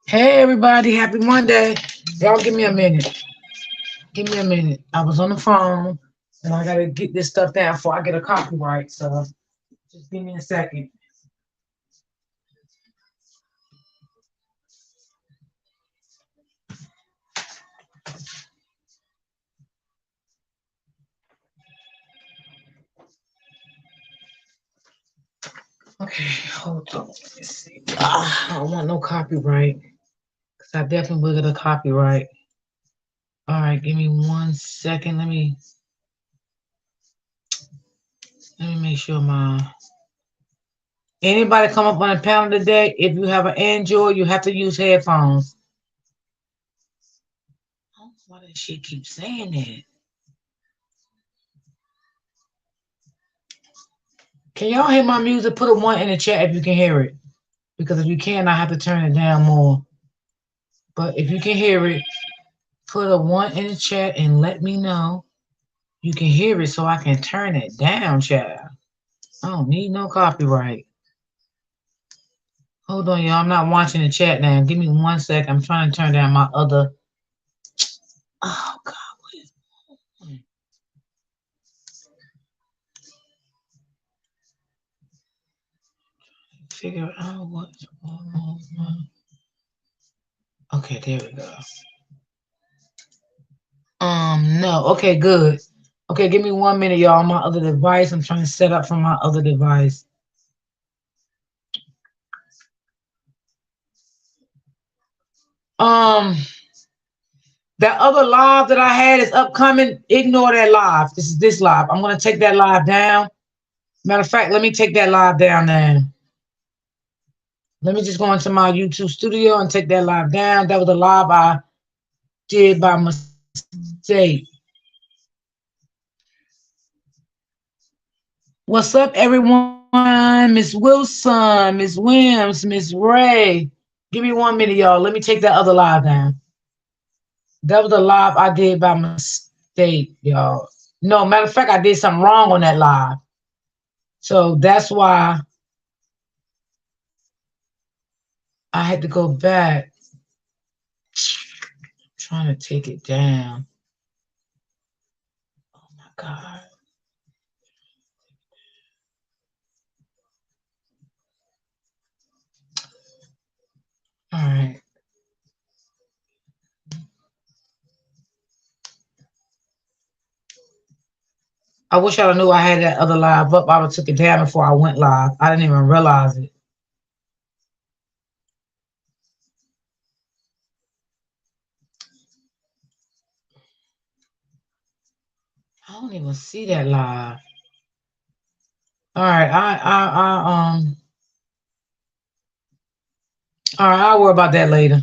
Hey everybody, happy Monday. Y'all give me a minute. Give me a minute. I was on the phone and I gotta get this stuff down before I get a copyright. So just give me a second. Okay, hold on. Let's see. I don't want no copyright. Cause I definitely will get a copyright. All right, give me 1 second. Let me make sure my anybody come up on the panel today. If you have an Android, you have to use headphones. Oh, why does she keep saying that? Can y'all hear my music? Put a 1 in the chat if you can hear it. Because if you can, I have to turn it down more. But if you can hear it, put a 1 in the chat and let me know you can hear it so I can turn it down, child. I don't need no copyright. Hold on, y'all. I'm not watching the chat now. Give me 1 sec. I'm trying to turn down my other. Oh, God. What is going on? Figure out what's going on. Okay, there we go. No. Okay, good. Okay, give me 1 minute, y'all. My other device. I'm trying to set up from my other device. That other live that I had is upcoming. Ignore that live. This is this live. I'm gonna take that live down. Matter of fact, let me take that live down now. Let me just go into my YouTube studio and take that live down. That was a live I did by mistake. What's up, everyone? Miss Wilson, Miss Williams, Miss Ray. Give me 1 minute, y'all. Let me take that other live down. That was a live I did by mistake, y'all. No, matter of fact, I did something wrong on that live. So that's why I had to go back. I'm trying to take it down. Oh my God. All right. I wish I knew I had that other live up. I would have took it down before I went live. I didn't even realize it. I don't even see that live. All right, all right, I'll worry about that later.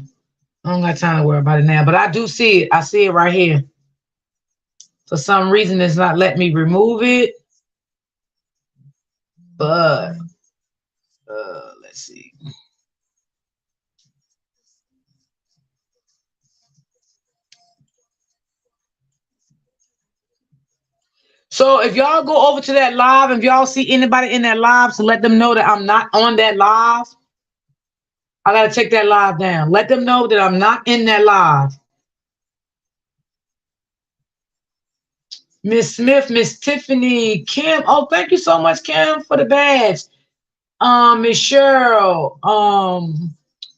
I don't got time to worry about it now, but I do see it. I see it right here. For some reason, it's not letting me remove it. But let's see. So if y'all go over to that live, if y'all see anybody in that live, so let them know that I'm not on that live. I gotta take that live down. Let them know that I'm not in that live. Miss Smith, Miss Tiffany, Kim. Oh, thank you so much, Kim, for the badge. Miss Cheryl,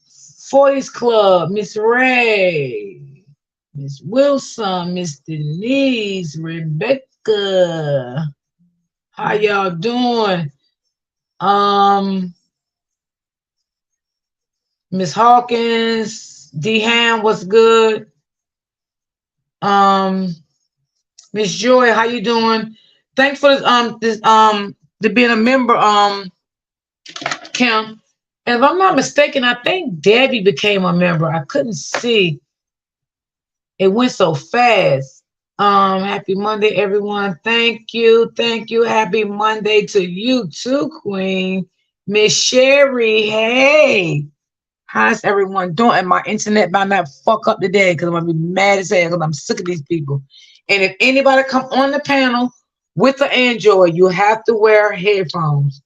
40s Club, Miss Ray, Miss Wilson, Miss Denise, Rebecca. How y'all doing? Miss Hawkins, D Ham, what's good? Miss Joy, how you doing? Thanks for this to being a member, Kim. And if I'm not mistaken, I think Debbie became a member. I couldn't see. It went so fast. Happy Monday, everyone. Thank you. Thank you. Happy Monday to you too, Queen. Miss Sherry, hey. How's everyone doing? And my internet might not fuck up today because I'm gonna be mad as hell because I'm sick of these people. And if anybody come on the panel With the Android, you have to wear headphones.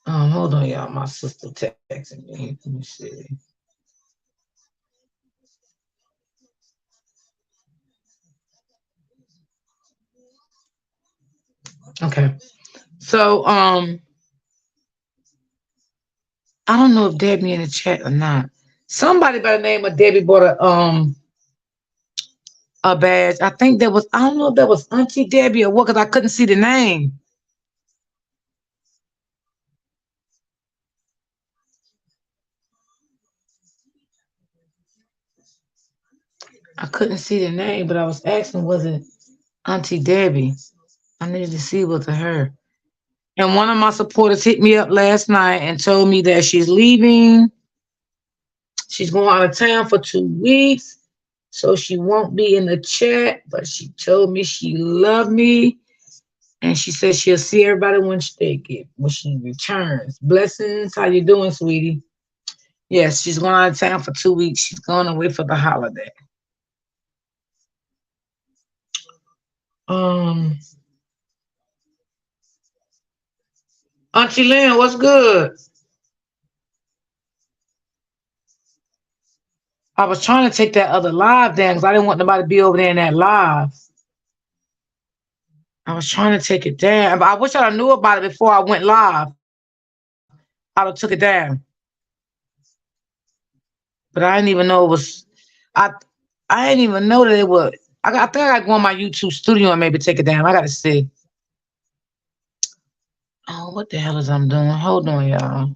Hold on, y'all. My sister texting me. Let me see. Okay. So I don't know if Debbie in the chat or not. Somebody by the name of Debbie bought a badge. I think that was, I don't know if that was Auntie Debbie or what, because I couldn't see the name. I couldn't see the name, but I was asking, was it Auntie Debbie? I needed to see was it her. And one of my supporters hit me up last night and told me that she's leaving. She's going out of town for 2 weeks, so she won't be in the chat. But she told me she loved me, and she said she'll see everybody when she returns. Blessings, how you doing, sweetie? Yes, she's going out of town for 2 weeks. She's going away for the holiday. Um, Auntie Lynn, what's good? I was trying to take that other live down because I didn't want nobody to be over there in that live. I was trying to take it down, but I wish I knew about it before I went live. I would have took it down, but I didn't even know it was. I I didn't even know that it was. I think I got to go on my YouTube studio and maybe take it down. I got to see. Oh, what the hell is I'm doing? Hold on, y'all.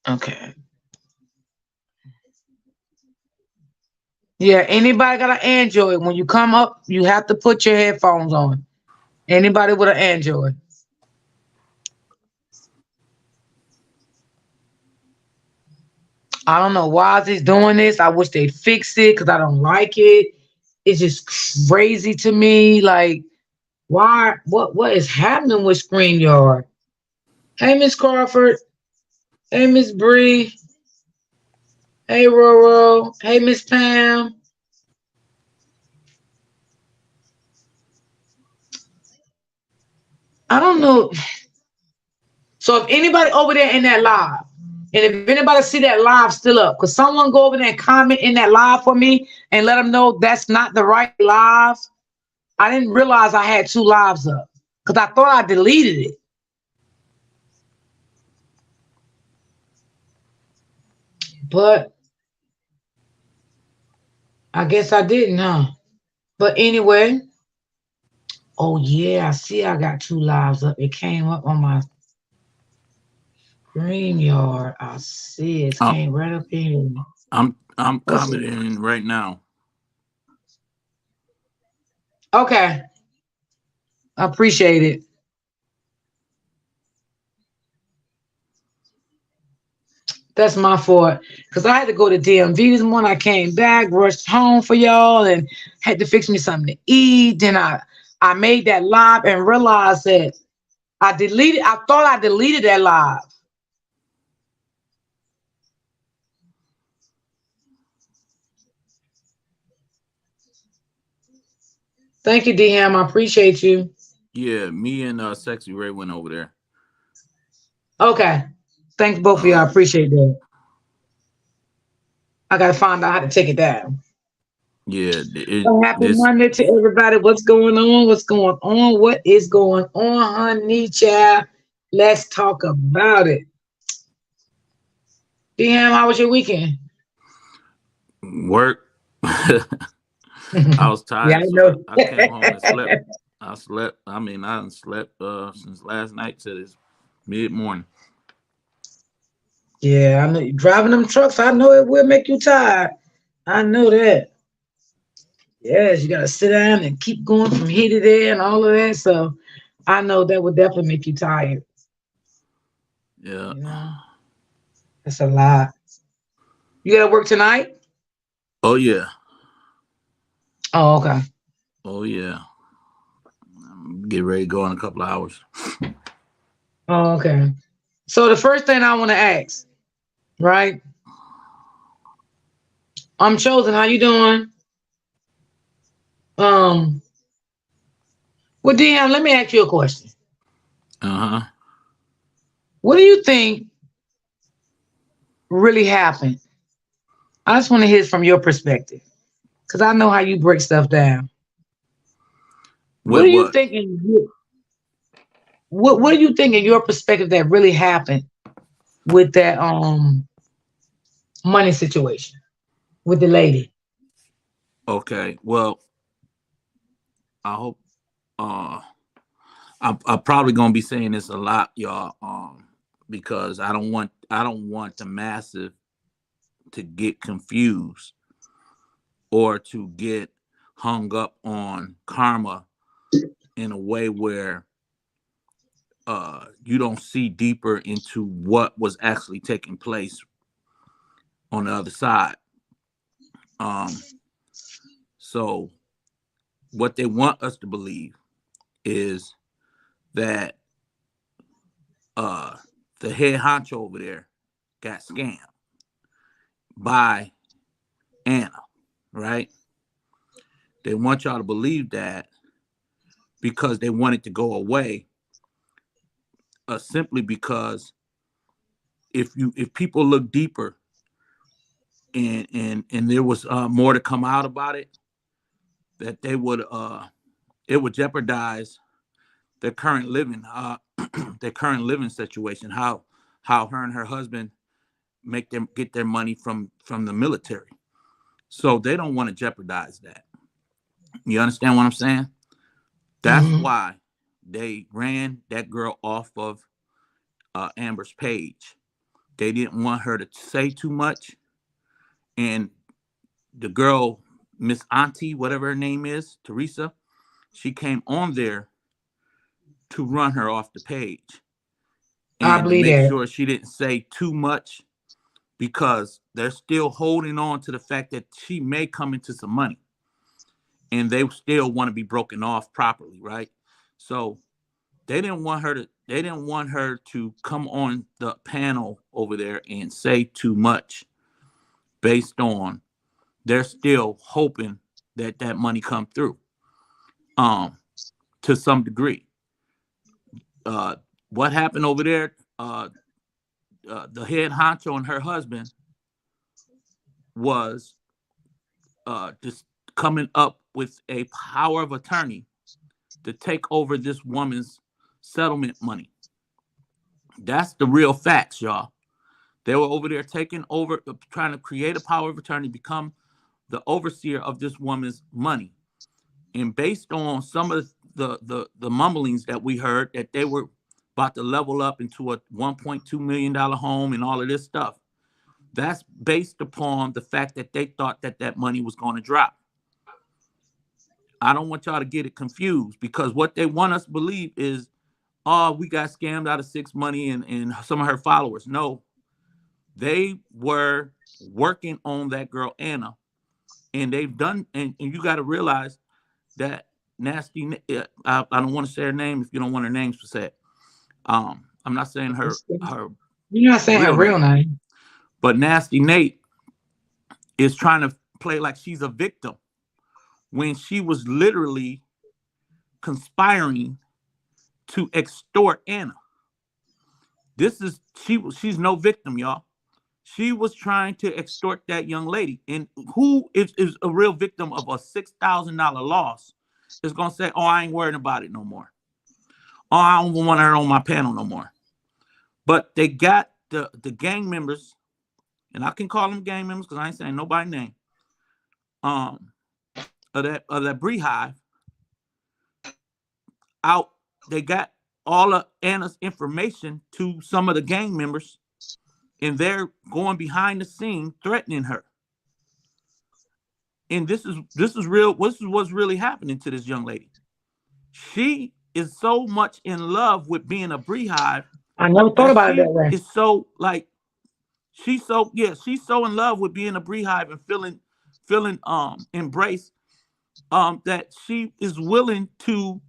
Okay. Yeah, anybody got an Android? When you come up, you have to put your headphones on. Anybody with an Android? I don't know why is this doing this. I wish they fix it because I don't like it. It's just crazy to me. Like, why? What is happening with StreamYard? Hey, Miss Crawford. Hey, Miss Bree. Hey, Roro. Hey, Miss Pam. I don't know. So if anybody over there in that live, and if anybody see that live still up, could someone go over there and comment in that live for me and let them know that's not the right live? I didn't realize I had two lives up because I thought I deleted it, but I guess I didn't, huh? But anyway, oh yeah, I see I got two lives up. It came up on my StreamYard. I see it I'm came right up here. I'm What's it? commenting right now. Okay, I appreciate it. That's my fault. Because I had to go to DMV this morning. I came back, rushed home for y'all, and had to fix me something to eat. Then I made that live and realized that I thought I deleted that live. Thank you, DM. I appreciate you. Yeah, me and Sexy Ray went over there. Okay. Thanks both of y'all. I Um, appreciate that. I gotta find out how to take it down. yeah, Well, happy this Monday to everybody. What's going on? What's going on? What is going on, honey child? Let's talk about it. DM, how was your weekend? work. I was Yeah, tired, I so know. I came home and slept. I slept. I mean, I done slept since last night to this mid morning. Yeah, I know you driving them trucks. I know it will make you tired. I know that. Yes, you gotta sit down and keep going from here to there and all of that. So I know that would definitely make you tired. Yeah. You know, that's a lot. You gotta work tonight? Oh yeah. Oh, okay. Oh yeah. I'm get ready to go in a couple of hours. Oh, okay. So the first thing I want to ask, right? I'm chosen. How you doing? Um, well, DM, let me ask you a question. Uh-huh. What do you think really happened? I just want to hear from your perspective, because I know how you break stuff down. What With do you what? think? What do you think in your perspective that really happened with that money situation with the lady? Okay. Well, I hope uh I'm probably gonna be saying this a lot, y'all, because I don't want the massive to get confused or to get hung up on karma in a way where you don't see deeper into what was actually taking place on the other side. Um, so what they want us to believe is that uh, the head honcho over there got scammed by Anna, right? They want y'all to believe that because they want it to go away, simply because if people look deeper and there was more to come out about it, that they would it would jeopardize their current living their current living situation, how her and her husband make them get their money from the military. So they don't want to jeopardize that. You understand what I'm saying? That's Hmm. why they ran that girl off of Amber's page. They didn't want her to say too much, and the girl, Miss Auntie, whatever her name is, Teresa, she came on there to run her off the page I and to believe make that. sure she didn't say too much, because they're still holding on to the fact that she may come into some money and they still want to be broken off properly, right? So they didn't want her to come on the panel over there and say too much, based on they're still hoping that that money come through um to some degree. uh what happened over there, the head honcho and her husband was just coming up with a power of attorney to take over this woman's settlement money. That's the real facts, y'all. They were over there taking over, trying to create a power of attorney, become the overseer of this woman's money. And based on some of the mumblings that we heard, that they were about to level up into a $1.2 million home and all of this stuff, that's based upon the fact that they thought that that money was going to drop. I don't want y'all to get it confused, because what they want us to believe is, oh, we got scammed out of Six Money and some of her followers. No, they were working on that girl Anna, and they've done. And you got to realize that nasty. I don't want to say her name if you don't want her name said. I'm not saying her You're not saying her real real name, name. but Nasty Nate is trying to play like she's a victim when she was literally conspiring to extort Anna. She's no victim, y'all. She was trying to extort that young lady. And who is a real victim of a $6,000 loss is gonna say, "Oh, I ain't worrying about it no more. Oh, I don't want her on my panel no more." But they got the gang members, and I can call them gang members because I ain't saying nobody's name. Um, of that beehive out. They got all of Anna's information to some of the gang members, and they're going behind the scene threatening her. And this is real. This is what's really happening to this young lady. She is so much in love with being a beehive I never thought that about it she that way. is so like she's so in love with being a beehive and feeling embraced, that she is willing to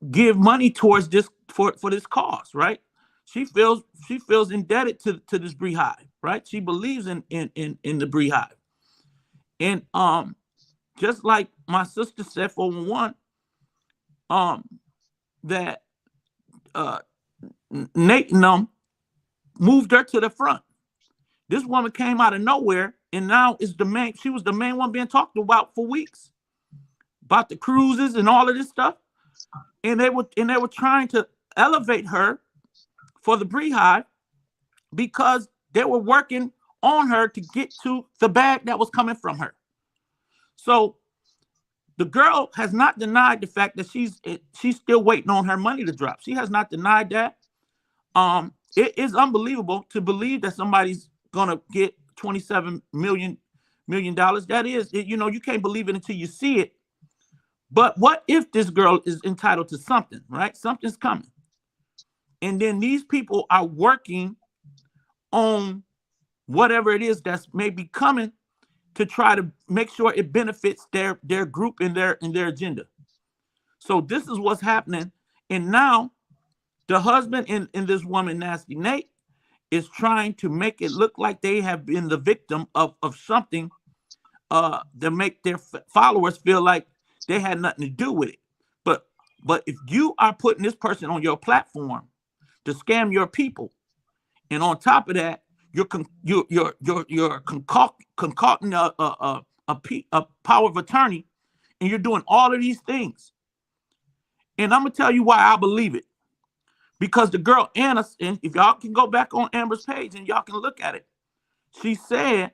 give money towards this for this cause, right? She feels indebted to this beehive, right? She believes in the beehive. And just like my sister said for one, um that uh Nate and them moved her to the front. This woman came out of nowhere and now is the main, she was the main one being talked about for weeks about the cruises and all of this stuff. And they were trying to elevate her for the beehive because they were working on her to get to the bag that was coming from her. So the girl has not denied the fact that she's still waiting on her money to drop. She has not denied that. It is unbelievable to believe that somebody's gonna get $27 million. That is, you can't believe it until you see it. But what if this girl is entitled to something, right? Something's coming. And then these people are working on whatever it is that's maybe coming to try to make sure it benefits their group and their agenda. So this is what's happening. And now the husband and this woman, Nasty Nate, is trying to make it look like they have been the victim of something to make their followers feel like they had nothing to do with it. But if you are putting this person on your platform to scam your people, and on top of that, you're concocting a power of attorney, and you're doing all of these things. And I'm gonna tell you why I believe it. Because the girl Anna, and if y'all can go back on Amber's page and y'all can look at it, she said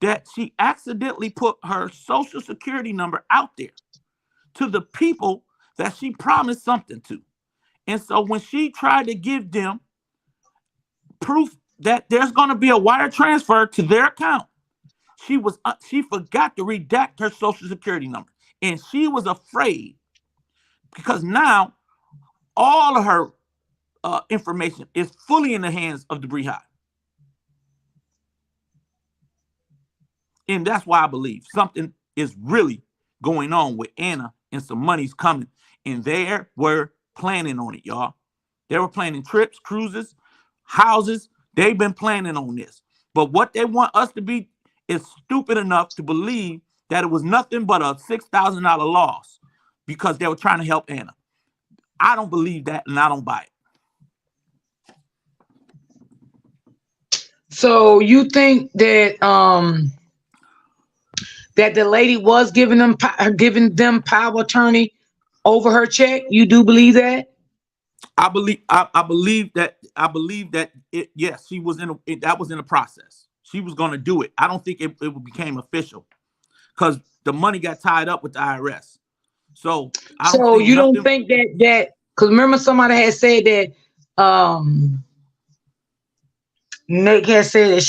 that she accidentally put her social security number out there to the people that she promised something to. And so when she tried to give them proof that there's going to be a wire transfer to their account, she forgot to redact her social security number. And she was afraid because now all of her information is fully in the hands of the beehive. And that's why I believe something is really going on with Anna and some money's coming. And they were planning on it, y'all. They were planning trips, cruises, houses. They've been planning on this. But what they want us to be is stupid enough to believe that it was nothing but a $6,000 loss because they were trying to help Anna. I don't believe that, and I don't buy it. So you think that that the lady was giving them power attorney over her check? You do believe that? I believe that it, yes, she was that was in the process. She was going to do it. I don't think it became official because the money got tied up with the IRS. So you don't think that because remember somebody had said that Nick had said that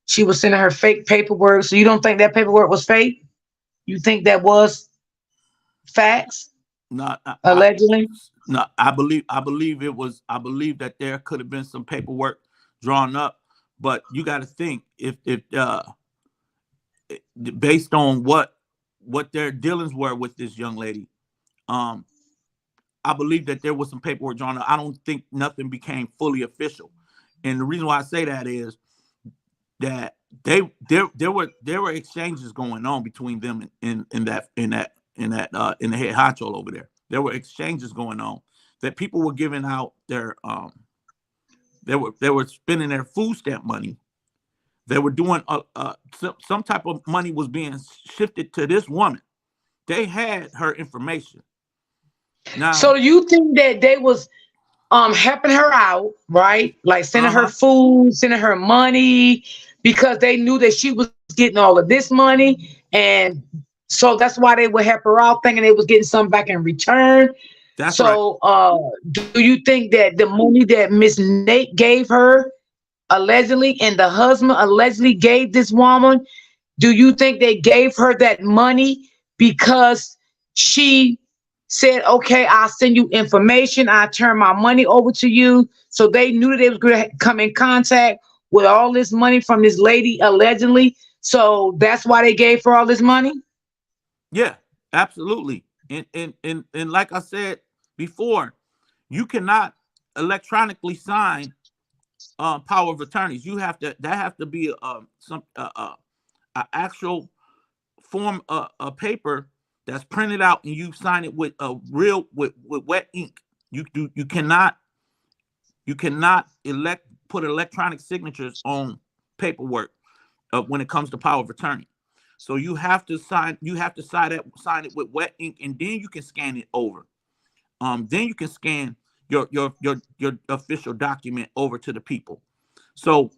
she was sending her fake paperwork. So you don't think that paperwork was fake? You think that was facts? No, allegedly. I believe it was. I believe that there could have been some paperwork drawn up, but you got to think if based on what their dealings were with this young lady, I believe that there was some paperwork drawn up. I don't think nothing became fully official, and the reason why I say that is that there were exchanges going on between them in the head honcho over there. There were exchanges going on that people were giving out their they were spending their food stamp money. They were doing some type of money was being shifted to this woman. They had her information. Now, so you think that they was helping her out, right? Like sending her food, sending her money, because they knew that she was getting all of this money, and so that's why they would help her out, thinking they was getting something back in return. That's right. Do you think that the money that Miss Nate gave her allegedly, and the husband allegedly gave this woman, do you think they gave her that money because she said, okay, I'll send you information, I turn my money over to you, so they knew that they was going to come in contact with all this money from this lady allegedly, so that's why they gave her all this money? Yeah, absolutely. And like I said, before, you cannot electronically sign power of attorneys. You have to that have to be a actual form a paper that's printed out and you sign it with a real with wet ink. You cannot put electronic signatures on paperwork when it comes to power of attorney. So you have to sign it with wet ink, and then you can scan it over. Then you can scan your official document over to the people. So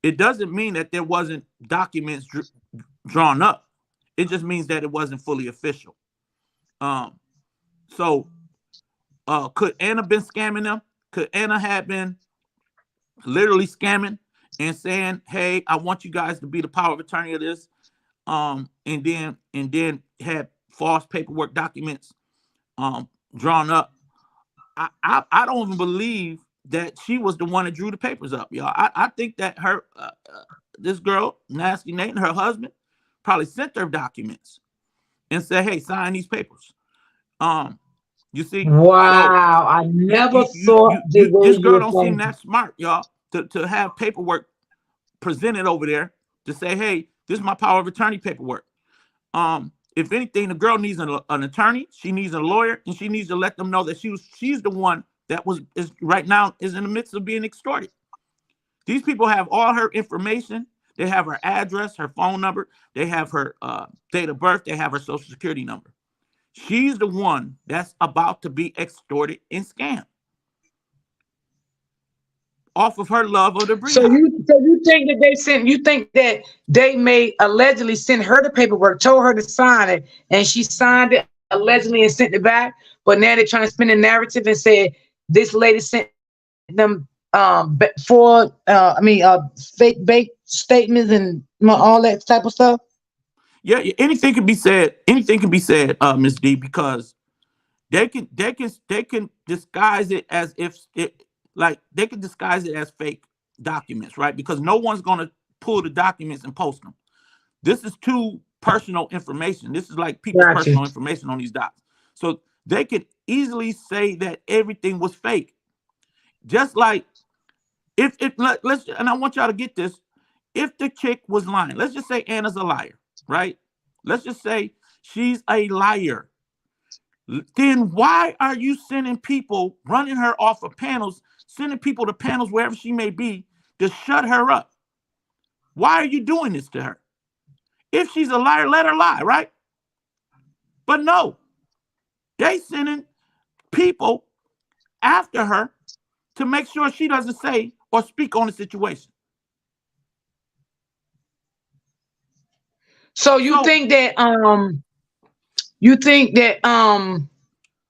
it doesn't mean that there wasn't documents drawn up. It just means that it wasn't fully official. So could Anna been scamming them? Could Anna have been literally scamming and saying, "Hey, I want you guys to be the power of attorney of this," and then had false paperwork documents drawn up? I don't even believe that she was the one that drew the papers up, y'all. I think that her this girl, Nasty Nate, and her husband probably sent her documents and said, "Hey, sign these papers." You see, so Wow, I never thought the way this you girl were don't seem saying. that smart, y'all, to have paperwork presented over there to say, "Hey, this is my power of attorney paperwork." If anything, the girl needs an attorney, she needs a lawyer, and she needs to let them know that she's the one that is right now is in the midst of being extorted. These people have all her information. They have her address, her phone number. They have her date of birth. They have her social security number. She's the one that's about to be extorted and scammed off of her love of the So Brehot. you think that you think that they may allegedly send her the paperwork, told her to sign it, and she signed it allegedly and sent it back. But now they're trying to spin a narrative and say this lady sent them fake statements and all that type of stuff. Yeah, anything can be said. Anything can be said, Miss D, because they can disguise it as if it like they can disguise it as fake documents, right? Because no one's gonna pull the documents and post them. This is too personal information. This is like people's Gotcha. personal information on these docs. So they could easily say that everything was fake. Just like if let's and I want y'all to get this. If the chick was lying, let's just say Anna's a liar, right? Let's just say she's a liar. Then why are you sending people, running her off of panels, sending people to panels wherever she may be to shut her up? Why are you doing this to her? If she's a liar, let her lie, right? But no, they sending people after her to make sure she doesn't say or speak on the situation. So you think that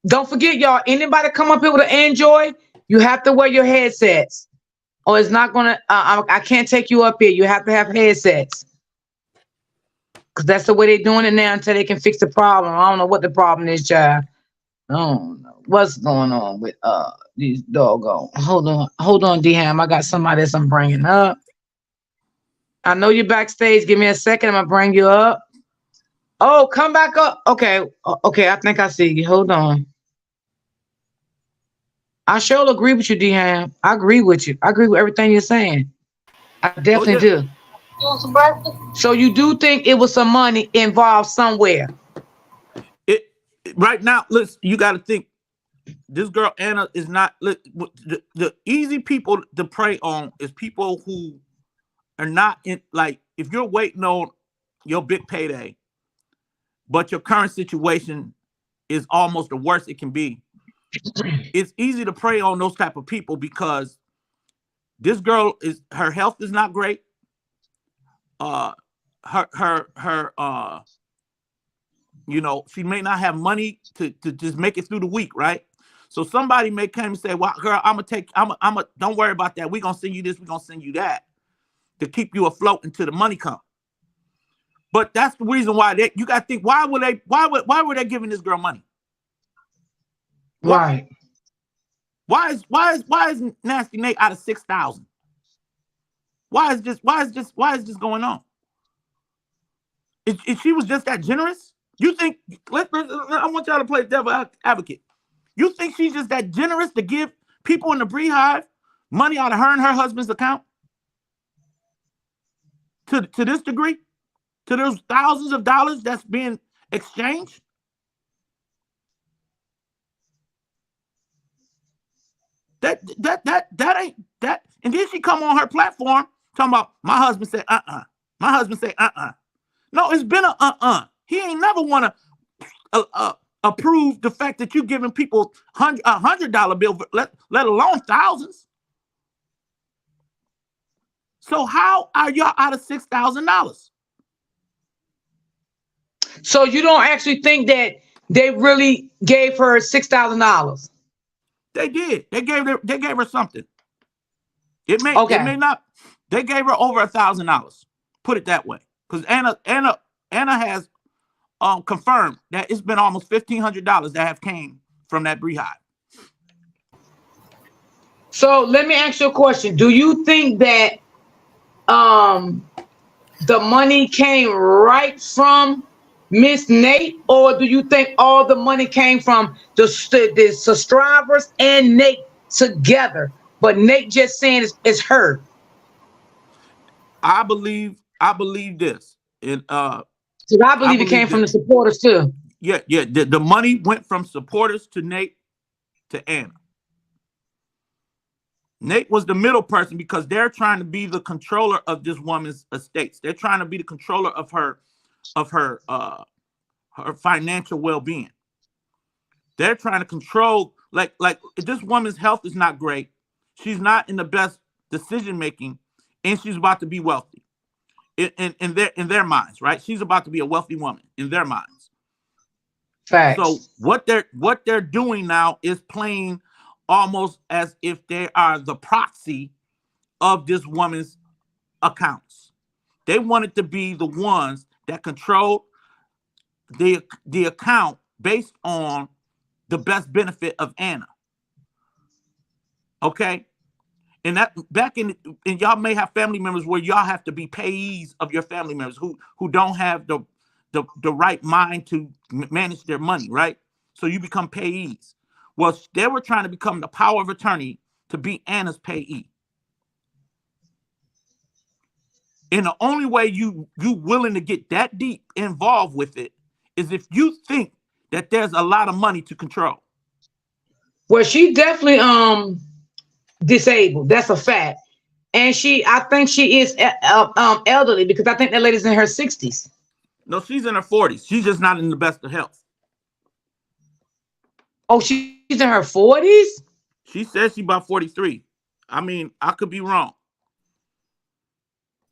don't forget, y'all, anybody come up here with an Android, you have to wear your headsets. Or it's not gonna I can't take you up here. You have to have headsets. Because that's the way they're doing it now until they can fix the problem. I don't know what the problem is, child. I don't know what's going on with these doggone. Hold on, D-Ham. I got somebody else I'm bringing up. I know you're backstage. Give me a second. I'm gonna bring you up. Oh, come back up. Okay, okay. I think I see you. Hold on. I sure agree with you, D-Ham. I agree with you. I agree with everything you're saying. I Oh definitely yeah. do. So you do think it was some money involved somewhere? It right now, listen, you got to think this girl Anna is not the easy people to prey on is people who are not in, like, if you're waiting on your big payday, but your current situation is almost the worst it can be. It's easy to prey on those type of people because this girl her health is not great. Her she may not have money to just make it through the week, right? So somebody may come and say, "Well, girl, don't worry about that. We're gonna send you this, we're gonna send you that to keep you afloat until the money comes." But that's the reason why you gotta think, why were they giving this girl money? Right. Why is Nasty Nate out of 6,000? Why is this going on? If she was just that generous, you think? I want y'all to play devil advocate. You think she's just that generous to give people in the beehive money out of her and her husband's account? To this degree? To those thousands of dollars that's being exchanged? That ain't that. And then she come on her platform talking about my husband said My husband say No, it's been a He ain't never want to approve the fact that you giving people $100 bill, let alone thousands. So how are y'all out of $6,000? So you don't actually think that they really gave her $6,000? They did. They gave her something. It Okay. may not. They gave her over $1,000. Put it that way, because Anna has confirmed that it's been almost $1,500 that have came from that beehive. So let me ask you a question. Do you think that the money came right from Miss Nate, or do you think all the money came from the subscribers and Nate together? But Nate just saying it's her. I believe this. So I believe it came from the supporters too. Yeah. The money went from supporters to Nate to Anna. Nate was the middle person because they're trying to be the controller of this woman's estates. They're trying to be the controller of her financial well-being. They're trying to control, like this woman's health is not great. She's not in the best decision making, and she's about to be wealthy. In their minds, right? She's about to be a wealthy woman in their minds. Facts. So what they're doing now is playing almost as if they are the proxy of this woman's accounts. They wanted to be the ones that control the account based on the best benefit of Anna. Okay? And that back in y'all may have family members where y'all have to be payees of your family members who don't have the right mind to manage their money, right? So you become payees. Well, they were trying to become the power of attorney to be Anna's payee. And the only way you willing to get that deep involved with it is if you think that there's a lot of money to control. Well, she definitely disabled. That's a fact. And I think she is elderly, because I think that lady's in her 60s. No, she's in her 40s. She's just not in the best of health. Oh, she's in her 40s? She says she's about 43. I mean, I could be wrong.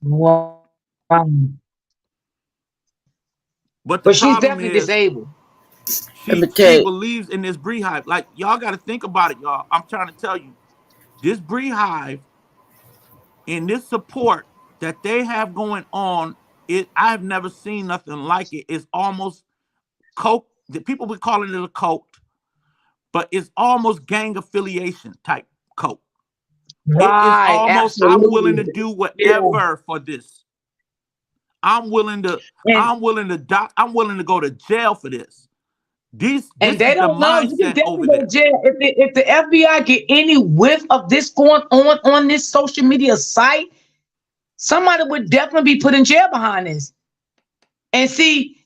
Wow. But she's definitely disabled. She believes in this beehive. Like, y'all got to think about it, y'all. I'm trying to tell you, this beehive and this support that they have going on, I've never seen nothing like it. It's almost cult. The people be calling it a cult, but it's almost gang affiliation type cult. Right, it is almost, absolutely. I'm willing to do whatever for this. I'm willing to go to jail for this. This and they is don't the know. You can mindset over there. jail. If the FBI get any whiff of this going on this social media site, somebody would definitely be put in jail behind this. And see,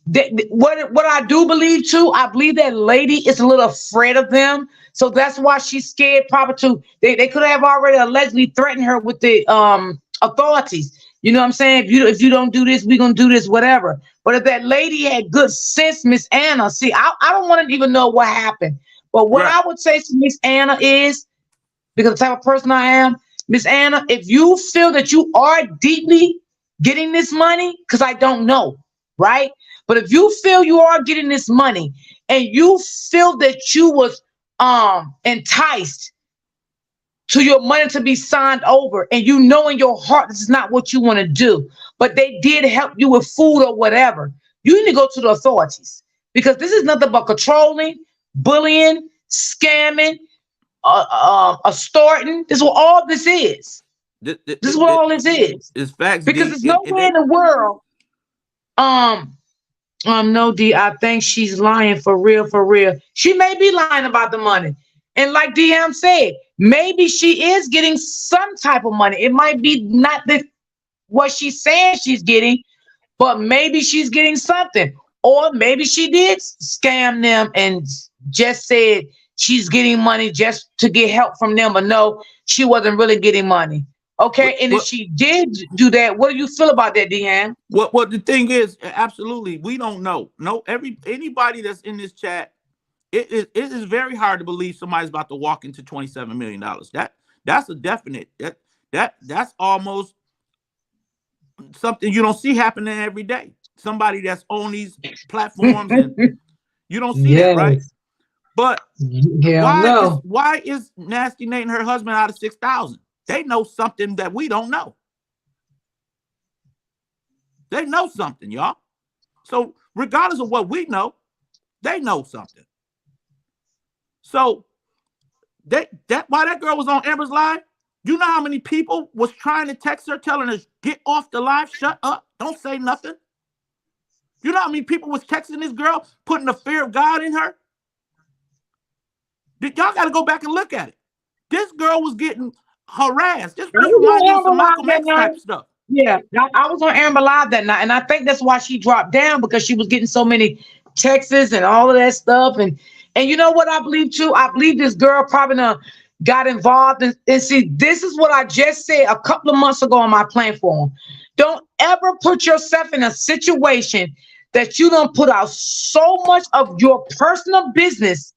what I do believe too, I believe that lady is a little afraid of them. So that's why she's scared probably to, they could have already allegedly threatened her with the authorities. You know what I'm saying? If you don't do this, we're going to do this, whatever. But if that lady had good sense, Miss Anna, see, I don't want to even know what happened. But what I would say to Miss Anna is, because the type of person I am, Miss Anna, if you feel that you are deeply getting this money, because I don't know, right? But if you feel you are getting this money and you feel that you was enticed to your money to be signed over, and you know in your heart this is not what you want to do, but they did help you with food or whatever, you need to go to the authorities, because this is nothing but controlling, bullying, scamming, extorting. This is what all this is. This is what all this is. It's facts. Because there's no way in the world No, D, I think she's lying for real, for real. She may be lying about the money. And like DM said, maybe she is getting some type of money. It might be not the what she's saying she's getting, but maybe she's getting something. Or maybe she did scam them and just said she's getting money just to get help from them, but no, she wasn't really getting money. What Okay, and if what she did do that, what do you feel about that, Deanne? what the thing is, absolutely, we don't know. No, anybody that's in this chat, it is very hard to believe somebody's about to walk into $27 million. That's a definite. That's almost something you don't see happening every day. Somebody that's on these platforms and you don't see that, right? Yes. But Hell no. why is Nasty Nate and her husband out of 6,000? They know something that we don't know. They know something, y'all. So regardless of what we know, they know something. So that why that girl was on Amber's live, you know how many people was trying to text her telling her, get off the live, shut up, don't say nothing. You know how many people was texting this girl, putting the fear of God in her? Y'all got to go back and look at it. This girl was getting harassed. This I was reminds me on of some Amber Live Malcolm that X type night. stuff. Yeah, I was on Amber Live that night, and I think that's why she dropped down because she was getting so many texts and all of that stuff. And you know what I believe too? I believe this girl probably done got involved. And see, this is what I just said a couple of months ago on my platform. Don't ever put yourself in a situation that you don't put out so much of your personal business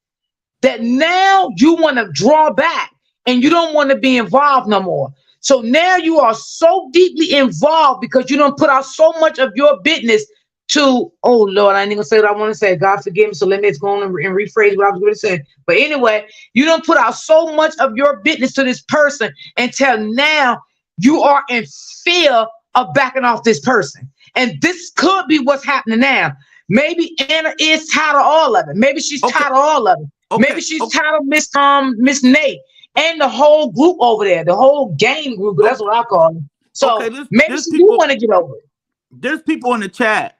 that now you want to draw back and you don't want to be involved no more. So now you are so deeply involved because you don't put out so much of your business to, oh Lord, I ain't gonna say what I want to say. God forgive me. So let me go on and rephrase what I was going to say. But anyway, you don't put out so much of your business to this person until now you are in fear of backing off this person. And this could be what's happening now. Maybe Anna is tired of all of it. Maybe she's Okay, tired of all of it. Maybe okay, she's tired of Miss Nate and the whole group over there, the whole game group. That's okay, what I call it. okay. So maybe she do want to get over it. There's people in the chat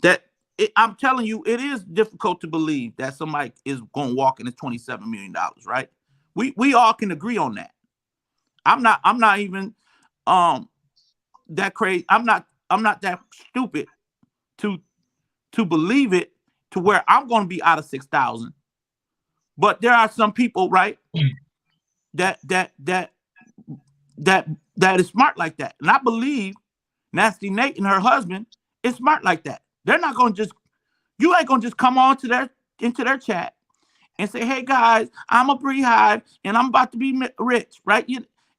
that I'm telling you, it is difficult to believe that somebody is going to walk into $27 million, right? We all can agree on that. I'm not even that crazy. I'm not that stupid to believe it to where I'm going to be out of 6,000. But there are some people, right, that is smart like that. And I believe Nasty Nate and her husband is smart like that. They're not going to just, you ain't going to just come on to into their chat and say, hey guys, I'm a beehive and I'm about to be rich, right?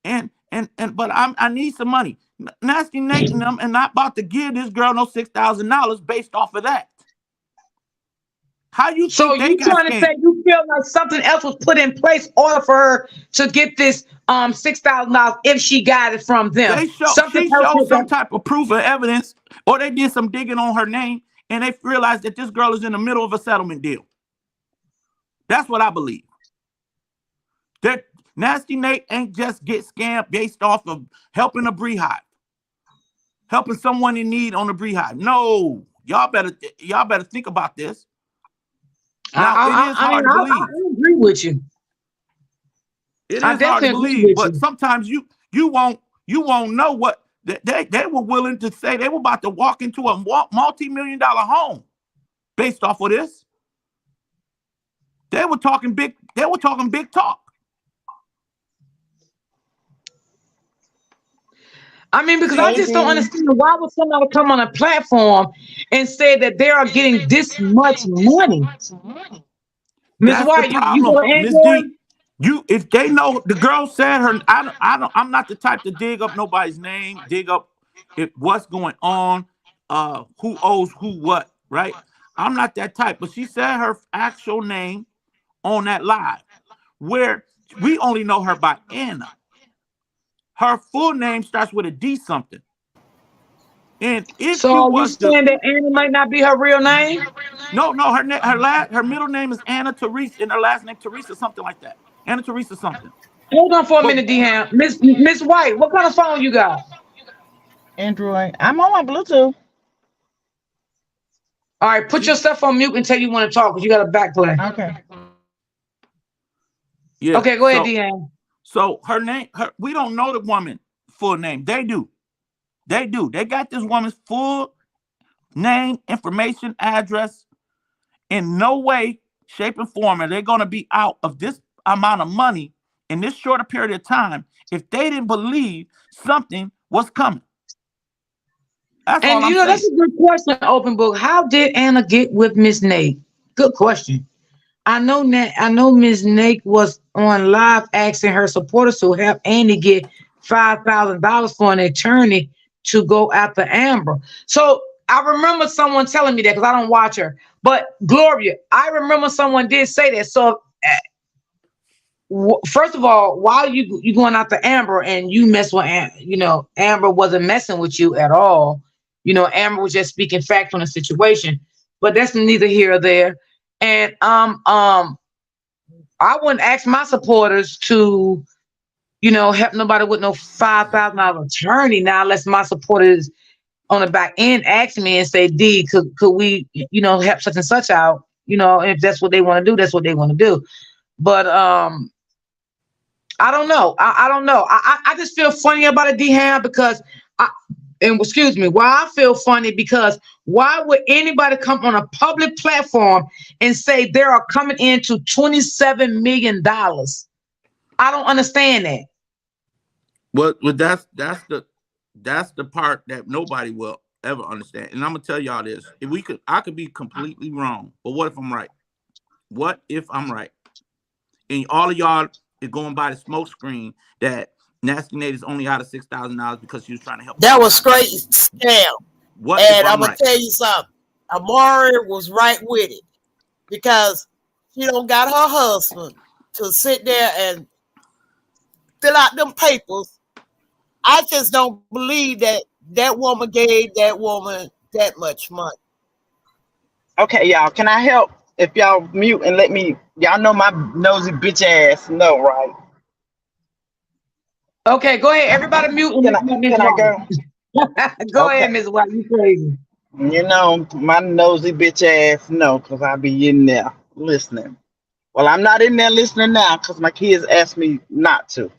But I need some money. Nasty Nate and them and not about to give this girl no $6,000 based off of that. How you So think they you got trying to say scammed? you feel like something else was put in place in order for her to get this $6,000 if she got it from them? Something She else showed was some type of proof of evidence, or they did some digging on her name, and they realized that this girl is in the middle of a settlement deal. That's what I believe. That Nasty Nate ain't just get scammed based off of helping a beehive, helping someone in need on a beehive. No, y'all better think about this. Now it is I mean hard to I believe. agree with you. It I is hard to definitely agree believe, with but you. sometimes you won't know what they were willing to say. They were about to walk into a multi-million-dollar home based off of this. They were talking big. They were talking big talk. I mean, because I See, just don't Maybe. understand why would somebody come on a platform and say that they are getting this much money. Miss that's the White, you problem, got an Miss D. Android? If they know the girl said her, I'm not the type to dig up nobody's name, dig up what's going on, who owes who what, right? I'm not that type, but she said her actual name on that live, where we only know her by Anna. Her full name starts with a D something. And if So you are you was to saying that Annie might not be her real name? no, her middle name is Anna Teresa, and her last name Teresa, something like that. Anna Teresa something. Hold on for a But minute, Dehan. Miss White, what kind of phone you got? Android. I'm on my Bluetooth. All right, put yourself on mute until you want to talk because you got a back play. Okay. Yeah. Okay, go ahead, Deanne. So her name, we don't know the woman full name. They do. They do. They got this woman's full name, information, address. In no way, shape, and form are they going to be out of this amount of money in this shorter period of time if they didn't believe something was coming. That's all I'm saying. That's a good question, Open Book. How did Anna get with Miss Nate? Good question. I know Miss Nate was on live asking her supporters to help Andy get $5,000 for an attorney to go after Amber. So I remember someone telling me that because I don't watch her. But Gloria, I remember someone did say that. So first of all, while you going after Amber and you mess with Amber wasn't messing with you at all. Amber was just speaking facts on the situation. But that's neither here or there. And I wouldn't ask my supporters to, help nobody with no $5,000 attorney now, unless my supporters on the back end ask me and say, D, could we, help such and such out? If that's what they want to do, that's what they want to do. But I don't know. I don't know. I just feel funny about it, D-Ham, because excuse me, why I feel funny because why would anybody come on a public platform and say they are coming into $27 million? I don't understand that. Well, that's the part that nobody will ever understand. And I'm gonna tell y'all this: I could be completely wrong, but what if I'm right? What if I'm right? And all of y'all is going by the smoke screen that Nasty Nate is only out of $6,000 because she was trying to help. That was straight scam. What? And I'm gonna tell you something. Amari was right with it because she don't got her husband to sit there and fill out them papers. I just don't believe that woman gave that woman that much money. Okay, y'all. Can I help? If y'all mute and let me, y'all know my nosy bitch ass know, right? Okay, go ahead. Everybody mute. Can I go? Go ahead, Ms. White. You crazy. My nosy bitch ass know, because I be in there listening. Well, I'm not in there listening now because my kids asked me not to.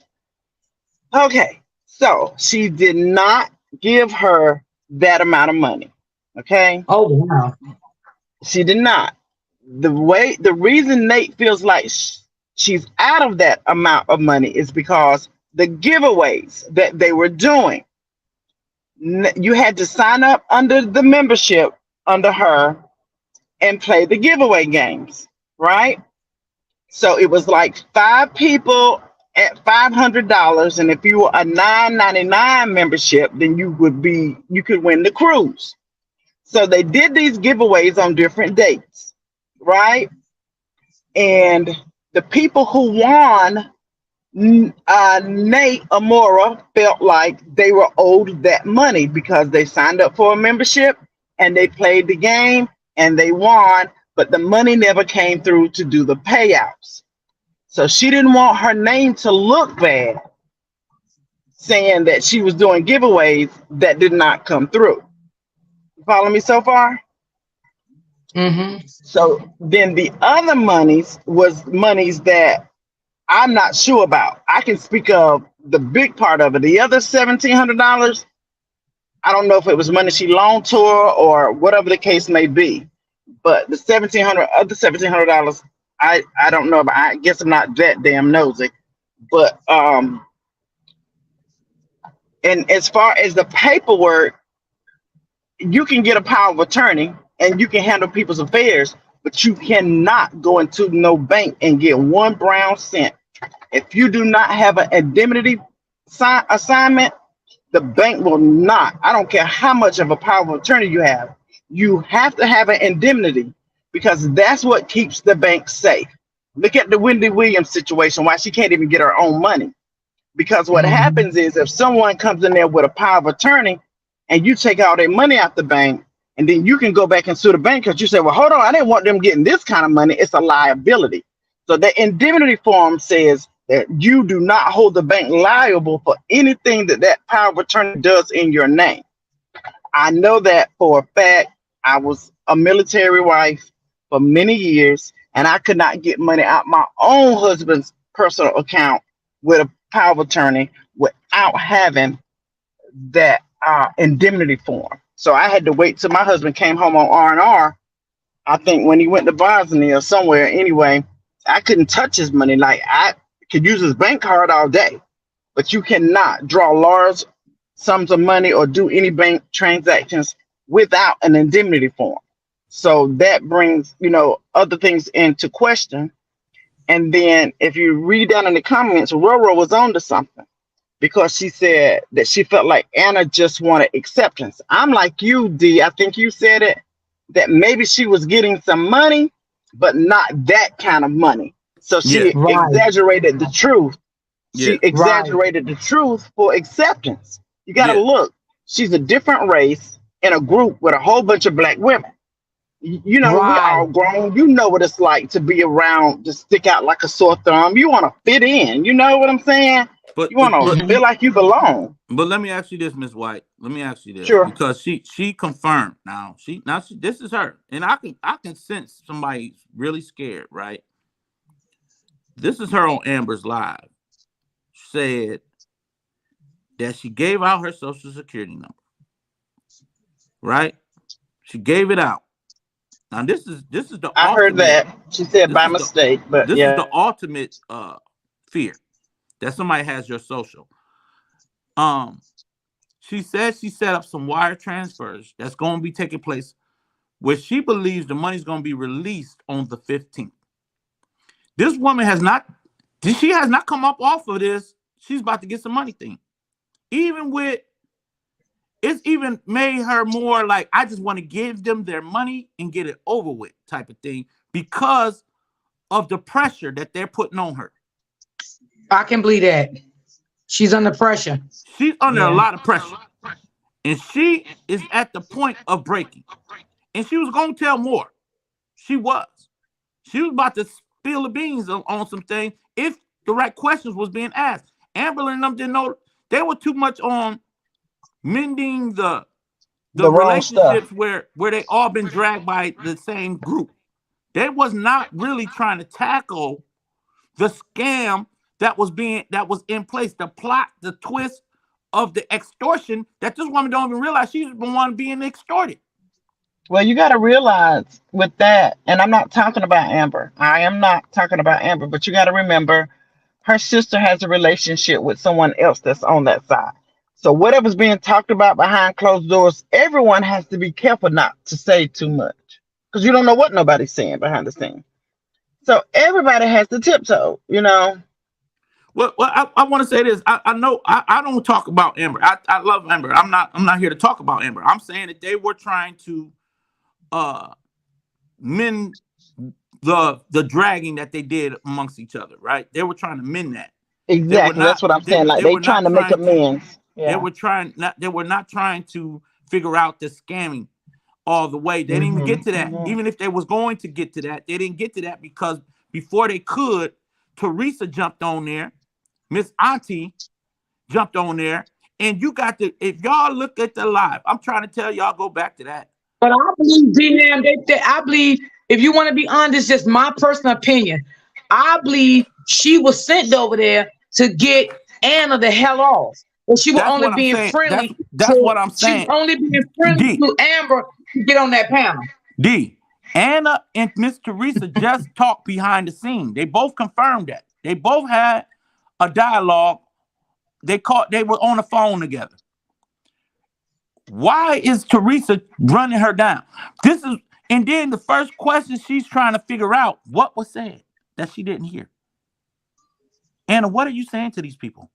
Okay, so she did not give her that amount of money. Okay? Oh, wow. She did not. The reason Nate feels like she's out of that amount of money is because the giveaways that they were doing, you had to sign up under the membership under her and play the giveaway games, right? So it was like 5 people at $500, and if you were a $9.99 membership, then you could win the cruise. So they did these giveaways on different dates, right? And the people who won, Nate Amora felt like they were owed that money because they signed up for a membership and they played the game and they won, but the money never came through to do the payouts. So she didn't want her name to look bad, saying that she was doing giveaways that did not come through. Follow me so far? Mm-hmm. So then the other monies was monies that I'm not sure about. I can speak of the big part of it. The other $1,700, I don't know if it was money she loaned to her or whatever the case may be. But the $1,700, I don't know about. I guess I'm not that damn nosy. But and as far as the paperwork, you can get a power of attorney and you can handle people's affairs, but you cannot go into no bank and get 1 brown cent. If you do not have an indemnity assignment, the bank will not. I don't care how much of a power of attorney you have. You have to have an indemnity because that's what keeps the bank safe. Look at the Wendy Williams situation, why she can't even get her own money. Because what happens is if someone comes in there with a power of attorney and you take all their money out the bank, and then you can go back and sue the bank because you say, well, hold on, I didn't want them getting this kind of money. It's a liability. So the indemnity form says that you do not hold the bank liable for anything that power of attorney does in your name. I know that for a fact. I was a military wife for many years, and I could not get money out my own husband's personal account with a power of attorney without having that indemnity form. So I had to wait till my husband came home on R&R. I think when he went to Bosnia or somewhere anyway, I couldn't touch his money. Like, I could use his bank card all day, but you cannot draw large sums of money or do any bank transactions without an indemnity form. So that brings, other things into question. And then if you read down in the comments, Roro was on to something, because she said that she felt like Anna just wanted acceptance. I'm like you, D. I think you said it, that maybe she was getting some money, but not that kind of money. So she exaggerated the truth. She exaggerated the truth for acceptance. You got to look. She's a different race in a group with a whole bunch of black women. We're all grown. You know what it's like to be around, to stick out like a sore thumb. You want to fit in. You know what I'm saying? But you want to feel like you belong. But let me ask you this, Miss White. Let me ask you this, sure. Because she confirmed. Now she this is her, and I can sense somebody really scared, right? This is her on Amber's Live. Said that she gave out her social security number, right? She gave it out. Now this is the I heard that she said by mistake, but this is the ultimate fear that somebody has your social. She said she set up some wire transfers that's going to be taking place, where she believes the money's going to be released on the 15th. This woman has not come up off of this. She's about to get some money thing. It's even made her more like, I just want to give them their money and get it over with type of thing, because of the pressure that they're putting on her. I can believe that. She's under pressure. She's under a lot of pressure. And she is at the point of breaking. And she was going to tell more. She was. She was about to spill the beans on some things if the right questions was being asked. Amber and them didn't know. They were too much on mending the relationships where they all been dragged by the same group. They was not really trying to tackle the scam that was in place, the plot, the twist of the extortion that this woman don't even realize she's the one being extorted. Well, you got to realize with that, and I'm not talking about Amber. I am not talking about Amber, but you got to remember her sister has a relationship with someone else that's on that side. So whatever's being talked about behind closed doors, everyone has to be careful not to say too much, because you don't know what nobody's saying behind the scene. So everybody has to tiptoe, Well, I want to say this. I know I don't talk about Amber. I love Amber. I'm not here to talk about Amber. I'm saying that they were trying to mend the dragging that they did amongst each other, right? They were trying to mend that. Exactly. That's what I'm saying. Like they trying to make amends. They were not trying to figure out the scamming all the way. They didn't even get to that. Even if they was going to get to that, they didn't get to that, because before they could, Teresa jumped on there. Miss Auntie jumped on there. And you got to, if y'all look at the live, I'm trying to tell y'all, go back to that. But I believe, D-Man, I believe, if you want to be honest, just my personal opinion, I believe she was sent over there to get Anna the hell off. But she was only being friendly. That's what I'm saying. She was only being friendly to Amber to get on that panel. D, Anna and Miss Teresa just talked behind the scene. They both confirmed that. They both had a dialogue. They were on the phone together. Why is Teresa running her down? And then the first question she's trying to figure out, what was said that she didn't hear? Anna, what are you saying to these people?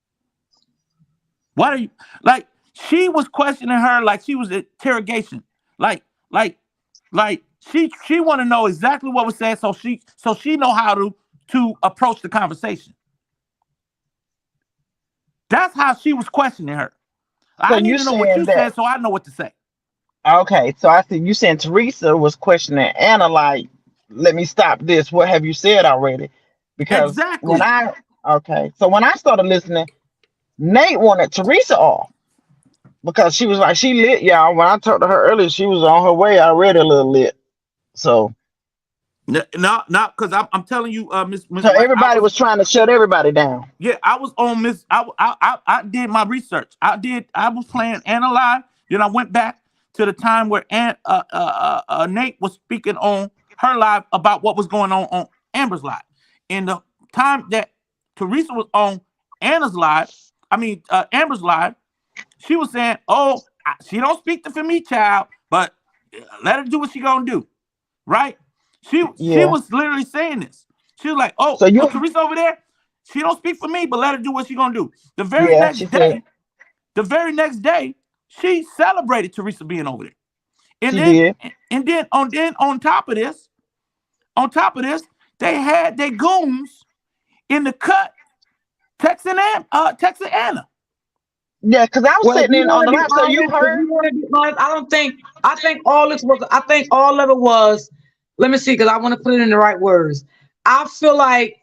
What are you, like, she was questioning her like she was interrogation. Like she want to know exactly what was said so she know how to approach the conversation. That's how she was questioning her. I need to know what you said so I know what to say. Okay, so I see you saying Teresa was questioning Anna like, let me stop this. What have you said already? Because exactly. When I started listening, Nate wanted Teresa off. because she was like, she lit, y'all. When I talked to her earlier, she was on her way already a little lit. So not because I'm telling you, Miss so White, everybody was trying to shut everybody down. yeah, I was on Miss. I did my research. I was playing Anna Live. Then I went back to the time where Nate was speaking on her live about what was going on Amber's live. In the time that Teresa was on Amber's live, she was saying, "Oh, she don't speak for me, child, but let her do what she gonna do." Right? She Yeah. was literally saying this. She was like, "Oh, So you, Teresa over there, she don't speak for me, but let her do what she gonna do." The very yeah, she said next day, she celebrated Teresa being over there. And she then did. on top of this, they had their goons in the cut texting Anna. Yeah, because I was Well, if sitting you in on want the to be live. So you honest, if heard? you want to be honest, I think all this was. I think all of it was. Let me see, because I want to put it in the right words. I feel like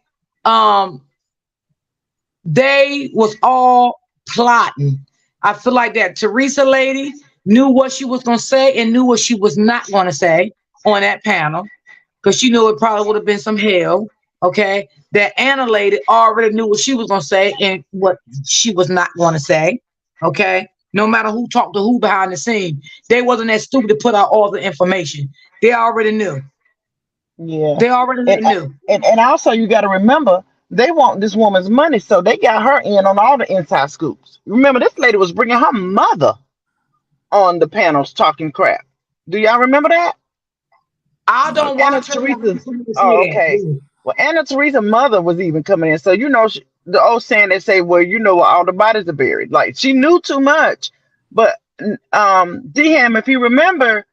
they was all plotting. I feel like that Teresa lady knew what she was gonna say and knew what she was not gonna say on that panel, because she knew it probably would have been some hell. Okay, that Anna lady already knew what she was gonna say and what she was not gonna say. Okay, no matter who talked to who behind the scene, they wasn't that stupid to put out all the information. They already knew. Yeah. They already And knew. and also you got to remember they want this woman's money, so they got her in on all the inside scoops. Remember, this lady was bringing her mother on the panels talking crap. Do y'all remember that? I don't Anna watch her. But I heard Teresa's. somebody say Oh, that. okay. Yeah. Well, Anna Teresa's mother was even coming in, so you know the old saying they say, "Well, you know where all the bodies are buried." Like she knew too much, but Dham, if you remember,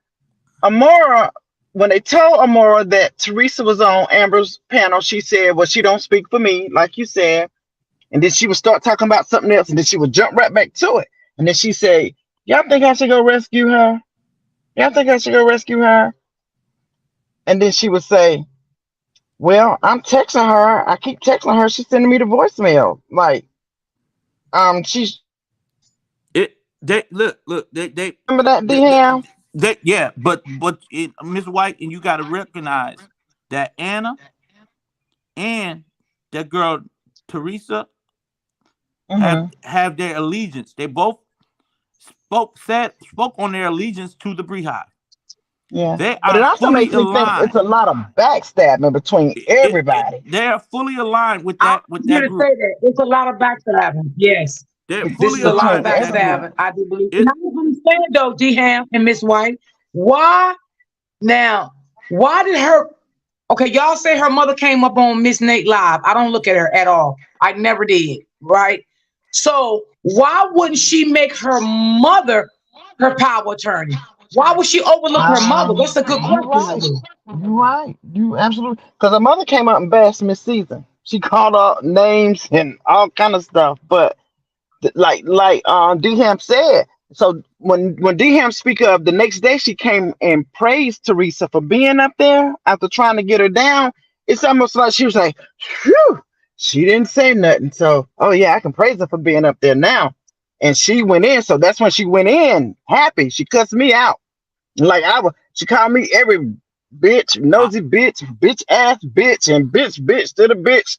Amora, when they told Amora that Teresa was on Amber's panel, she said, "Well, she don't speak for me," like you said, and then she would start talking about something else, and then she would jump right back to it, and then she say, "Y'all think I should go rescue her? Y'all think I should go rescue her?" And then she would say, "Well, I'm texting her. I keep texting her. She's sending me the voicemail. Like, she's They look, they remember that Th- th- Dham? yeah, but Miss White, and you got to recognize that Anna and that girl Teresa Mm-hmm. have their allegiance. They both spoke on their allegiance to the Beehive. Yeah, They but it are also fully makes me think it's aligned. a lot of backstabbing between everybody. They are fully aligned with I was here that to group. say that it's a lot of backstabbing. Yes, They're this fully is a lot of aligned Between with that group. backstabbing. I do believe. And It I don't understand though, D Ham and Miss White. Why now? Why did her? Okay, y'all say her mother came up on Miss Nate live. I don't look at her at all. I never did. Right. So why wouldn't she make her mother her power attorney? Why would she overlook her mother? That's a good You question. I right. do. You right. You absolutely. Because her mother came out and bashed Miss Season. She called out names and all kind of stuff. But like Dham said, so when Dham speak of the next day, she came and praised Teresa for being up there after trying to get her down. It's almost like she was like, "Phew." She didn't say nothing. So, oh yeah, I can praise her for being up there now. And she went in. So that's when she went in happy. She cussed me out. Like she called me every bitch, I, nosy bitch, bitch ass bitch, and bitch to the bitch.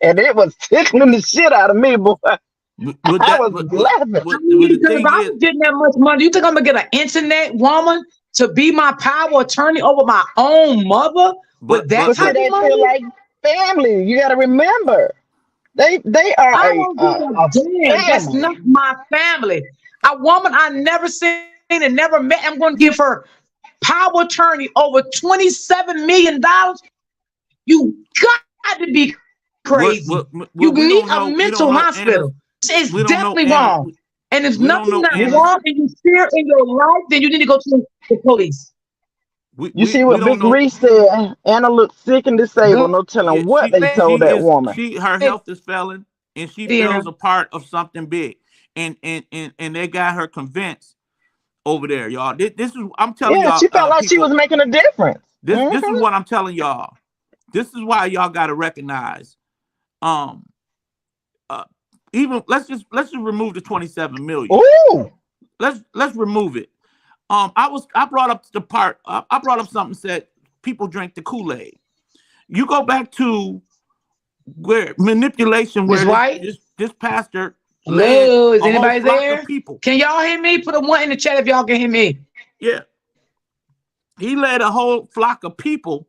And it was tickling the shit out of me, boy. with I that, was laughing. I with mean, the because if thing I is, was getting that much money, you think I'm gonna get an internet woman to be my power attorney over my own mother with that But see, type of they feel money? like family. You got to remember, they are I a don't give a, a a damn. That's family. not my family. A woman I never seen and never met. I'm going to give her power attorney over $27 million. You got to be crazy. You we need don't a know. We don't mental know Anna's. hospital. This is We don't know definitely Anna. wrong. And if We don't nothing know not Anna's. wrong and you fear in your life, then you need to go to the police. You see We what don't Big know. Reese said? Anna looked sick and Go disabled. No Yeah, telling what they told that woman. her ahead, health is failing, and she dear. feels a part of something big, and they got her convinced over there, y'all. This is I'm telling Yeah, y'all, she felt like she was people. making a difference. This is what I'm telling y'all. This is why y'all got to recognize. Um, uh, even let's just remove the 27 million. Ooh, let's remove it. I brought up the part. I brought up something said people drank the Kool-Aid. You go back to where manipulation, where this pastor led Hello, is a whole anybody flock there? of people. Can y'all hear me? Put a 1 in the chat if y'all can hear me. Yeah, he led a whole flock of people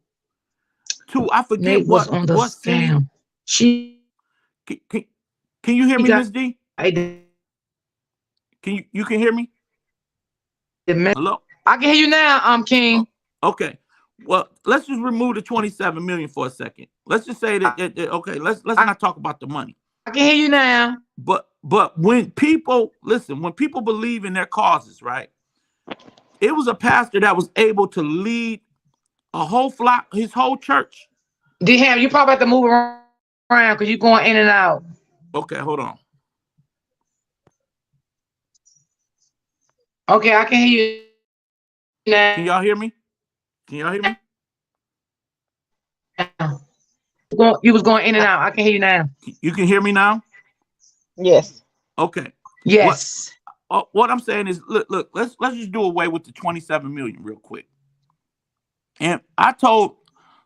to I forget Nate was on the city. scam. Can you hear me, Miss D? Can you hear me? Hello? I can hear you now, King. Okay. Well, let's just remove the 27 million for a second. Let's just say that okay, let's not talk about the money. I can hear you now. But when people when people believe in their causes, right? It was a pastor that was able to lead a whole flock, his whole church. D-Ham, you probably have to move around because you're going in and out. Okay, hold on. Okay, I can hear you now. Can y'all hear me? Can y'all hear me? You was going in and out. I can hear you now. You can hear me now? Yes. Okay. Yes. What I'm saying is, look, let's just do away with the 27 million real quick. And I told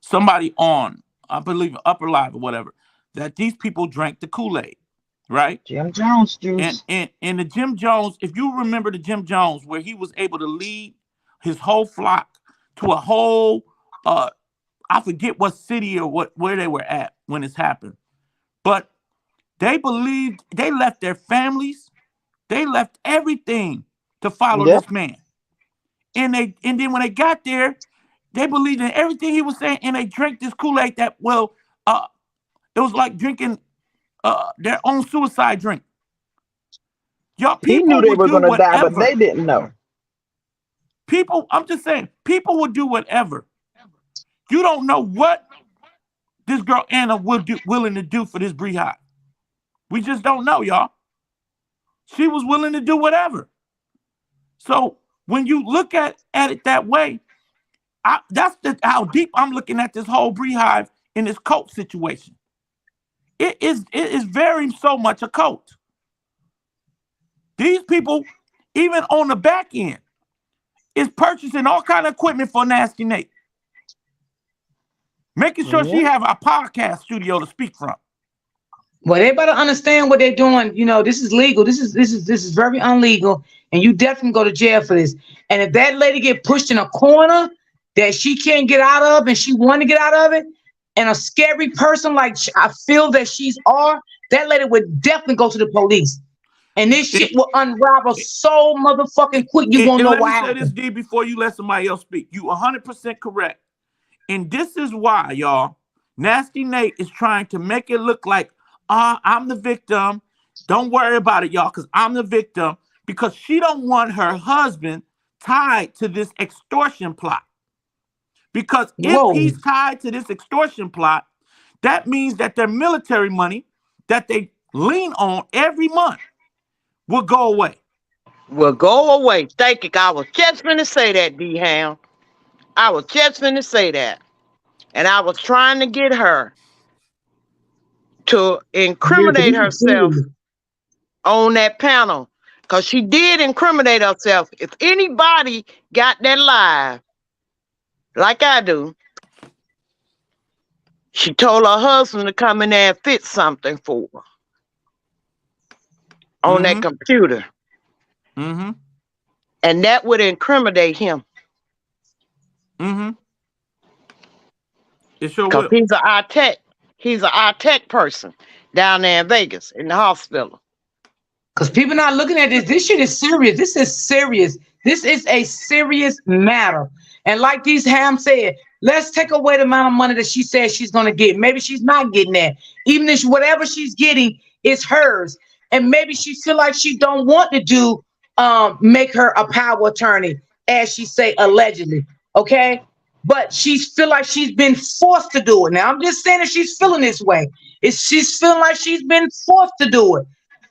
somebody on, I believe Upper Live or whatever, that these people drank the Kool-Aid, right? Jim Jones juice. And the Jim Jones, if you remember the Jim Jones, where he was able to lead his whole flock to a whole, I forget what city or where they were at when this happened, but they believed, they left their families, they left everything to follow this man. And then when they got there, they believed in everything he was saying, and they drank this Kool-Aid that, it was like drinking their own suicide drink. Y'all, He knew they were going to die, but they didn't know. People, I'm just saying, people will do whatever. You don't know what this girl Anna willing to do for this Brehad. We just don't know, y'all. She was willing to do whatever. So when you look at it that way, that's how deep I'm looking at this whole Brehad in this cult situation. It is very so much a cult. These people, even on the back end, is purchasing all kind of equipment for Nasty Nate, making sure she have a podcast studio to speak from. Well, they better understand what they're doing. You know, this is legal. This is very illegal, and you definitely go to jail for this. And if that lady get pushed in a corner that she can't get out of, and she want to get out of it, and a scary person like I feel that she's that lady would definitely go to the police. And this shit will unravel so motherfucking quick. You won't know why. Let me say this, D, before you let somebody else speak. You 100% correct. And this is why, y'all, Nasty Nate is trying to make it look like, I'm the victim. Don't worry about it, y'all, because I'm the victim. Because she don't want her husband tied to this extortion plot. Because if he's tied to this extortion plot, that means that their military money that they lean on every month will go away. Will go away. Thank you. I was just going to say that, D-Ham. I was just going to say that. And I was trying to get her to incriminate herself on that panel. Because she did incriminate herself. If anybody got that live, like I do, she told her husband to come in there and fix something for her on that computer. Mm-hmm. And that would incriminate him. Mm-hmm. It sure will. Because he's an tech person down there in Vegas in the hospital. Because people not looking at this. This shit is serious. This is serious. This is a serious matter. And like these Ham said, let's take away the amount of money that she says she's going to get. Maybe she's not getting that. Even if whatever she's getting is hers. And maybe she feel like she don't want to do, make her a power attorney, as she say, allegedly. Okay. But she feel like she's been forced to do it. Now, I'm just saying that she's feeling this way. She's feeling like she's been forced to do it.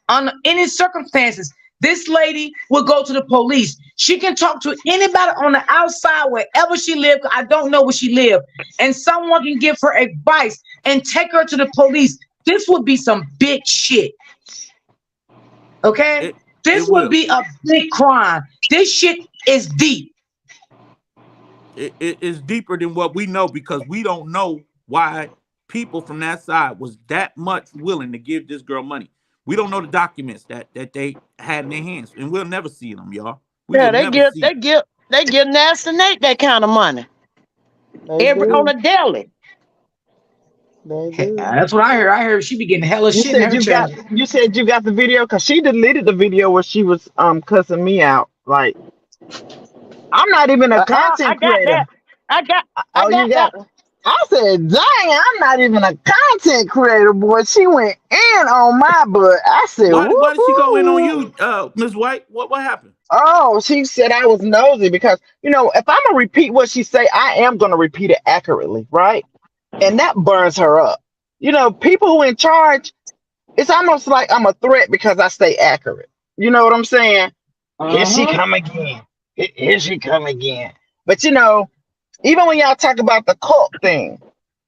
Under any circumstances, this lady will go to the police. She can talk to anybody on the outside, wherever she lives. I don't know where she lives. And someone can give her advice and take her to the police. This would be some big shit. Okay? This would be a big crime. This shit is deep. It is deeper than what we know because we don't know why people from that side was that much willing to give this girl money. We don't know the documents that they had in their hands, and we'll never see them, y'all. They give Nasty Nate that kind of money. On a daily. That's what I heard. I heard she be getting hella shit in her channel. You said you got the video because she deleted the video where she was cussing me out. Like, I'm not even a content creator. I got that. I said, dang, I'm not even a content creator, boy. She went in on my butt. I said, why did she go in on you, Ms. White? What happened? Oh, she said I was nosy because, you know, if I'm gonna repeat what she say, I am gonna repeat it accurately, right? And that burns her up. You know, people who in charge, it's almost like I'm a threat because I stay accurate. You know what I'm saying? Here she come again. Here she come again. But you know, even when y'all talk about the cult thing,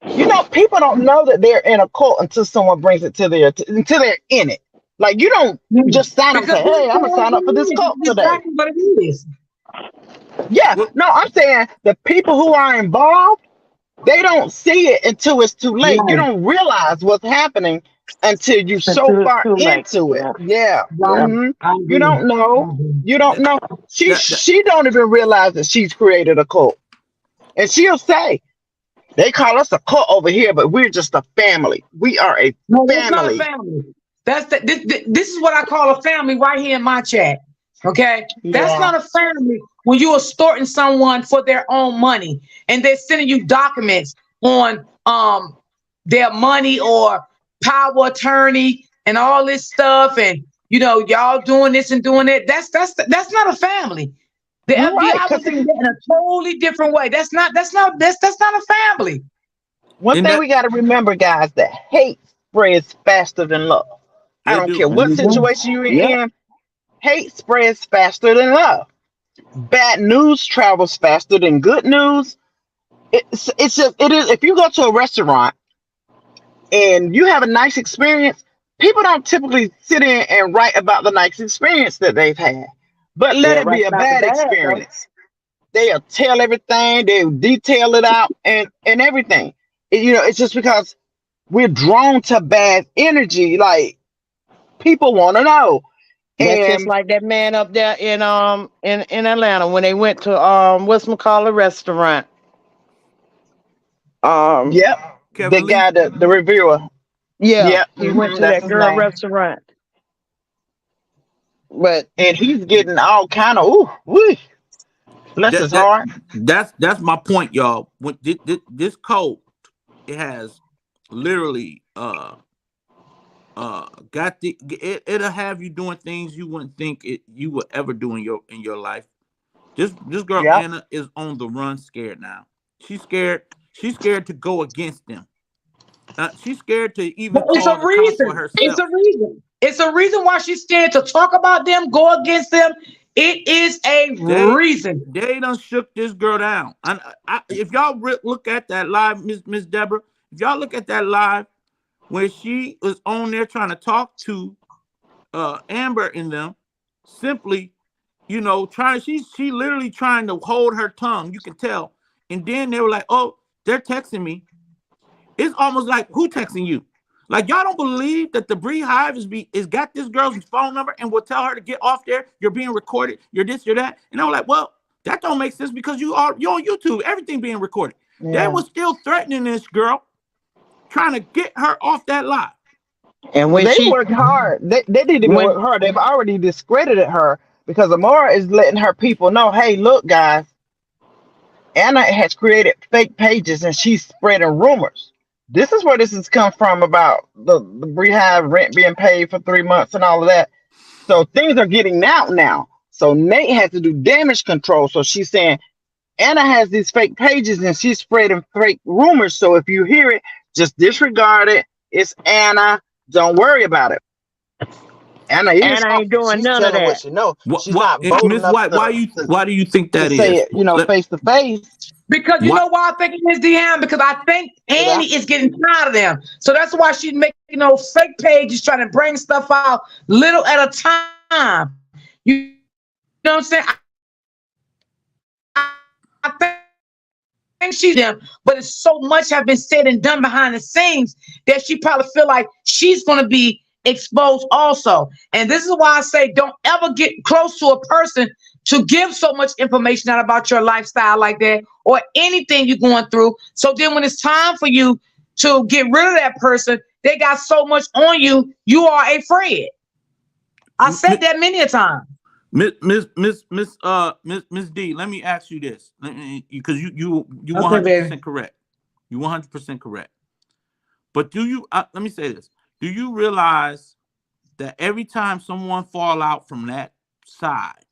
you know, people don't know that they're in a cult until someone brings it to until they're in it. Like, you don't just sign up and say, hey, I'm gonna sign up for this cult today. Exactly what it is. Yeah, no, I'm saying the people who are involved, they don't see it until it's too late. Right. You don't realize what's happening until you so far into it. Yeah. You don't know. You don't know. She don't even realize that she's created a cult. And she'll say, they call us a cult over here, but we're just a family. We are a family. It's not a family. This is what I call a family right here in my chat. Okay, that's not a family when you are extorting someone for their own money and they're sending you documents on their money or power attorney and all this stuff, and you know y'all doing this and doing it. That's not a family. The FBI was in a totally different way. That's not a family. One thing we got to remember, guys, that hate spreads faster than love. I don't care what situation you're in. Hate spreads faster than love. Bad news travels faster than good news. It is. If you go to a restaurant and you have a nice experience, people don't typically sit in and write about the nice experience that they've had. But let it be a bad experience. They'll tell everything. They'll detail it out and everything. You know, it's just because we're drawn to bad energy. Like, people want to know. That's just like that man up there in Atlanta when they went to whatchamacallit restaurant. Yep. The guy, the reviewer. Yeah. Yep. He went to that girl restaurant. And he's getting all kind of bless his heart. That's my point, y'all. When this code, it has literally it'll have you doing things you wouldn't think you would ever do in your life. This girl Anna is on the run, scared now. She's scared to go against them. She's scared to even call the cops for herself. It's a reason why she's scared to talk about them, go against them. It is a reason. They done shook this girl down. If y'all look at that live, Miss Deborah, if y'all look at that live where she was on there trying to talk to Amber and them, simply, you know, she literally trying to hold her tongue. You can tell. And then they were like, oh, they're texting me. It's almost like, who texting you? Like, y'all don't believe that the Bree Hive is got this girl's phone number and will tell her to get off there. You're being recorded. You're this, you're that. And I was like, well, that don't make sense because you're on YouTube. Everything being recorded. Yeah. They were still threatening this girl, trying to get her off that live. And when they worked hard, they didn't even work hard. They've already discredited her because Amora is letting her people know, hey, look, guys, Anna has created fake pages and she's spreading rumors. This is where this has come from about the rehab rent being paid for 3 months and all of that. So things are getting out now. So Nate has to do damage control. So she's saying Anna has these fake pages and she's spreading fake rumors. So if you hear it, just disregard it. It's Anna. Don't worry about it. Anna ain't doing none of that. What she knows. She's not bold enough. White, why do you think that is? Say it, you know, face to face. Because you know why I think it is, Deanne? Because I think Annie is getting tired of them. So that's why she's making those fake pages, trying to bring stuff out little at a time. You know what I'm saying? I think she's them, but it's so much have been said and done behind the scenes that she probably feel like she's going to be exposed also. And this is why I say don't ever get close to a person to give so much information out about your lifestyle like that or anything you're going through. So then when it's time for you to get rid of that person, they got so much on you, you are afraid. I said that many a time. Miss D, let me ask you this, because you Okay, 100% correct. You 100% correct. But do you? Let me say this: do you realize that every time someone fall out from that side,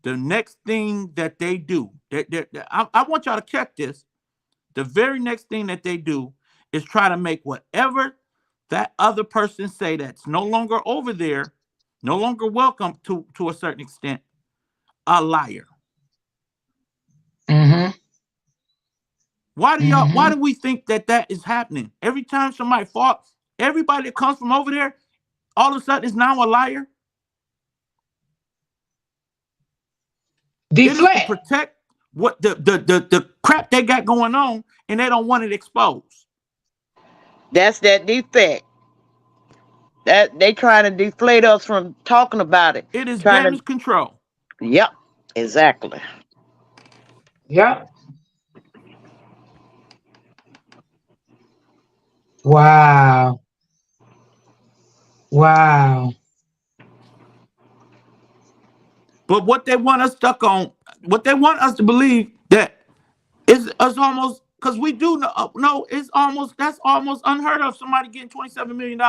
the next thing that they do, I want y'all to check this. The very next thing that they do is try to make whatever that other person say that's no longer over there, no longer welcome to a certain extent, a liar. Mm-hmm. Why do we think that is happening? Every time somebody falls, everybody that comes from over there, all of a sudden is now a liar. Deflect. It is to protect what the crap they got going on, and they don't want it exposed. That's that defect. That they trying to deflate us from talking about it. It is trying damage control. Yep, exactly. Yep. Wow. Wow. But what they want us stuck on, what they want us to believe that is almost, because we do know, no, that's almost unheard of. Somebody getting $27 million.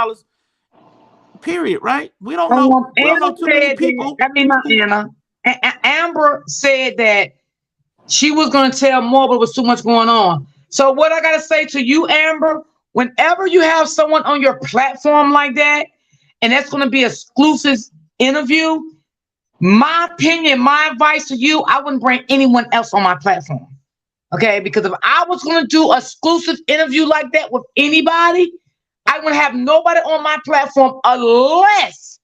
Period. Right? We don't know. We don't know too many people. Not Anna. Amber said that she was going to tell more, but was too much going on. So what I got to say to you, Amber, whenever you have someone on your platform like that, and that's going to be an exclusive interview, my opinion, my advice to you, I wouldn't bring anyone else on my platform. Okay? Because if I was going to do an exclusive interview like that with anybody, I wouldn't have nobody on my platform unless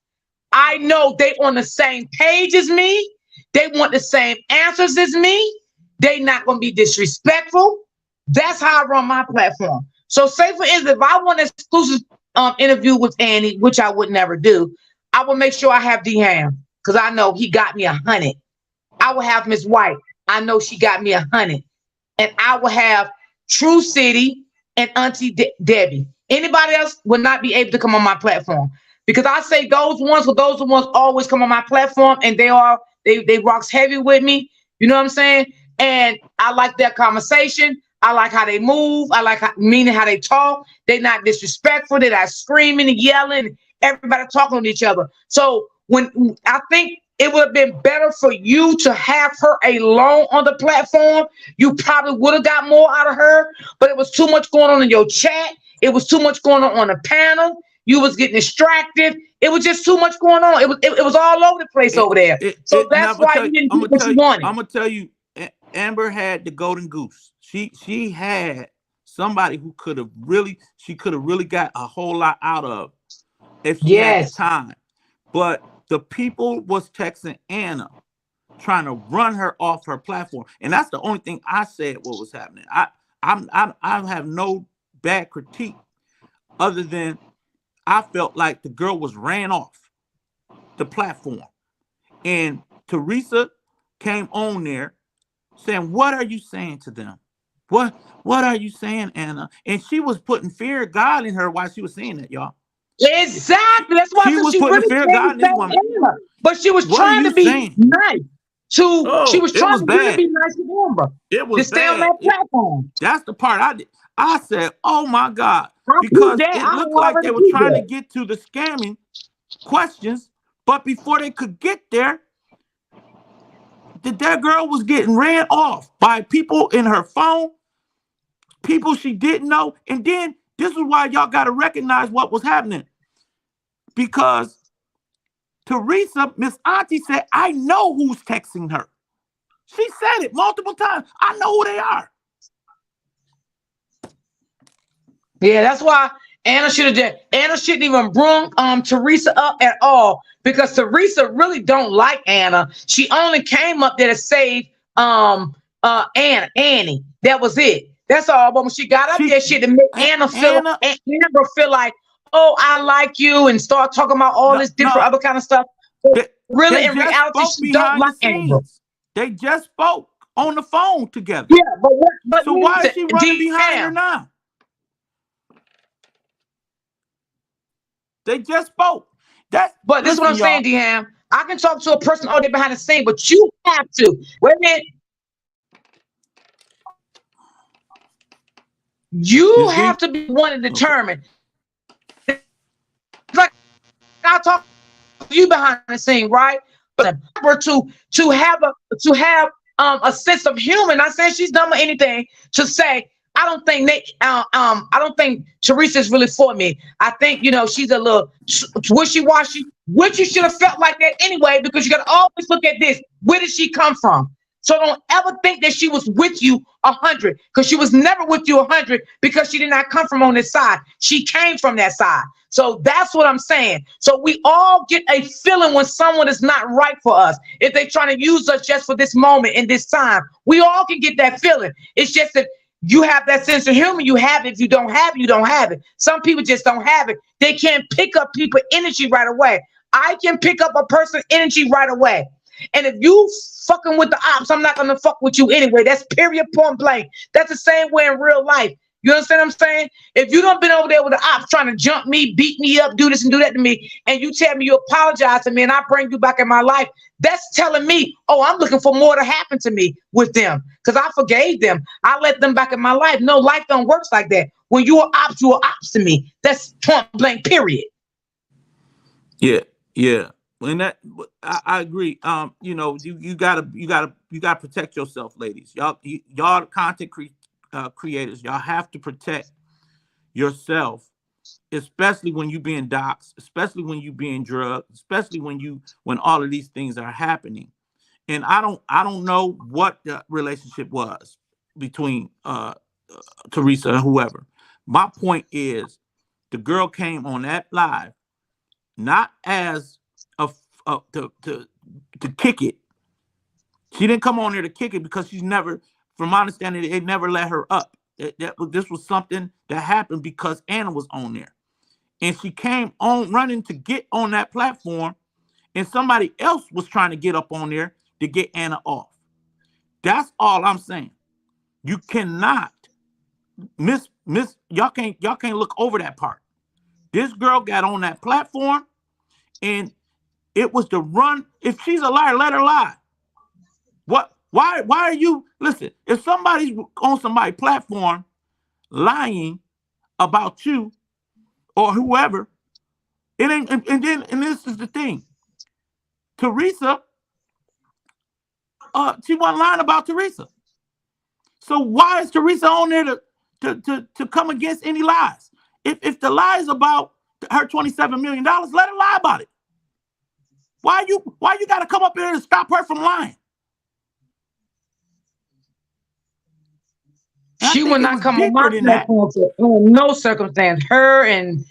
I know they on the same page as me. They want the same answers as me. They not going to be disrespectful. That's how I run my platform. So say for instance, if I want an exclusive interview with Annie, which I would never do, I will make sure I have D-Ham because I know he got me 100. I will have Miss White. I know she got me 100. And I will have True City and Auntie Debbie. Anybody else will not be able to come on my platform because I say those ones always come on my platform and they rocks heavy with me. You know what I'm saying? And I like their conversation. I like how they move. I like how they talk. They're not disrespectful. They're not screaming and yelling. Everybody talking to each other. So when I think it would have been better for you to have her alone on the platform, you probably would have got more out of her. But it was too much going on in your chat. It was too much going on the panel. You was getting distracted. It was just too much going on. It was all over the place over there. So that's why you didn't get what you wanted. I'm gonna tell you, Amber had the golden goose. She had somebody who could have really got a whole lot out of if she had the time. But the people was texting Anna, trying to run her off her platform, and that's the only thing I said what was happening. I have no bad critique other than I felt like the girl was ran off the platform, and Teresa came on there saying, "What are you saying to them? What are you saying, Anna?" And she was putting fear of God in her while she was saying that, y'all. Exactly. That's why she was putting really fear of God in this woman. But she was trying to be nice. She was trying to really be nice to Amber. It was to stay on that platform. That's the part I said, "Oh my God," because it looked like they were trying to get to the scamming questions, but before they could get there, that girl was getting ran off by people in her phone, people she didn't know. And then this is why y'all got to recognize what was happening. Because Teresa, Miss Auntie said, "I know who's texting her." She said it multiple times. I know who they are. Yeah, that's why Anna shouldn't even bring Teresa up at all. because Teresa really don't like Anna. She only came up there to save Annie. That was it. That's all. But when she got up there, she had to make Amber feel like, oh, I like you, and start talking about all this different other kind of stuff. But really, in reality, she don't like Amber. They just spoke on the phone together. Yeah, but so why is she running behind her now? They just spoke. But this is what I'm saying, D-Ham. I can talk to a person all day behind the scene, but you have to. Wait a minute. You have to be one to determine. Like I talk to you behind the scene, right? But to have a sense of humor. Not saying she's done anything. To say I don't think Teresa's really for me. I think she's a little wishy-washy. Which you should have felt like that anyway, because you got to always look at this. Where did she come from? So don't ever think that she was with you 100, because she was never with you 100, because she did not come from on this side. She came from that side. So that's what I'm saying. So we all get a feeling when someone is not right for us. If they're trying to use us just for this moment in this time, we all can get that feeling. It's just that you have that sense of humor. You have it. If you don't have it, you don't have it. Some people just don't have it. They can't pick up people's energy right away. I can pick up a person's energy right away. And if you fucking with the ops, I'm not going to fuck with you anyway. That's period, point blank. That's the same way in real life. You understand what I'm saying? If you don't been over there with the ops trying to jump me, beat me up, do this and do that to me, and you tell me you apologize to me and I bring you back in my life, that's telling me, oh, I'm looking for more to happen to me with them, because I forgave them. I let them back in my life. No, life don't work like that. When you are ops to me. That's point blank, period. Yeah. And that I agree. You gotta protect yourself, ladies. Y'all content creators. Y'all have to protect yourself, especially when you being doxxed, especially when you being drugged, especially when all of these things are happening. And I don't know what the relationship was between Teresa and whoever. My point is, the girl came on that live not as to kick it. She didn't come on there to kick it, because she's never, from my understanding, it never let her up. This was something that happened because Anna was on there, and she came on running to get on that platform, and somebody else was trying to get up on there to get Anna off. That's all I'm saying. You cannot miss. Y'all can't look over that part. This girl got on that platform, and it was to run. If she's a liar, let her lie. What? Why are you? Listen, if somebody's on somebody's platform lying about you or whoever, it ain't. And this is the thing. Teresa, she wasn't lying about Teresa. So why is Teresa on there to come against any lies? If the lie is about her $27 million, let her lie about it. Why you got to come up here and stop her from lying? She would not come on my platform in no circumstance. Her and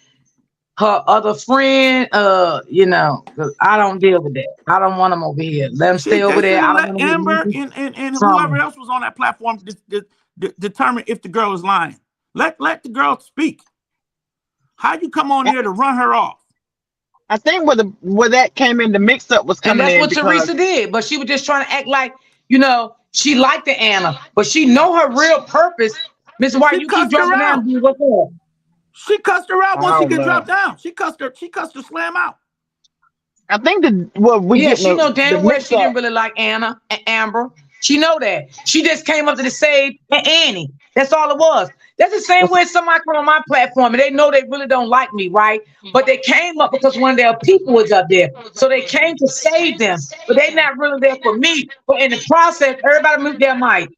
her other friend, because I don't deal with that. I don't want them over here. Let them stay over there. I don't let Amber and whoever else was on that platform determine if the girl is lying. Let the girl speak. How you come on here to run her off? I think where that came in, the mix up was coming in. And that's what Teresa did, but she was just trying to act like, she liked the Anna, but she know her real purpose. Miss White, you keep dropping down. What's up? She cussed her out once she get dropped down. She cussed her slam out. I think she know damn well she didn't really like Anna and Amber. She know that. She just came up to save Annie. That's all it was. That's the same way somebody come on my platform and they know they really don't like me, right? But they came up because one of their people was up there. So they came to save them, but they're not really there for me. But in the process, everybody moved their mic.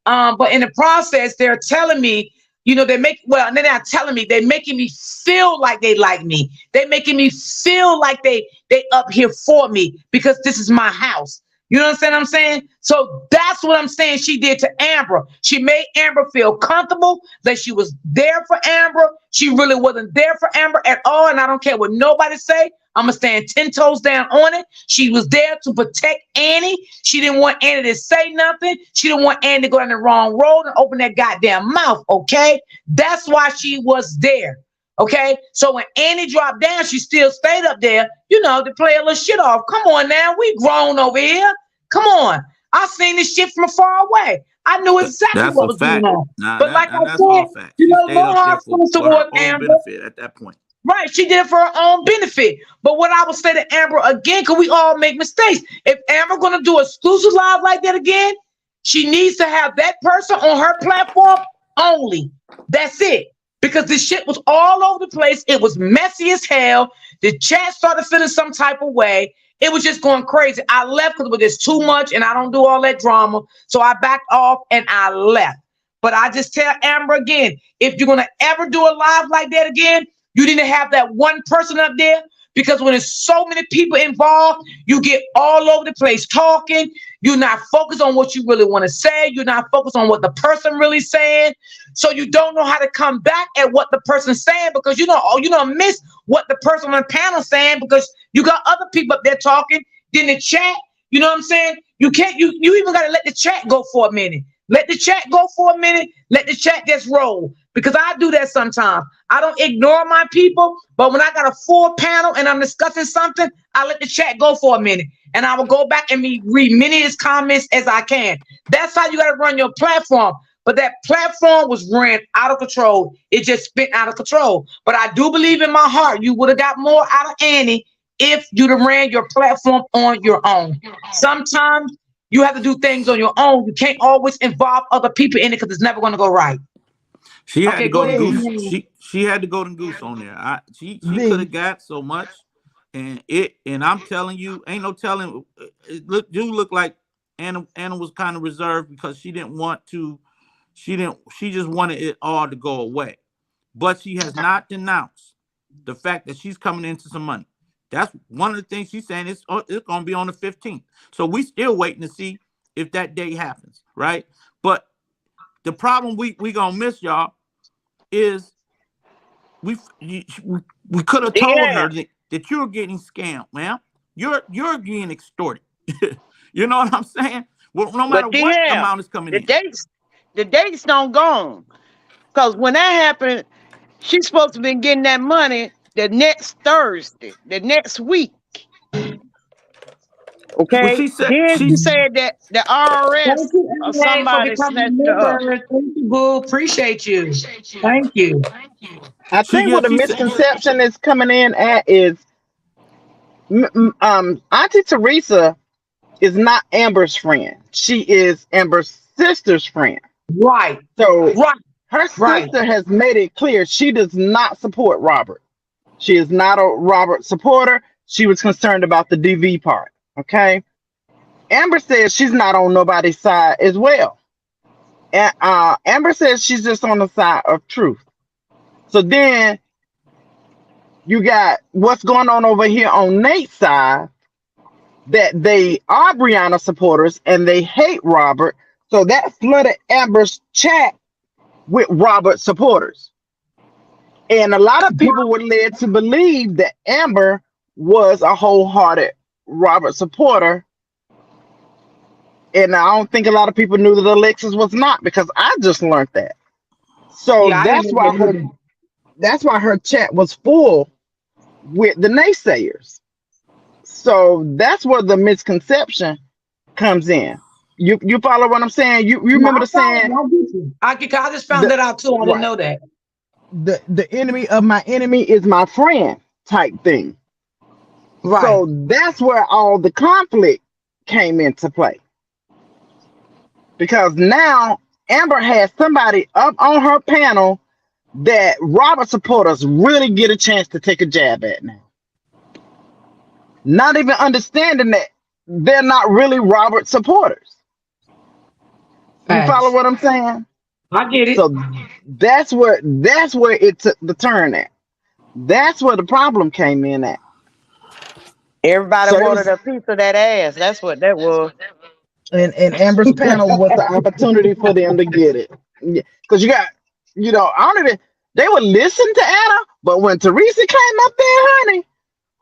But in the process, they're telling me, they're not telling me, they're making me feel like they like me. They're making me feel like they up here for me because this is my house. You understand what I'm saying? So that's what I'm saying she did to Amber. She made Amber feel comfortable that she was there for Amber. She really wasn't there for Amber at all. And I don't care what nobody say. I'm going to stand 10 toes down on it. She was there to protect Annie. She didn't want Annie to say nothing. She didn't want Annie to go down the wrong road and open that goddamn mouth, okay? That's why she was there, okay? So when Annie dropped down, she still stayed up there, you know, to play a little shit off. Come on now. We grown over here. Come on. I seen this shit from far away. I knew exactly That's what a was fact. going on. Nah, but like I that's all said, fact. you She know, stayed no up hard there feelings for her toward own Amber. benefit at that point. Right, she did it for her own benefit. But what I would say to Amber again, because we all make mistakes. If Amber gonna do exclusive live like that again, she needs to have that person on her platform only. That's it. Because this shit was all over the place. It was messy as hell. The chat started feeling some type of way. It was just going crazy. I left because it was just too much, and I don't do all that drama. So I backed off and I left. But I just tell Amber again, if you're gonna ever do a live like that again, you need to have that one person up there, because when there's so many people involved, you get all over the place talking. You're not focused on what you really want to say. You're not focused on what the person really saying. So you don't know how to come back at what the person's saying, because you don't miss what the person on the panel saying, because you got other people up there talking. Then the chat, you know what I'm saying? You can't, you even got to let the chat go for a minute. Let the chat go for a minute. Let the chat just roll. Because I do that sometimes. I don't ignore my people, but when I got a full panel and I'm discussing something, I let the chat go for a minute. And I will go back and read many of his comments as I can. That's how you got to run your platform. But that platform was ran out of control. It just spent out of control. But I do believe in my heart you would have got more out of Annie if you'd have ran your platform on your own. Sometimes you have to do things on your own. You can't always involve other people in it, because it's never going to go right. She had to go to ahead. Goose. She had to go to Goose on there. She could have got so much, and I'm telling you, ain't no telling. It look like Anna was kind of reserved because she didn't want to. She just wanted it all to go away. But she has not denounced the fact that she's coming into some money. That's one of the things she's saying. It's going to be on the 15th. So we still waiting to see if that day happens, right? But the problem we gonna miss, y'all, is we could have told her that you're getting scammed, man. You're getting extorted. You know what I'm saying? Well, no matter what amount is coming in. The date's don't gone. Because when that happened, she's supposed to be getting that money the next Thursday, the next week. Okay. Well, she said that the IRS or somebody snatched her up. Thank you, boo. Appreciate you. Thank you. I think what the misconception is coming in at is Auntie Teresa is not Amber's friend. She is Amber's sister's friend. Right. So her sister has made it clear she does not support Robert. She is not a Robert supporter. She was concerned about the DV part. Okay. Amber says she's not on nobody's side as well. And Amber says she's just on the side of truth. So then you got what's going on over here on Nate's side, that they are Brianna supporters and they hate Robert. So that flooded Amber's chat with Robert supporters. And a lot of people were led to believe that Amber was a wholehearted Robert supporter. And I don't think a lot of people knew that Alexis was not, because I just learned that. So that's why her chat was full with the naysayers. So that's where the misconception comes in. You follow what I'm saying? You remember the saying? I just found that out too. I didn't know that. The enemy of my enemy is my friend type thing. Right. So that's where all the conflict came into play. Because now Amber has somebody up on her panel that Robert supporters really get a chance to take a jab at now. Not even understanding that they're not really Robert supporters. You follow what I'm saying? I get it. So that's where it took the turn at. That's where the problem came in at. Everybody So it wanted was, a piece of that ass. That's what that was. and Amber's panel was the opportunity for them to get it. Because you got, I don't even, they would listen to Anna, but when Teresa came up there, honey,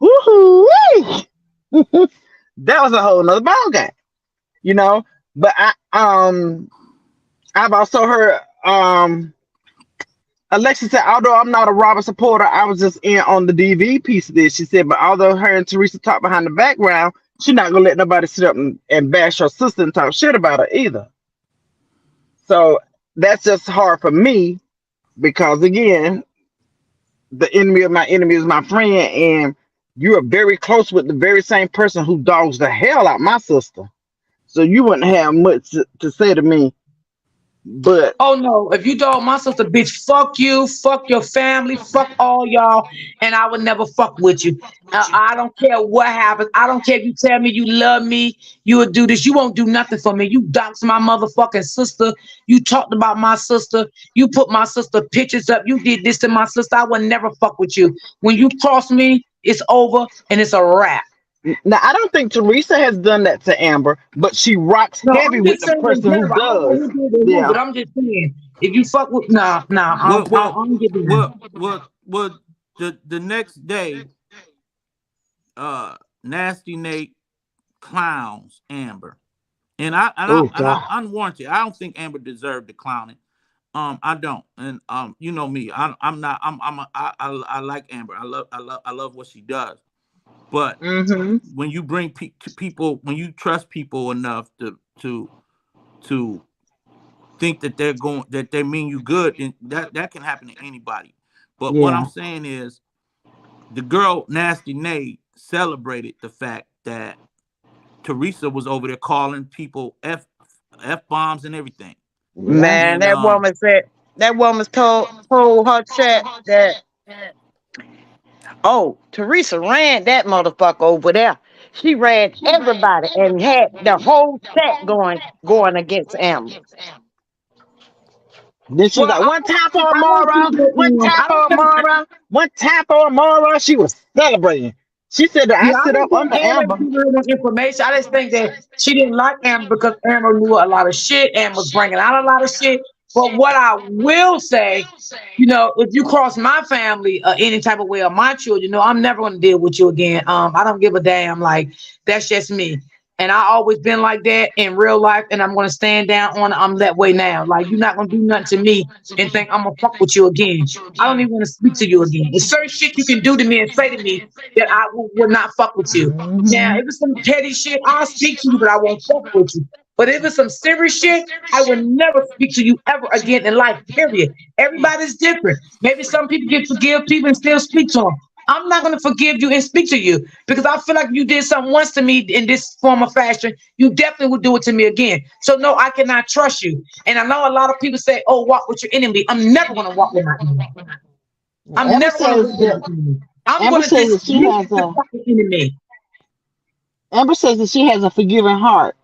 woohoo, that was a whole nother ball game, you know. But I've also heard Alexa said, although I'm not a Robert supporter, I was just in on the DV piece of this. She said, but although her and Teresa talk behind the background, she's not gonna let nobody sit up and bash her sister and talk shit about her either. So that's just hard for me because again, the enemy of my enemy is my friend, and you are very close with the very same person who dogs the hell out my sister. So you wouldn't have much to say to me. But Oh no, if you dog my sister, bitch, fuck you, fuck your family, fuck all y'all, and I would never fuck with you. I don't care what happens. I don't care if you tell me you love me, you would do this. You won't do nothing for me. You dox my motherfucking sister. You talked about my sister. You put my sister pictures up. You did this to my sister. I would never fuck with you. When you cross me, it's over and it's a wrap. now I don't think Teresa has done that to Amber, but she rocks No, heavy I'm with just the saying in person who general. I don't know does. who did it who, Yeah. but I'm just saying if you fuck with nah, Well, I well, don't get well, that. well. The next day, Nasty Nate clowns Amber, and Oh I'm God. unwarranted. I don't think Amber deserved the clowning. I don't, and you know me. I'm not. I like Amber. I love what she does. But Mm-hmm. when you bring to people, when you trust people enough to think that they mean you good, and that can happen to anybody. But what I'm Yeah. saying is, the girl Nasty Nate celebrated the fact that Teresa was over there calling people f bombs and everything, Yeah. Man, and that woman said that woman told her chat that, oh, Teresa ran that motherfucker over there. She ran everybody and had the whole chat going against Amber. Then she's Well, like, one time for I don't Amara, think that, one time I for don't think. Amara, one time for Amara. She was celebrating. She said that I Yeah, I sit don't up think under Amber Amber. gave her no information. I just think that she didn't like Amber because Amber knew a lot of shit and was bringing out a lot of shit. But what I will say, if you cross my family any type of way or my children, I'm never going to deal with you again. I don't give a damn. Like that's just me. And I always been like that in real life, and I'm gonna stand down on. I'm that way now. Like you're not gonna do nothing to me and think I'm gonna fuck with you again. I don't even want to speak to you again. There's certain shit you can do to me and say to me that I would not fuck with you. Now, Mm-hmm. if it's some petty shit, I'll speak to you, but I won't fuck with you. But if it's some serious shit, I will never speak to you ever again in life. Period. Everybody's different. Maybe some people can forgive people and still speak to them. I'm not going to forgive you and speak to you because I feel like you did something once to me in this form of fashion. You definitely would do it to me again. So no, I cannot trust you. And I know a lot of people say, "Oh, walk with your enemy." I'm never going to walk with my enemy. I'm Amber never going to says walk with that my enemy. I'm Amber going to says that she dismiss has the a fucking enemy. Amber says that she has a forgiving heart,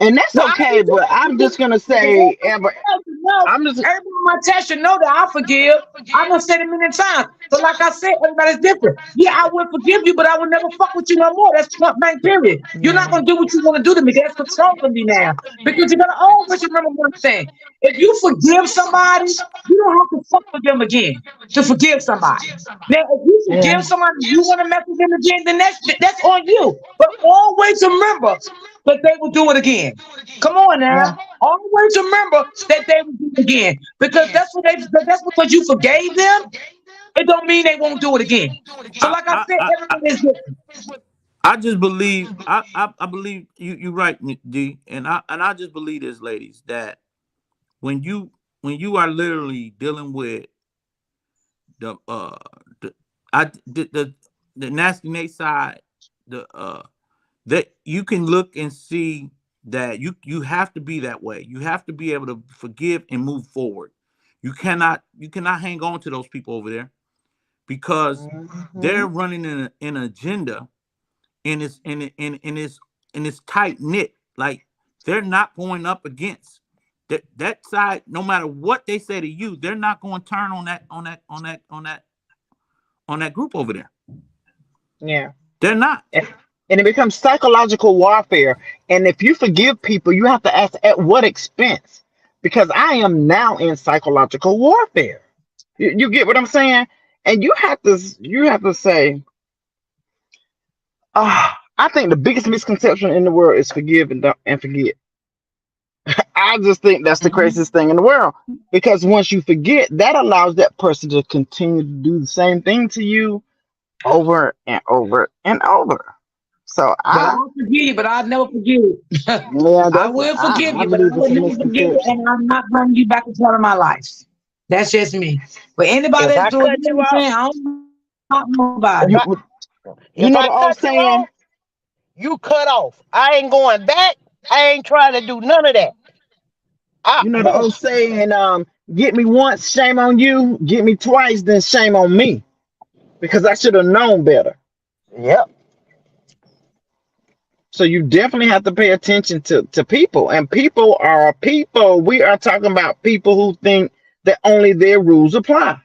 and that's Well, I okay. need to But I'm just gonna say, Amber, know. I'm just Everybody on my test should know that I forgive. I'm gonna say it a million times. But like I said, everybody's different. Yeah, I will forgive you, but I will never fuck with you no more. That's point blank period. You're not yeah, gonna do what you want to do to me. That's controlling me now. Because you're gonna always remember one thing. If you forgive somebody, you don't have to fuck with them again to forgive somebody. Now, if you yeah, forgive somebody, you want to mess with them again, then that's on you. But always remember that they will do it again. Come on now. yeah, Always remember that they will do it again. Because that's because you forgave them, it don't mean they won't do it again. So I like I I said, I, I, everyone is different. I just believe I believe you right, D, and I just believe this, ladies, that when you are literally dealing with the the I the nasty Nate side, the that you can look and see that you have to be that way. You have to be able to forgive and move forward. You cannot hang on to those people over there because hmm, they're running an agenda, and it's tight knit. Like they're not going up against that side. No matter what they say to you, they're not going to turn on that group over there. yeah. They're not. and it becomes psychological warfare. And if you forgive people, you have to ask at what expense? Because I am now in psychological warfare. You get what I'm saying? And you have to say, I think the biggest misconception in the world is forgive and forget. I just think that's the Mhm. craziest thing in the world, because once you forget, that allows that person to continue to do the same thing to you over and over and over. So But I'll forgive you, but I'll never forgive you. yeah, I that's will forgive I you, but I believe it's will a never forgive you, misconception. and I'm not bringing you back into part of my life. That's just me. But anybody If that's I doing, cut you know what you I'm off, saying? I don't talk to nobody. if I You if know I the old cut you saying. off, you cut off. I ain't going back. I ain't trying to do none of that. You know the old saying. Get me once, shame on you. Get me twice, then shame on me, because I should have known better. Yep. So you definitely have to pay attention to people, and people are people. We are talking about people who think that only their rules apply.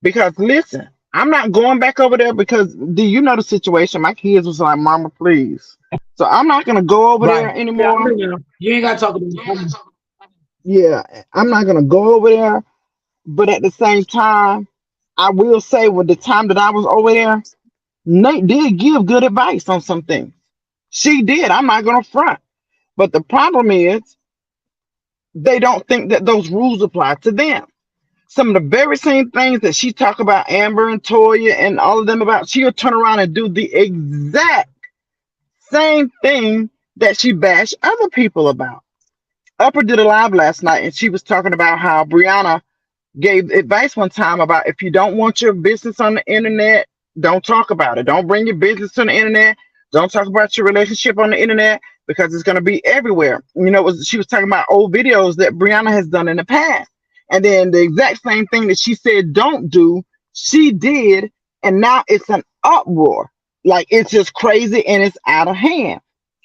Because listen, I'm not going back over there, because do you know the situation? My kids was like, "Mama, please." So I'm not gonna go over there Right. Yeah, I anymore. know you. You ain't gotta talk about it. Yeah, I'm not gonna go over there. But at the same time, I will say, with the time that I was over there, Nate did give good advice on some things. She did. I'm not gonna front. But the problem is, they don't think that those rules apply to them. Some of the very same things that she talked about Amber and Toya and all of them about, she'll turn around and do the exact same thing that she bashed other people about. Upper did a live last night, and she was talking about how Brianna gave advice one time about, if you don't want your business on the internet, don't talk about it. Don't bring your business to the internet. Don't talk about your relationship on the internet, because it's going to be everywhere. She was talking about old videos that Brianna has done in the past. And then the exact same thing that she said don't do, she did. And now it's an uproar. Like, it's just crazy and it's out of hand,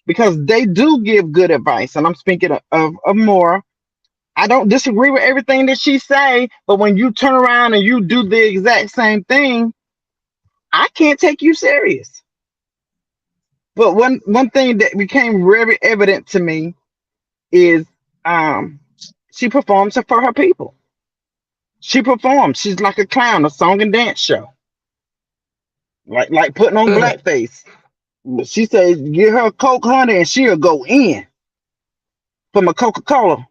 because they do give good advice. And I'm speaking of Maura. I don't disagree with everything that she say, but when you turn around and you do the exact same thing, I can't take you serious. But one thing that became very evident to me is, she performs for her people. She performs. She's like a clown, a song and dance show, like putting on Good. blackface. She says, "Get her a Coke, honey," and she'll go in from a Coca-Cola.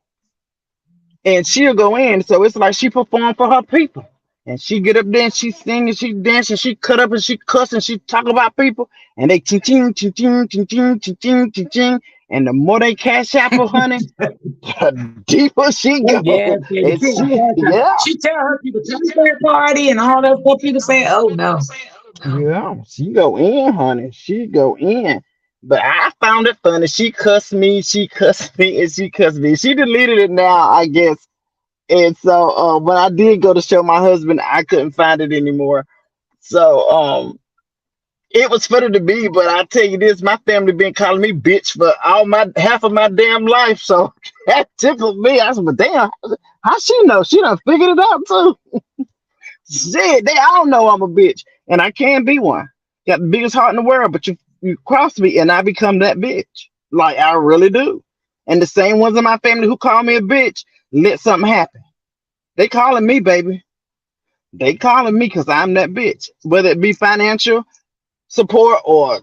And she'll go in. So it's like she performed for her people. And she get up there and she sing and she dance and she cut up and she cuss and she talk about people, and they ching ching ching ching ching ching ching ching ching ching. And the more they cash out for, honey, the deeper she Yeah, go. baby. And yeah, She tell her people, tell her party and all that stuff. People say, oh no. yeah, she go in, honey. She go in. But I found it funny. She cussed me, she cussed me, and she cussed me. She deleted it now, I guess. And so when I did go to show my husband, I couldn't find it anymore. So it was funny to me, but I tell you this, my family been calling me bitch for all my half of my damn life. So that tickled me. I said, but damn, how she know? She done figured it out too. Shit, they all know I'm a bitch. And I can be one. Got the biggest heart in the world, but you cross me and I become that bitch. Like, I really do. And the same ones in my family who call me a bitch, let something happen. They calling me, baby. They calling me because I'm that bitch. Whether it be financial support or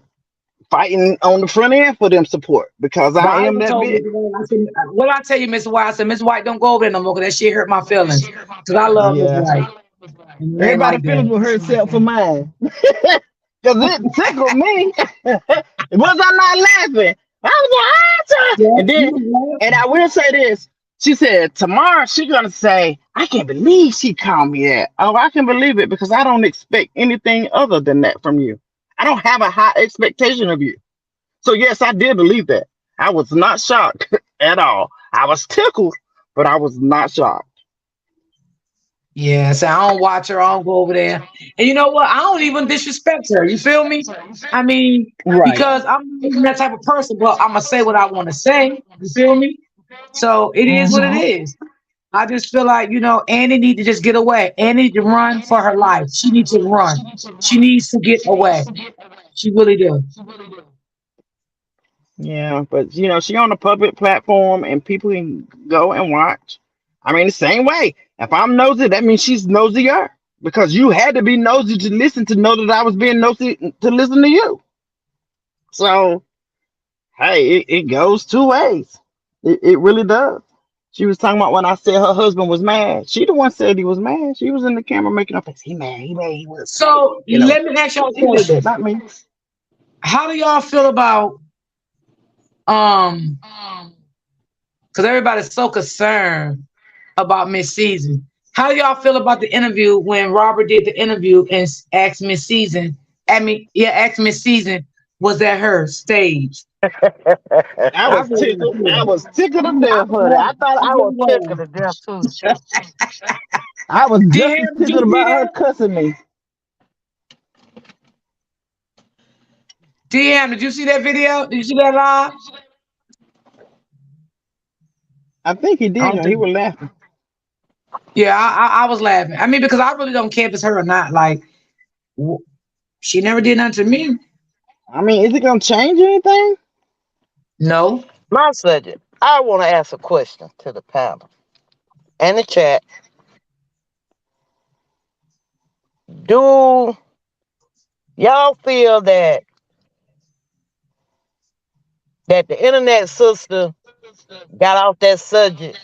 fighting on the front end for them support, because But I I am even that told bitch. Mr. White, I said, what I tell you, Miss White? I said, Miss White, don't go over there no more because that shit hurt my feelings. Because I love Miss Yeah. White. And it ain't Everybody like feelings that. will hurt except for mine. Because it tickled me. Was I not laughing? I was like, ah, Yeah, and then, and I will say this. She said, tomorrow she's going to say, I can't believe she called me that. Oh, I can believe it, because I don't expect anything other than that from you. I don't have a high expectation of you. So, yes, I did believe that. I was not shocked at all. I was tickled, but I was not shocked. yeah, so I don't watch her. I don't go over there. And you know what? I don't even disrespect her. You feel me? I mean, Right. because I'm not even that type of person, but I'm going to say what I want to say. You feel me? So it is what it Mhm. is. I just feel like, Annie need to just get away. Annie need to run for her life. She needs to run. She needs to get away. She really do. Yeah, but she on a public platform and people can go and watch. I mean, the same way. If I'm nosy, that means she's nosier because you had to be nosy to listen to know that I was being nosy to listen to you. So, hey, it goes two ways. It really does. She was talking about when I said her husband was mad. She the one said he was mad. She was in the camera making up face. He mad. He mad. He was. So let me ask y'all a She did question. that, not me. How do y'all feel about um because everybody's so concerned about Miss Season. How do y'all feel about the interview when Robert did the interview and asked Miss Season? Asked Miss Season, was that her stage? I I was really tickled. I was. was tickled to I death, honey. I thought I I was really was. tickled was. to death too. I was just as Did tickled you see about her that? cussing me. DM, did you see that video? Did you see that live? I think he I did. don't He think. was laughing. Yeah, I was laughing. I mean, because I really don't care if it's her or not. Like, she never did nothing to me. I mean, is it gonna change anything? No. My subject. I want to ask a question to the panel and the chat. Do y'all feel that the internet sister got off that subject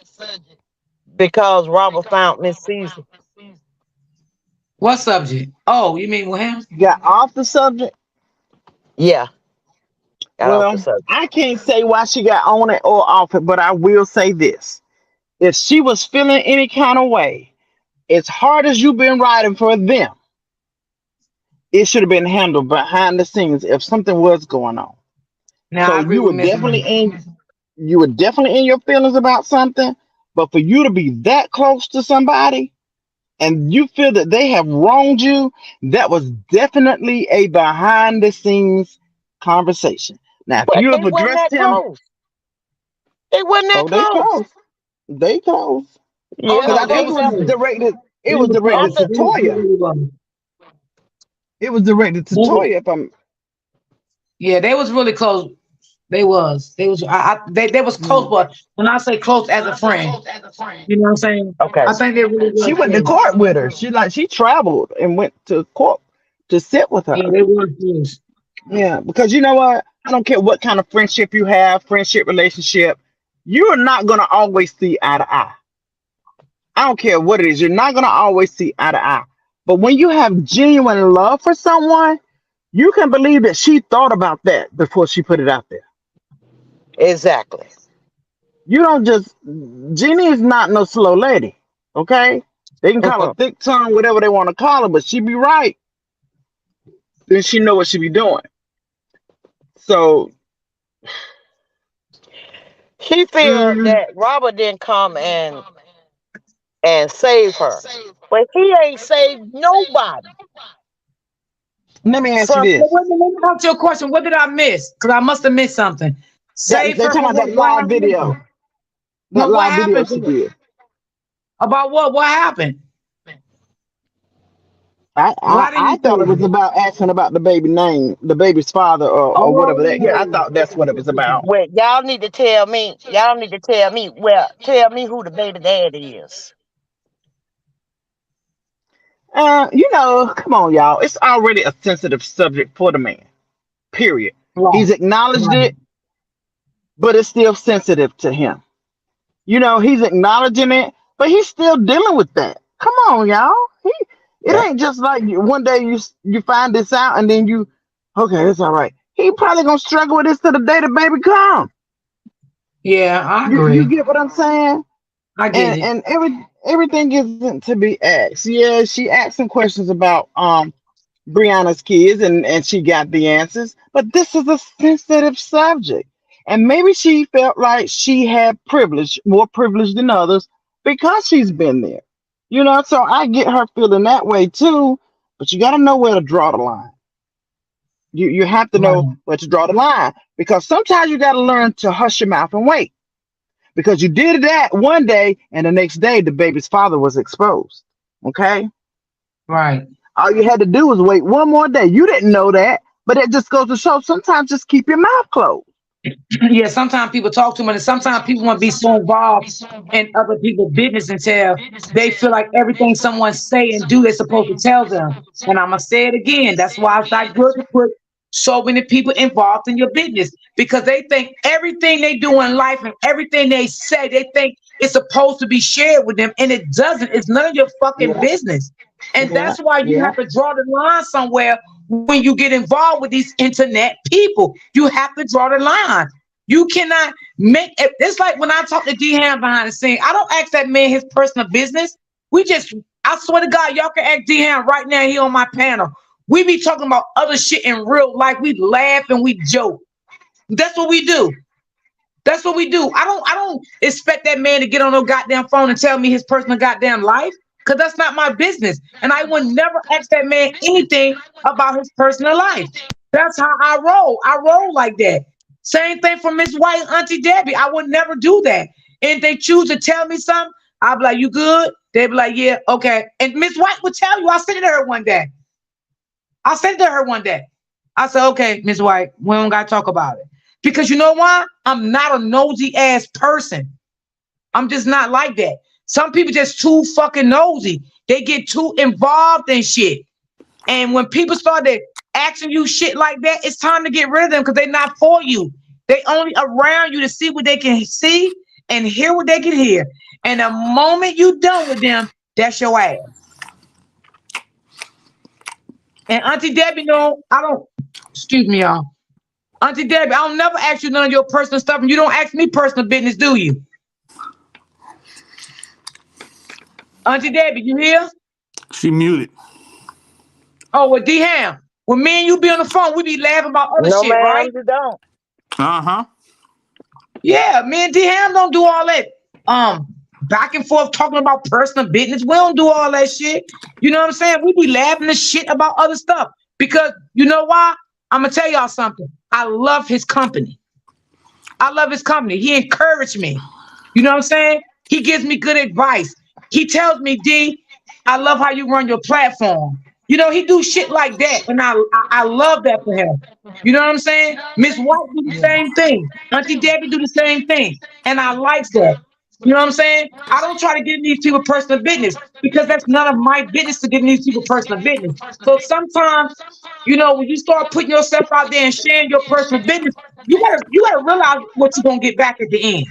because Robert found Miss Caesar? What subject? Oh, you mean with him? Got off the subject. Yeah, got off the Well, subject. I can't say why she got on it or off it, but I will say this: if she was feeling any kind of way, as hard as you've been writing for them, it should have been handled behind the scenes if something was going on. Now So I agree with Miss Money. you were definitely in your feelings about something, but for you to be that close to somebody and you feel that they have wronged you, that was definitely a behind the scenes conversation. Now, if But you they have wasn't addressed that him, close. They wasn't that oh, they close. close. They close. Oh Because Yeah, no, I they think was after close. it They was was directed close. to after They Toya. really was. It was directed to They was- Toya. If I'm Yeah, they was really close. They was. They was. They was close, Hmm. but when I say close as a friend, you know what I'm saying? okay. I think they really She was went to close. court with her. She traveled and went to court to sit with her. Yeah, they were close. Yeah, because you know what? I don't care what kind of friendship you have, friendship relationship, you're not gonna always see eye to eye. I don't care what it is, you're not gonna always see eye to eye. But when you have genuine love for someone, you can believe that she thought about that before she put it out there. Exactly. You don't just Jeannie is not no slow lady, okay? They can call her thick tongue, whatever they want to call her, but she be right. Then she know what she be doing. So She feel mm, that Robert didn't come and save her, but he ain't saved nobody. let me ask you From But this. wait a minute, let me ask you a question. What did I miss? Because I must have missed something. Save They her talking for about that what? What live happened? video. That No, what live video happened she to her? did. About what? What happened? Why didn't I you thought it save was her? about asking about the baby name, the baby's father, or whatever that. I Oh, thought that's what it was about. Well, y'all need to tell me. Y'all need to tell me. Well, tell me who the baby daddy is. Come on, y'all. It's already a sensitive subject for the man. Period. right, He's acknowledged right, it, but it's still sensitive to him. He's acknowledging it, but he's still dealing with that. Come on, y'all. It Yeah. ain't just like one day you find this out and then okay, it's all right. He probably gonna struggle with this to the day the baby comes. yeah, I You agree. get what I'm saying? I get it. And everything isn't to be asked. Yeah, she asked some questions about Brianna's kids and she got the answers, but this is a sensitive subject. And maybe she felt like she had privilege, more privilege than others, because she's been there. So I get her feeling that way too, but you gotta know where to draw the line. You have to know Right. where to draw the line because sometimes you gotta learn to hush your mouth and wait. Because you did that one day and the next day the baby's father was exposed. Okay? Right. All you had to do was wait one more day. You didn't know that, but it just goes to show sometimes just keep your mouth closed. Yeah, sometimes people talk too much, and sometimes people want to be so involved in other people's business until they feel like everything someone say and do, they're supposed to tell them. And I'm gonna say it again. That's why it's not good to put so many people involved in your business because they think everything they do in life and everything they say, they think it's supposed to be shared with them, and it doesn't. It's none of your fucking Yeah, business. And yeah, that's why you yeah. have to draw the line somewhere when you get involved with these internet people. You have to draw the line. You cannot make it. It's like when I talk to D Ham behind the scene, I don't ask that man his personal business. We just, I swear to God, y'all can ask D Ham right now. He on my panel. We be talking about other shit in real life. We laugh and we joke. That's what we do. That's what we do. I don't expect that man to get on no goddamn phone and tell me his personal goddamn life. Cause that's not my business. And I would never ask that man anything about his personal life. That's how I roll. I roll like that. Same thing for Miss White and Auntie Debbie. I would never do that. And if they choose to tell me something, I'll be like, you good? They'd be like, yeah, okay. And Miss White would tell you, I said it to her one day. I said to her one day, I said, okay, Miss White, we don't gotta talk about it. Because you know why? I'm not a nosy ass person. I'm just not like that. Some people just too fucking nosy. They get too involved in shit. And when people started asking you shit like that, it's time to get rid of them because they're not for you. They only around you to see what they can see and hear what they can hear. And the moment you done with them, that's your ass. And Auntie Debbie, no, I don't. Excuse me, y'all. Auntie Debbie, I don't never ask you none of your personal stuff, and you don't ask me personal business, do you? Auntie Debbie, you here? She muted. Oh, well, D Ham. When me and you be on the phone, we be laughing about other No, shit, ma'am, right? you don't. Uh-huh. Yeah, me and D Ham don't do all that. Back and forth talking about personal business. We don't do all that shit. You know what I'm saying? We be laughing the shit about other stuff because you know why? I'm gonna tell y'all something. I love his company. I love his company. He encouraged me. You know what I'm saying? He gives me good advice. He tells me, D, I love how you run your platform. You know, he do shit like that, and I love that for him. You know what I'm saying? Miss White do the Yeah. same thing. Auntie Debbie do the same thing, and I like that. You know what I'm saying? I don't try to get in these people personal business because that's none of my business to get in these people personal business. So sometimes, you know, when you start putting yourself out there and sharing your personal business, you gotta realize what you're gonna get back at the end.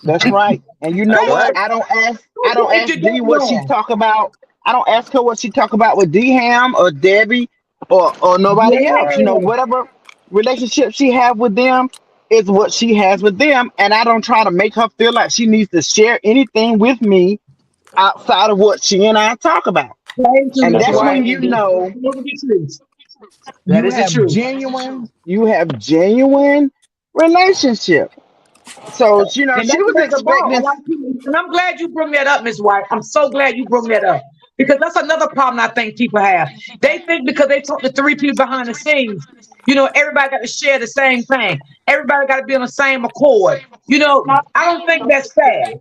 That's right. And you know That's what? right. I Don't do don't it if ask you D don't what she know. talk about. I don't ask her what she talk about with D Ham or Debbie or nobody else. You know, Yeah. whatever relationship she have with them is what she has with them. And I don't try to make her feel like she needs to share anything with me outside of what she and I talk about. Thank you, And Miss That's that's right. White. when And you that's know the truth. That you is the have truth. genuine relationship. So you know, And she that's was what it's about. A expecting. lot of people, and I'm glad you bring that up, Miss White. I'm so glad you bring that up. Because that's another problem I think people have. They think because they talk to three people behind the scenes, you know, everybody got to share the same thing. Everybody got to be on the same accord. You know, I don't think that's fair.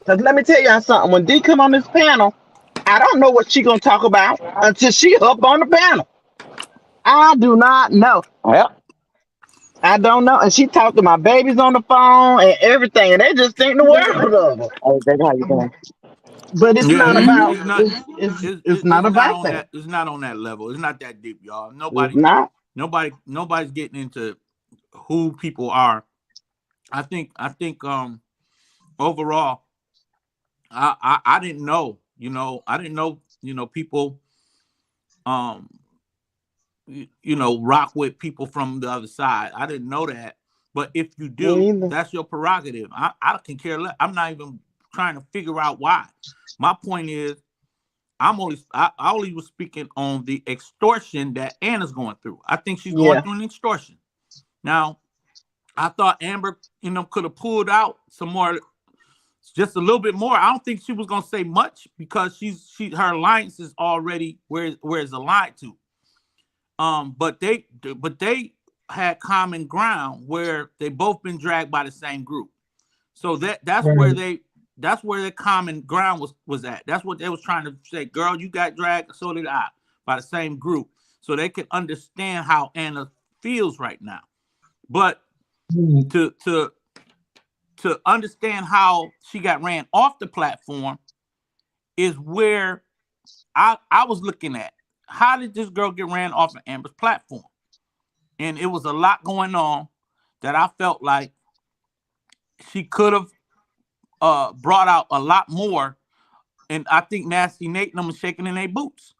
Cause let me tell y'all something. When D come on this panel, I don't know what she gonna talk about until she up on the panel. I do not know. Yeah. I don't know. And she talked to my babies on the phone and everything, and they just think the world of her. Oh, that's how you doing. But it's Yeah, not Mhm. about it's not it's not it's not about on that. that it's not on that level. It's not that deep, y'all. It's not. Nobody's getting into who people are. I think overall I didn't know, I didn't know, people um rock with people from the other side. I didn't know that. But if you Me do, either. that's your prerogative. I can care less. I'm not even trying to figure out why. My point is I only was speaking on the extortion that Anna's going through. I think she's going Yeah. through an extortion. Now, I thought Amber, could have pulled out some more, just a little bit more. I don't think she was gonna say much because her alliance is already where it's aligned to. But they had common ground where they both been dragged by the same group. So that's where Right. the common ground was at. That's what they was trying to say. Girl, you got dragged, so did I, by the same group. So they could understand how Anna feels right now. But Mm. to understand how she got ran off the platform is where I was looking at. How did this girl get ran off of Amber's platform? And it was a lot going on that I felt like she could have brought out a lot more. And I think Nasty Nate and them are shaking in their boots.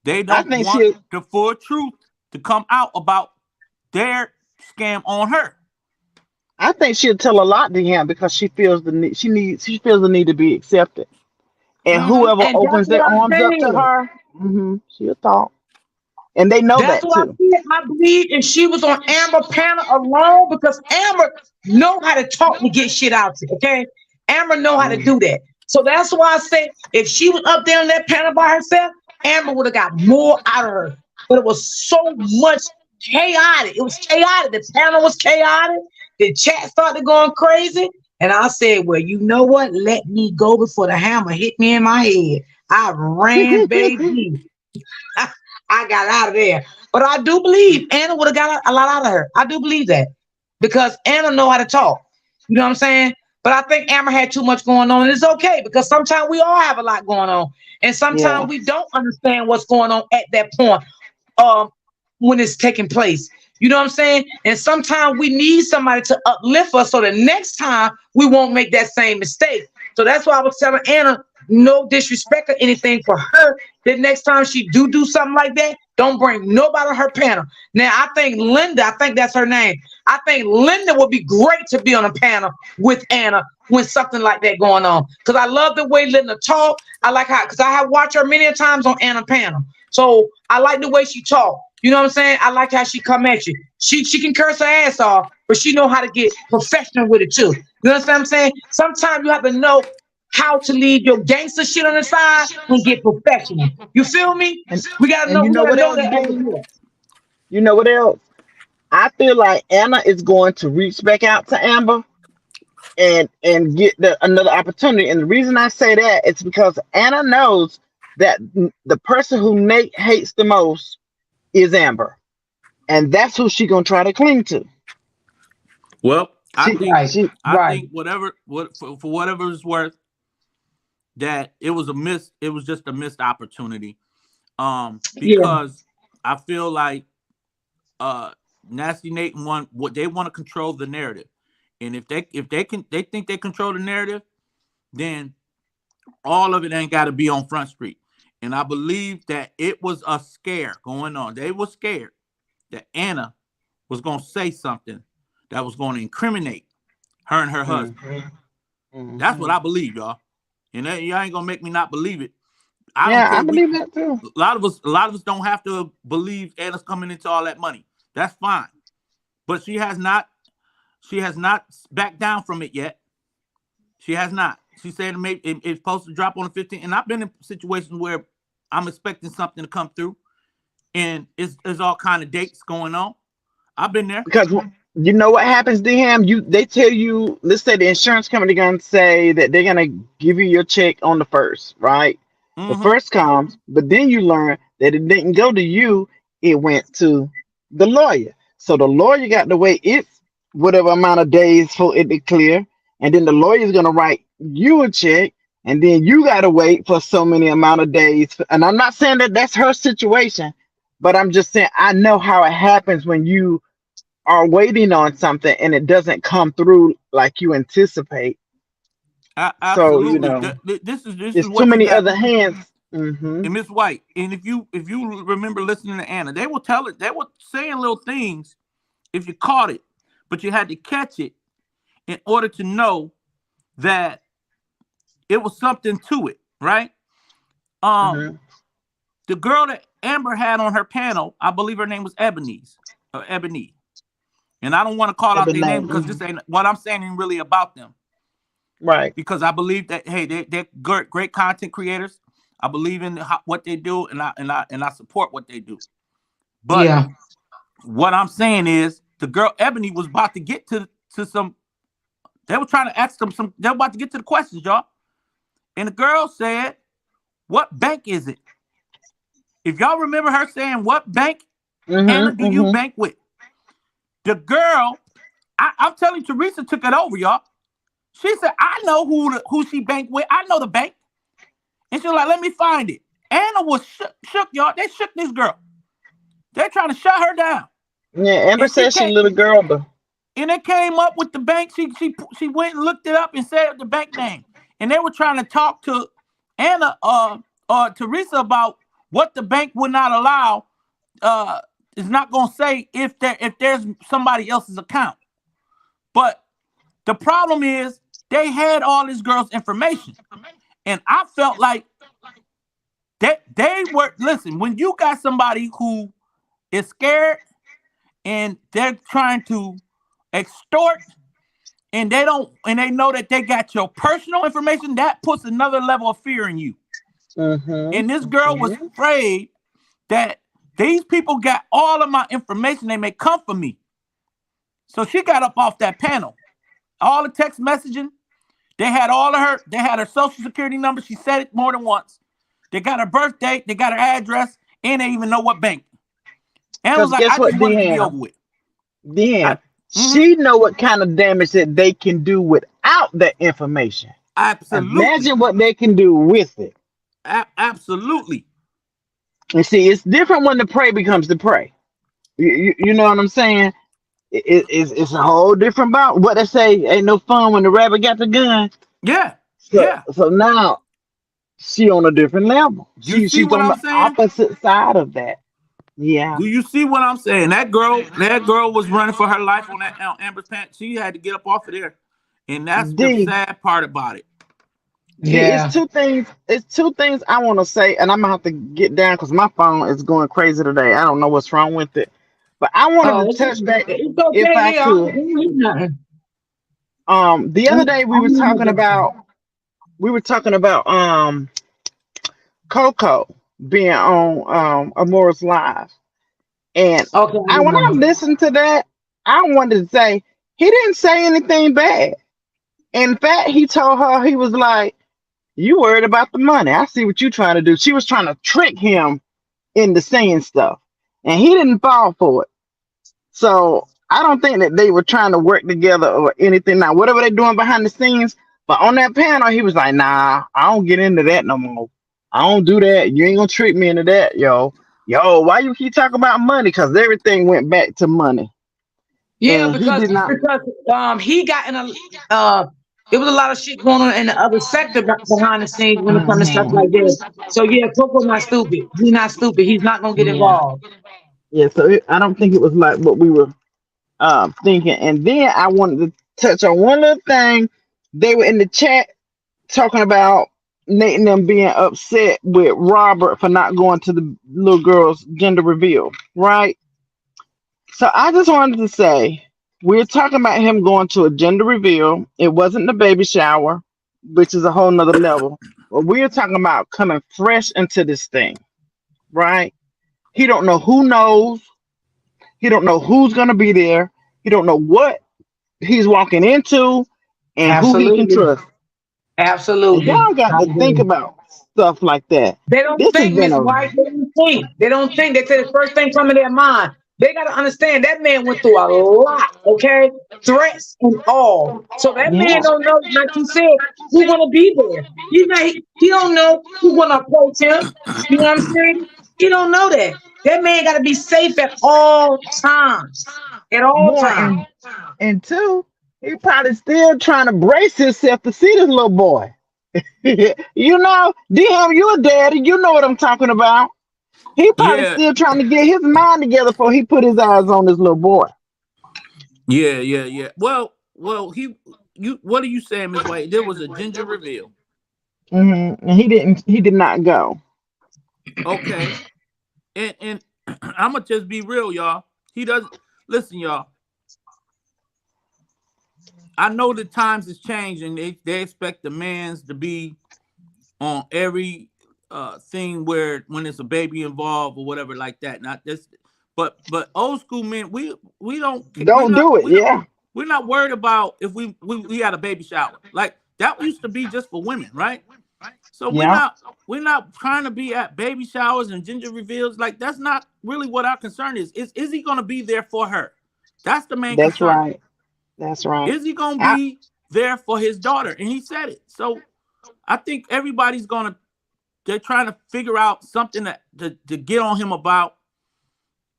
They I don't think want she. the full truth to come out about their scam on her. I think she'll tell a lot to him because she feels the need. She feels the need to be accepted. And Mm-hmm. whoever And that's opens what their I arms up to said. her, she'll talk. And they know That's that what I too. said. I believe if she was on Amber panel alone, because Amber know how to talk to get shit out to, okay? Amber know how to Mm. do that. So that's why I say if she was up there on that panel by herself, Amber would have got more out of her. But it was so much chaotic. It was chaotic. The panel was chaotic. The chat started going crazy. And I said, well, you know what? Let me go before the hammer hit me in my head. I ran, baby. I got out of there. But I do believe Anna would have got a lot out of her. I do believe that because Anna know how to talk. You know what I'm saying? But I think Amber had too much going on, and it's okay because sometimes we all have a lot going on, and Yeah. sometimes we don't understand what's going on at that point. Um, when it's taking place. You know what I'm saying? And sometimes we need somebody to uplift us so the next time we won't make that same mistake. So that's why I was telling Anna, no disrespect or anything for her. The next time she do something like that, don't bring nobody on her panel. Now I think Linda, I think that's her name. I think Linda would be great to be on a panel with Anna when something like that going on. Because I love the way Linda talk. I like how because I have watched her many times on Anna panel. So I like the way she talk. You know what I'm saying? I like how she come at you. She can curse her ass off, but she know how to get professional with it too. You understand what I'm saying? Sometimes you have to know how to leave your gangster shit on the side and get professional. You feel me? And We gotta and know. you We know gotta what know else, that as D? well. You know what else? I feel like Anna is going to reach back out to Amber and get another opportunity. And the reason I say that is because Anna knows that the person who Nate hates the most is Amber, and that's who she gonna try to cling to. Well, She Right, she I right. think for whatever it's worth, that it was it was just a missed opportunity. Yeah, Because I feel like Nasty Nate and one what they want to control the narrative. And if they think they control the narrative, then all of it ain't got to be on Front Street. And I believe that it was a scare going on. They were scared that Anna was going to say something that was going to incriminate her and her husband. Mhm, That's what mhm. I believe, y'all. And y'all ain't gonna make me not believe it. I don't Yeah, I care. believe that too. A lot of us don't have to believe Anna's coming into all that money. That's fine. But she has not backed down from it yet. She has not. She said it's supposed to drop on the 15th. And I've been in situations where I'm expecting something to come through, and it's all kind of dates going on. I've been there. Because you know what happens to him? They tell you, let's say the insurance company gonna say that they're gonna give you your check on the first, right? The Mm-hmm. first comes, but then you learn that it didn't go to you, it went to the lawyer. So the lawyer got to wait its whatever amount of days for it to clear, and then the lawyer's gonna write you a check, and then you gotta wait for so many amount of days. And I'm not saying that that's her situation, but I'm just saying I know how it happens when you are waiting on something and it doesn't come through like you anticipate. So, Absolutely. This is it's too what you many got. other hands. Hmm. And Miss White, and if you remember listening to Anna, they will tell it. They were saying little things if you caught it, but you had to catch it in order to know that it was something to it, right? Um, Hmm. the girl that Amber had on her panel, I believe her name was Ebony, and I don't want to call out their name because this ain't what I'm saying ain't really about them. Right. Because I believe that hey, they're great content creators. I believe in what they do, and I support what they do. But yeah. what I'm saying is, the girl Ebony was about to get to some. They were trying to ask them some. They were about to get to the questions, y'all. And the girl said, "What bank is it?" If y'all remember her saying, "What bank, Hmm. Anna, do you Hmm. bank with?" The girl, I'm telling you, Teresa took it over, y'all. She said, I know who she banked with. I know the bank. And she was like, let me find it. Anna was shook, y'all. They shook this girl. They're trying to shut her down. Yeah, Amber said she's a little girl, but and it came up with the bank. She went and looked it up and said the bank name. And they were trying to talk to Anna Teresa about what the bank would not allow. Is not gonna say if there's somebody else's account. But the problem is they had all this girl's information. And I felt like they were, listen, when you got somebody who is scared and they're trying to extort and they know that they got your personal information, that puts another level of fear in you. And this girl was afraid that these people got all of my information, they may come for me. So she got up off that panel. All the text messaging, they had her social security number. She said it more than once. They got her birth date, they got her address, and they even know what bank. And it was like, I just wanted to be over with. Then she know what kind of damage that they can do without that information. Absolutely. Imagine what they can do with it. Absolutely. And see, it's different when the prey becomes the prey. You know what I'm saying? It's a whole different about what they say. Ain't no fun when the rabbit got the gun. Yeah. So now she on a different level. She's on the opposite side of that. Yeah. Do you see what I'm saying? That girl was running for her life on that Amber's pants. She had to get up off of there. And that's the sad part about it. Yeah. It's two things I want to say, and I'm gonna have to get down because my phone is going crazy today. I don't know what's wrong with it. But I wanted to touch back if I could. The other day we were talking about Coco being on Amora's Live. And when I listened to that, I wanted to say he didn't say anything bad. In fact, he told her, he was like, you worried about the money. I see what you're trying to do. She was trying to trick him into saying stuff. And he didn't fall for it. So I don't think that they were trying to work together or anything. Now, whatever they're doing behind the scenes, but on that panel, he was like, nah, I don't get into that no more. I don't do that. You ain't gonna trick me into that, yo. Why you keep talking about money? Because everything went back to money. Yeah, because he got in it was a lot of shit going on in the other sector behind the scenes when it comes to stuff like this. So yeah, Coco's not stupid. He's not stupid. He's not gonna get involved. Yeah, so I don't think it was like what we were thinking. And then I wanted to touch on one little thing. They were in the chat talking about Nate and them being upset with Robert for not going to the little girl's gender reveal, right? So I just wanted to say, we're talking about him going to a gender reveal. It wasn't the baby shower, which is a whole nother level. But we're talking about coming fresh into this thing, right? He don't know who knows. He don't know who's going to be there. He don't know what he's walking into and who he can trust. Absolutely. Y'all got to think about stuff like that. They don't think, Miss White. They don't think. They don't think. They say the first thing come in their mind. They got to understand that man went through a lot, okay? Threats and all. So that man don't know, like you said, who's going to be there. He don't know who's going to approach him. You know what I'm saying? He don't know that. That man got to be safe at all times. At all times. And two, he probably still trying to brace himself to see this little boy. You know, DM, you a daddy. You know what I'm talking about. He probably still trying to get his mind together before he put his eyes on this little boy. Yeah. Well, what are you saying, Miss White? There was a gender reveal. And he did not go. Okay. And I'm gonna just be real, y'all. He doesn't listen, y'all. I know the times is changing. They expect the mans to be on every thing where when there's a baby involved or whatever like that. Not this, but old school men, we don't do it. We're not worried about if we had a baby shower. Like that used to be just for women, right? So we're not trying to be at baby showers and gender reveals. Like that's not really what our concern is. Is he gonna be there for her That's the main That's concern. right. That's right. Is he gonna be there for his daughter? And he said it. So I think everybody's they're trying to figure out something to get on him about.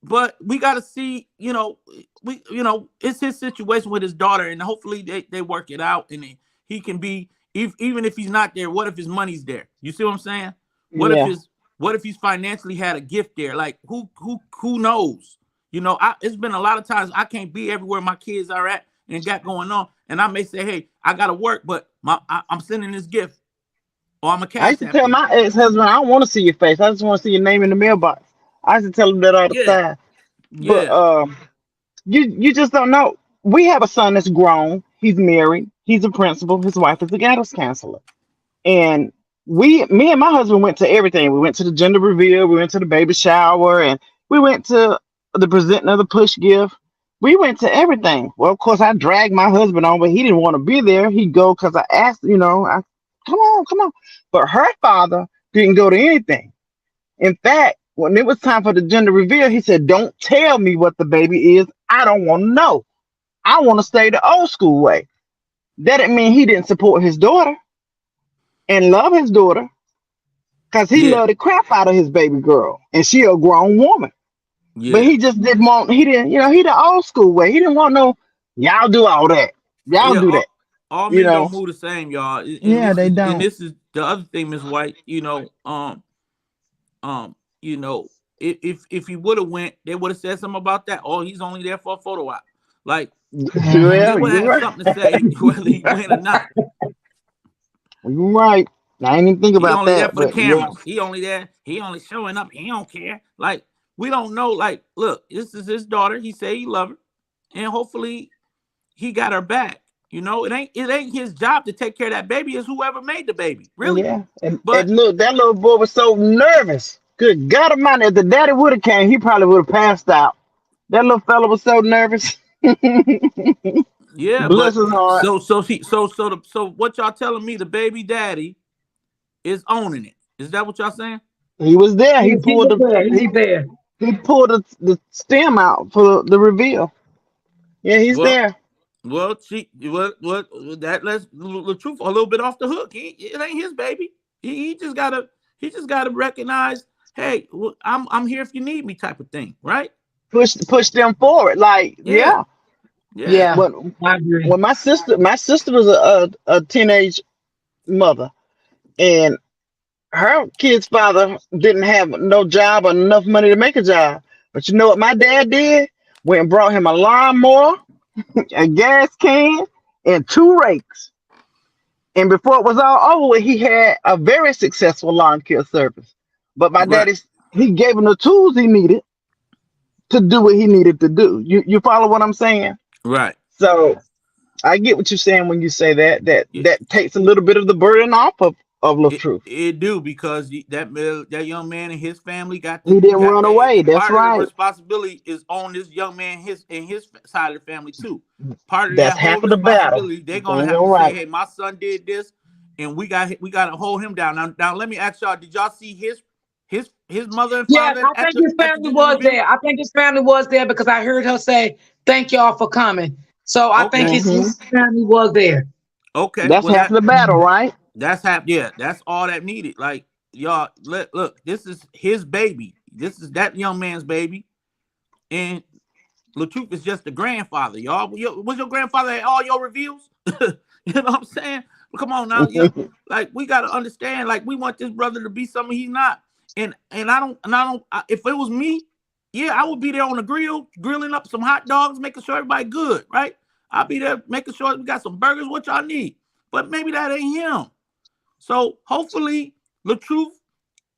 But we got to see, it's his situation with his daughter, and hopefully they work it out, and he can be, even if he's not there. What if his money's there? You see what I'm saying? What if he's financially had a gift there? Like who knows? It's been a lot of times I can't be everywhere my kids are at and got going on, and I may say, hey, I gotta work, but I'm sending this gift, or I'm a cash. I used to tell my ex-husband, I don't want to see your face. I just want to see your name in the mailbox. I used to tell him that all the time. But you just don't know. We have a son that's grown. He's married. He's a principal. His wife is a guidance counselor. And me and my husband went to everything. We went to the gender reveal. We went to the baby shower. And we went to the presenting of the push gift. We went to everything. Well, of course, I dragged my husband on, but he didn't want to be there. He'd go because I asked, come on. But her father didn't go to anything. In fact, when it was time for the gender reveal, he said, don't tell me what the baby is. I don't want to know. I want to stay the old school way. That didn't mean he didn't support his daughter and love his daughter, because he loved the crap out of his baby girl, and she a grown woman. Yeah. But he just didn't want, he the old school way. He didn't want no, y'all do all that. Y'all do that. All men don't move the same, y'all. They don't. And this is the other thing, Ms. White, if he would have went, they would have said something about that. Oh, he's only there for a photo op. Like, they would have something to say whether he went or not. You're right. I didn't even think about that. He only there for the cameras. Yeah. He only there. He only showing up. He don't care. Like, we don't know. Like, look, this is his daughter. He said he love her, and hopefully, he got her back. It ain't his job to take care of that baby. It's whoever made the baby. Really. Yeah. And look, that little boy was so nervous. Good God Almighty! If the daddy would have came, he probably would have passed out. That little fella was so nervous. Yeah, bless his heart. So what y'all telling me? The baby daddy is owning it. Is that what y'all saying? He was there. He pulled the stem out for the reveal. Yeah, he's there. Well, that lets the truth a little bit off the hook. It ain't his baby. He just gotta recognize, hey, I'm here if you need me, type of thing, right? Push them forward, like yeah. When my sister was a teenage mother, and her kid's father didn't have no job or enough money to make a job. But you know what my dad did? Went and brought him a lawnmower, a gas can, and 2 rakes. And before it was all over with, he had a very successful lawn care service. But my daddy, he gave him the tools he needed to do what he needed to do. You follow what I'm saying? Right. So I get what you're saying when you say that takes a little bit of the burden off of LaTruth. It do, because that young man and his family he didn't run away. That's right. The responsibility is on this young man, his side of the family too. Part of that's that half of the battle. They're gonna have to say, hey, my son did this, and we got to hold him down. Now let me ask y'all, did y'all see his mother and father? Yeah, I think his family was there. I think his family was there because I heard her say, "Thank y'all for coming." So I think his family was there. Okay, that's half the battle, right? That's half. Yeah, that's all that needed. Like, y'all, look, this is his baby. This is that young man's baby, and LaTruth is just the grandfather. Y'all, was your grandfather at all your reviews? You know what I'm saying? Come on now, like, we got to understand. Like, we want this brother to be something he's not. And I don't. If it was me, I would be there on the grill, grilling up some hot dogs, making sure everybody good, right? I'll be there making sure we got some burgers, what y'all need. But maybe that ain't him. So hopefully LaTruth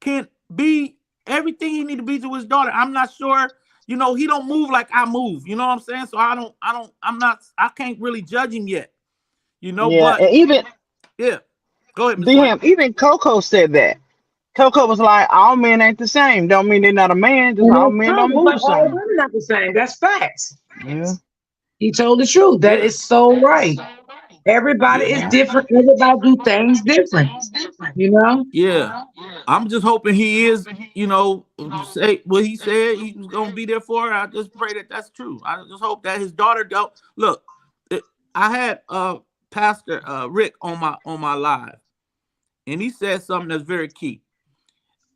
can be everything he need to be to his daughter. I'm not sure, he don't move like I move. You know what I'm saying? So I can't really judge him yet. But and even go ahead, Ms. even Coco said that. Coco was like, all men ain't the same. Don't mean they're not a man, just all men don't move the same. All women not the same. That's facts. Yeah. He told the truth. That is so right. Everybody is different. Everybody do things different. You know? Yeah. I'm just hoping he is, say what he said he was gonna be there for her. I just pray that that's true. I just hope that his daughter don't look. I had Pastor Rick on my live, and he said something that's very key.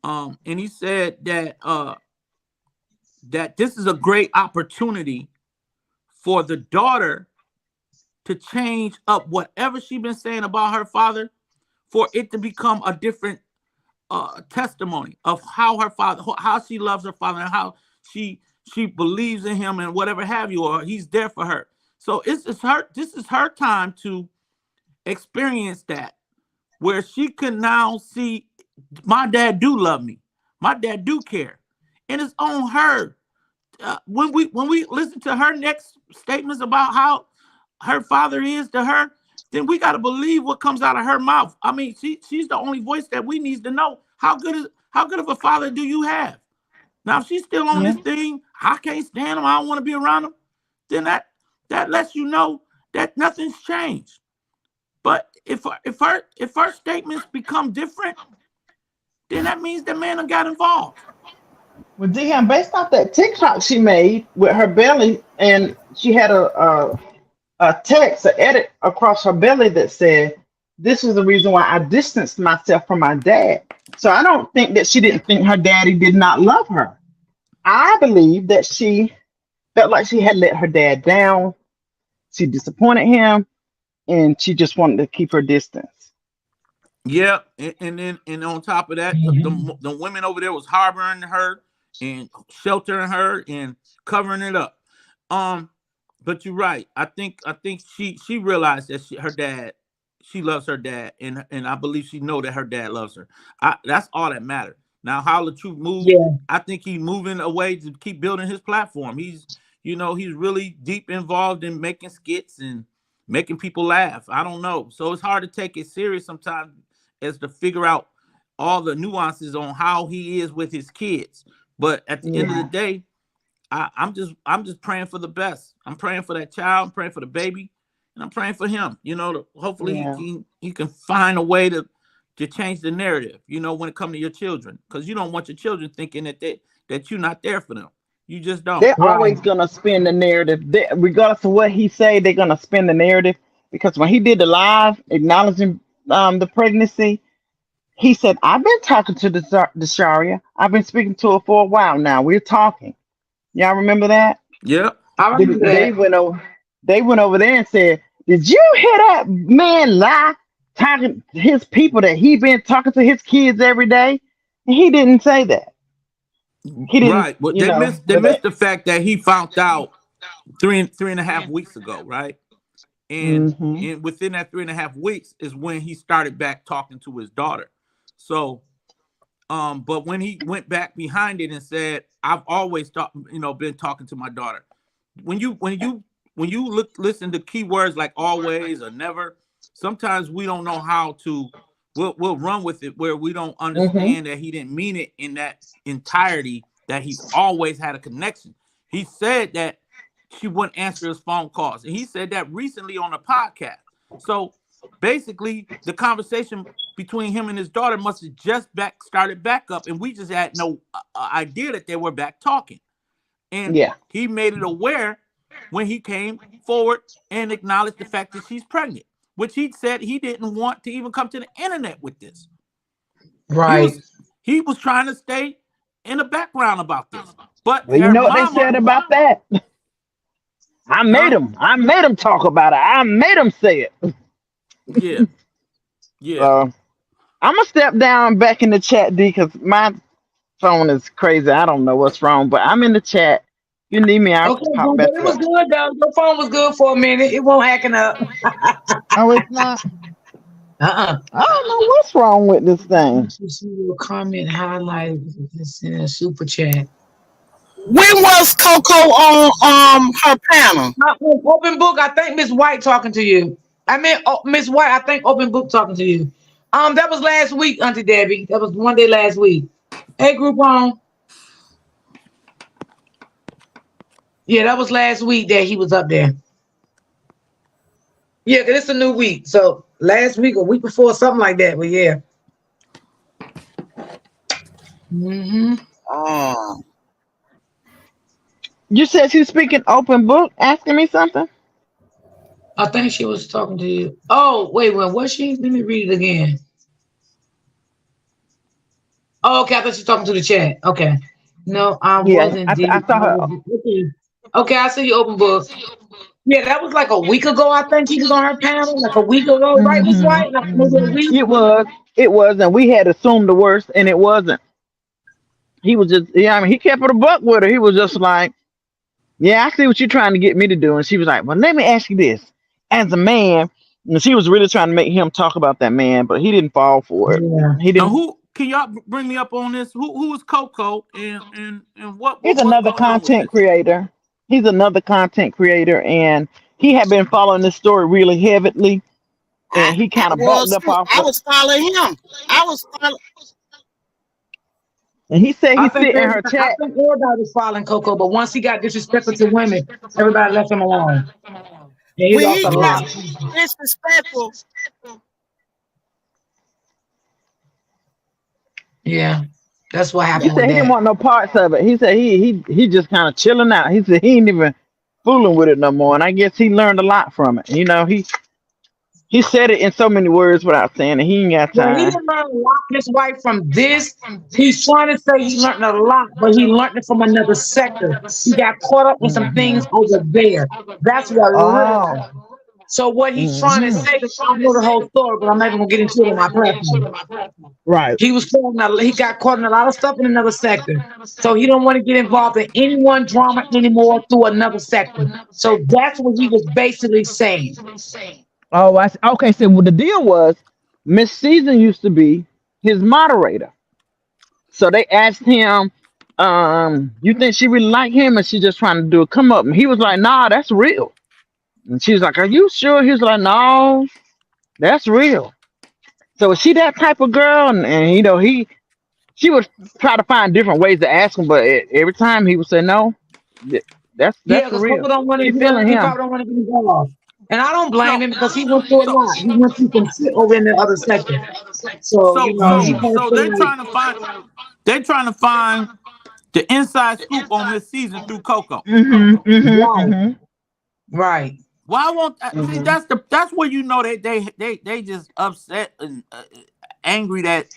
And he said that that this is a great opportunity for the daughter to change up whatever she's been saying about her father, for it to become a different testimony of how her father, how she loves her father, and how she believes in him and whatever have you, or he's there for her. So this is her time to experience that, where she can now see my dad do love me, my dad do care, and it's on her. When we listen to her next statements about how her father is to her, then we got to believe what comes out of her mouth. I mean, she's the only voice that we need to know how good of a father do you have. Now, if she's still on this thing, I can't stand him, I don't want to be around him, then that lets you know that nothing's changed. But if her statements become different, then that means the man got involved. Well, Dion, based off that TikTok she made with her belly, and she had a text, an edit across her belly that said, "This is the reason why I distanced myself from my dad." So I don't think that she didn't think her daddy did not love her. I believe that she felt like she had let her dad down. She disappointed him, and she just wanted to keep her distance. Yeah, and then on top of that, the women over there was harboring her and sheltering her and covering it up. But you're right. I think she realized that she loves her dad, and I believe she know that her dad loves her. That's all that matters. Now, how the truth moves, I think he's moving away to keep building his platform. He's really deep involved in making skits and making people laugh. I don't know. So it's hard to take it serious sometimes as to figure out all the nuances on how he is with his kids. But at the end of the day, I'm just praying for the best. I'm praying for that child. I'm praying for the baby, and I'm praying for him. Hopefully he can find a way to change the narrative. When it comes to your children, because you don't want your children thinking that you're not there for them. You just don't. They're always gonna spin the narrative. Regardless of what he say, they're gonna spin the narrative. Because when he did the live acknowledging the pregnancy, he said, "I've been talking to Desharia. I've been speaking to her for a while now. We're talking." Y'all remember that? Yeah. I remember They that. went over there and said, "Did you hear that man lie, talking to his people that he been talking to his kids every day?" And he didn't say that. He didn't. Right. Well, they missed the fact that he found out three and a half weeks ago, right? And within that 3.5 weeks is when he started back talking to his daughter. So, but when he went back behind it and said, "I've always been talking to my daughter." When you listen to keywords like always or never, sometimes we don't know how to. We'll run with it where we don't understand that he didn't mean it in that entirety, that he's always had a connection. He said that she wouldn't answer his phone calls, and he said that recently on a podcast. So basically, the conversation between him and his daughter must have just started back up, and we just had no idea that they were back talking. And he made it aware when he came forward and acknowledged the fact that she's pregnant, which he said he didn't want to even come to the internet with this. Right. He was trying to stay in the background about this. But you know what they said about that? I made him talk about it. I made him say it. Yeah. I'm gonna step down back in the chat, D, because my phone is crazy. I don't know what's wrong, but I'm in the chat. If you need me, I'll pop back it was good though. Your phone was good for a minute. It won't hacking up. Oh, it's not. I don't know what's wrong with this thing. You see your comment highlight this in a super chat. When was Coco on her panel? Open book. I think Miss White talking to you. I mean, Miss White. I think Open Book talking to you. That was last week, Auntie Debbie. That was one day last week. Hey, group on. Yeah, that was last week that he was up there. Yeah, 'cause it's a new week. So last week or week before, something like that. But yeah. Mm-hmm. Oh, You said she's speaking open book, asking me something. I think she was talking to you. Oh, wait, well, was she? Let me read it again. Oh, okay, I thought you were talking to the chat. Okay. No, I Yeah, wasn't. I Deep. saw her. Okay. Okay, I see you open book. Yeah, that was like a week ago. I think she was on her panel, like a week ago, right? Miss Hmm. White? Like maybe a week. It was, and we had assumed the worst, and it wasn't. He was just, yeah, I mean, he kept it a buck with her. He was just like, yeah, I see what you're trying to get me to do. And she was like, well, let me ask you this. As a man, and she was really trying to make him talk about that man, but he didn't fall for it. Yeah. He Now, didn't. who can y'all bring me up on this? Who is Coco and He's what's another going on with content this? creator. He's another content creator, and he had been following this story really heavily, and he I kind of backed was up too. off I of, was following him. I was following. and he said I he think sit in everybody, her I chat. think everybody was following Coco, but once he got disrespectful to women, everybody left him alone. And he When lost he a Yeah. lot. gets disrespectful, Yeah. That's what He happened with said he didn't that. want no parts of it. He said he just kind of chilling out. He said he ain't even fooling with it no more. And I guess he learned a lot from it. You know, he said it in so many words without saying it. He ain't got Well, he time. didn't learn a lot, Miss White, from this. He's trying to say he learned a lot, but he learned it from another sector. He got caught up in some things Hmm. over there. That's what really Oh. happened. So what he's trying to Hmm. say, I don't know the whole story, but I'm not even gonna get into it on my platform. Right. He got caught in a lot of stuff in another sector. So he don't want to get involved in any one drama anymore through another sector. So that's what he was basically saying. Oh, okay. So well, the deal was Miss Season used to be his moderator. So they asked him, you think she really like him, and she just trying to do a come up? And he was like, nah, that's real. And she was like, are you sure? He was like, no, that's real. So is she that type of girl? And you know, she would try to find different ways to ask him, but every time he would say no. th- Yeah, That's because real. Coco don't want to. She feeling He him. probably don't want to get involved. And I don't blame So him because he went through a so lot. He went through some shit over in the other sector. So so he so Mm. probably so feel like they're trying to find the inside scoop on this season through Coco. Mhm. Mhm. right, Mhm. right. Why won't see Mhm. that's where you know they just upset and angry that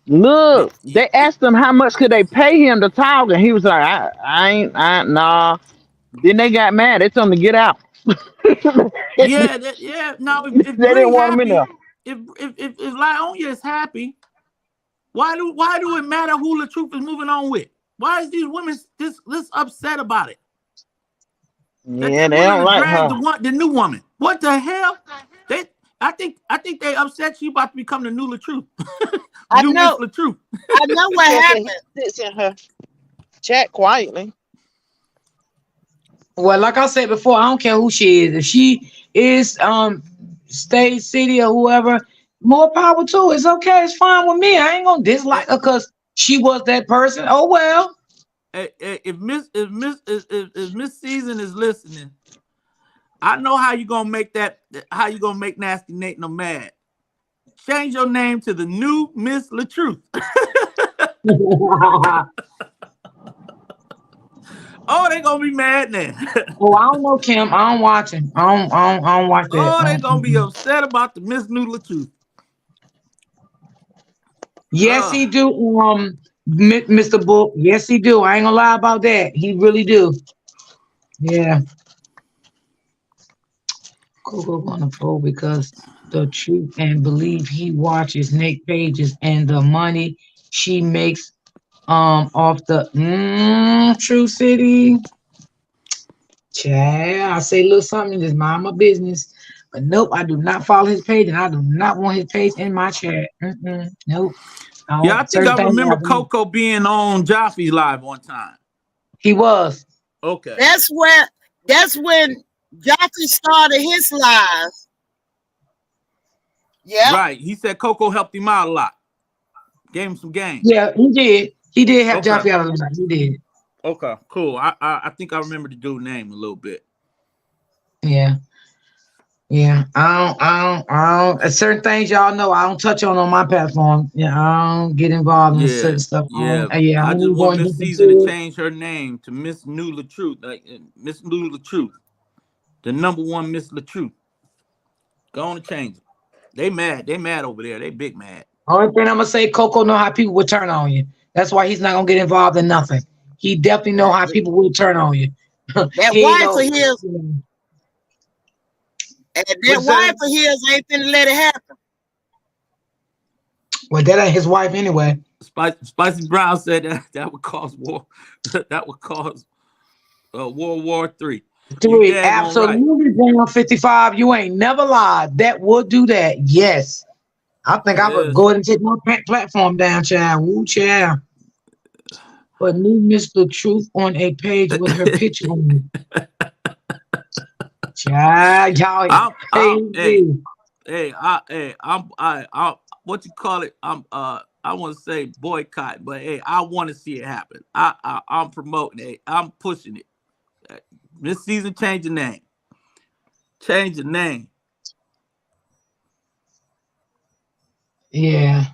Look, they asked him how much could they pay him to talk, and he was like, nah. Then they got mad. They told him to get out. they yeah now if Bree didn't want him in there. happy if Lionia is happy, why do it matter who the truth is moving on with? Why is these women this upset about it? That Yeah, they're they willing don't to like drag her. the new woman. What the hell? They I think they upset she about to become the new truth. I New Miss know. LaTruth. I know what Because he happened. sits in her chat quietly. Well, like I said before, I don't care who she is. If she is state, city, or whoever, more power to her. It's okay. It's fine with me. I ain't gonna Eh, dislike her because she was that person. Oh well. if Miss Season is listening, I know how you gonna make Nasty Nate no mad. Change your name to the new Miss LaTruth. Oh, they gonna be mad now. Oh, I don't know, Kim. I don't watch him. I don't watch that. Oh, they gonna be upset about the Miss New LaTruth. Yes, he do. Mr. Book. Yes, he do. I ain't gonna lie about that. He really do. Yeah. Coco gonna fold because the truth and believe he watches Nick pages and the money she makes off the True City. Child, I say a little something, just mind my business. But nope, I do not follow his page, and I do not want his page in my chat. Nope. Yeah, No, I think certain I things remember happen. Coco being on Joffrey's live one time. He was. Okay. That's when Jockey started his live. Yep. Right. He said Coco helped him out a lot. Gave him some game. Yeah, he did. He did have Okay. Joffrey out of the line. He did. Okay. Cool. I think I remember the dude's name a little bit. Yeah. Yeah, certain things y'all know I don't touch on my platform. Yeah, I don't get involved in Yeah, certain stuff. yeah. Yeah, I I don't just even want want to Miss get Season to into it. change her name to Miss New LaTruth, like Miss New LaTruth, the number one Miss LaTruth. Go on and change it. They mad. They mad over there. They big mad. Only thing I'm gonna say, Coco know how people would turn on you. That's why he's not gonna get involved in nothing. He definitely know how people will turn on you. That He ain't wife of no. his, and What that you wife say? of his ain't finna let it happen. Well, that ain't his wife anyway. Spicy Brown said that would cause war. That would cause World War III. You Three, daggone right. absolutely, damn 55. You ain't never lied. That would do that. Yes. I think I would Yes. go ahead and take my platform down, child. Woo, child. But new Miss the Truth on a page with her picture on it. Child, y'all Hey, crazy. what you call it? I want to say boycott, but hey, I want to see it happen. I'm promoting it. I'm pushing it. This season, change the name. Change the name. Yeah.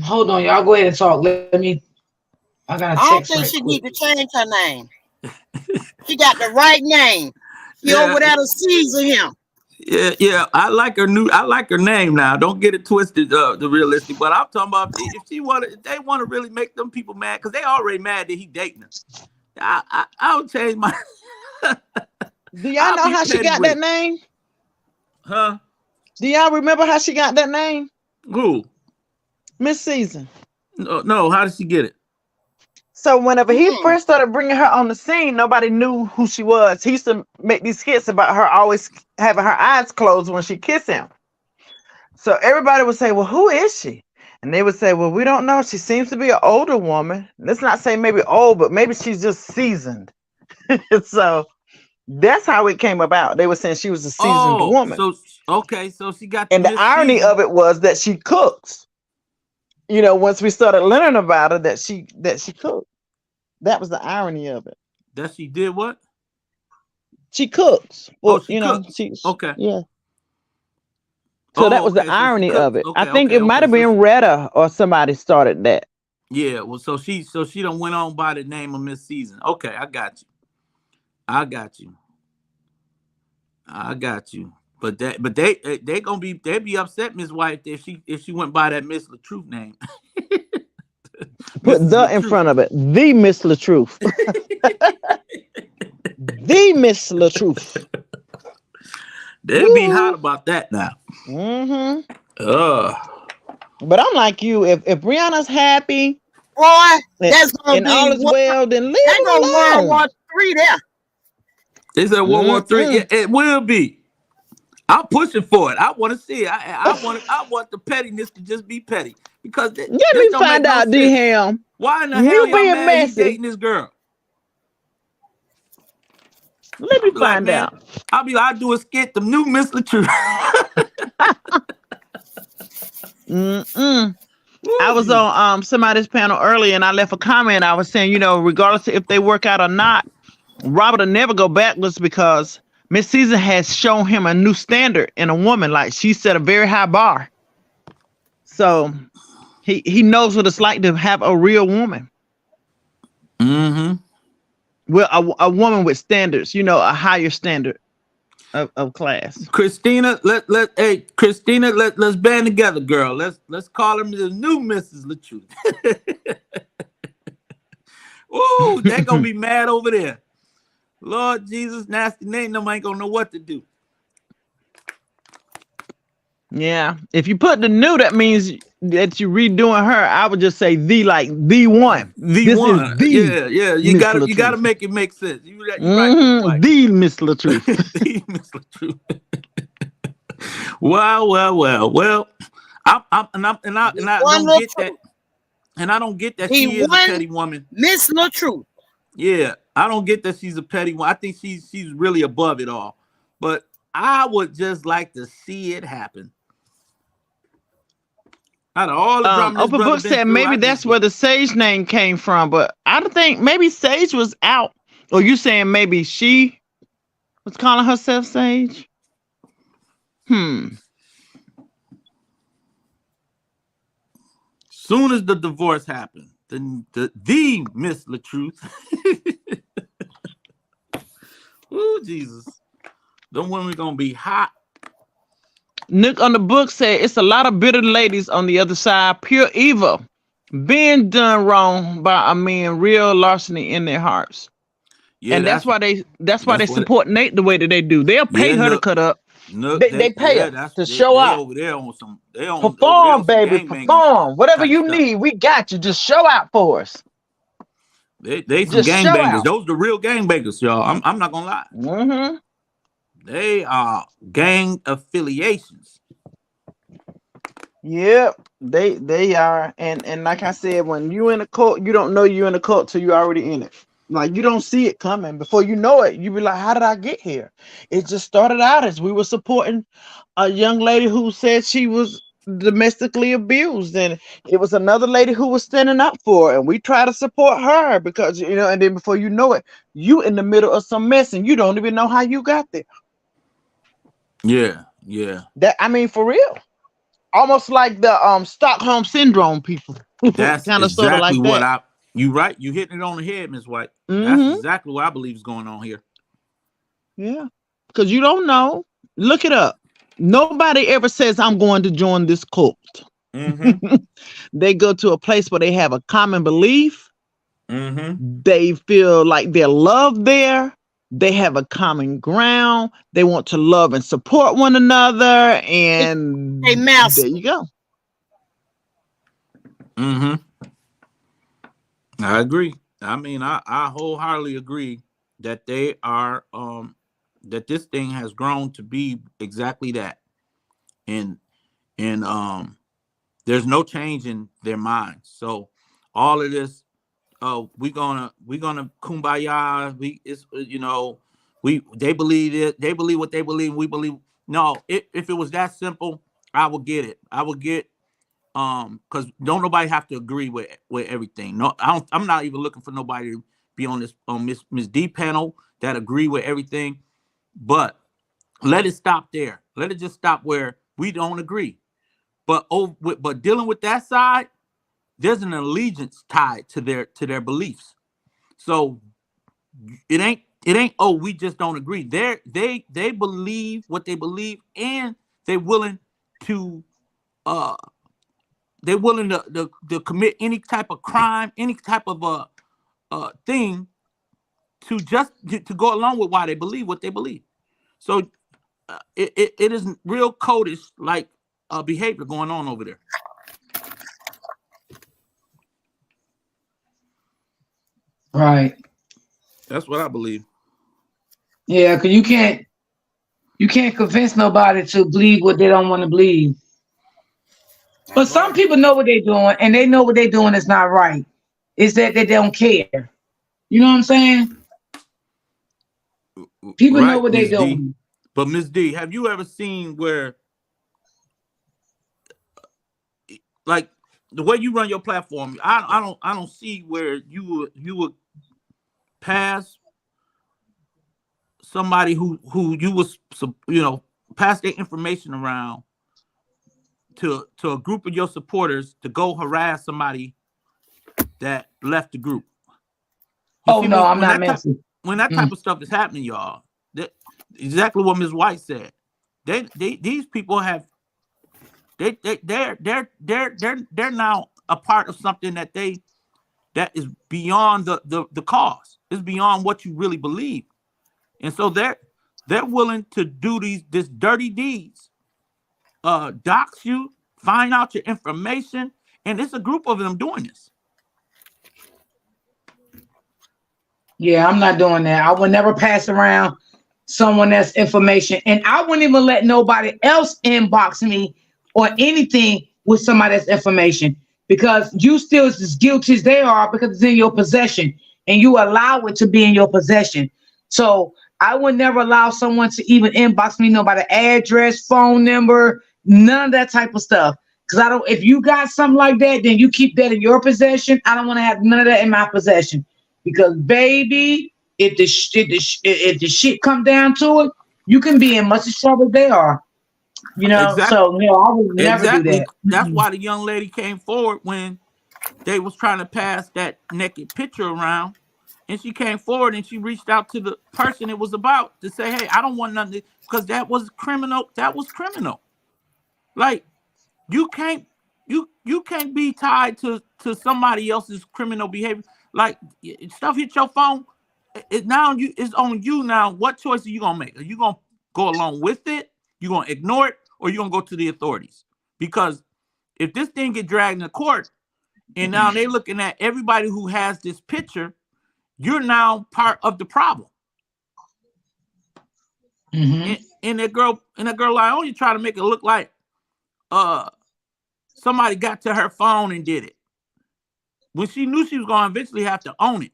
Hold on, y'all. Go ahead and talk. Let me. I got a I don't text think right she quick. need to change her name. She got the right name. She Yeah, over there to season him. yeah. I like her new. I like her name now. Don't get it twisted. The realistic, but I'm talking about if she want to, they want to really make them people mad because they already mad that he dating her. I'll change my. Do y'all I'll know be how she petty got with that it, name? huh? Do y'all remember how she got that name? Who? Miss Season. No. How did she get it? So whenever he Mm-mm. first started bringing her on the scene, nobody knew who she was. He used to make these skits about her always having her eyes closed when she kissed him. So everybody would say, well, who is she? And they would say, well, we don't know. She seems to be an older woman. Let's not say maybe old, but maybe she's just seasoned. So that's how it came about. They were saying she was a seasoned Oh, woman. so okay, so she got the And the Miss irony Season. of it was that she cooks. You know, once we started learning about her, that she cooked. That was the irony of it. That she did what? She cooks. Oh, Well, she you know, cooked. she's Okay. yeah. So that Oh, was the okay. So she irony of cooks. it. I Okay, think it might have So been Retta or somebody started that. yeah. Well, so she done went on by the name of Miss Season. Okay, I got you. I got you. I got you. But they gonna be upset, Miss White, if she went by that Miss LaTruth name, Put Mrs. the in LaTruth. front of it. The Miss LaTruth. The Miss LaTruth. They'll be hot Woo. about that now. Mm-hmm. Uh But I'm like you. If Brianna's happy Boy, and, that's gonna and all be is well, then leave that it go World alone. War III there. They said World War III. Yeah, Mm-mm. it will be. I'm pushing for it. I want to see it. I want the pettiness to just be petty because Let this me don't make find no out, D sense. Ham. Why in the hell You y'all being mad he messy. dating this girl? Let I'll me be like, find man, out. I'll do a skit, the new Miss LaTruth. Mm-mm. I Woo, was Jesus. on somebody's panel earlier and I left a comment. I was saying, you know, regardless of if they work out or not, Robert will never go backwards because Miss Season has shown him a new standard in a woman. Like she set a very high bar. So he knows what it's like to have a real woman. Mm-hmm. Well, a woman with standards, you know, a higher standard of class. Christina, let's band together, girl. Let's call him the new Mrs. LaTruth. Ooh, they gonna be mad over there. Lord Jesus, nasty name, them ain't gonna know what to do. Yeah. If you put the new, that means that you're redoing her. I would just say the like the one. This is V1. the Yeah. You Miss gotta LaTruth. make it make sense. You right, Miss White. The Miss LaTruth. The Miss LaTruth. Well. I One don't little get that. truth. And I don't get that He she is a won petty woman. Miss LaTruth. Yeah, I don't get that she's a petty one. I think she's really above it all. But I would just like to see it happen. Out of all the drama this Open brother Book been said through, maybe I that's just where the Sage name came from, but I don't think maybe Sage was out. Or you saying maybe she was calling herself Sage? Soon as the divorce happened, the Miss LaTruth. Oh, Jesus. Them women gonna be hot. Nick on the book said it's a lot of bitter ladies on the other side, pure evil, being done wrong by a man, real larceny in their hearts. Yeah, and that's why they support Nate the way that they do. They'll pay her to cut up. They pay her to show up. Over there on some. Perform, baby, perform. Whatever you need, we got you. Just show out for us. They some gangbangers. Those the real gangbangers, y'all. I'm not gonna lie. Mm-hmm. They are gang affiliations. Yep, they are. And like I said, when you in a cult, you don't know you're in a cult till you're already in it. Like you don't see it coming. Before you know it, you be like, how did I get here? It just started out as we were supporting a young lady who said she was domestically abused, and it was another lady who was standing up for her, and we try to support her because and then before you know it, you in the middle of some mess and you don't even know how you got there. Yeah. That for real. Almost like the Stockholm syndrome people. That's kind of sort of like what you right. You hitting it on the head, Ms. White. Mm-hmm. That's exactly what I believe is going on here. Yeah. Because you don't know. Look it up. Nobody ever says I'm going to join this cult. Mm-hmm. They go to a place where they have a common belief. Mm-hmm. They feel like they're loved there. They have a common ground. They want to love and support one another. And there you go. Mm-hmm. I agree. I wholeheartedly agree that they are that this thing has grown to be exactly that. And there's no change in their minds. So all of this, we're gonna kumbaya. They believe it. They believe what they believe. We believe. No, if it was that simple, I would get it. I would get because don't nobody have to agree with everything. No, I'm not even looking for nobody to be on this Miss D panel that agree with everything. But let it stop there. Let it just stop where we don't agree. But dealing with that side, there's an allegiance tied to their beliefs. So it ain't we just don't agree. They believe what they believe, and they're willing to commit any type of crime, any type of thing to go along with why they believe what they believe. So it is real codish like behavior going on over there. Right. That's what I believe. Yeah, because you can't convince nobody to believe what they don't want to believe. But some people know what they're doing, and they know what they're doing is not right. It's that they don't care. You know what I'm saying? People know what they're doing. But Ms. D, have you ever seen where, like, the way you run your platform, I don't see where you would pass somebody who you was pass their information around to a group of your supporters to go harass somebody that left the group. I'm not messing. When that type of stuff is happening, y'all, exactly what Ms. White said. These people have they're now a part of something that is beyond the cause. It's beyond what you really believe, and so they're willing to do this dirty deeds, dox you, find out your information, and it's a group of them doing this. Yeah, I'm not doing that. I would never pass around someone else's information, and I wouldn't even let nobody else inbox me or anything with somebody else's information, because you still as guilty as they are because it's in your possession and you allow it to be in your possession. So I would never allow someone to even inbox me, nobody address, phone number, none of that type of stuff. Because if you got something like that, then you keep that in your possession. I don't want to have none of that in my possession. Because, baby, if the shit come down to it, you can be in much as trouble as they are. You know, Exactly. so no, I would never do that. That's why the young lady came forward when they was trying to pass that naked picture around, and she came forward and she reached out to the person it was about to say, "Hey, I don't want nothing," because that was criminal. That was criminal. Like you can't be tied to somebody else's criminal behavior. Like stuff hit your phone. It's on you now. What choice are you gonna make? Are you gonna go along with it? You gonna ignore it, or you gonna go to the authorities? Because if this thing get dragged into court, and now they looking at everybody who has this picture, you're now part of the problem. And that girl Lionel try to make it look like somebody got to her phone and did it, when she knew she was gonna eventually have to own it.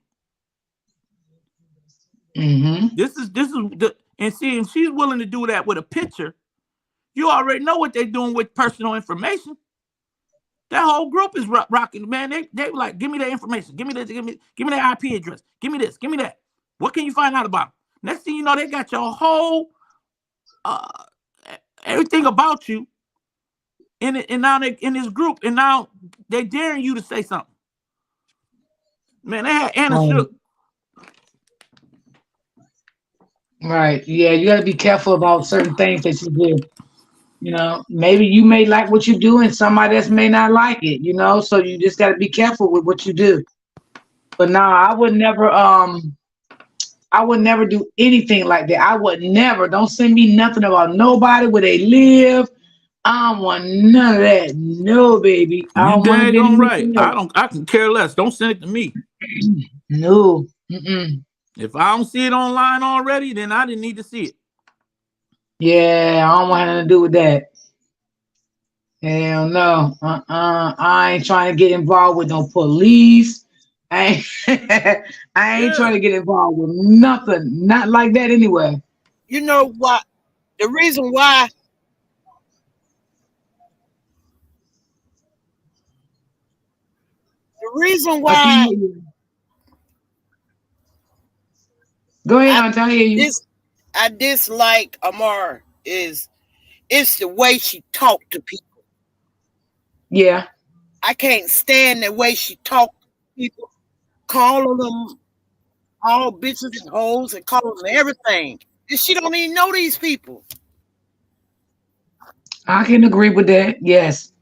This is and see, if she's willing to do that with a picture, you already know what they're doing with personal information. That whole group is rocking, man. They like, give me that information, give me that, give me that IP address, give me this, give me that. What can you find out about? Next thing you know, they got your whole everything about you in it, and now they in this group, and now they daring you to say something. Man, they had Anna shook. Right. Yeah, you got to be careful about certain things that you do. You know, maybe you may like what you do and somebody else may not like it, you know, so you just got to be careful with what you do. But no, I would never do anything like that. I would never. Don't send me nothing about nobody, where they live. I don't want none of that. No, baby. I don't want to get right. I can care less. Don't send it to me. No. If I don't see it online already, then I didn't need to see it. Yeah, I don't want anything to do with that. Hell no. I ain't trying to get involved with no police. I ain't trying to get involved with nothing. Not like that anyway. You know what? The reason why Go ahead, Auntie, I hear you. I dislike Amara is it's the way she talked to people. Yeah. I can't stand the way she talked to people, calling them all bitches and hoes and calling them everything. And she don't even know these people. I can agree with that. Yes.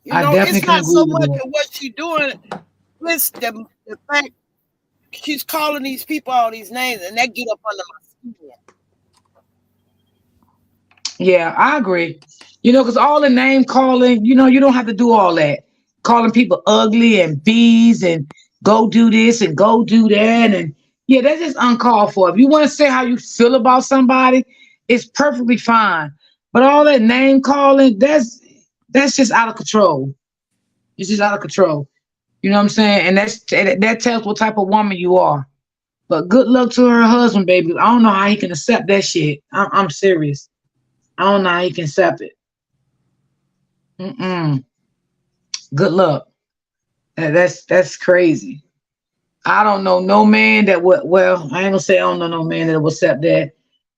You know, it's not so much of what she's doing. It's the fact she's calling these people all these names, and that get up under my skin. Yeah, I agree. You know, because all the name calling, you know, you don't have to do all that. Calling people ugly and bees and go do this and go do that. And yeah, that's just uncalled for. If you want to say how you feel about somebody, it's perfectly fine. But all that name calling, that's just out of control. It's just out of control. You know what I'm saying? And that tells what type of woman you are. But good luck to her husband, baby. I don't know how he can accept that shit. I'm serious. I don't know how he can accept it. Good luck. That's crazy. I don't know no man that would. Well, I ain't gonna say I don't know no man that would accept that.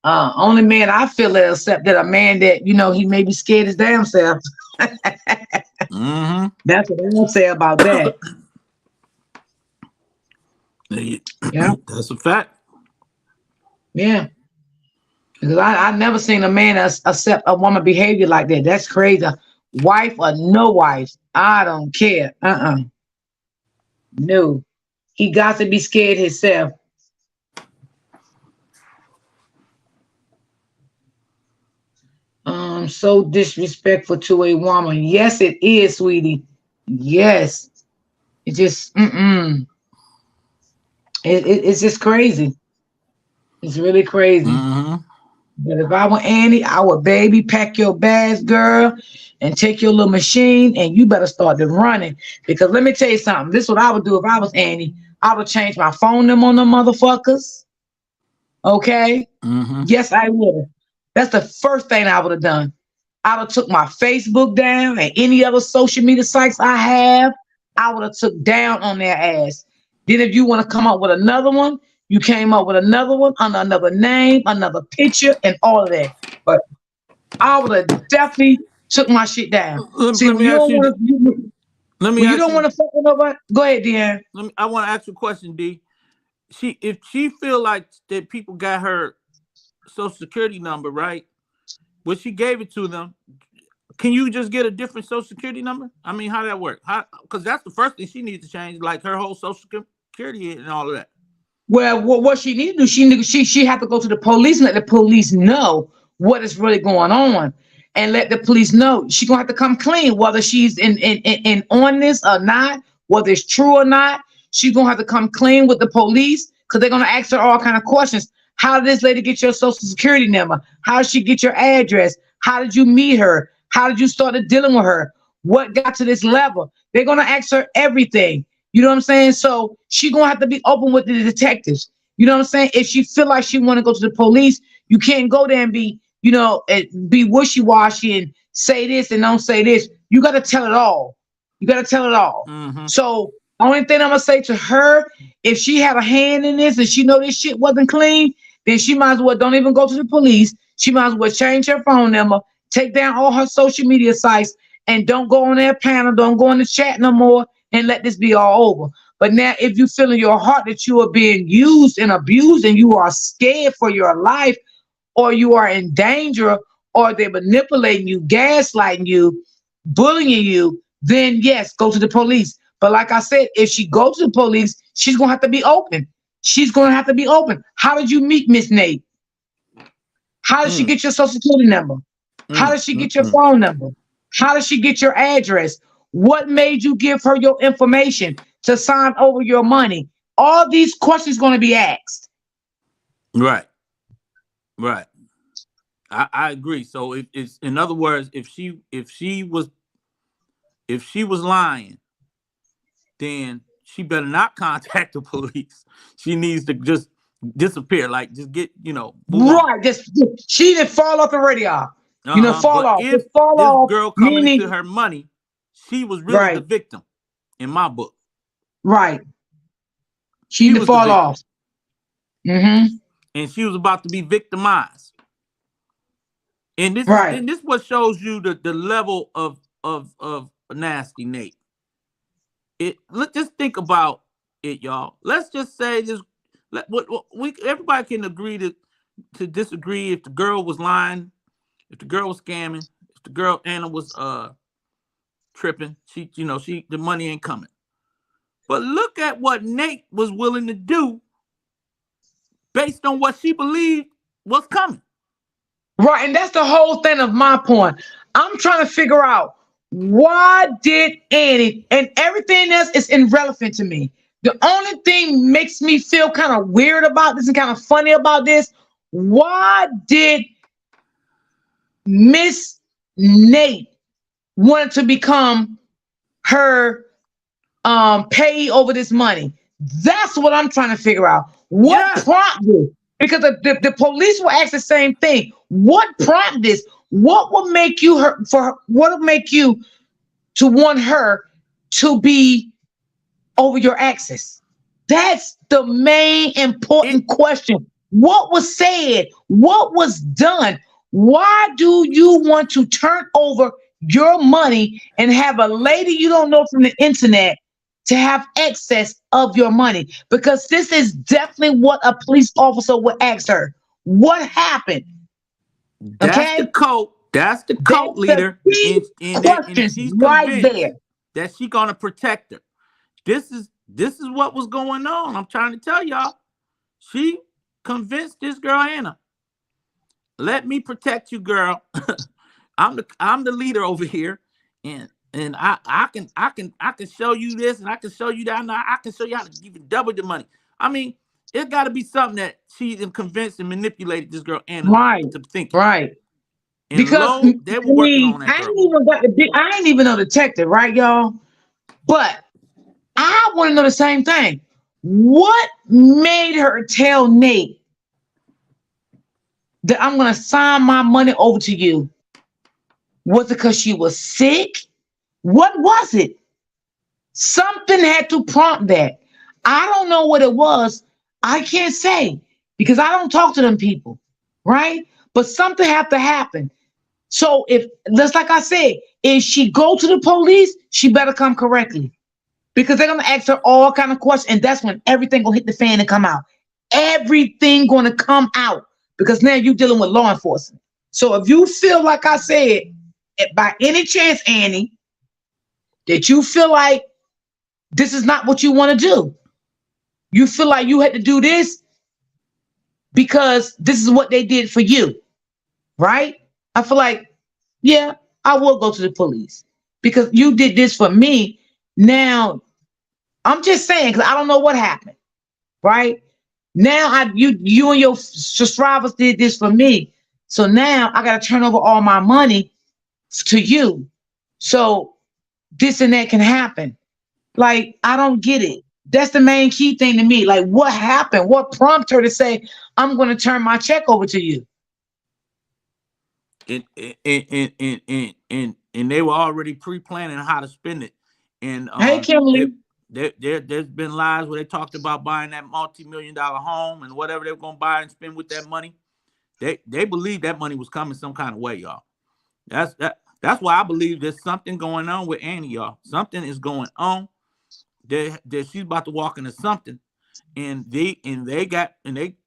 Only man I feel that accept that, a man that, you know, he may be scared his damn self. That's what I'm gonna say about that. Yeah, that's a fact. Yeah, because I never seen a man accept a woman behavior like that. That's crazy. Wife or no wife, I don't care. No, he got to be scared himself. So disrespectful to a woman. Yes, it is, sweetie. Yes, it just it's just crazy. It's really crazy. But if I were Annie, I would, baby, pack your bags, girl, and take your little machine, and you better start them running. Because let me tell you something. This is what I would do if I was Annie. I would change my phone number on the motherfuckers. Okay? Yes, I would. That's the first thing I would have done. I would have took my Facebook down and any other social media sites I have. I would have took down on their ass. Then if you want to come up with another one, you came up with another one under another name, another picture, and all of that. But I would have definitely took my shit down. See, Let when me you ask don't you. want to, Let me when you ask don't you. want to fuck with nobody, go ahead, Deanne. I want to ask you a question, D. If she feel like that people got her social security number, right? But she gave it to them. Can you just get a different social security number? I mean, how that work? Because that's the first thing she needs to change, like her whole social security and all of that. Well, what she need to do, she have to go to the police and let the police know what is really going on, and let the police know she gonna have to come clean, whether she's in on this or not, whether it's true or not. She's gonna have to come clean with the police because they're gonna ask her all kind of questions. How did this lady get your social security number? How did she get your address? How did you meet her? How did you start dealing with her? What got to this level? They're gonna ask her everything. You know what I'm saying? So she gonna have to be open with the detectives. You know what I'm saying? If she feel like she want to go to the police, you can't go there and be, be wishy-washy and say this and don't say this. You got to tell it all. You got to tell it all. Mm-hmm. So only thing I'm gonna say to her, if she had a hand in this and she know this shit wasn't clean, then she might as well don't even go to the police. She might as well change her phone number, take down all her social media sites, and don't go on their panel, don't go on the chat no more, and let this be all over. But now, if you feel in your heart that you are being used and abused and you are scared for your life, or you are in danger, or they're manipulating you, gaslighting you, bullying you, then yes, go to the police. But like I said, if she goes to the police, she's going to have to be open. She's going to have to be open. How did you meet Miss Nate? How did she get your social security number? How did she get your phone number? How did she get your address? What made you give her your information to sign over your money? All these questions going to be asked. Right. I agree. So it's in other words, if she was lying, then she better not contact the police. She needs to just disappear, like just get move right. Just she didn't fall off the radar. Fall but off. If just fall this off. girl coming into her money, she was really the victim in my book. Right. She didn't fall off. Mm-hmm. And she was about to be victimized. And this this what shows you the level of nasty Nate. Let's just think about it, y'all. Let's just say this. Everybody can agree to disagree if the girl was lying, if the girl was scamming, if the girl Anna was tripping. The money ain't coming. But look at what Nate was willing to do based on what she believed was coming. Right, and that's the whole thing of my point. I'm trying to figure out why did Annie, and everything else is irrelevant to me. The only thing makes me feel kind of weird about this and kind of funny about this. Why did Miss Nate want to become her pay over this money? That's what I'm trying to figure out. What prompted? Because the police will ask the same thing. What prompted this? What would make you what would make you to want her to be over your access? That's the main important question. What was said? What was done? Why do you want to turn over your money and have a lady you don't know from the internet to have access of your money? Because this is definitely what a police officer would ask her. What happened? That's the code. That's the code leader. And she's right there that she's gonna protect her. This is what was going on. I'm trying to tell y'all. She convinced this girl Anna. Let me protect you, girl. I'm the leader over here, and I can show you this, and I can show you that, and I can show you how to even double the money. I mean, it got to be something that she convinced and manipulated this girl Anna to think. Right. And because they were working on that I ain't even no detective, right, y'all? But I want to know the same thing. What made her tell Nate that I'm going to sign my money over to you? Was it because she was sick? What was it? Something had to prompt that. I don't know what it was. I can't say because I don't talk to them people, right? But something have to happen. So if just like I said, if she go to the police, she better come correctly because they're gonna ask her all kind of questions, and that's when everything gonna hit the fan and come out. Everything gonna come out because now you're dealing with law enforcement. So if you feel like I said, by any chance, Annie, that you feel like this is not what you want to do, you feel like you had to do this because this is what they did for you, right? I feel like, yeah, I will go to the police because you did this for me. Now, I'm just saying because I don't know what happened, right? Now you and your subscribers did this for me. So now I gotta turn over all my money to you. So this and that can happen. Like, I don't get it. That's the main key thing to me. Like, what happened? What prompted her to say, I'm gonna turn my check over to you? And they were already pre-planning how to spend it. And Hey, Kimberly. there's been lies where they talked about buying that multi-million-dollar home and whatever they were gonna buy and spend with that money. They believe that money was coming some kind of way, y'all. That's why I believe there's something going on with Annie, y'all. Something is going on. That she's about to walk into something, and they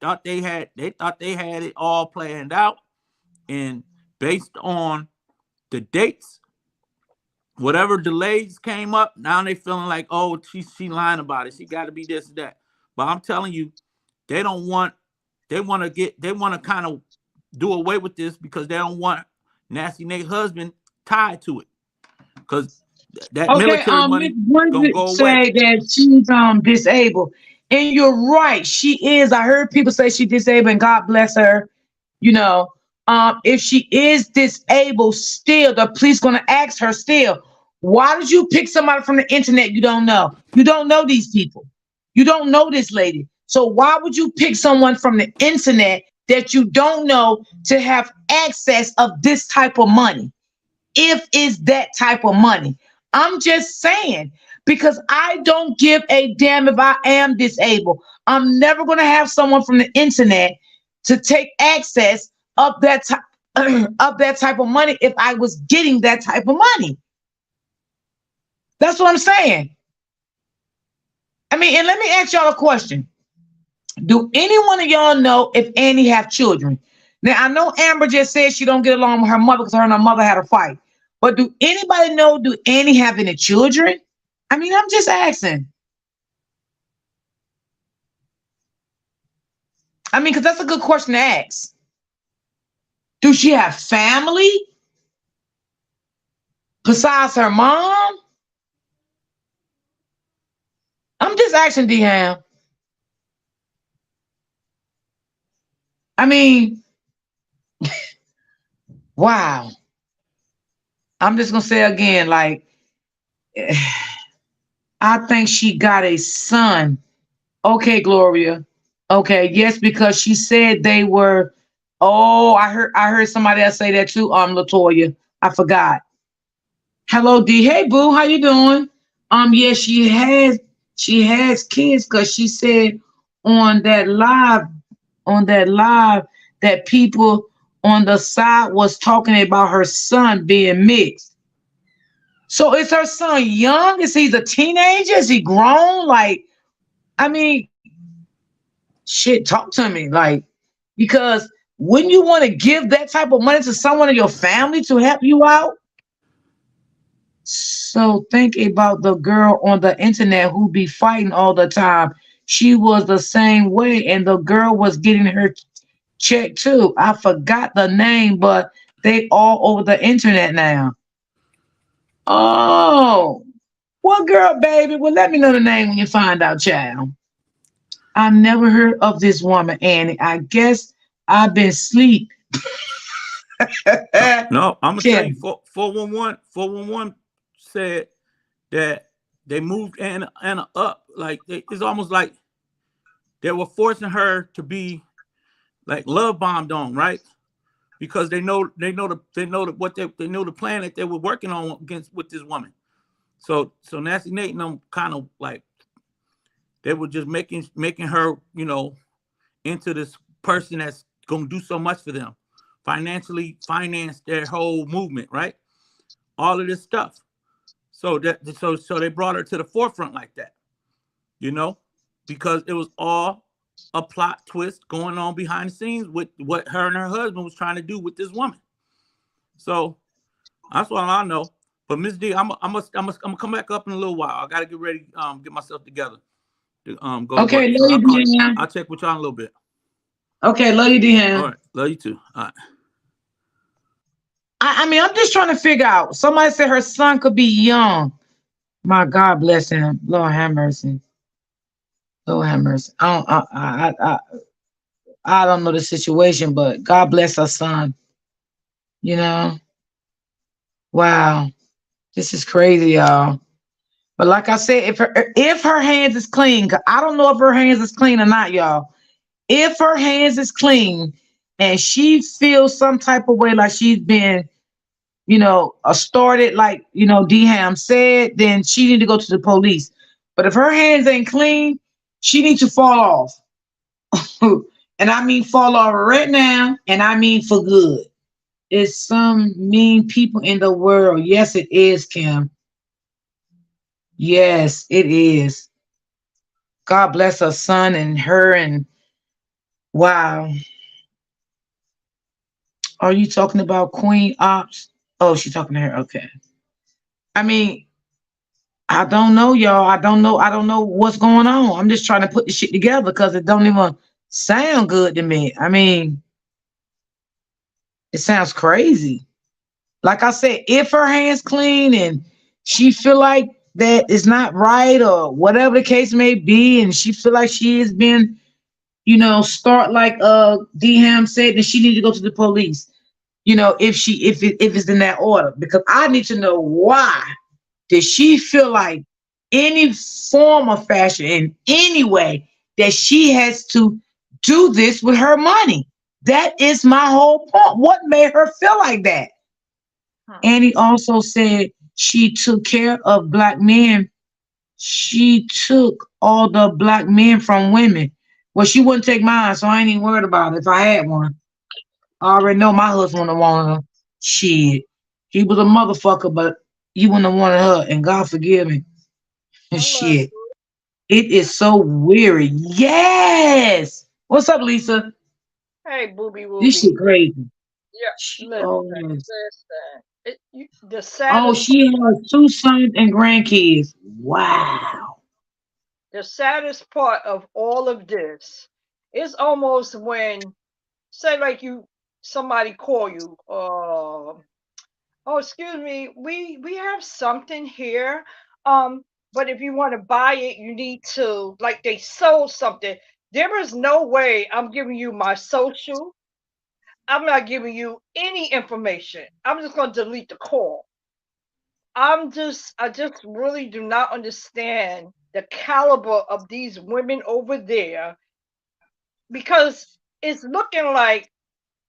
thought they had it all planned out, and based on the dates, whatever delays came up, now they feeling like, oh, she lying about it. She got to be this and that. But I'm telling you, they want to kind of do away with this because they don't want Nasty Nate's husband tied to it. Because that military money gonna go away. Say that she's disabled, and you're right, she is. I heard people say she's disabled, and God bless her. You know, if she is disabled, still the police gonna ask her still. Why did you pick somebody from the internet you don't know? You don't know these people. You don't know this lady. So why would you pick someone from the internet that you don't know to have access of this type of money? If it's that type of money. I'm just saying, because I don't give a damn if I am disabled. I'm never going to have someone from the internet to take access of that type of money if I was getting that type of money. That's what I'm saying. I mean, and let me ask y'all a question. Do any one of y'all know if Annie have children? Now, I know Amber just said she don't get along with her mother because her and her mother had a fight. But do anybody know, do Annie have any children? I mean, I'm just asking. I mean, because that's a good question to ask. Do she have family besides her mom? I'm just asking, D-Ham. I mean, wow. I'm just going to say again, like, I think she got a son. Okay, Gloria. Okay, yes, because she said they were, oh, I heard somebody else say that too, Latoya. I forgot. Hello, D. Hey, boo, how you doing? Yeah, she has kids because she said on that live that people on the side was talking about her son being mixed. So is her son young? Is he a teenager? Is he grown? Like, I mean, shit, talk to me. Like, because wouldn't you want to give that type of money to someone in your family to help you out? So think about the girl on the internet who be fighting all the time. She was the same way, and the girl was getting her check too. I forgot the name, but they all over the internet now. Oh, what girl, baby? Well, let me know the name when you find out, child. I never heard of this woman, Annie. I guess I've been asleep. No, I'm gonna tell you, 411 said that they moved Anna up. Like it's almost like they were forcing her to be like love bombed on, right? Because they know the plan that they were working on with this woman. So Nasty Nate and them kind of like They were just making her, into this person that's gonna do so much for them, financially finance their whole movement, right? All of this stuff. So they brought her to the forefront like that, you know, because it was all a plot twist going on behind the scenes with what her and her husband was trying to do with this woman. So that's all I know. But Miss D, I'm gonna come back up in a little while. I gotta get ready, get myself together to go to Okay, work. love So you, Deanna. I'll check with y'all in a little bit. Okay, love you, All Deanna. right, love you too. All right. I mean, I'm just trying to figure out. Somebody said her son could be young. My God bless him. Lord have mercy. Lord have mercy. I don't know the situation, but God bless her son. You know, wow, this is crazy, y'all. But like I said, if her hands is clean, 'cause I don't know if her hands is clean or not, y'all. If her hands is clean and she feels some type of way like she's been, started, like Dham said, then she need to go to the police. But if her hands ain't clean, she needs to fall off. And I mean fall off right now, and I mean for good. It's some mean people in the world. Yes, it is, Kim. Yes, it is. God bless her son and her, and wow. Are you talking about Queen Ops? Oh, she's talking to her. Okay. I mean, I don't know, y'all. I don't know. I don't know what's going on. I'm just trying to put the shit together because it don't even sound good to me. I mean, it sounds crazy. Like I said, if her hands clean and she feel like that is not right or whatever the case may be, and she feel like she has been, start like D Ham said, then she need to go to the police. If it's in that order, because I need to know why did she feel like any form of fashion in any way that she has to do this with her money. That is my whole point. What made her feel like that? Huh. And he also said she took care of black men. She took all the black men from women. Well, she wouldn't take mine, so I ain't even worried about it if I had one. I already know my husband would have wanted her. Shit. He was a motherfucker, but he wouldn't have wanted her, and God forgive me. And Hello. shit. It is so weary. Yes. What's up, Lisa? Hey, booby This wooby. shit crazy. Yeah, Oh, listen. The oh, saddest, she has two sons and grandkids. Wow. the saddest part of all of this is almost when, say, like somebody call you, oh, excuse me, we have something here, but if you want to buy it, you need to, like, they sold something. There is no way I'm giving you my social. I'm not giving you any information. I'm just going to delete the call. I just really do not understand the caliber of these women over there, because it's looking like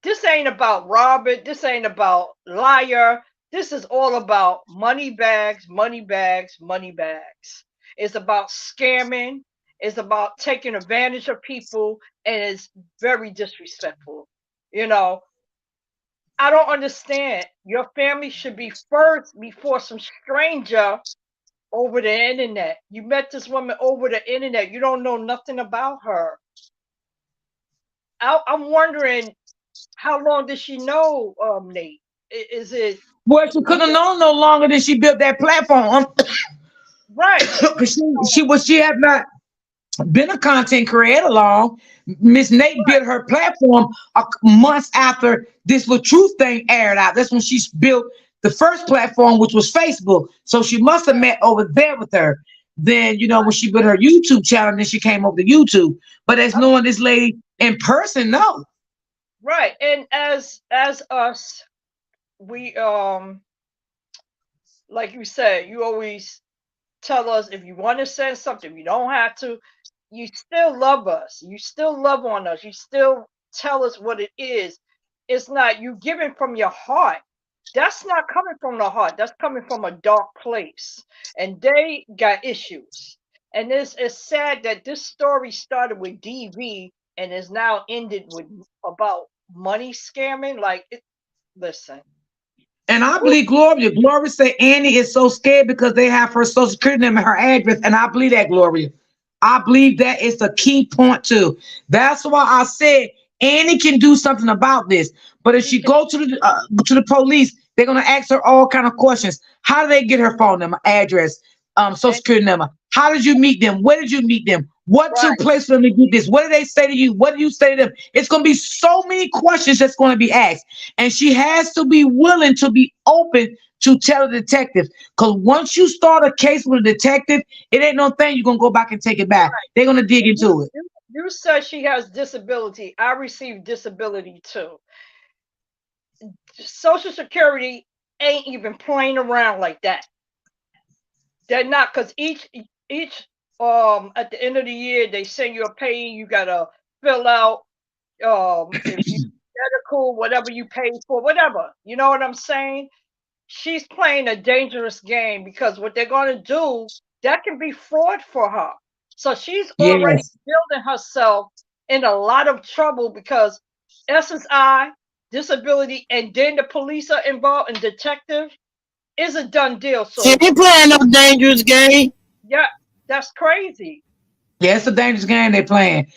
this ain't about Robert. This ain't about liar. This is all about money bags, money bags, money bags. It's about scamming. It's about taking advantage of people, and it's very disrespectful. You know, I don't understand. Your family should be first before some stranger over the internet. You met this woman over the internet. You don't know nothing about her. I'm wondering, how long did she know, Nate? Is it Well, she couldn't have known no longer than she built that platform. right? Because she had not been a content creator long. Miss Nate built her platform months after this little truth thing aired out. That's when she built the first platform, which was Facebook. So she must have met over there with her. Then, when she built her YouTube channel, then she came over to YouTube. But as knowing this lady in person, no. Right. And as us, we like you said, you always tell us if you want to send something, you don't have to. You still love us. You still love on us. You still tell us what it is. It's not you giving from your heart. That's not coming from the heart. That's coming from a dark place. And they got issues. And it's sad that this story started with DV and is now ended with about money scamming. Like, listen. And I believe Gloria. Gloria said Annie is so scared because they have her social security number, her address, and I believe that, Gloria. I believe that is the key point too. That's why I said Annie can do something about this. But if she go to the police, they're gonna ask her all kind of questions. How did they get her phone number, address, social security number? How did you meet them? Where did you meet them? What took place for them to do this? What did they say to you? What did you say to them? It's gonna be so many questions that's gonna be asked, and she has to be willing to be open to tell the detective. Because once you start a case with a detective, it ain't no thing you're gonna go back and take it back. They're gonna dig into it. You said she has disability. I received disability too. Social Security ain't even playing around like that. They're not, because each at the end of the year they send you a pay. You gotta fill out if you medical, whatever you paid for, whatever. You know what I'm saying? She's playing a dangerous game because what they're gonna do, that can be fraud for her. So she's already building herself in a lot of trouble because SSI, disability, and then the police are involved and detective is a done deal. So She ain't playing no dangerous game. yeah, that's crazy. Yeah, it's a dangerous game they're playing.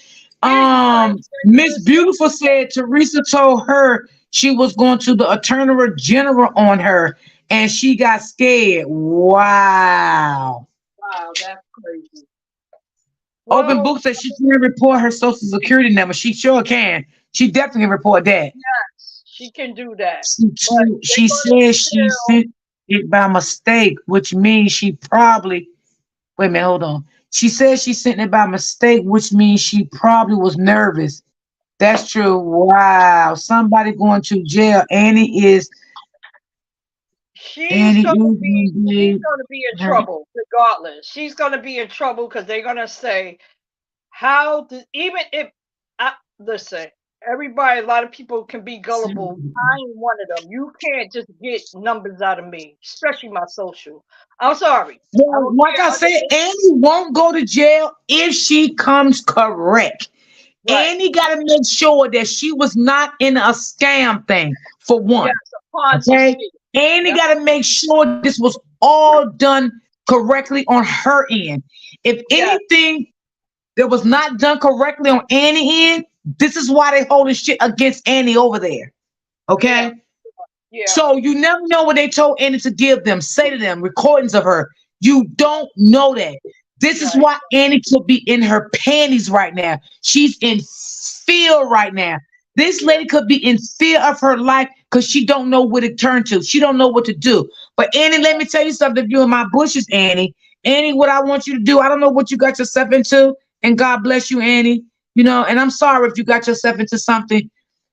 Miss Beautiful said Teresa told her she was going to the Attorney General on her and she got scared. Wow. Wow, that's crazy. Open Book said she can report her social security number. She sure can. She definitely can report that. Yes, she can do that. She said she sent it by mistake, which means she probably wait a minute, hold on. She said she sent it by mistake, which means she probably was nervous. That's true. Wow. Somebody going to jail. Annie is she's gonna be in trouble regardless. She's gonna be in trouble because they're gonna say, how did, even if listen, everybody, a lot of people can be gullible. I ain't one of them. You can't just get numbers out of me, especially my social. I'm sorry. Well, like I said, Annie won't go to jail if she comes correct. Right. Annie got to make sure that she was not in a scam thing, for one. Yes, okay? Annie got to make sure this was all done correctly on her end. If anything that was not done correctly on Annie's end, this is why they holding shit against Annie over there. Okay? Yeah. So you never know what they told Annie to give them, say to them, recordings of her. You don't know that. This is why Annie could be in her panties right now. She's in fear right now. This lady could be in fear of her life because she don't know where to turn to. She don't know what to do. But Annie, let me tell you something. If you're in my bushes, Annie, what I want you to do, I don't know what you got yourself into, and God bless you, Annie. You know, and I'm sorry if you got yourself into something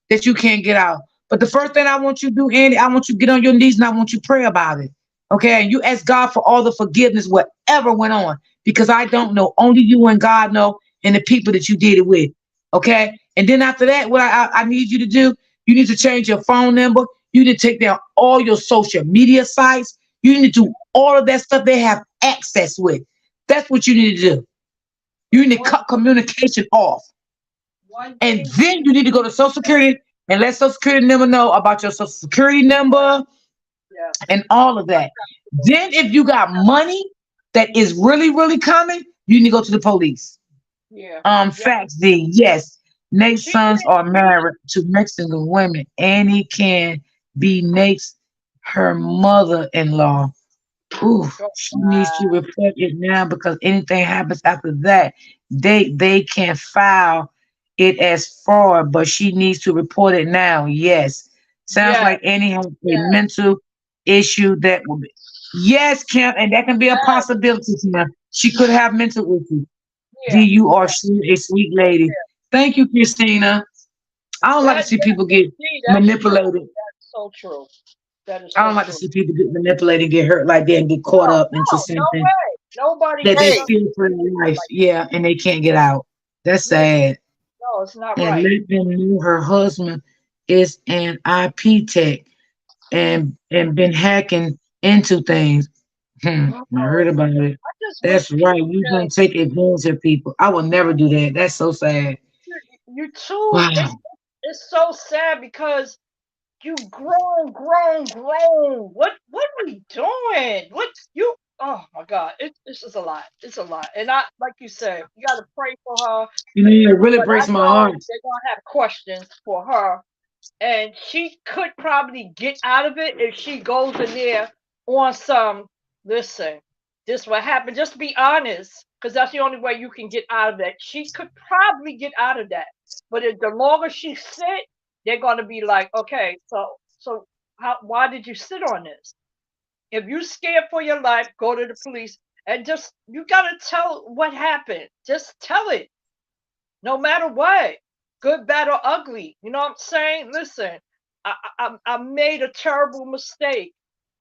that you can't get out. But the first thing I want you to do, Annie, I want you to get on your knees and I want you to pray about it. Okay? And you ask God for all the forgiveness, whatever went on. Because I don't know. Only you and God know, and the people that you did it with. Okay? And then after that, what I need you to do, you need to change your phone number. You need to take down all your social media sites. You need to do all of that stuff they have access with. That's what you need to do. You need to cut communication off. And then you need to go to Social Security and let Social Security number know about your Social Security number and all of that. Then if you got money that is really, really coming, you need to go to the police. Facts D. Yes. Nate's sons are married to Mexican women. Annie can be Nate's her mother-in-law. Ooh, she needs to report it now because anything happens after that, they can file it as fraud, but she needs to report it now. Yes. Sounds like Annie has a mental issue that will be. Yes, Kim, and that can be a possibility, Kim. She could have mental issues. D, you are a sweet lady. Thank you, Christina. I don't like to see people get manipulated. That's so true. That is I don't like to see people get manipulated, get hurt like that, and get caught up into something that they feel for their life. Yeah, and they can't get out. That's sad. No, it's not and right. Let them know her husband is an IP tech and been hacking into things. I heard Oh, about it. I just wish That's right. people You gonna just take advantage of people. I will never do that. That's so sad. you too. Wow. It's so sad because you grown. What are we doing? What you? Oh my God! It's just a lot. It's a lot. And I, like you said, you got to pray for her. You know, it really But I breaks my know heart. they're gonna have questions for her, and she could probably get out of it if she goes in there on some. Listen, this what happened. Just be honest, because that's the only way you can get out of that. She could probably get out of that, but if the longer she sit, they're gonna be like, okay, so how? Why did you sit on this? If you scared for your life, go to the police and just you gotta tell what happened. Just tell it no matter what, good, bad, or ugly. You know what I'm saying? Listen, I made a terrible mistake,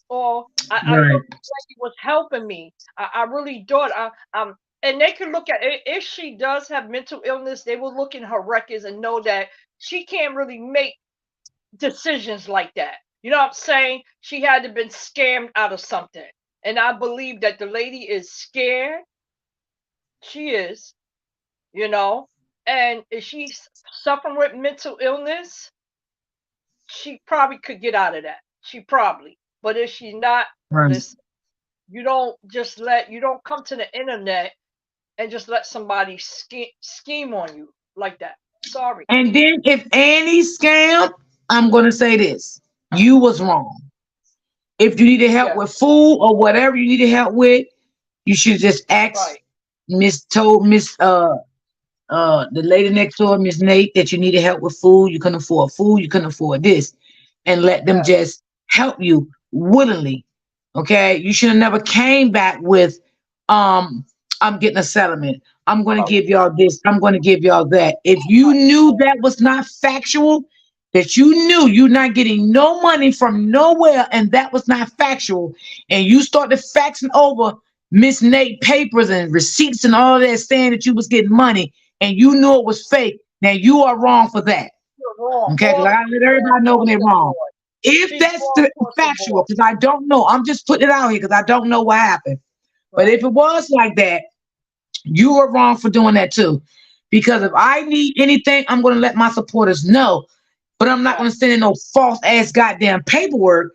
or I thought Right. this lady was helping me. I really thought and they can look at it if she does have mental illness. They will look in her records and know that she can't really make decisions like that. You know what I'm saying? She had to been scammed out of something, and I believe that the lady is scared. She is, you know. And if she's suffering with mental illness, she probably could get out of that. She probably. But if she's not, Right. listen, you don't come to the internet and just let somebody scheme on you like that. Sorry. And then if Annie scammed, I'm gonna say this: you was wrong. If you needed help Yeah, with food or whatever you needed help with, you should just ask right. Miss the lady next door, Miss Nate, that you needed help with food. You couldn't afford food. You couldn't afford this, and let them Yeah, just help you willingly. Okay, you should have never came back with, um, I'm getting a settlement. I'm going to right, give y'all this. I'm going to give y'all that. If you right, knew that was not factual, that you knew you're not getting no money from nowhere, and that was not factual, and you started faxing over Miss Nate papers and receipts and all that saying that you was getting money, and you knew it was fake. Now you are wrong for that. you're wrong. Okay, because I gotta let All everybody know when across they're the wrong. board. If She's that's wrong the across the factual, board. because I don't know, I'm just putting it out here because I don't know what happened. But if Right. it was like that, you were wrong for doing that too. Because if I need anything, I'm gonna let my supporters know. But I'm not Right. gonna send in no false ass goddamn paperwork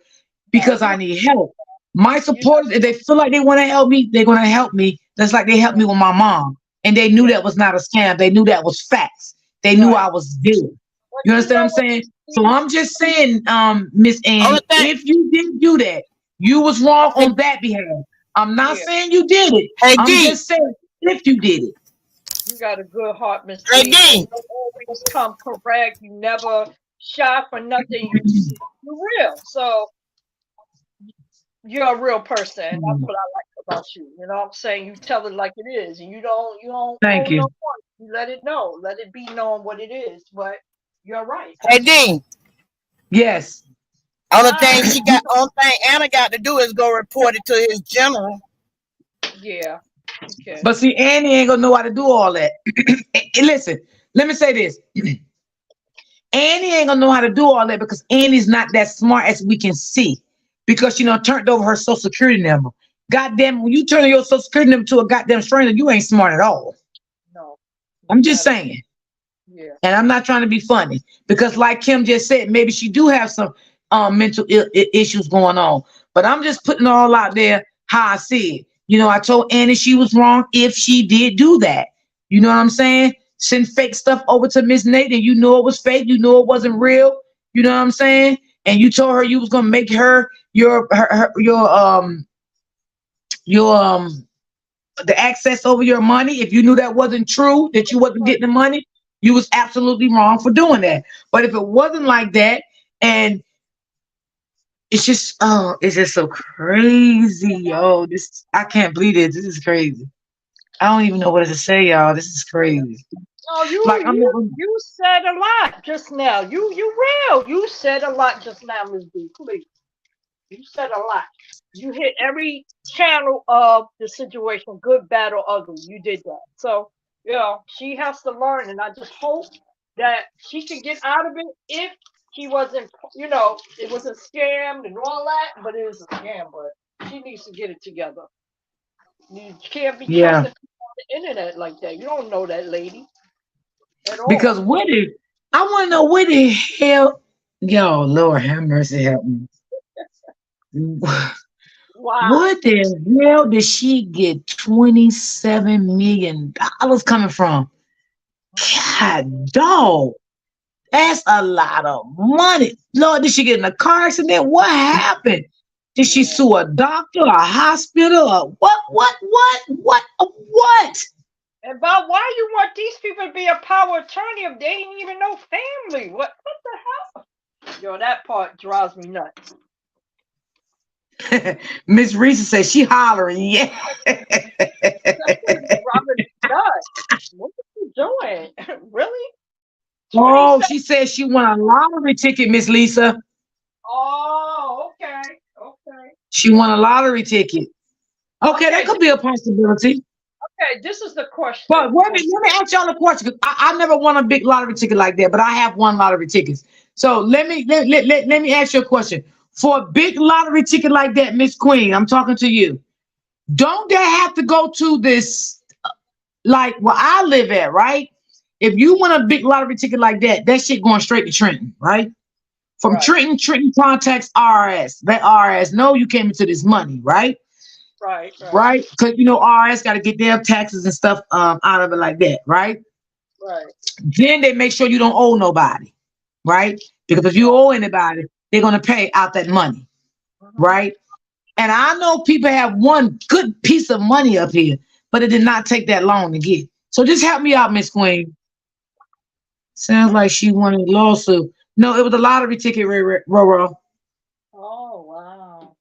No, because I need help. My you're not supporters, if they feel like they want to help me, they're gonna help me. Just like they helped me with my mom. And they knew yeah, that was not a scam. They knew that was facts. They knew right. I was good. But You you understand what know I'm what, saying? So Steve? I'm just saying, Miss Only Annie, thing, if you didn't do that, you was wrong hey, on that behalf. I'm not Yeah, saying you did it. hey I'm D, just saying if you did it. you got a good heart, Miss hey D, and D, you always come correct. You never shy for nothing. You real. So you're a real person. And that's what I like about you. You know what I'm saying? You tell it like it is, and you don't Thank hold no you. point. You let it know. Let it be known what it is. But you're right. hey D. Yes. Ah, Only thing Anna got to do is go report it to his general. yeah. Okay. But see, Annie ain't gonna know how to do all that. And listen, let me say this. Annie ain't gonna know how to do all that because Annie's not that smart as we can see. Because turned over her social security number. Goddamn, when you turn your social security number to a goddamn stranger, you ain't smart at all. No, I'm you're just not. saying. Yeah. And I'm not trying to be funny because, like Kim just said, maybe she do have some mental issues going on. But I'm just putting it all out there how I see it. I told Annie she was wrong if she did do that. You know what I'm saying? Send fake stuff over to Miss Nate, and you know it was fake. You know it wasn't real. You know what I'm saying? And you told her you was gonna make her your the access over your money. If you knew that wasn't true, that you wasn't getting the money, you was absolutely wrong for doing that. But if it wasn't like that, and it's just so crazy, yo. This I can't believe it. This is crazy. I don't even know what to say, y'all. This is crazy. No, you Like I'm you not. you said a lot just now. You real. You said a lot just now, Miss B. Please. You said a lot. You hit every channel of the situation, good, bad, or ugly. You did that. So, she has to learn, and I just hope that she can get out of it if she wasn't, it was a scam and all that, but it was a scam, but She needs to get it together. You can't be Yeah. trusting people on the internet like that. You don't know that lady at Because all. I want to know where the hell, yo, Lord have mercy, help me. Wow. What the hell did she get $27 million coming from? God, dog, that's a lot of money. Lord, did she get in a car accident? What happened? Did she Yeah. sue a doctor, a hospital, or what? And Bob, why you want these people to be a power attorney if they ain't even no family? What the hell? Yo, that part drives me nuts. Miss Reese says she hollering, yeah. That thing is driving me nuts. What are you doing? Really? Oh, 27. she said she won a lottery ticket, Miss Lisa. Oh, okay. Okay. She won a lottery ticket. Okay, that Okay. could be a possibility. Okay. This is the But question. wait a minute, let me ask y'all a question. 'Cause I never won a big lottery ticket like that, but I have won lottery tickets. So let me ask you a question. For a big lottery ticket like that, Miss Queen, I'm talking to you. Don't they have to go to this, like where I live at, right? If you win a big lottery ticket like that, that shit going straight to Trenton, right? From Right. Trenton contacts RS. Let RS know you came into this money, right? Right. Right. Right? Because you know RS got to get their taxes and stuff out of it like that, right? Right. Then they make sure you don't owe nobody, right? Because if you owe anybody, they're gonna pay out that money, Mhm. right? And I know people have one good piece of money up here, but it did not take that long to get. So just help me out, Miss Queen. Sounds like she won a lawsuit. No, it was a lottery ticket, Roro. Oh, wow.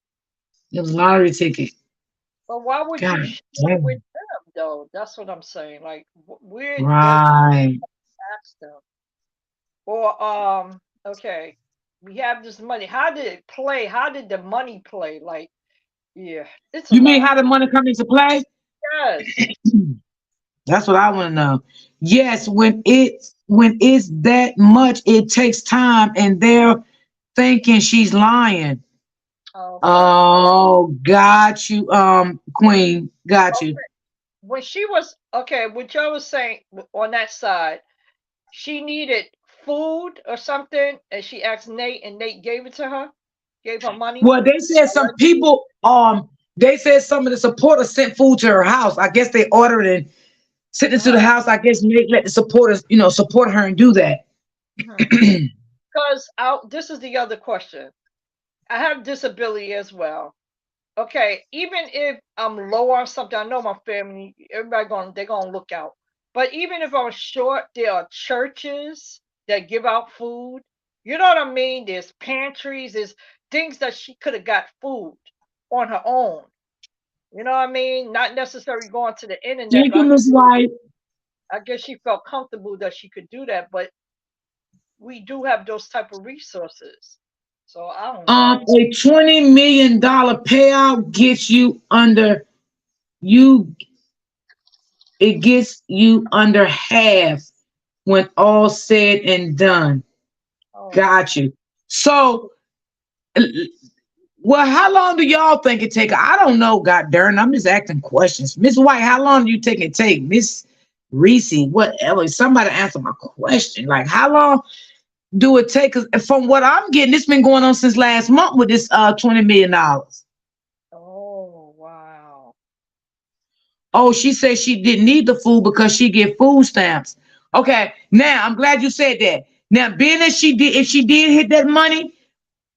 It was a lottery ticket. But why would God you share it with damn. them, though? That's what I'm saying. Like, where does Right. ask them? Or, okay, we have this money. How did it play? How did the money play? Like, yeah, it's a You mean lot. how the money come into play? Yes. That's what I want to know. Yes, when it's that much, it takes time, and they're thinking she's lying. Okay. Oh, got you, Queen, got you. Okay. When she was okay, what Joe was saying on that side, she needed food or something, and she asked Nate, and Nate gave it to her, gave her money. Well, they said some Allegedly. people, they said some of the supporters sent food to her house. I guess they ordered it and sent it to the Uh-huh. house. I guess Nate let the supporters, support her and do that. Because this is the other question. I have disability as well. Okay, even if I'm low on something, I know my family, everybody they're gonna look out. But even if I'm short, there are churches that give out food. You know what I mean? There's pantries, there's things that she could have got food on her own. You know what I mean? Not necessarily going to the internet, Thank you, but Miss White. I guess she felt comfortable that she could do that. But we do have those type of resources. So I don't know. A $20 million payout gets you under you. It gets you under half when all said and done. Oh my. Got you. So, well, how long do y'all think it take? I don't know. God darn, I'm just asking questions. Miss White, how long do you think it take? Miss Reese, whatever. Somebody answer my question. Like, how long do it take? 'Cause from what I'm getting, it's been going on since last month with this $20 million. Oh wow. Oh, she said she didn't need the food because she get food stamps. Okay, now I'm glad you said that. Now, being that if she did hit that money,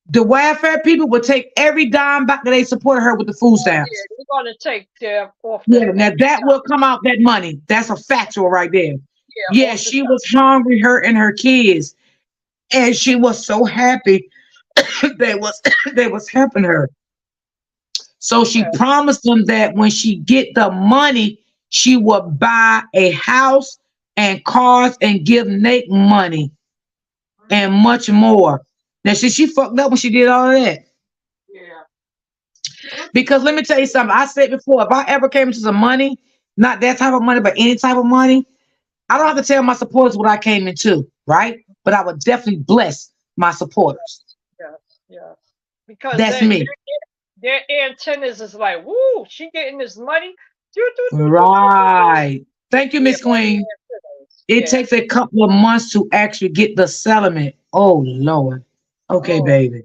the welfare people will take every dime back that they supported her with the food Oh yeah, stamps. they're gonna take their off Yeah, now the that top. will come out that money. That's a factual right there. Yeah, Yeah, off the she top. was hungry, her and her kids, and she was so happy they was they was helping her. So she Okay. promised them that when she get the money, she would buy a house and cars and give Nate money and much more. Now, she fucked up when she did all of that. Yeah. Because let me tell you something. I said before, if I ever came into some money, not that type of money, but any type of money, I don't have to tell my supporters what I came into, right? But I would definitely bless my supporters. Yes. Yes. Because That's me. their antennas is like, woo, she getting this money. Do, do, do, do, do, do, do. Right. Thank you, Yeah, Miss all the Queen. antennas. It Yeah. takes a couple of months to actually get the settlement. Oh Lord. Okay, Oh, baby.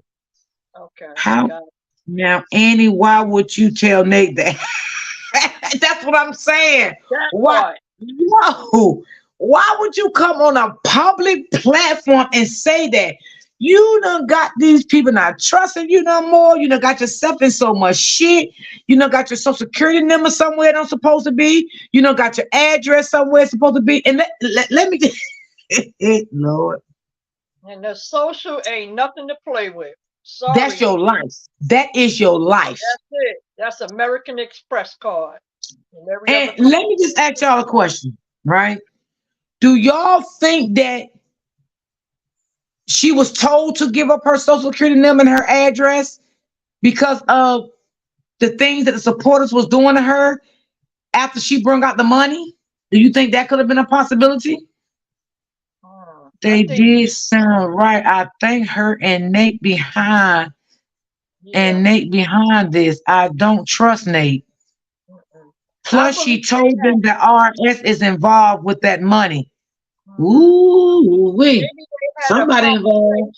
okay. How Got it. now, Annie? Why would you tell Nate that? That's what I'm saying. That Why? part. Whoa. Why would you come on a public platform and say that? You done got these people not trusting you no more. You done got yourself in so much shit. You done got your social security number somewhere it don't supposed to be. You done got your address somewhere it's supposed to be. And let me just, Lord, And the social ain't nothing to play with. that's Sorry. your life. That is your life. That's it. That's American Express card. And every And other card. let me just ask y'all a question, right? Do y'all think that she was told to give up her social security number and her address because of the things that the supporters was doing to her after she brought out the money? Do you think that could have been a possibility? I They think, did sound right. I think her and Nate behind yeah. this. I don't trust Nate. Mm-mm. I Plus, she believe they told them that RS is involved with that money. had, Ooh, wait. maybe they had a Somebody involved. conversation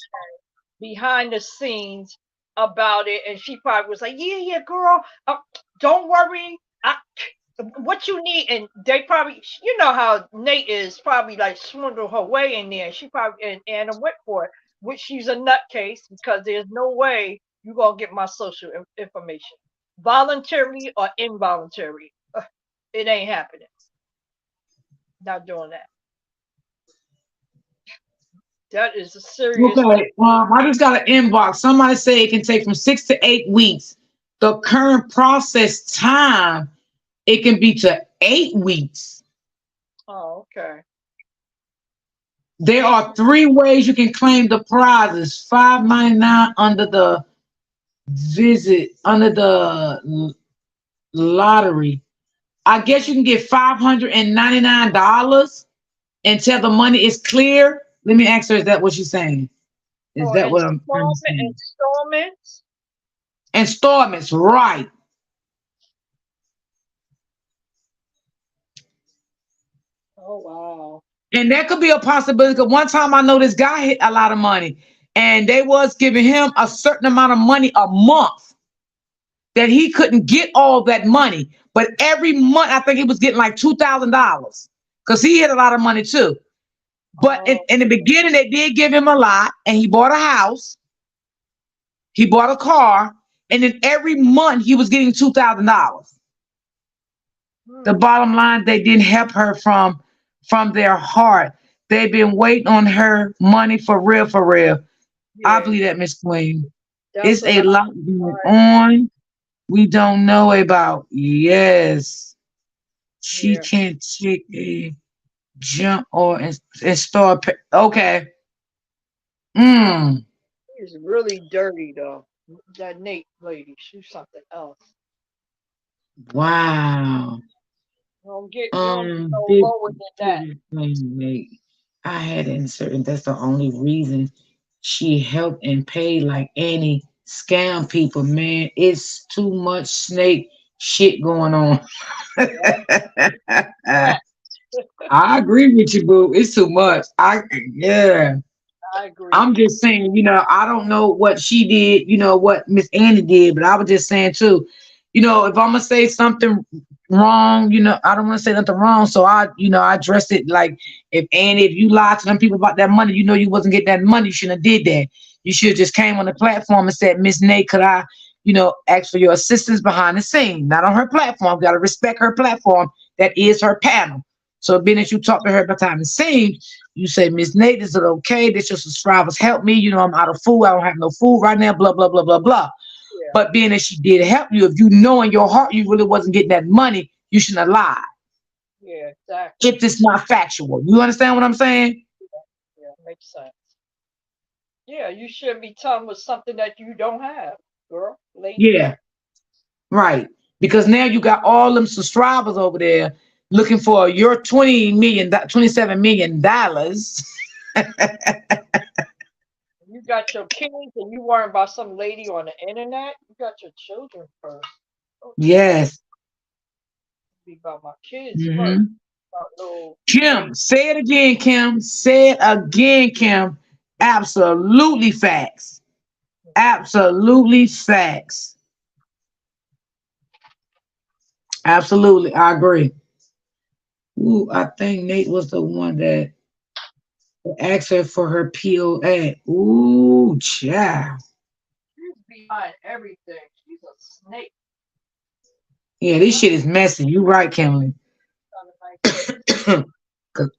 behind the scenes about it, and she probably was like, "Yeah, yeah, girl, don't worry. What you need," and they probably, you know how Nate is, probably like swindle her way in there. She probably, and Anna went for it, which she's a nutcase because there's no way you gonna get my social information, voluntarily or involuntary. It ain't happening. Not doing that. That is a serious thing. Okay, I just got an inbox. Somebody say it can take from 6 to 8 weeks. The current process time, it can be to 8 weeks. Oh, okay. There are 3 ways you can claim the prizes. $5.99 under the lottery. I guess you can get $599 until the money is clear. Let me ask her, is that what she's saying? Is Oh, that what I'm saying? installments. Installments, right. Oh, wow. And that could be a possibility. Because one time I know this guy hit a lot of money, and they was giving him a certain amount of money a month that he couldn't get all that money. But every month, I think he was getting like $2,000 because he hit a lot of money too. But Oh, in the beginning, they did give him a lot, and he bought a house, he bought a car, and then every month he was getting $2,000. The bottom line, they didn't help her from their heart. They've been waiting on her money for real, for real. I yeah. believe that, Miss Queen. That's It's a a lot. lot going on we don't know about. Yes. She Yeah. can't take a jump or and start. Okay. Mm. She's really dirty though. That Nate lady, she's something else. Wow. You don't get no Big lower than that. pretty playmate. I had inserted. That's the only reason she helped and paid like any scam people. Man, it's too much snake shit going on. Yeah, I agree with you, boo. It's too much. Yeah. I agree. I'm just saying, I don't know what she did, what Miss Annie did, but I was just saying too, if I'm gonna say something wrong, I don't want to say nothing wrong. So I addressed it like if you lied to them people about that money, you wasn't getting that money, you shouldn't have did that. You should have just came on the platform and said, Miss Nate, could I, ask for your assistance behind the scene, not on her platform. Gotta respect her platform. That is her panel. So being that you talk to her behind the scenes, you say, Miss Nate, is it okay that your subscribers help me? I'm out of food. I don't have no food right now, blah, blah, blah, blah, blah. Yeah, But being that she did help you, if you know in your heart you really wasn't getting that money, you shouldn't have lied. yeah, exactly. If it's not factual. You understand what I'm saying? Yeah, makes sense. Yeah, you shouldn't be telling us something that you don't have, girl, lady. Yeah, right. Because now you got all them subscribers over there looking for your $27 million. You you got your kids and you worrying about some lady on the internet. You got your children first. Don't Yes. be about my kids first. Hmm. About no lady. Kim, say it again, Kim. Say it again, Kim. Absolutely facts. Absolutely facts. Absolutely. I agree. Ooh, I think Nate was the one that asked her for her POA. Ooh, child. She's behind everything. She's a snake. Yeah, this shit is messy. You right, Kimberly. Cause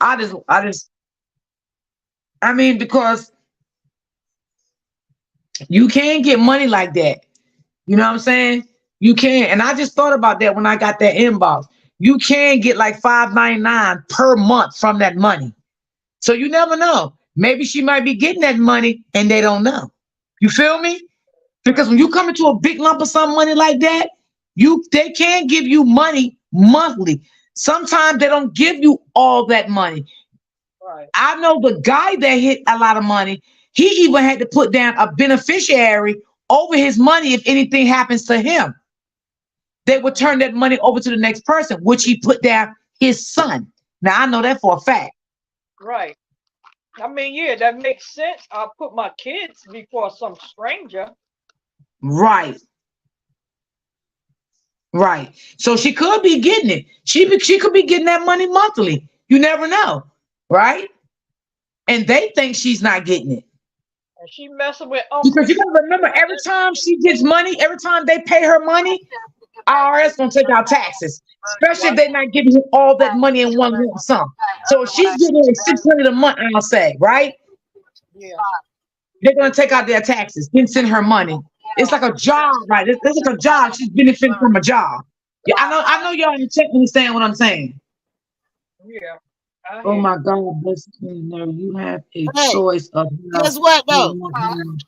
I mean, because you can get money like that. You know what I'm saying? You can. And I just thought about that when I got that inbox. You can get like $5.99 per month from that money. So you never know. Maybe she might be getting that money and they don't know. You feel me? Because when you come into a big lump of some money like that, they can give you money monthly. Sometimes they don't give you all that money. Right. I know the guy that hit a lot of money, he even had to put down a beneficiary over his money if anything happens to him. They would turn that money over to the next person, which he put down his son. Now I know that for a fact. Right. I mean, yeah, that makes sense. I'll put my kids before some stranger. Right. Right. So she could be getting it. She could be getting that money monthly. You never know. Right? And they think she's not getting it. And she messing with Uncle. Because you gotta remember, every time she gets money, every time they pay her money, IRS gonna take out taxes, especially if they're not giving her all that money in one lump sum. So if she's getting like 600 a month, I'll say, right? Yeah. They're gonna take out their taxes, then send her money. It's like a job, right? It's like a job. She's benefiting from a job. Yeah, I know y'all in the chat understand what I'm saying. Yeah. Oh my God, bless you. You have a Hey, choice of guess what you though? want.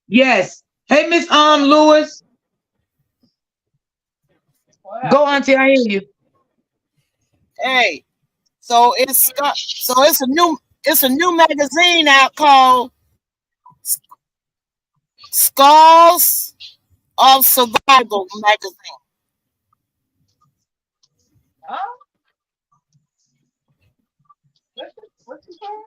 Yes. Hey, Miss Lewis. Go, Auntie, I hear you. Hey, so it's a new magazine out called Scars of Survival magazine. Huh? What's it called?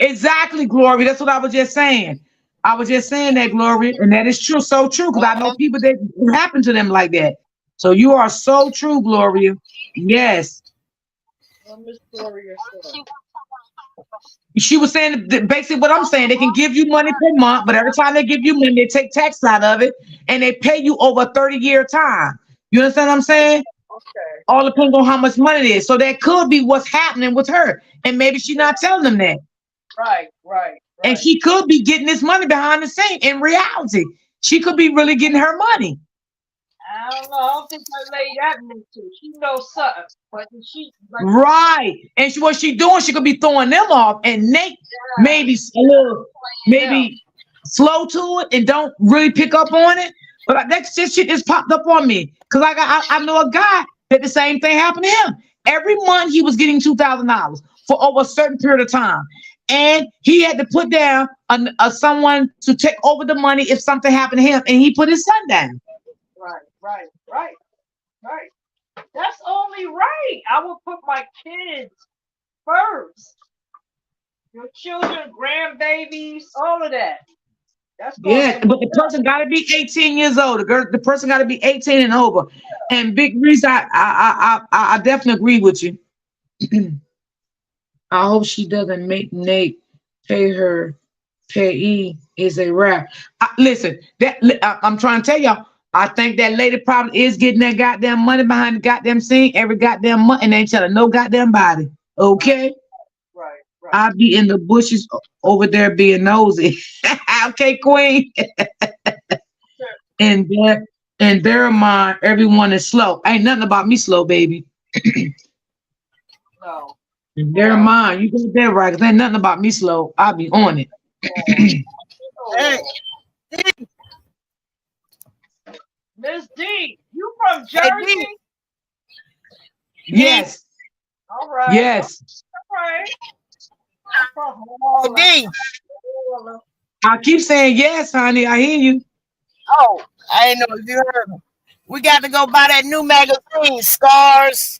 Exactly, Glory. That's what I was just saying. I was just saying that, Glory, and that is true, so true, because I know people that it happened to them like that. So you are so true, Gloria. Yes. Miss Gloria said. She was saying that basically what I'm saying. They can give you money per month, but every time they give you money, they take tax out of it, and they pay you over a 30-year time. You understand what I'm saying? Okay. All depends on how much money it is. So that could be what's happening with her, and maybe she's not telling them that. Right. And she could be getting this money behind the scene. In reality, she could be really getting her money. I don't know. I don't think that lady that into. She knows something, but she like Right. And what she doing, she could be throwing them off, and Nate maybe a little, maybe slow to it and don't really pick up on it. But that shit just popped up on me. Because I know a guy that the same thing happened to him. Every month he was getting $2,000 for over a certain period of time. And he had to put down someone to take over the money if something happened to him. And he put his son down. Right. That's only right. I will put my kids first. Your children, grandbabies, all of that. That's Yeah, but the person got to be 18 years old. The person got to be 18 and over. And Big Reese, I definitely agree with you. I hope she doesn't make Nate pay her payee is a wrap. Listen, I'm trying to tell y'all. I think that lady probably is getting that goddamn money behind the goddamn scene every goddamn month, and ain't telling no goddamn body. Okay. Right. I'll be in the bushes over there being nosy. Okay, Queen. And their mind, everyone is slow. Ain't nothing about me slow, baby. No. In their mind, you got that right, because ain't nothing about me slow. I'll be on it. Hey, Miss D, you from Jersey? Yes. All right. Yes. All right. D. I keep saying yes, honey. I hear you. Oh, I didn't know if you heard me. We got to go buy that new magazine, Scars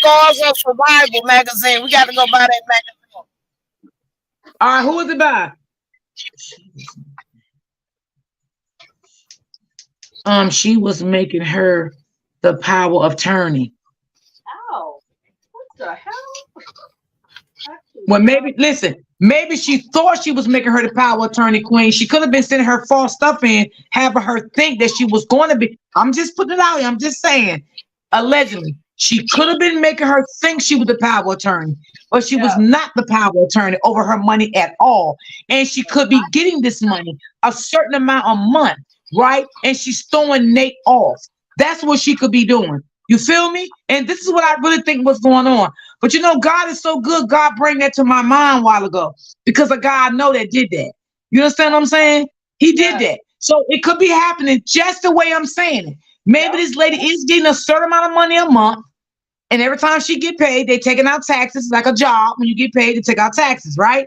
of Survival magazine. We got to go buy that magazine. All right, who is it by? She was making her the power of attorney. Oh, what the hell? Well, maybe listen. Maybe she thought she was making her the power attorney queen. She could have been sending her false stuff in, having her think that she was going to be. I'm just putting it out here. I'm just saying, allegedly, she could have been making her think she was the power attorney, but she was not the power attorney over her money at all. And she could be getting this money a certain amount a month, right? And she's throwing Nate off. That's what she could be doing. You feel me? And this is what I really think was going on. But you know, God is so good. God bring that to my mind a while ago because a guy I know that did that. You understand what I'm saying? He did that. So it could be happening just the way I'm saying it. Maybe this lady is getting a certain amount of money a month. And every time she get paid, they taking out taxes like a job. When you get paid, they take out taxes, right?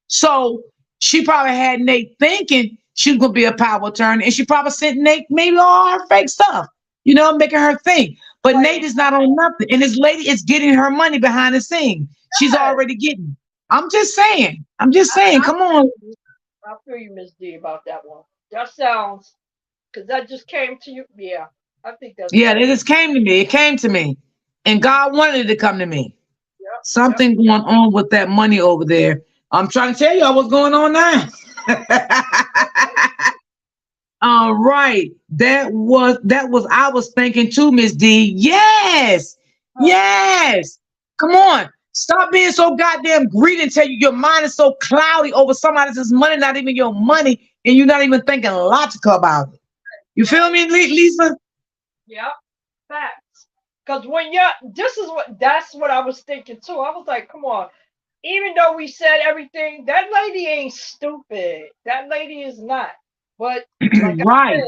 So she probably had Nate thinking she was going to be a power attorney. And she probably sent Nate maybe all her fake stuff, you know, making her think. But Nate is not on nothing. And this lady is getting her money behind the scene. She's already getting it. I'm just saying. Come on. I feel you, Miss D, about that one. That sounds, because that just came to you. Yeah, I think that's. Yeah, it just came to me. It came to me. And God wanted it to come to me. Something going on with that money over there. I'm trying to tell y'all what's going on now. All right. That was I was thinking too, Miss D. Yes. Yes. Come on. Stop being so goddamn greedy and tell you your mind is so cloudy over somebody else's money, not even your money, and you're not even thinking logical about it. You feel me, Lisa? Yeah. Facts. Because when that's what I was thinking too. I was like, come on. Even though we said everything, that lady ain't stupid. That lady is not. But like I said,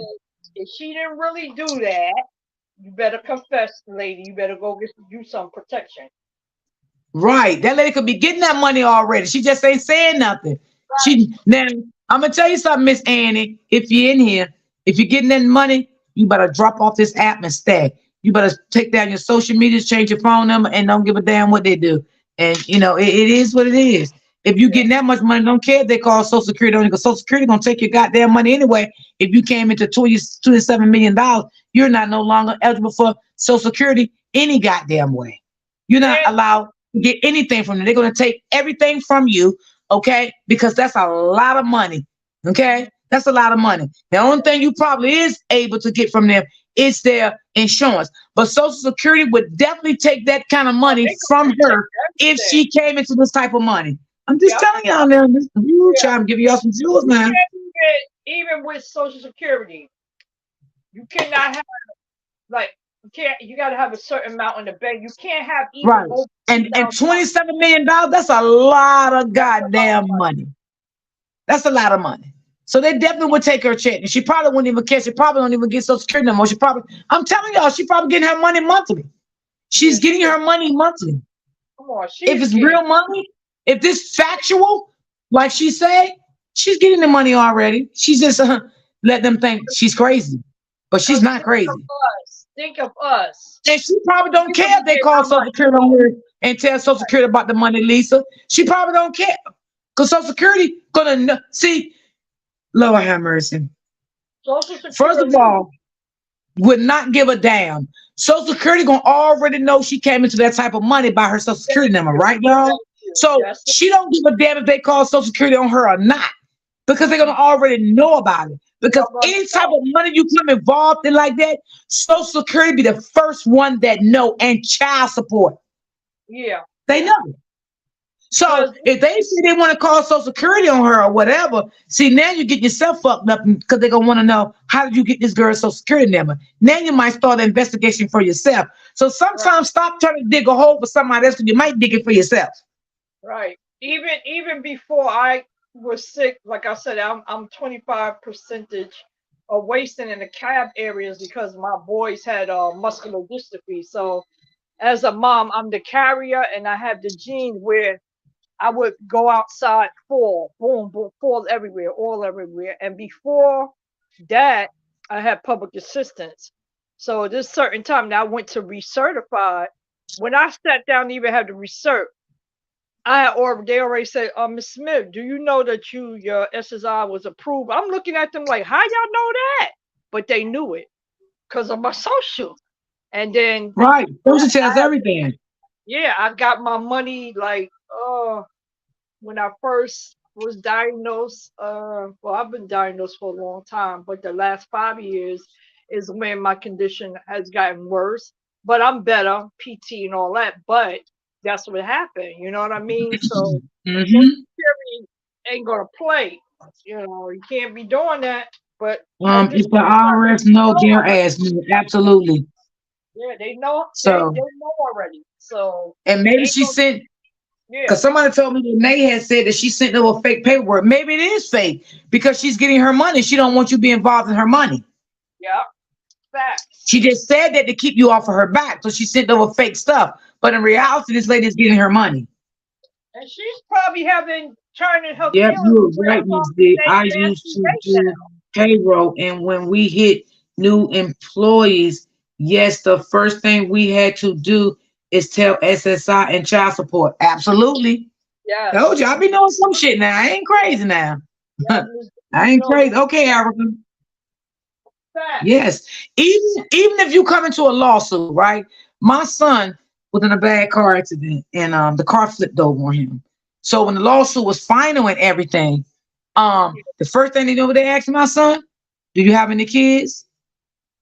if she didn't really do that, you better confess, lady. You better go get you some protection. Right. That lady could be getting that money already. She just ain't saying nothing. Right. Now, I'm gonna tell you something, Miss Annie. If you're in here, if you're getting that money, you better drop off this app and stay. You better take down your social media, change your phone number, and don't give a damn what they do. And you know, it is what it is. If you getting that much money, don't care if they call Social Security on you, because Social Security gonna take your goddamn money anyway. If you came into $27 million, you're not no longer eligible for Social Security any goddamn way. You're not allowed to get anything from them. They're gonna take everything from you, okay? Because that's a lot of money. Okay? That's a lot of money. The only thing you probably is able to get from them is their insurance. But Social Security would definitely take that kind of money from her if she came into this type of money. I'm just telling y'all now. I'm trying to give y'all some jewels now. Even with Social Security, you cannot have you got to have a certain amount in the bank. You can't have even over and $27 million. That's a lot of goddamn money. That's a lot of money. So they definitely would take her check, and she probably wouldn't even care. She probably don't even get Social Security no more. I'm telling y'all, she probably getting her money monthly. She's getting her money monthly. Come on, if it's real money, if this factual, like she said, she's getting the money already. She's just let them think she's crazy, but she's not crazy. Think of us. And she probably don't care if they call Social Security on her and tell Social Security about the money, Lisa. She probably don't care. Because Social Security gonna see, Lord have mercy. First of all, would not give a damn. Social Security gonna already know she came into that type of money by her Social Security number, right, y'all? So she don't give a damn if they call Social Security on her or not, because they're gonna already know about it. Because any type of money you come involved in like that, Social Security be the first one that know, and child support. Yeah, they know. So if they say they want to call Social Security on her or whatever, see, now you get yourself fucked up, because they're gonna want to know, how did you get this girl's Social Security number? Now you might start an investigation for yourself. So sometimes stop trying to dig a hole for somebody else, because you might dig it for yourself. Right. Even before I was sick, like I said, I'm 25% of wasting in the cab areas because my boys had muscular dystrophy. So as a mom, I'm the carrier, and I have the gene where I would go outside, fall, boom, boom, fall everywhere, all everywhere. And before that, I had public assistance. So this certain time now I went to recertify. When I sat down to even have the research, they already said, Miss Smith, do you know that your SSI was approved? I'm looking at them like, how y'all know that? But they knew it because of my social. And then Right. Social tells everything. yeah, I got my money like when I first was diagnosed. Well, I've been diagnosed for a long time, but the last 5 years is when my condition has gotten worse. But I'm better, PT and all that. But that's what happened. You know what I mean? So Social Security ain't gonna play. You know, you can't be doing that. But at this If the point, IRS know their ass, absolutely. yeah, they know. So, They know already. So and maybe they she gonna, sent, yeah, because somebody told me that Nay had said that she sent them a fake paperwork. Maybe it is fake because she's getting her money. She don't want you to be involved in her money. yeah, facts. She just said that to keep you off of her back. So she sent over fake stuff. But in reality, this lady is getting her money. And she's probably trying to help Yep, feelings you're right, Miss D. I used to do payroll, and when we hit new employees, yes, the first thing we had to do is tell SSI and child support. Absolutely. Yes. Told you, I be knowing some shit now. I ain't crazy now. Yeah, I ain't crazy. Okay, Erica. facts. Yes. Even if you come into a lawsuit, right? My son was in a bad car accident, and the car flipped over on him. So when the lawsuit was final and everything, the first thing they asked my son, do you have any kids?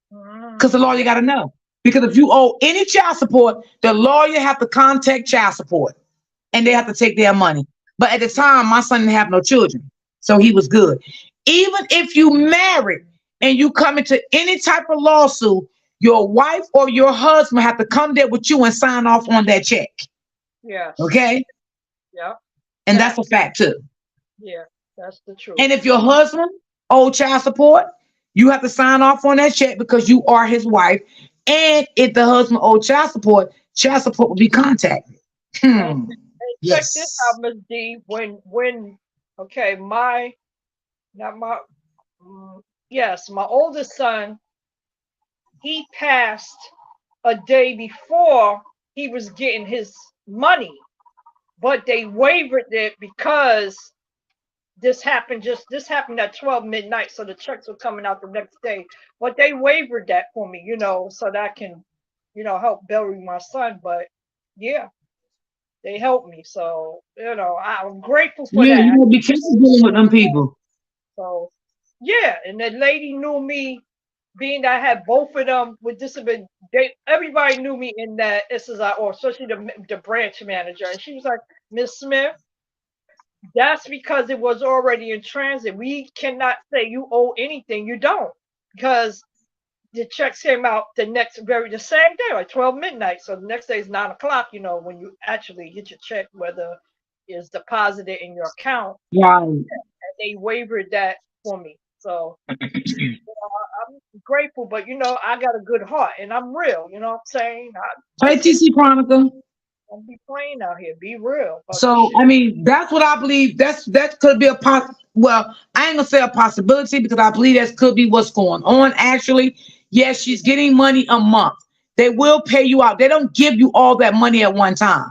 Because the lawyer got to know. Because if you owe any child support, the lawyer have to contact child support, and they have to take their money. But at the time, my son didn't have no children, so he was good. Even if you married and you come into any type of lawsuit, your wife or your husband have to come there with you and sign off on that check. Yes. Okay? Yeah. And that's a fact too. Yeah, that's the truth. And if your husband owed child support, you have to sign off on that check because you are his wife. And if the husband owed child support will be contacted. And check Yes. this out, Ms. D. Okay, my oldest son, he passed a day before he was getting his money, but they waived it because this happened at 12 midnight, so the checks were coming out the next day. But they waived that for me, so that I can, help bury my son. But yeah, they helped me. So, I'm grateful for Yeah, that. you gotta be careful dealing with them people. So yeah, and the lady knew me, being that I had both of them with disability. Everybody knew me in that SSI, or especially the branch manager. And she was like, Miss Smith, that's because it was already in transit. We cannot say you owe anything. You don't, because the checks came out the same day, like 12 midnight. So the next day is 9 o'clock, when you actually get your check, whether it's deposited in your account. Right. And they waived that for me. So I'm grateful, but I got a good heart and I'm real, you know what I'm saying? Hey, TC Chronica. Don't be playing out here. Be real. So I mean, that's what I believe. That could be well, I ain't gonna say a possibility because I believe that could be what's going on. Actually, yes, she's getting money a month. They will pay you out. They don't give you all that money at one time.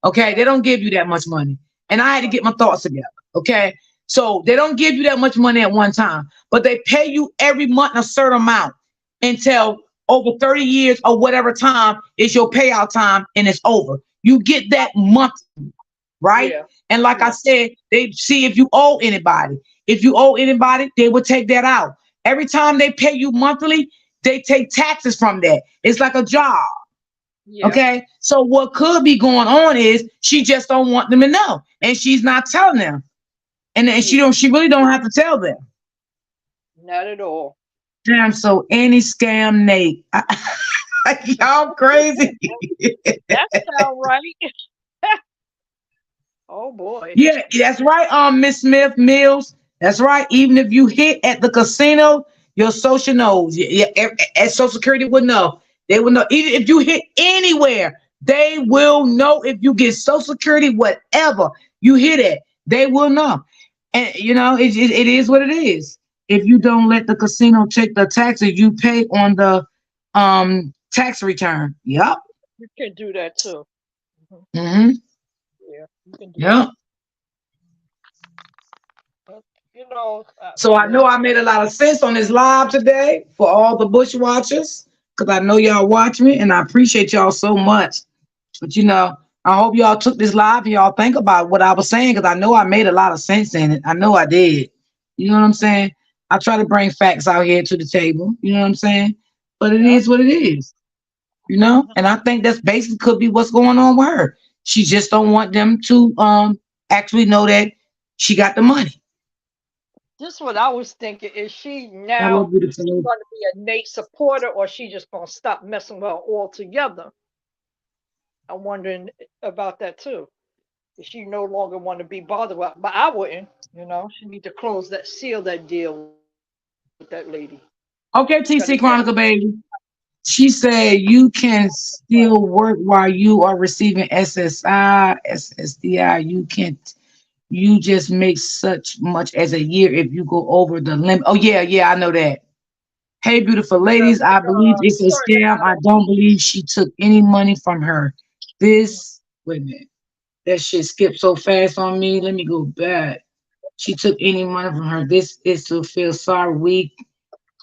Okay, they don't give you that much money. And I had to get my thoughts together. Okay, so they don't give you that much money at one time, but they pay you every month a certain amount until over 30 years or whatever time is your payout time and it's over. You get that monthly, right? Yeah. And like I said, they see if you owe anybody. If you owe anybody, they will take that out. Every time they pay you monthly, they take taxes from that. It's like a job. Yeah. Okay. So what could be going on is she just don't want them to know, and she's not telling them. And she really don't have to tell them. Not at all. Damn, so any scam Nate. Y'all crazy. That sound right. Oh boy. Yeah, that's right. Miss Smith Mills. That's right. Even if you hit at the casino, your social knows. Yeah, Social Security would know. They would know. Even if you hit anywhere, They will know if you get Social Security, whatever. You hear that? They will know. And you know, it is what it is. If you don't let the casino take the taxes you pay on the tax return. Yep. You can do that too. Mhm. Mm-hmm. Yeah, you can do Yep. that. But, you know, So I know I made a lot of sense on this live today for all the bush watchers, because I know y'all watch me and I appreciate y'all so much. But you know, I hope y'all took this live and y'all think about what I was saying, because I know I made a lot of sense in it. I know I did. You know what I'm saying? I try to bring facts out here to the table. You know what I'm saying? But it yeah. is what it is. You know, and I think that's basically could be what's going on with her. She just don't want them to actually know that she got the money. Just what I was thinking. Is she I love now you to going to be a Nate supporter, or she just going to stop messing with her altogether? I'm wondering about that too. If she no longer want to be bothered with, but I wouldn't. You know, she need to close that, seal that deal with that lady. Okay, Cut it TC down. Chronicle baby. She said you can still work while you are receiving SSI, SSDI. You can't. You just make such much as a year if you go over the limit. Oh yeah, yeah, I know that. Hey, beautiful ladies, I believe it's a Certain scam. I amount don't believe she took any money from her. This, wait a minute, that shit skipped so fast on me. Let me go back. She took any money from her. This is to feel sorry.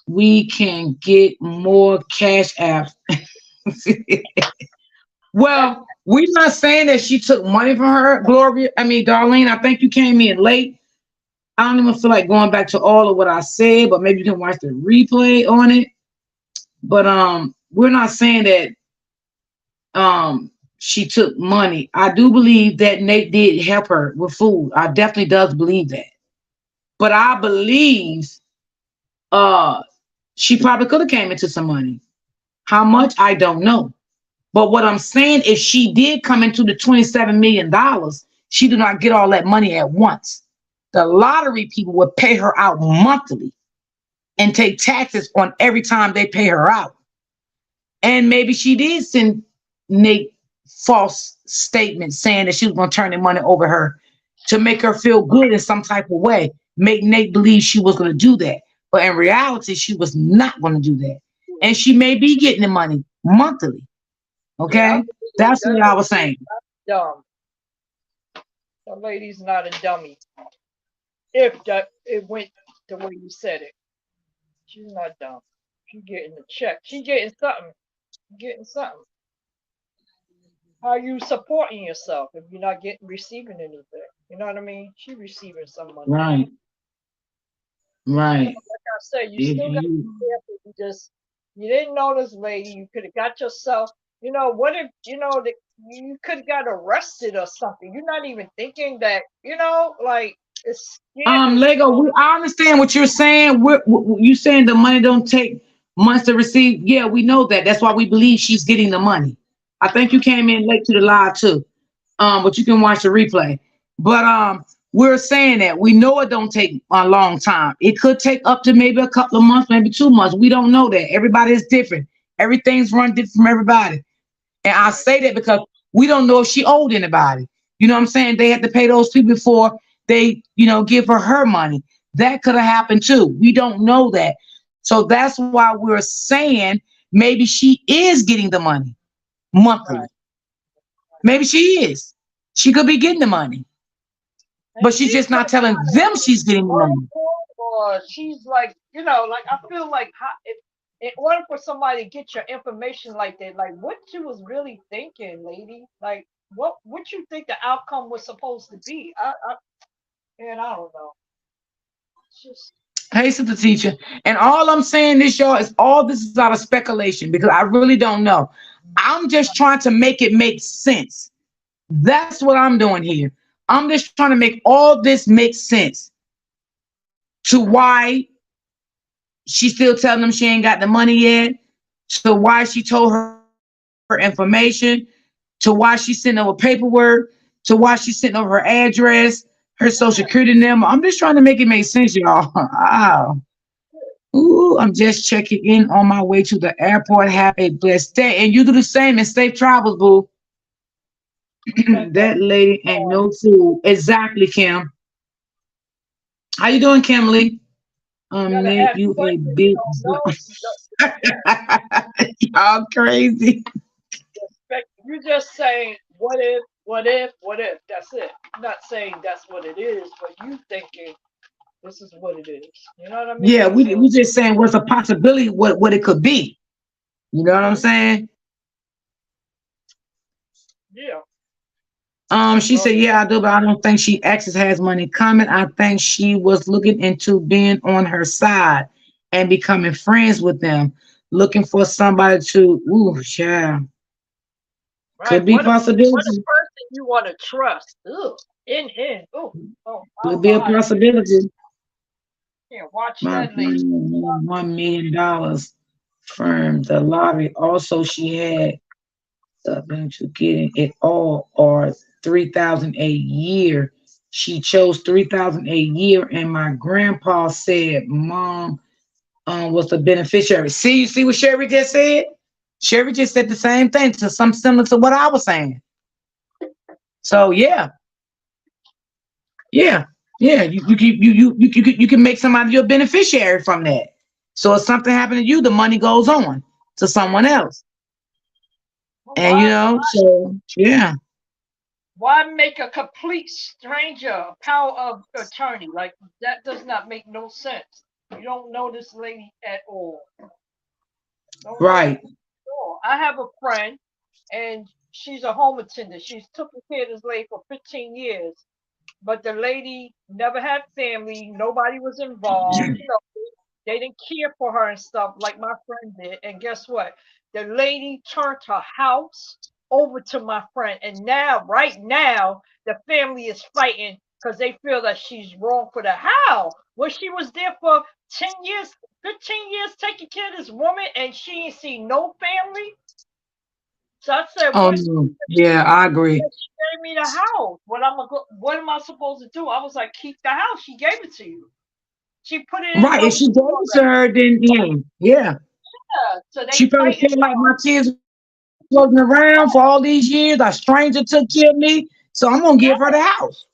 We can get more cash apps. Well, we're not saying that she took money from her, Gloria. I mean, Darlene, I think you came in late. I don't even feel like going back to all of what I said, but maybe you can watch the replay on it. But we're not saying that she took money. I do believe that Nate did help her with food. I definitely does believe that. But I believe uh she probably could have came into some money. How much? I don't know. But what I'm saying is she did come into the $27 million. She did not get all that money at once. The lottery people would pay her out monthly and take taxes on every time they pay her out. And maybe she did send Nate false statements saying that she was going to turn the money over her to make her feel good in some type of way, make Nate believe she was going to do that. But in reality, she was not going to do that. And she may be getting the money monthly. Yeah, I Okay? believe That's that what I was saying. dumb. The lady's not a dummy. If that it went the way you said it, she's not dumb. She's getting a check. She's getting something. Getting something. How you supporting yourself if you're not getting receiving anything? You know what I mean? She receiving some money. Right, Like right. I said, you If still got to you be careful. You didn't know this lady. You could have got yourself. You know what if that you could have got arrested or something? You're not even thinking that. Like it's scamming. Lego, I understand what you're saying. You saying the money don't take months to receive. Yeah, we know that. That's why we believe she's getting the money. I think you came in late to the live too. But you can watch the replay. But we're saying that we know it don't take a long time. It could take up to maybe a couple of months, maybe 2 months. We don't know that. Everybody is different. Everything's run different from everybody. And I Right. say that because we don't know if she owed anybody. You know what I'm saying? They had to pay those people before they, give her money. That could have happened too. We don't know that. So that's why we're saying maybe she is getting the money monthly. Right. Maybe she is. She could be getting the money, And but she's she's just not like telling them she's getting the money. or she's like, like I feel like if in order for somebody to get your information like that, like what you was really thinking, lady, like what you think the outcome was supposed to be. And I don't know. It's just Hey, sister teacher. And all I'm saying this, y'all, is all this is out of speculation because I really don't know. I'm just trying to make it make sense. That's what I'm doing here. I'm just trying to make all this make sense to why she's still telling them she ain't got the money yet, to why she told her information, to why she's sending over paperwork, to why she's sending over her address, her social security number. I'm just trying to make it make sense, y'all. Wow. Ooh, I'm just checking in on my way to the airport. Have a blessed day. And you do the same and safe travels, boo. We think that That lady ain't no fool. Exactly, Kim. How you doing, Kimberly? you gotta Make ask you a questions you big don't know. You y'all crazy. you're just saying what if, what if, what if. That's it. I'm not saying that's what it is, but you thinking this is what it is. You know what I Yeah, mean? we So just saying what's a possibility, what it could be. You know what I'm saying? yeah. She So said, yeah, I do, but I don't think she actually has money coming. I think she was looking into being on her side and becoming friends with them, looking for somebody to, ooh, yeah, right. could be What a possibility. person you want to trust. Ugh. In. Oh, I Could don't be know a how to possibility. can't watch My that lady. friend won $1 million from the lottery. Also, she had something to getting it all or 3,000 a year. She chose 3,000 a year, and my grandpa said mom was the beneficiary. See, you see what Sherry just said? Sherry just said the same thing to some similar to what I was saying. So yeah, yeah, yeah. You can make somebody your beneficiary from that. So if something happened to you, the money goes on to someone else. Well, And so yeah. why make a complete stranger a power of attorney? Like that does not make no sense. You don't know this lady at all. Don't know her Right. at all. I have a friend and she's a home attendant. She's taken care of this lady for 15 years. But the lady never had family. Nobody was involved. You know, they didn't care for her and stuff like my friend did. And guess what? The lady turned her house over to my friend. And now, right now, the family is fighting because they feel that she's wrong for the how. Well, she was there for 10 years, 15 years taking care of this woman and she ain't see no family. So I said, Oh no. Yeah, I agree. she gave me the house. What am I supposed to do? I was like, keep the house. She gave it to you. She put it in Right. your If she gave will it to already. her, then yeah. Yeah. So they She probably fighting felt like about my kids wasn't around for all these years. A stranger took care of me. So I'm gonna yeah. give her the house.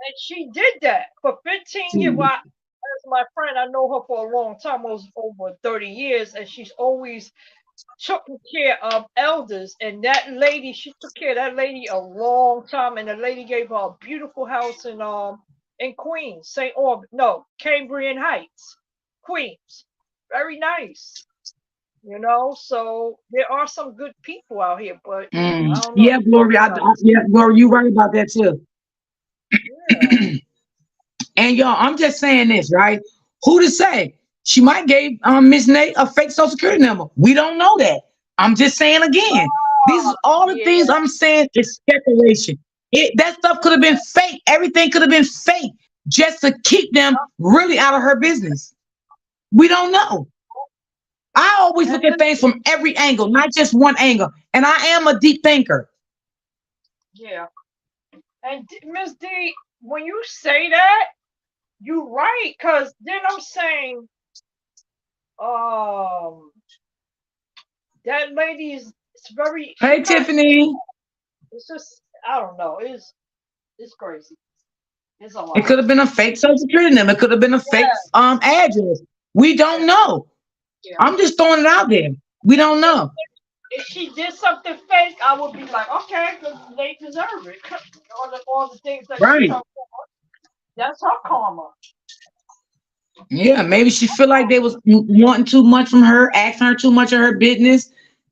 And she did that for 15 years. Well, as my friend, I know her for a long time, was over 30 years, and she's always taking care of elders. And that lady, she took care of that lady a long time, and the lady gave her a beautiful house in Queens, St. Albans, no, Cambrian Heights, Queens. Very nice. So there are some good people out here, but I don't know. Yeah, Gloria. Yeah, Gloria, you right about that too. Yeah. And y'all, I'm just saying this, right? Who to say? She might gave Miss Nate a fake social security number. We don't know that. I'm just saying again. These are all the Yeah. things I'm saying is speculation. That stuff could have been fake. Everything could have been fake just to keep them really out of her business. We don't know. I always And look at things from every angle, not just one angle. And I am a deep thinker. yeah. And Miss D, when you say that, you right, because then I'm saying, um, that lady is it's very she Hey, kind of Tiffany. it's just I don't know. It's crazy. It's a It lot. could have been a fake social security number. It could have been a fake Yeah, address. We yeah, don't know. yeah. I'm just throwing it out there. We don't If, know. if she did something fake, I would be like, okay, because they deserve it. All the things that she Right. told, that's her karma. Yeah, maybe she feel like they was wanting too much from her, asking her too much of her business,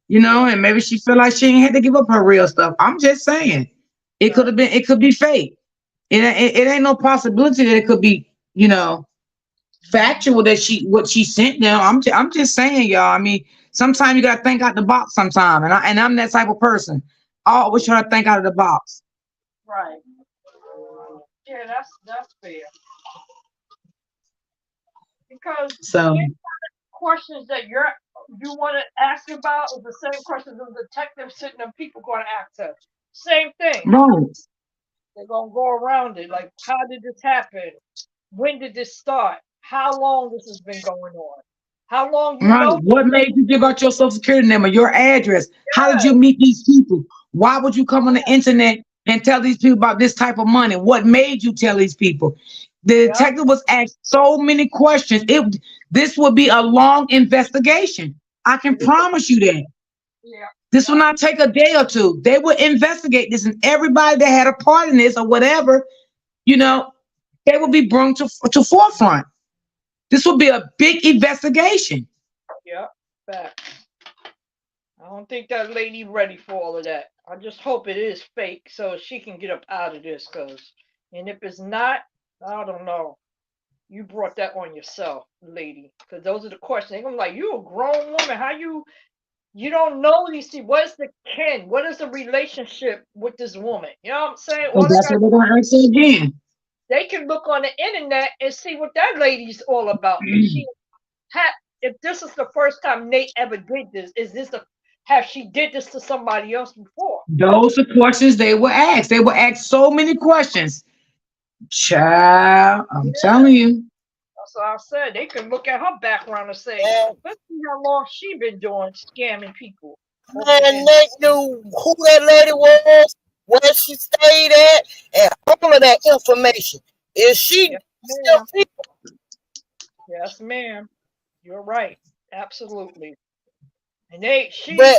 Yeah, and maybe she feel like she ain't had to give up her real stuff. I'm just saying, right. it could be fake. It ain't no possibility that it could be, factual that what she sent them. I'm just saying, y'all. I mean, sometimes you gotta think out the box. Sometime, and I'm that type of person. I always try to think out of the box. Right. Yeah, that's fair. Because So, the questions that you want to ask about is the same questions the detective sitting and people going to ask her. Same thing. right. They're gonna go around it. Like, how did this happen? When did this start? How long this has been going on? How long you Right. know? What made you give out your social security number, your address? How did Yes, you meet these people? Why would you come on the internet and tell these people about this type of money? What made you tell these people? The yeah, detective was asked so many questions. This would be a long investigation. I can promise you that. yeah, This will not take a day or two. They will investigate this, and everybody that had a part in this or whatever, you know, they will be brought to forefront. This will be a big investigation. yeah. Fact. I don't think that lady ready for all of that. I just hope it is fake so she can get up out of this. And if it's not, I don't know. You brought that on yourself, lady. Because those are the questions. They're gonna be like, you a grown woman. How you don't know these people? What is the kin? What is the relationship with this woman? You know what I'm saying? So All they that's got, what they're going to ask you again. they can look on the internet and see what that lady's all about. If she had, if this is the first time Nate ever did this, is this the have she did this to somebody else before? Those are questions they will ask. They will ask so many questions. Child, I'm Yeah, telling you. that's what I said. They can look at her background and say, And let's see how long she been doing scamming people over the man, internet. Nate knew who that lady was, where she stayed at, and all of that information. Is she Yes, still ma'am. people? Yes, ma'am. You're right. Absolutely. And But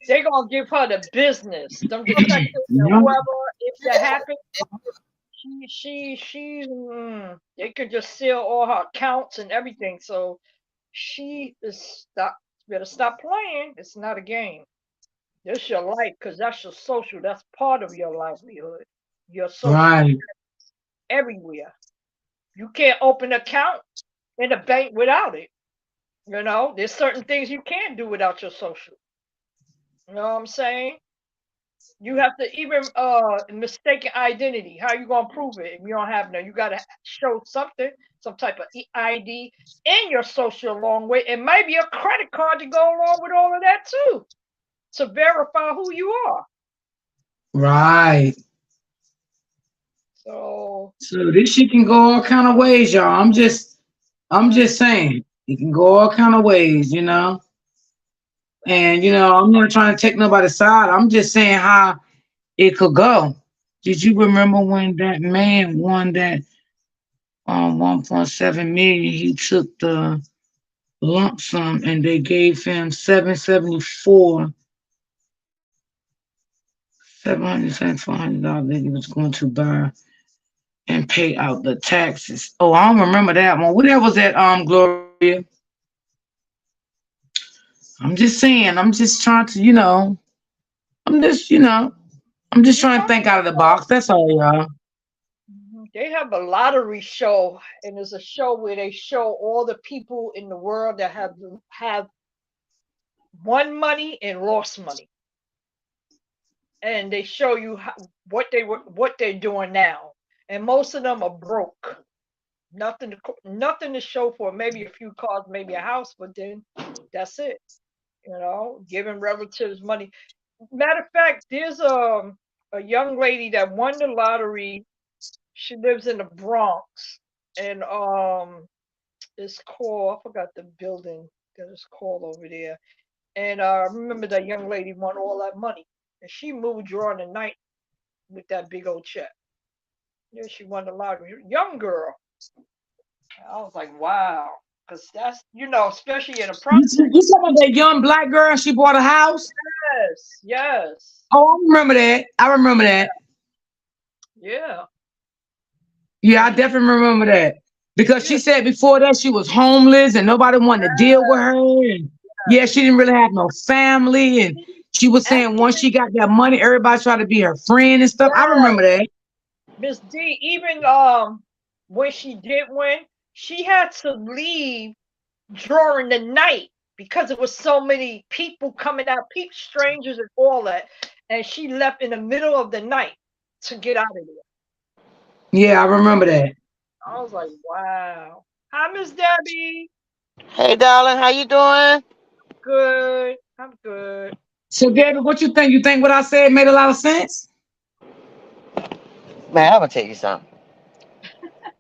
they gonna give her the business. Them detectives and Yeah. whoever, if that happens, they could just seal all her accounts and everything. So she is stop. Better stop playing. It's not a game. This your life, cause that's your social. That's part of your livelihood. Your social Right. everywhere. You can't open an account in a bank without it. You know, there's certain things you can't do without your social. You know what I'm saying? You have to even mistaken identity. How you gonna prove it if you don't have none? You gotta show something, some type of ID in your social along with, and maybe a credit card to go along with all of that too, to verify who you are. Right. So So this shit can go all kind of ways, y'all. I'm just saying. It can go all kind of ways, you know. And I'm not trying to take nobody's side. I'm just saying how it could go. Did you remember when that man won that 1.7 million? He took the lump sum and they gave him 774, $774 that he was going to buy and pay out the taxes. Oh, I don't remember that one. What that was that Gloria? I'm just saying, I'm just trying to, I'm just, I'm just you trying to know, think out of the box. That's all, y'all. they have a lottery show, and it's a show where they show all the people in the world that have won money and lost money, and they show you what they're doing now, and most of them are broke. Nothing to show for. Maybe a few cars, maybe a house, but then that's it. Giving relatives money. Matter of fact, there's a young lady that won the lottery. She lives in the Bronx, and it's called, I forgot the building that it's called over there. And I remember that young lady won all that money, and she moved during the night with that big old check. Yeah, she won the lottery. Young girl. I was like, wow, because that's especially in a You, process. you talking about that young black girl? She bought a house. Yes, yes, Oh, I remember that. I remember that. yeah. Yeah, And I definitely remember that because yeah, she said before that she was homeless and nobody wanted to deal with her. And yeah, she didn't really have no family. And she was saying once actually, she got that money, everybody tried to be her friend and stuff. I remember that. Miss D, even when she did win, she had to leave during the night because there was so many people coming out, strangers and all that, and she left in the middle of the night to get out of there. Yeah, I remember that. I was like, wow. Hi, Miss Debbie. hey, darling, how you doing? Good. I'm good. So, Gabby, what you think? You think what I said made a lot of sense? Man, I'm gonna tell you something.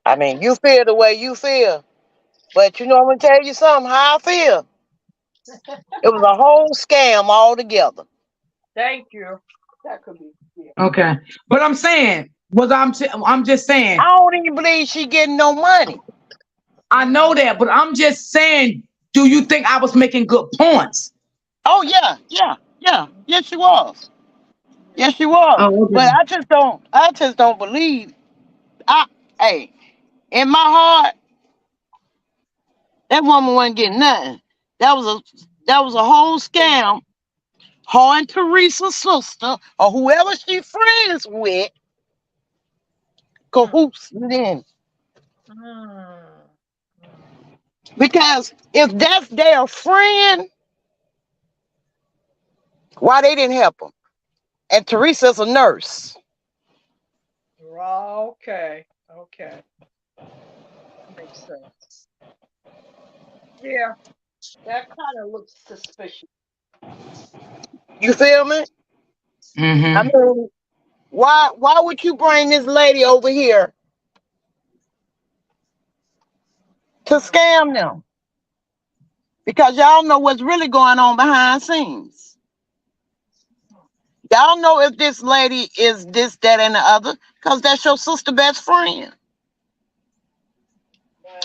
I mean, you feel the way you feel. But you know, I'm gonna tell you something. How I feel. It was a whole scam altogether. Thank you. That could be. Yeah. Okay, but I'm saying, I'm just saying, I don't even believe she getting no money. I know that, but I'm just saying, do you think I was making good points? Oh yeah, yeah, yeah. Yes, she was. Yes, she was. Oh, But okay. I just don't believe. Hey, in my heart, that woman wasn't getting nothing. That was a whole scam. Her and Teresa's sister, or whoever she friends with, cahoots with them. Mm. Because if that's their friend, why they didn't help them? And Teresa's a nurse. Okay. Okay. Makes sense. Yeah. That kind of looks suspicious. You feel me? I Mm-hmm. mean, why would you bring this lady over here to scam them? Because y'all know what's really going on behind scenes. Y'all know if this lady is this, that, and the other, because that's your sister best friend.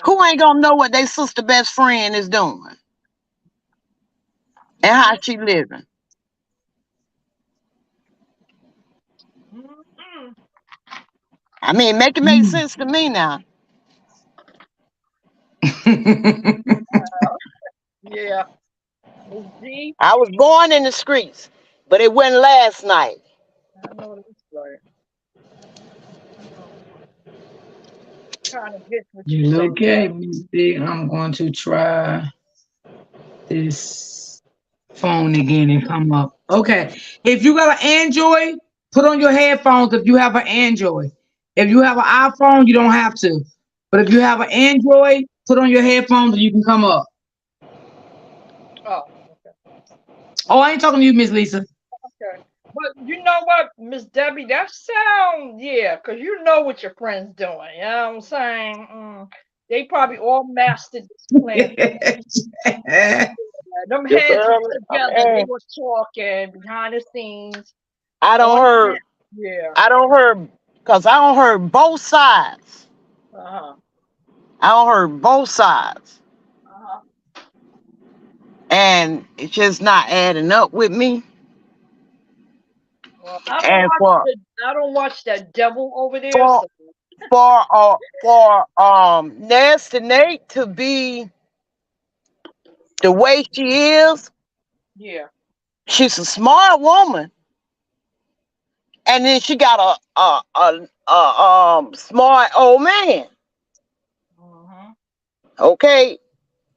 Who ain't gonna know what their sister best friend is doing and how she living? Mm-mm. I mean, make it make sense to me now. Yeah. Miss D, I was born in the streets, but it wasn't last night. I know this right. Kind of gets what you say. Okay, Miss D, I'm going to try this phone again and come up. Okay, if you got an Android, put on your headphones if you have an Android. If you have an iPhone, you don't have to. But if you have an Android, put on your headphones and you can come up. Oh, okay. Oh, I ain't talking to you, Miss Lisa. Okay. But you know what, Miss Debbie, that sound, yeah, because you know what your friend's doing. You know what I'm saying? They probably all mastered this plan. Them You heads feel was me? together. They was talking behind the scenes. I don't On heard, yeah. because I don't heard both sides. Uh-huh. I don't heard both sides. Uh-huh. And it's just not adding up with me. Well, And for I don't watch that devil over there. for So for Nasty Nate to be the way she is, yeah. she's a smart woman. And then she got a smart old man. Uh-huh. Okay.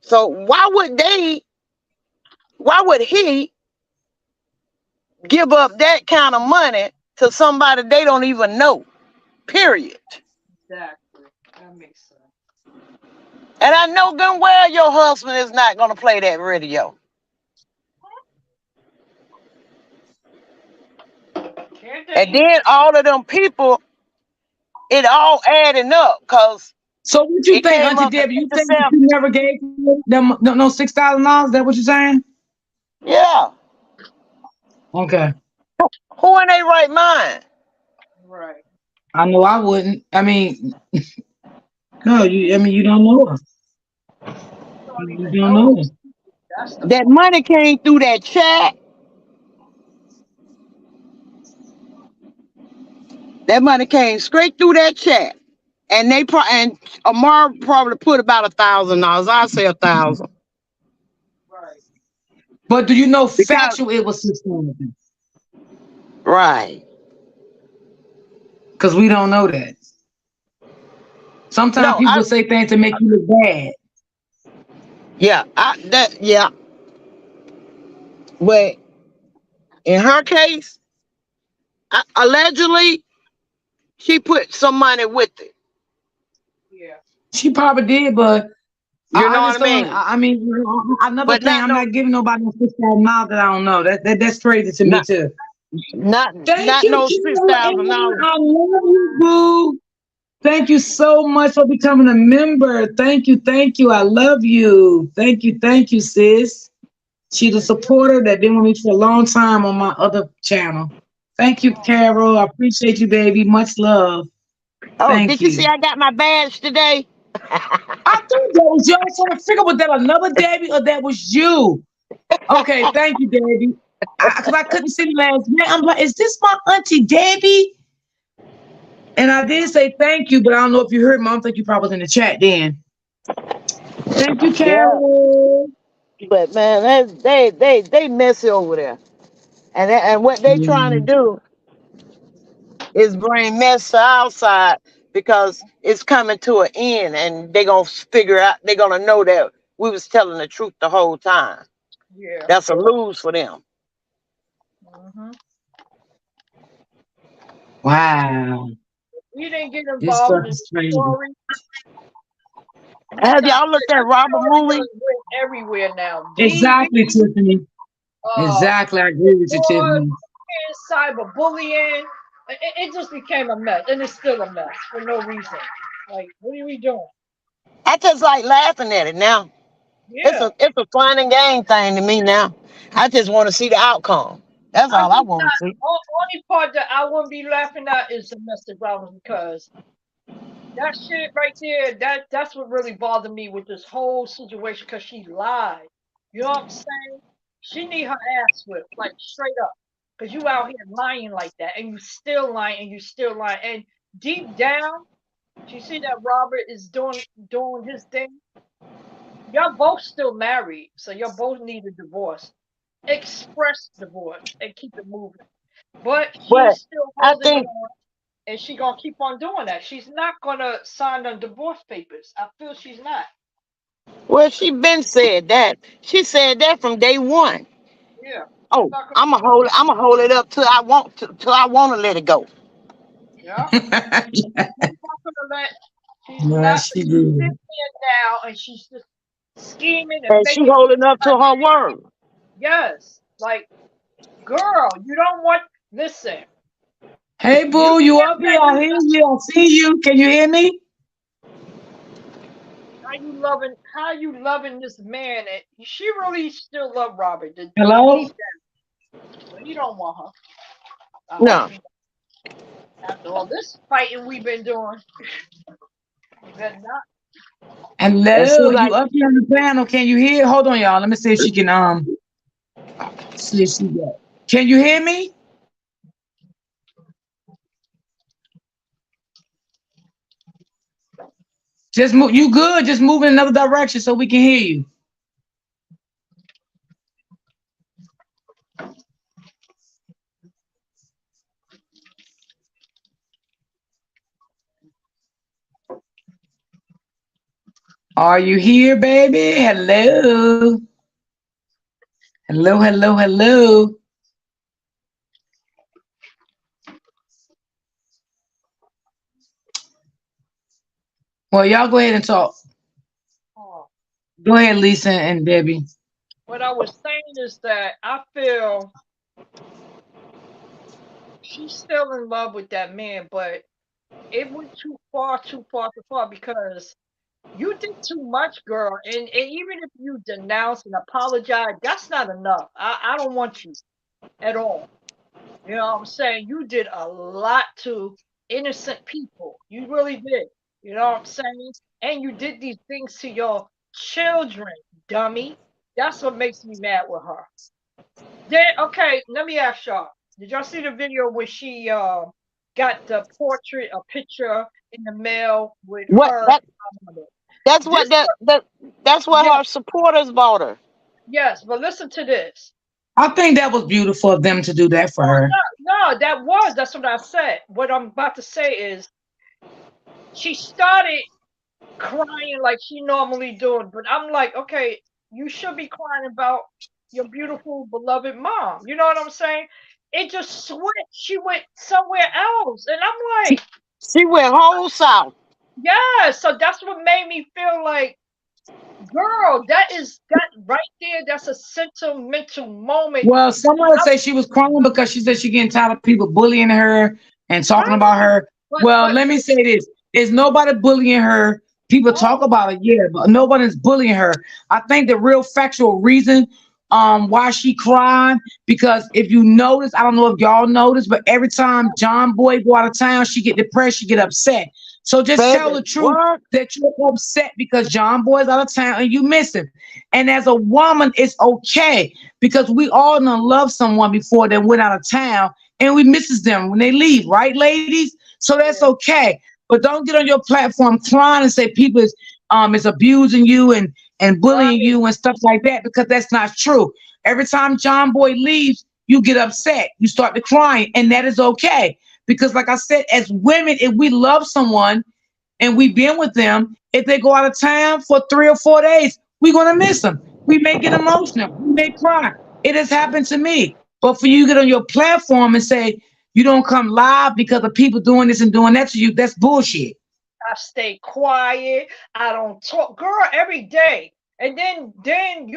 So why would he give up that kind of money to somebody they don't even know? Period. Exactly. That makes sense. And I know good well your husband is not gonna play that radio. Can't And they? then all of them people, it all adding up because So what you it think, came Auntie up to Debbie? You think that 57. you never gave them no $6,000? Is that what you're saying? Yeah. Okay. Who in their right mind? Right. I know I wouldn't. I mean, no, you. I mean, you don't know her. Don't You even don't know. know her. That's the That part. money came through that chat. That money came straight through that chat. And and Amar probably put about $1,000. I'll say 1,000. Right. But do you know Because factual it was 6,000? right. Because we don't know that. Sometimes No, people say things to make you look bad. yeah. But in her case, allegedly, she put some money with it. Yeah. She probably did, but You I know just what I don't. mean? I mean, another But thing, I'm not giving nobody $6,000 that I don't know. That's crazy to me not too. not Thank not you, no Kira. $6,000. I love you, boo. Thank you so much for becoming a member. Thank you. Thank you. I love you. Thank you. Thank you, sis. She's a supporter that been with me for a long time on my other channel. Thank you, Carol. I appreciate you, baby. Much love. Oh, Thank did you you. see I got my badge today? I thought that was you. I was trying to figure was that another Debbie or that was you. Okay, thank you, Debbie. Because I couldn't see the last name. I'm like, is this my auntie Debbie? And I did say thank you, but I don't know if you heard me. I don't think you probably was in the chat then. Thank you, Yeah, Carol. but man, they messy over there, and what they trying to Mm. do is bring mess to outside because it's coming to an end, and they gonna figure out they're gonna know that we was telling the truth the whole time. Yeah. That's a lose for them. Hmm. Wow. We didn't get This involved stuff in the is crazy. story. We Have stopped. y'all looked at The Robert story movie? done went everywhere now. DV, Exactly, Tiffany. uh, Exactly. I agree with you, fraud, Tiffany. cyberbullying. It just became a mess, and it's still a mess for no reason. Like, what are we doing? I just like laughing at it now. Yeah, It's a fun and game thing to me now. I just want to see the outcome. That's I all I just want not. to see. Only part that I wouldn't be laughing at is domestic violence because that shit right there, that's what really bothered me with this whole situation because she lied. You know what I'm saying? She need her ass whipped, like straight up. Because you out here lying like that and you still lying and you still lying. And deep down, she see that Robert is doing his thing. Y'all both still married, so y'all both need a divorce. Express divorce and keep it moving. But But she's still I holding think, on and she gonna keep on doing that. She's not gonna sign on divorce papers. I feel she's not. well, she been said that. She said that from day one. Yeah, she's Oh, not gonna I'm gonna sign. hold it. I'm gonna hold it up till I want to let it go. Yeah, she's not gonna let. She's Yeah, not. she She's sitting did. there now, and she's just scheming and And she making. holding up to her word. Yes, like girl, you don't want. Listen, Hey, you boo, you can't up here? say I you hear you. I see you. Can you hear me? how you loving this man, and she really still love Robert. The Hello? deep down, but he don't want her. I hope No. he. After all this fighting we've been doing, he better not. And she Hello, you like, up here on the panel? Can you hear? Hold on, y'all. Let me see if she can see if she got. Can you hear me? Just move. You good? Just move in another direction so we can hear you. Are you here, baby? Hello. Hello, hello, hello. Well, y'all go ahead and talk. Oh. Go ahead, Lisa and Debbie. What I was saying is that I feel she's still in love with that man, but it went too far, too far, too far because you did too much, girl. And even if you denounce and apologize, that's not enough. I don't want you at all. You know what I'm saying? You did a lot to innocent people. You really did. You know what I'm saying? And you did these things to your children, dummy. That's what makes me mad with her. Then okay, let me ask y'all. Did y'all see the video where she got the portrait, a picture in the mail with what her? that that's This what that's what yes, her supporters bought her. yes, but listen to this. I think that was beautiful of them to do that for Oh her. no, that's what I said. What I'm about to say is she started crying like she normally doing, but I'm like, okay, you should be crying about your beautiful beloved mom. You know what I'm saying? It just switched. She went somewhere else, and I'm She, like, she went whole south. yeah. So that's what made me feel like, girl, that right there. That's a sentimental moment. Well, someone would I, say she was crying because she said she getting tired of people bullying her and talking right, about her. but Well, but let me say this. Is nobody bullying her. People talk No, about it, yeah, but nobody's bullying her. I think the real factual reason why she cried, because if you notice, I don't know if y'all notice, but every time John Boy go out of town, she get depressed, she get upset. So just tell Baby, the truth what? that you're upset because John Boy's out of town and you miss him. And as a woman, it's okay because we all done love someone before they went out of town and we misses them when they leave, right, ladies? So that's yeah, okay. But don't get on your platform crying and say people is abusing you and bullying right. you and stuff like that because that's not true. Every time John Boy leaves, you get upset. You start to crying, and that is okay. Because like I said, as women, if we love someone and we've been with them, if they go out of town for 3 or 4 days, we're gonna miss them. We may get emotional, we may cry. It has happened to me. But for you to get on your platform and say you don't come live because of people doing this and doing that to you, that's bullshit. I stay quiet. I don't talk, girl, every day. And then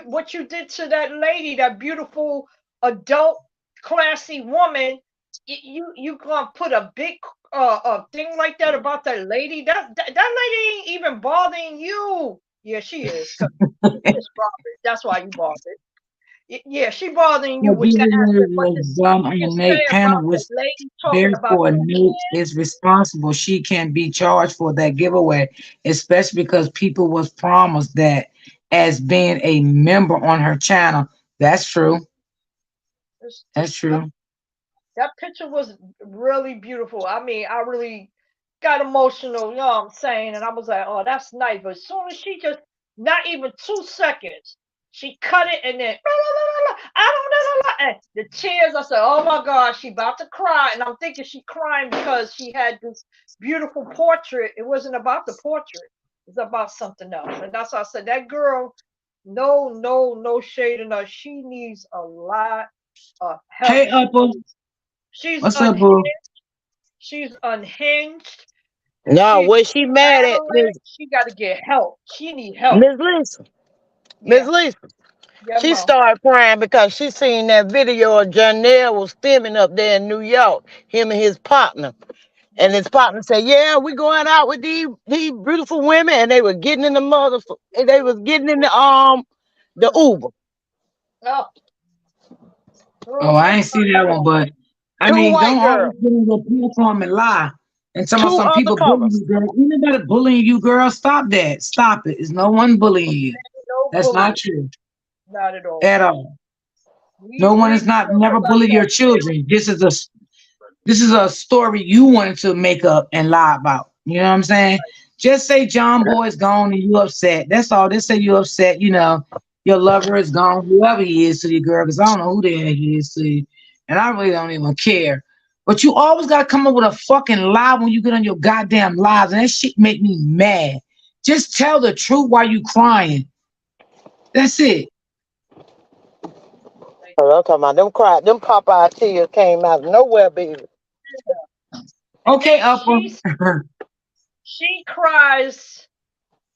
what you did to that lady, that beautiful adult, classy woman, you gonna put a big thing like that about that lady? That lady ain't even bothering you. Yeah, she is. 'Cause you just bothered. That's why you bothered. Yeah, she bothering you So with that Jesus aspect. But was to see dumb you on can the say Nate about panel that was lady talking about therefore your Nate is responsible. She can be charged for that giveaway, especially because people was promised that as being a member on her channel. That's true. That's kids, true. that picture was really beautiful. I mean, I really got emotional, you know what I'm saying? And I was like, oh, that's nice. But as soon as she just, not even 2 seconds, she cut it and then, I don't know. And the tears, I said, oh my God, she about to cry. And I'm thinking she crying because she had this beautiful portrait. It wasn't about the portrait, it's about something else. And that's why I said, that girl, no shade in her. She needs a lot of help. Hey Upper, She's what's up, unhinged. boo? She's unhinged. No, She's what she mad at straddling. She got to get help. She need help. Miss Lisa. Miss Yeah, Lisa. yeah, She mom. started crying because she seen that video of Janelle was filming up there in New York, him and his partner. And his partner said, yeah, we going out with these beautiful women, and they were getting in the they was getting in the Uber. Oh, Oh, I mhm. ain't see that one, but I Two mean, white don't always girls, get on your platform and lie. And two some people bullying undercover. you, girl. Ain't nobody bullying you, girl. Stop that. Stop it. It's no one bullying you. No That's not bullying. true Not at all. at all. We No one we is not talk never about bully that. your children. This is a story you wanted to make up and lie about. You know what I'm saying? Just say John Boy is gone and you upset. That's all. Just say you upset. Your lover is gone, whoever he is to you, girl. Because I don't know who the hell he is to you, and I really don't even care. But you always gotta come up with a fucking lie when you get on your goddamn lives, and that shit make me mad. Just tell the truth while you crying. That's it. Oh, I'm talking about them them Popeye tears came out of nowhere, baby. And Okay, then Upper. she cries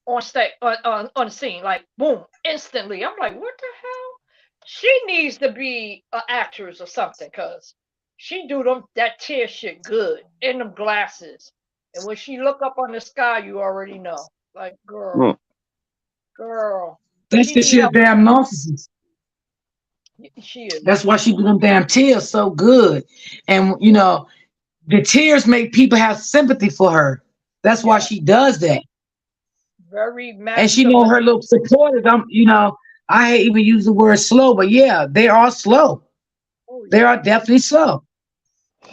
on stage on the scene, like boom, instantly. I'm like, what the hell? She needs to be an actress or something, cause she do that tear shit good in them glasses. And when she look up on the sky, you already know. Like, Mm. girl, That's she because need she a help. damn narcissist. She is. That's why she do them damn tears so good. And the tears make people have sympathy for her. That's why Yeah, she does that. very And she know her masculine. little supporters. I hate even use the word slow, but yeah, they are slow. Oh They yeah. are definitely slow.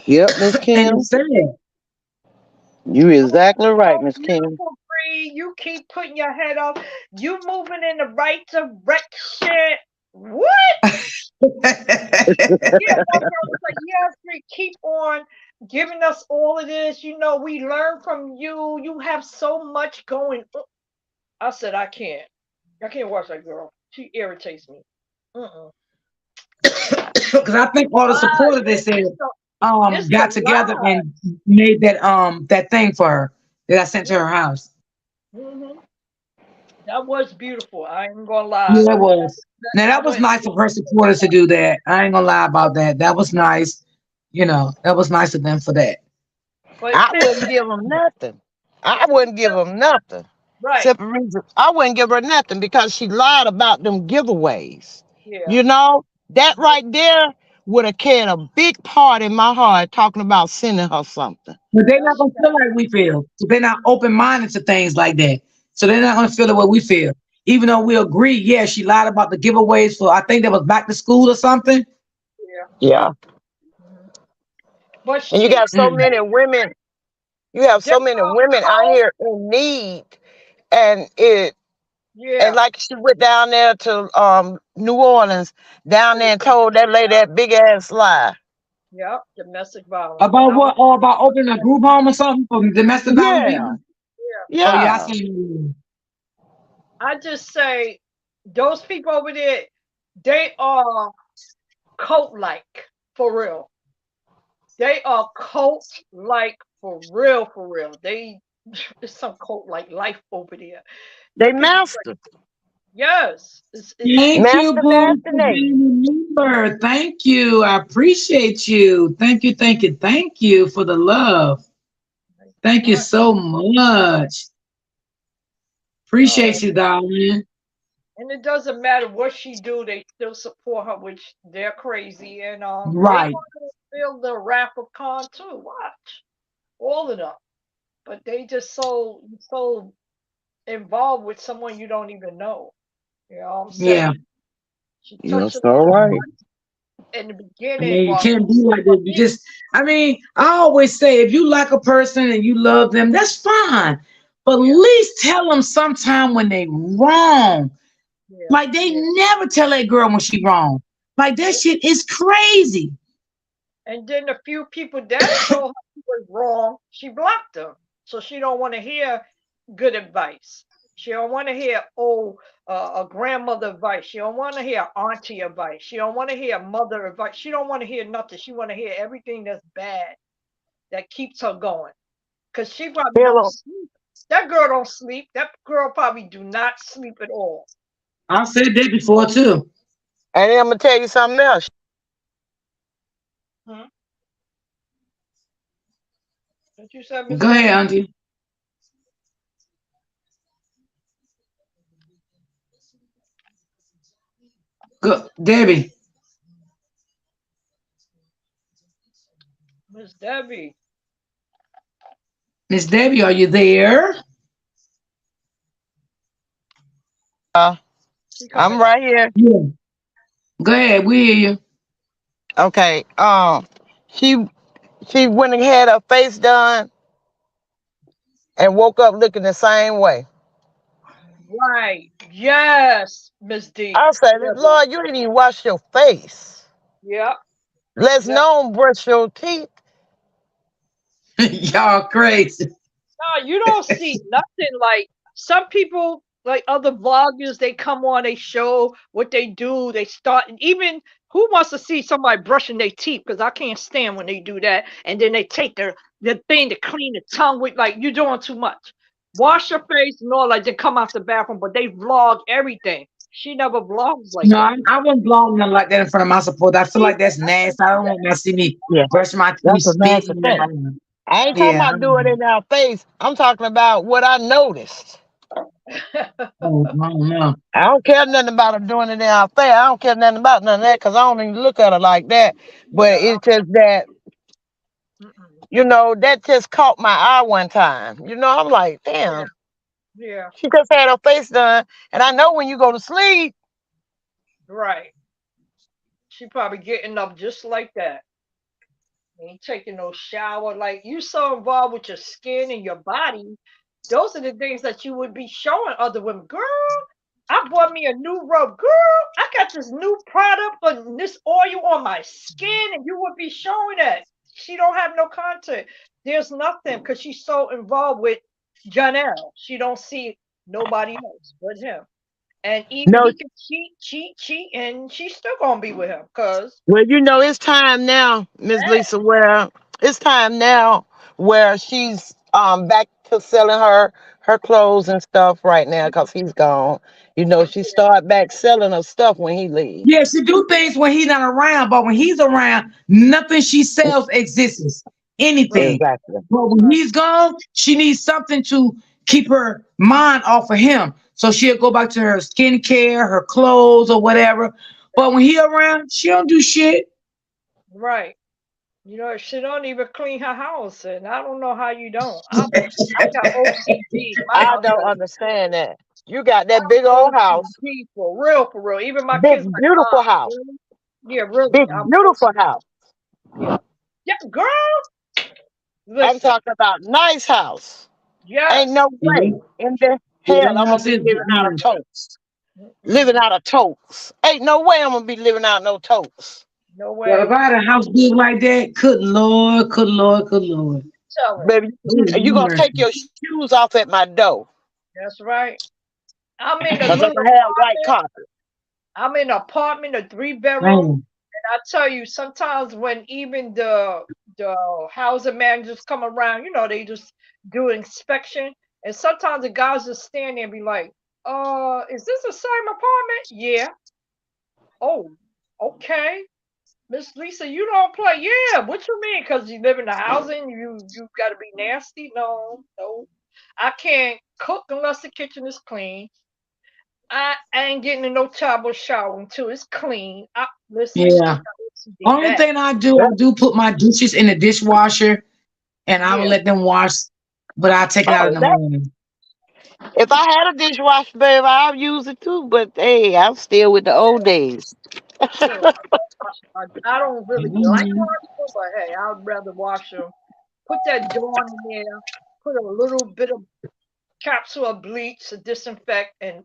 Yep, Miss And Kim. it's sad. You exactly right, So Miss Kim. beautiful, Bree. You keep putting your head up. You moving in the right direction. What? Yeah, no, girl. It's like, yes, Bree, keep on giving us all of this. We learn from you. You have so much going on. I said, I can't. I can't watch that girl. She irritates me. Mm-mm. Because I think all the Lies. supporters they said It's the got together lie. and made that thing for her that I sent to her house. Mm-hmm. That was beautiful. I ain't gonna lie. Yeah, it was. Now I that was went and nice of looked her at supporters to that. do that. I ain't gonna lie about that. That was nice. That was nice of them for that. But I sis, wouldn't give them nothing. I wouldn't give them nothing. Right. Simple reason, I wouldn't give her nothing because she lied about them giveaways. Yeah. You know, that right there would have carried a big part in my heart talking about sending her something. But they're not Yes. gonna feel like we feel. So they're not open minded to things like that. So they're not gonna feel the way we feel. Even though we agree, yeah, she lied about the giveaways for I think that was back to school or something. Yeah. Yeah. Mhm. But And you see, got so Mm. many women, you have they're so many all women out cold. here in need. And it and Yeah. like she went down there to New Orleans, down there and told that lady that big ass lie. Yep. Domestic violence. And About what? Or about opening a group home or something for domestic violence Yeah. people? yeah, Oh yeah, I Yeah. see. I just say those people over there, they are cult like for real. They are cult like for real. They it's some cult like life over there. They Them people, master. yes, it's Thank you, Master Boo, for Nathaniel. being a member. Thank you. I appreciate you. Thank you, thank you, thank you for the love. Thank you right. so much. So, Appreciate you, darling. and it doesn't matter what she do, they still support her, which they're crazy, and they're Right. gonna feel the wrath of Khan too. Watch all of them, but they just so involved with someone you don't even know. You know what I'm Yeah. saying? She You're touched it so right. in the I beginning. mean, you Well, can't be like for that. You me, just, I mean, I always say if you like a person and you love them, that's fine. But at yeah, least tell them sometime when they wrong. yeah, Like they yeah. never tell that girl when she wrong. Like that Nope. shit is crazy. And then the few people that told her she was wrong, she blocked them. So she don't want to hear good advice. She don't want to hear a grandmother advice. She don't want to hear auntie advice. She don't want to hear mother advice. She don't want to hear nothing. She want to hear everything that's bad that keeps her going. Cause she probably don't Hello. sleep. That girl don't sleep. That girl probably do not sleep at all. I've said that before too. And then I'm gonna tell you something else. Hmm? What you said, Miss Go ahead, Debbie? Auntie. Go, Debbie. Miss Debbie. Miss Debbie, are you there? Uh, She I'm coming up. right here. Yeah. Go ahead. We hear you. Okay. She she went and had her face done and woke up looking the same way. Right. Yes, Miss D. I said, Yeah, Lord, you didn't even wash your face. yeah, Let's yeah. known brush your teeth. Y'all crazy. No, you don't see nothing like some people, like other vloggers, they come on, they show what they do, they start, and even who wants to see somebody brushing their teeth? Because I can't stand when they do that, and then they take the thing to clean the tongue with, like you're doing too much. Wash your face and all, like they come out the bathroom, but they vlog everything. She never vlogs like No, that. I wouldn't blow nothing like that in front of my support. I feel like that's nasty. I don't want to see me Yeah, brush my teeth, that's a nasty spitting. thing. I ain't talking Yeah. about doing it in our face. I'm talking about what I noticed. I don't know. I don't care nothing about her doing it in our face. I don't care nothing about none of that because I don't even look at her like that. But Yeah. it's just that, Mm-mm. that just caught my eye one time. I'm like, Yeah. damn, Yeah. she just had her face done. And I know when you go to sleep, Right. She probably getting up just like that. Ain't taking no shower. Like you so involved with your skin and your body. Those are the things that you would be showing other women. Girl, I bought me a new robe. Girl, I got this new product and this oil on my skin, and you would be showing that. She don't have no content. There's nothing because she's so involved with Janelle. She don't see nobody else but him. And even no, he can cheat, and she's still gonna be with him. Cause well, it's time now, Miss yeah, Lisa, where it's time now where she's back to selling her clothes and stuff right now because he's gone. She start back selling her stuff when he leaves. Yeah, she do things when he's not around, but when he's around, nothing she sells exists. anything. Exactly. But when he's gone, she needs something to keep her mind off of him. So she'll go back to her skincare, her clothes, or whatever. But when he around, she don't do shit. Right. You know, she don't even clean her house, and I don't know how you don't. I got OCD. My I house don't is understand that. You got that big old house, OCD for real, for real. Even my big kids like, beautiful house, really? Yeah, really. big I'm beautiful house. yeah, yeah, girl. I'm Listen, talking about nice house. Ain't yes. no Yeah, way in the yeah, hell that I'm gonna house be is living out of nice. totes. Living Mm-mm. out of totes. Ain't no way I'm gonna be living out no totes. No Well, if way. I had a house big like that, good Lord, good Lord, good Lord. Tell it. Baby, Ooh, you gonna mercy. take your shoes off at my door. That's right. I'm in a Cause I'm little gonna have white apartment. carpet. I'm in an apartment, a 3 bedroom. Man, I tell you, sometimes when even the housing managers come around, you know, they just do an inspection, and sometimes the guys just stand there and be like, is this the same apartment? Yeah. Oh, okay. Miss Lisa, you don't play. Yeah. What you mean? Because you live in the housing, you got to be nasty? No, no. I can't cook unless the kitchen is clean. I ain't getting in no tub or shower until it's clean. Listen, I yeah. got OCD Only bad. thing I Yeah. do put my dishes in the dishwasher and I will Yeah. let them wash, but I'll take it out in Oh, the that morning. if I had a dishwasher, baby, I'll use it too. But hey, I'm still with the old days. Yeah. I don't really like Mhm. washing them, but hey, I'd rather wash them. Put that Dawn in there, put a little bit of capsule of bleach to disinfect, and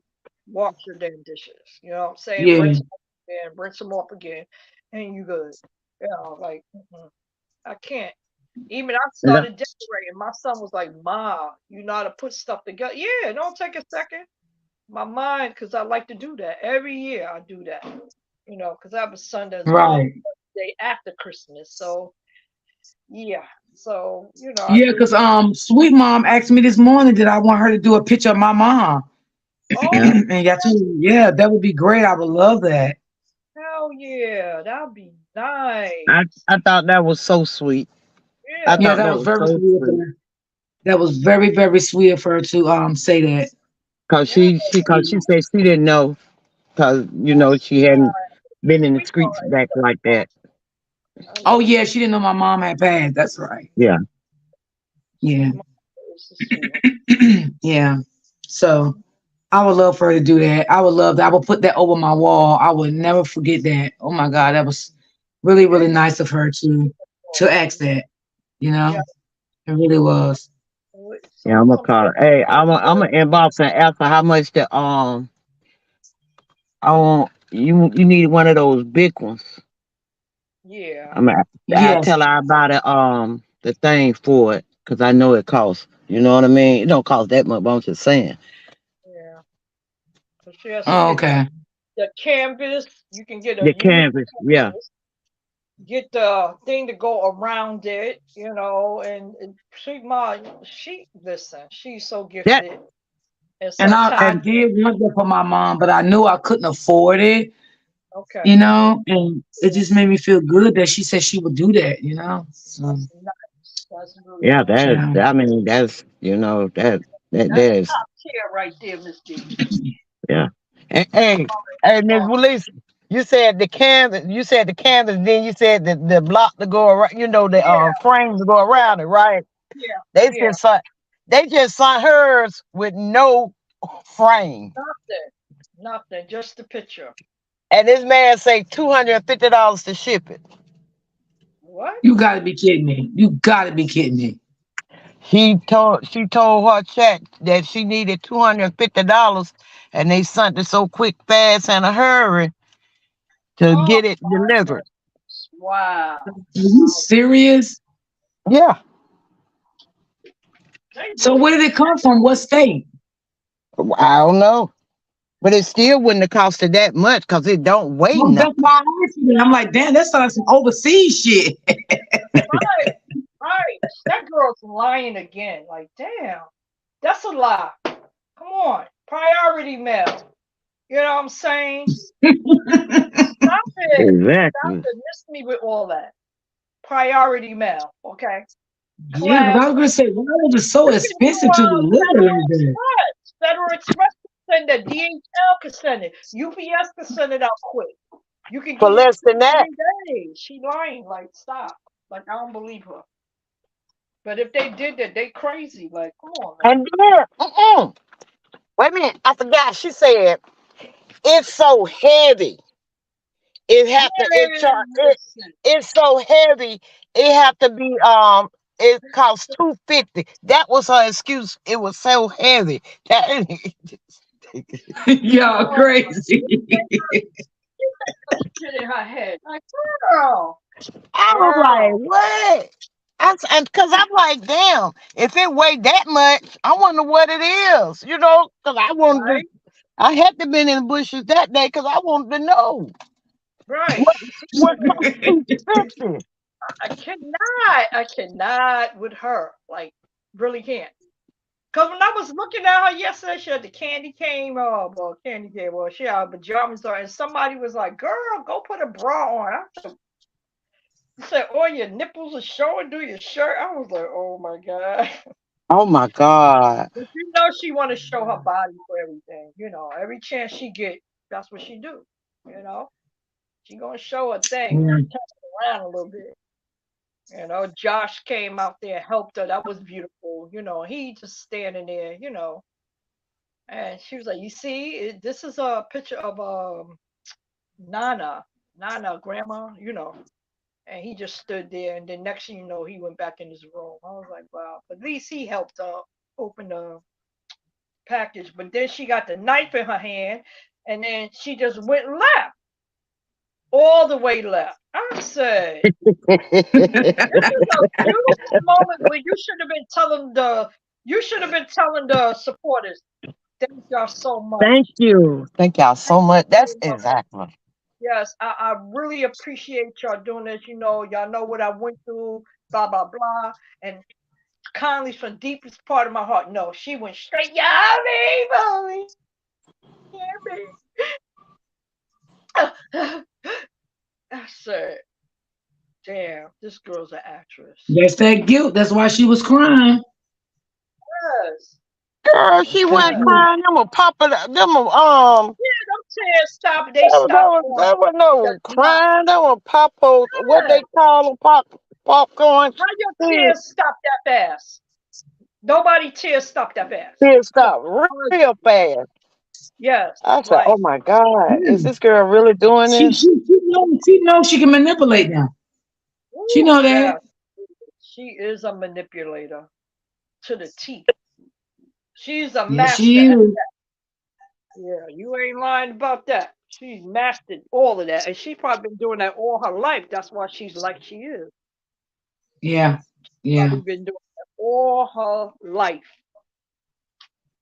wash your damn dishes. You know what I'm saying? Yeah, Rinse them again, rinse them off again, and you good. You know, like I can't. Even I Yeah. started decorating. My son was like, "Ma, you know how to put stuff together?" Yeah, it don't take a second. My mind, because I like to do that every year. I do that, you know, because I have a son that's born right. the day after Christmas. So yeah, so you know, I Yeah, do. because Sweet Mom asked me this morning did I want her to do a picture of my mom. Yeah. Oh, And yeah, I told her, yeah, that would be great. I would love that. hell yeah, that'd be nice. I thought that was so sweet. I Yeah, Yeah, thought that that was was very so sweet of sweet. her. That was very, very sweet of her to say that. Cause yeah. she said she didn't know. Cause she hadn't been in the streets back like that. I Oh know yeah, she didn't know my mom had passed. That's right. Yeah. Yeah. Sweet mom is a sweetheart. Yeah. So I would love for her to do that. I would love that. I would put that over my wall. I would never forget that. Oh my God, that was really, Yeah, really nice of her to ask that. You know, yeah. it really was. Yeah, So I'm gonna look, call her. Hey, I'm gonna inbox and ask her how much the I want you need one of those big ones. yeah. I Yes. tell her about it the thing for it because I know it costs. You know what I mean? It don't cost that much, but I'm just saying. Yeah, so she has to Oh, get okay. the canvas. You can get a The used canvas, yeah. canvas, get the thing to go around it, you know. And Sweet Mom, she listen, she's so That gifted. And And I sometimes, and did want that for my mom, but I knew I couldn't afford it, okay, and it just made me feel good that she said she would do that, So, that's nice. That's really yeah, nice. yeah. I mean that's That's there's top tier right there, Miss D. yeah. Hey, hey, Miss Oh, Willis, you said the canvas. You said the canvas. Then you said the block to go around. The yeah, frame to go around it, right? yeah, They yeah. just sent they just sent hers with no frame, Nothing, nothing. Just the picture. and this man say $250 to ship it. What? You got to be kidding me. You got to be kidding me. She told her check that she needed $250, and they sent it so quick, fast, in a hurry to Oh get it my delivered. goodness! Wow. Are you serious? Yeah, They So really where did it come from? What state? I don't know, but it still wouldn't have costed that much because it don't weigh Well, that's nothing. why I asked you that. I'm like, damn, that's like some overseas shit. right, right. That girl's lying again. Like, damn, that's a lie. Come on, priority mail. You know what I'm saying? Stop it. Stop Exactly. it. Miss me with all that priority mail. Okay. Yeah, because class. I was gonna say, why was it so You can do expensive to deliver Federal like that? Express. Federal Express can send it. DHL can send it. UPS can send it out quick. You can For get it less than 2 that. 3 days. She lying. Like, stop. Like, I don't believe her. But if they did that, they crazy. Like, come on, man. And then, wait a minute, I forgot. She said it's so heavy. It have to it Man, char- it listen. it's so heavy. It have to be it costs $250. That was her excuse. It was so heavy. That Y'all Oh, crazy. she got shit in her head. Like, girl, I was like, girl, what? And because I'm like, damn, if it weighed that much, I wonder what it is, because I wanted to, right? I had to been in the bushes that day because I wanted to know Right. what You see, what cost 250. I cannot with her. Like, really can't. Cause when I was looking at her yesterday, she had the candy cane, well, candy cane, well, she had pajamas on, and somebody was like, "Girl, go put a bra on." I said, "Oh, your nipples are showing through your shirt." I was like, "Oh my god!" Oh my God. But she want to show her body for everything. Every chance she get, that's what she do. You know, she gonna show her thing, Yeah. turn it around a little bit. Josh came out there, helped her. That was beautiful. He just standing there. And she was like, "You see, this is a picture of Nana, grandma, And he just stood there, and then next thing you know, he went back in his room. I was like, wow. At least he helped open the package. But then she got the knife in her hand, and then she just went left, all the way left. I said, this is a beautiful moment where you should have been telling the supporters, thank y'all so much. Thank you. Thank y'all so Thank much. you That's so much. exactly. Yes, I really appreciate y'all doing this. Y'all know what I went through, blah, blah, blah. And kindly from deepest part of my heart. No, she went straight, Yummy, mommy, yummy. I said, damn, this girl's an actress. That's that guilt. That's why she was crying. Yes, Girl, she wasn't yes. crying. Them were popping. Them were Yeah, them tears stopped. They stopped on that was just no not. crying. That was popos. What Yeah. they call them, popcorn. How your Tears, tears stop that fast? Nobody tears stop that fast. tears stop real fast. Yes, I said, like, "Oh my God, is Yeah. this girl really doing She, this?" she, she knows she can manipulate now. She ooh, know that. child. She is a manipulator to the T. She's a Yeah, master she at is. that. Yeah, you ain't lying about that. She's mastered all of that. And she's probably been doing that all her life. That's why she's like she is. Yeah. Yeah. Probably been doing that all her life.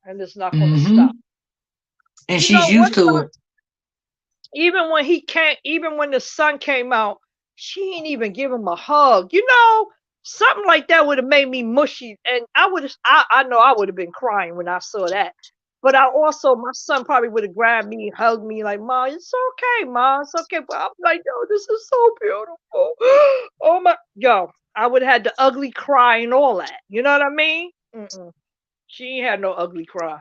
And it's not gonna Mm-hmm. stop. And You she's know, one used to time, it. even when the sun came out, she ain't even give him a hug. Something like that would have made me mushy. And I know I would have been crying when I saw that. But my son probably would have grabbed me, hugged me, like, "Ma, it's okay, Ma, it's okay." But I'm like, "Yo, this is so beautiful." Oh my, yo, I would have had the ugly cry and all that. You know what I mean? Mm-mm. She ain't had no ugly cry.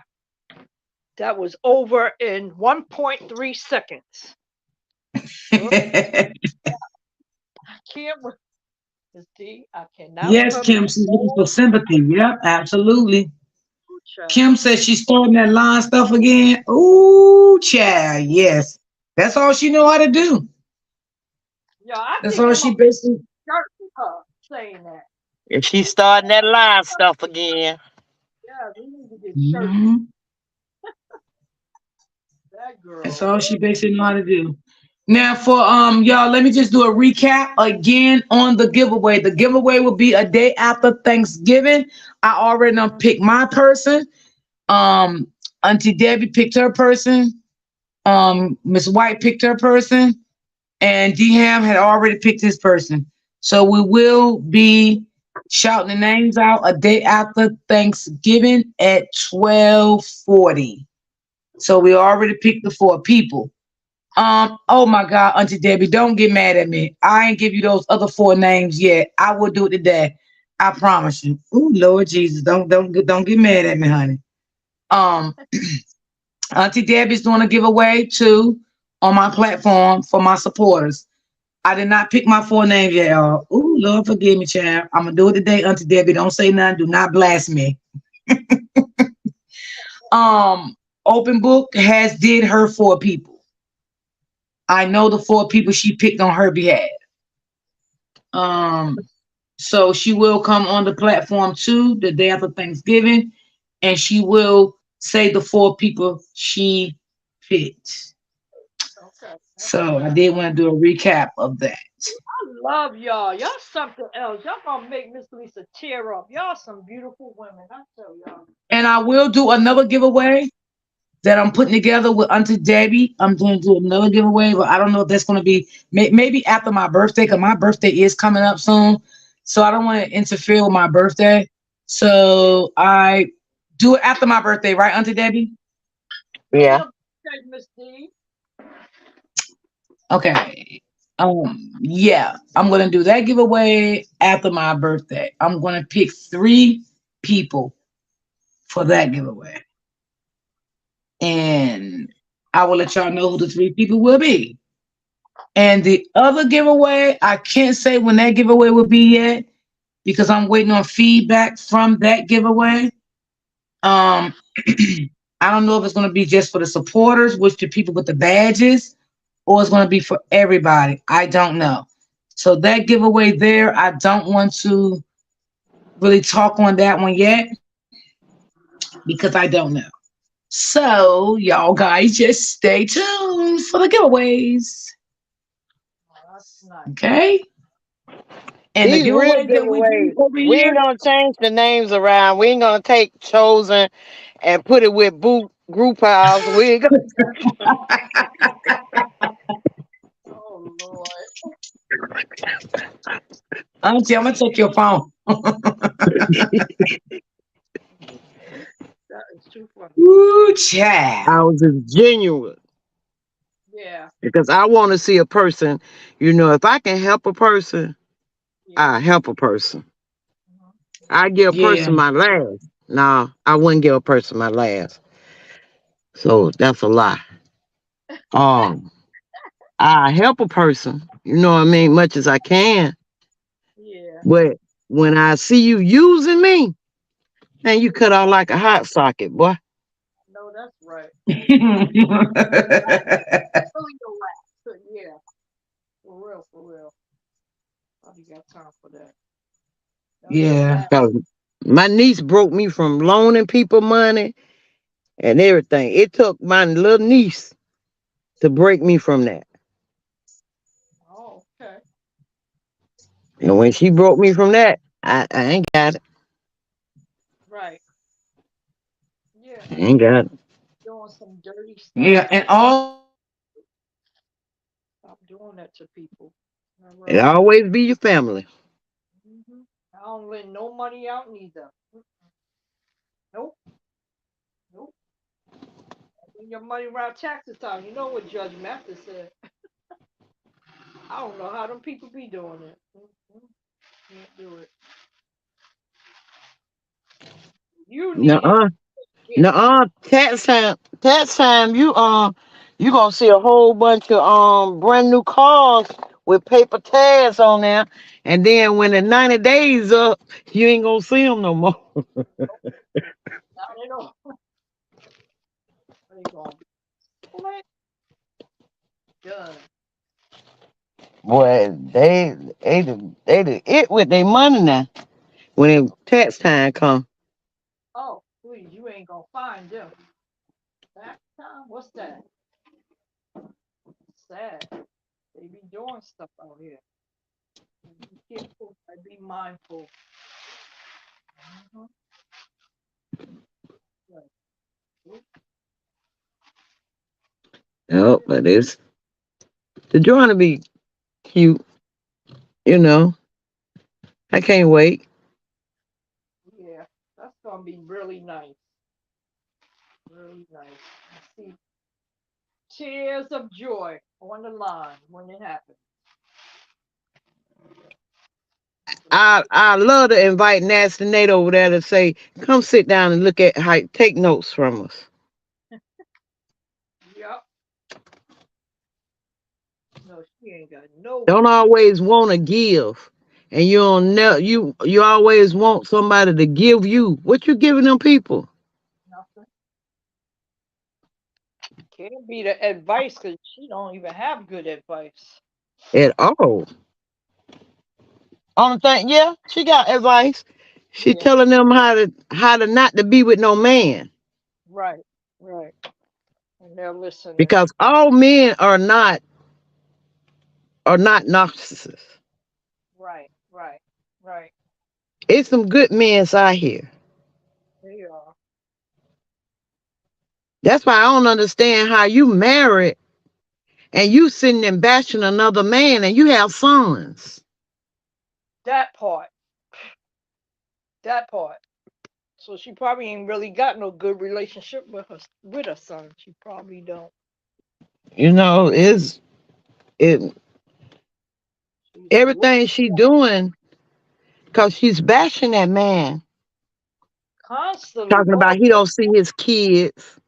That was over in 1.3 seconds. Ugh, I can't with this D. I cannot with Yes, her Kim, being she's looking so for sympathy. Yep, absolutely. child. Kim says she's starting that line stuff again. Ooh, child, yes. That's all she know how to do. Yeah, I That's think all I'm she gonna basically. start with her saying that. If she's starting that line stuff again. Yeah, we need to get churchy. Mhm. That That's girl. all she basically know how to do. Now for y'all, let me just do a recap again on the giveaway. The giveaway will be a day after Thanksgiving. I already done picked my person. Um, Auntie Debbie picked her person. Miss White picked her person, and D Ham had already picked his person. So we will be shouting the names out a day after Thanksgiving at 12:40. So we already picked the 4 people. Oh my God, Auntie Debbie, don't get mad at me. I ain't give you those other 4 names yet. I will do it today. I promise you. Ooh, Lord Jesus, don't get mad at me, honey. Um, Auntie Debbie's doing a giveaway too on my platform for my supporters. I did not pick my four names yet, y'all. Ooh, Lord, forgive me, child. I'm gonna do it today, Auntie Debbie. Don't say nothing. Do not blast me. Um, Open Book has did her four people. I know the four people she picked on her behalf. Um, so she will come on the platform too the day after Thanksgiving, and she will say the four people she picked. Okay. So I did want to do a recap of that. I love y'all. Y'all something else. Y'all gonna make Miss Lisa tear up. Y'all some beautiful women. I tell y'all. And I will do another giveaway that I'm putting together with Auntie Debbie. I'm going to do another giveaway, but I don't know if that's going to be maybe after my birthday because my birthday is coming up soon. So I don't want to interfere with my birthday. So I do it after my birthday, right, Auntie Debbie? When's Yeah. your birthday, Miss D? Okay. Yeah, I'm gonna do that giveaway after my birthday. I'm gonna pick three people for that giveaway, and I will let y'all know who the three people will be. And the other giveaway, I can't say when that giveaway will be yet because I'm waiting on feedback from that giveaway. Um, I don't know if it's going to be just for the supporters, which the people with the badges, or it's going to be for everybody. I don't know. So that giveaway there, I don't want to really talk on that one yet because I don't know. So y'all guys just stay tuned for the giveaways. Oh, that's nice. Okay? And the These real giveaways that we do giveaways, over we here. ain't gonna change the names around. We ain't gonna take chosen and put it with boot group house. We ain't gonna Oh Lord, Auntie, I'm gonna take your phone. that is too funny. Ooh, child. ours is genuine. Yeah, Because I want to see a person, if I can help a person, yeah. I help a person. Mhm. I give a Yeah. person my last. No, I wouldn't give a person my last. So that's a lie. Um, I help a person, what I mean, much as I can. Yeah. But when I see you using me, man, you cut out like a hot socket, boy. No, that's right. Yeah. Really no laugh. Yeah, for real, for real. I you got time for that. Don't even laugh. 'Cause my niece broke me from loaning people money and everything. It took my little niece to break me from that. Oh, okay. And when she broke me from that, I ain't got it. Right. Yeah. I ain't got it. Doing some dirty stuff. Yeah. And also, Stop doing that to people. All It right. always be your family. I don't lend no money out neither. Nope. Nope. When your money around taxes time, you know what Judge Mathis said. I don't know how them people be doing it. Can't do it. You need it. Nuh-uh. Get it. Nuh-uh. Tax time, you gonna see a whole bunch of brand new cars with paper tags on there. And then when the 90 days up, you ain't gonna see them no more. Now they know. They going split done. Boy, they did it with their money now. When tax time come. Oh, please, you ain't gonna find them. That time, what's that? Sad. They be doing stuff out here. Be careful and be mindful. Mhm. Right. Oop, Oh, but it's the drawing to be cute, you know. I can't wait. yeah, that's gonna be really nice. Really nice. I see tears of joy on the line when it happens. I love to invite Nasty Nate over there to say, come sit down and look at how take notes from us. Yep. No, she ain't got no Don't clue. always want to give. And you don't know you always want somebody to give you. What you giving them people? Nothing. Can't be the advice because she don't even have good advice. At all. Only thing, yeah, she got advice. She Yeah. telling them how to not to be with no man. Right. Right. And they're listening. Because all men are not narcissists. Right. Right. Right. It's some good men out here. They are. That's why I don't understand how you married and you sitting and bashing another man and you have sons. That part. That part. So she probably ain't really got no good relationship with her son. She probably don't. You know, it She's a wicked everything she doing because she's bashing that man. constantly Talking about all he don't see his kids.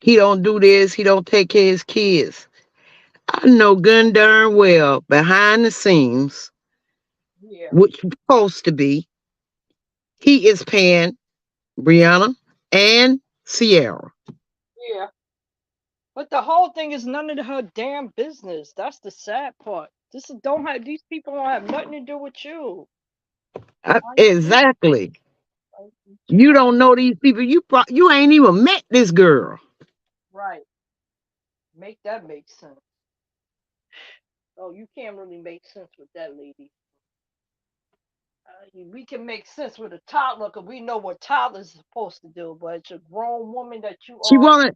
He don't do this. He don't take care of his kids. I know good and darn well behind the scenes, yeah. which is supposed to be, he is paying Brianna and Sierra. Yeah. But the whole thing is none of her damn business. That's the sad part. Don't have these people don't have nothing to do with you. Why you think Exactly. like You don't know these people. You ain't even met this girl. right. Make that make sense. Oh, you can't really make sense with that lady. We can make sense with a toddler because we know what toddlers are supposed to do, but it's a grown woman that you She are. wanna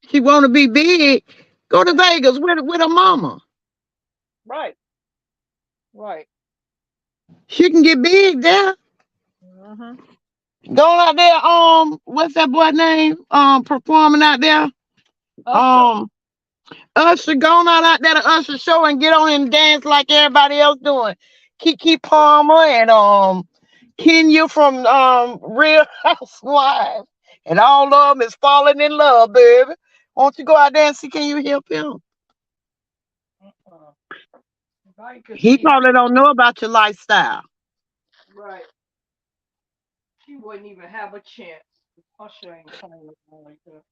she wanna be big. Go to Vegas with her mama. Right. Right. She can get big there. Mm-hmm. Going out there, what's that boy name? Performing out there. Usher. Um, Usher going out there to Usher show and get on and dance like everybody else doing. Kiki Palmer and Kenya from Real Housewives. And all of them is falling in love, baby. Won't you go out there and see, can you help him? Uh-uh. Right, because He see, probably don't know about your lifestyle. right. She wouldn't even have a chance. Usher ain't playing with her like that.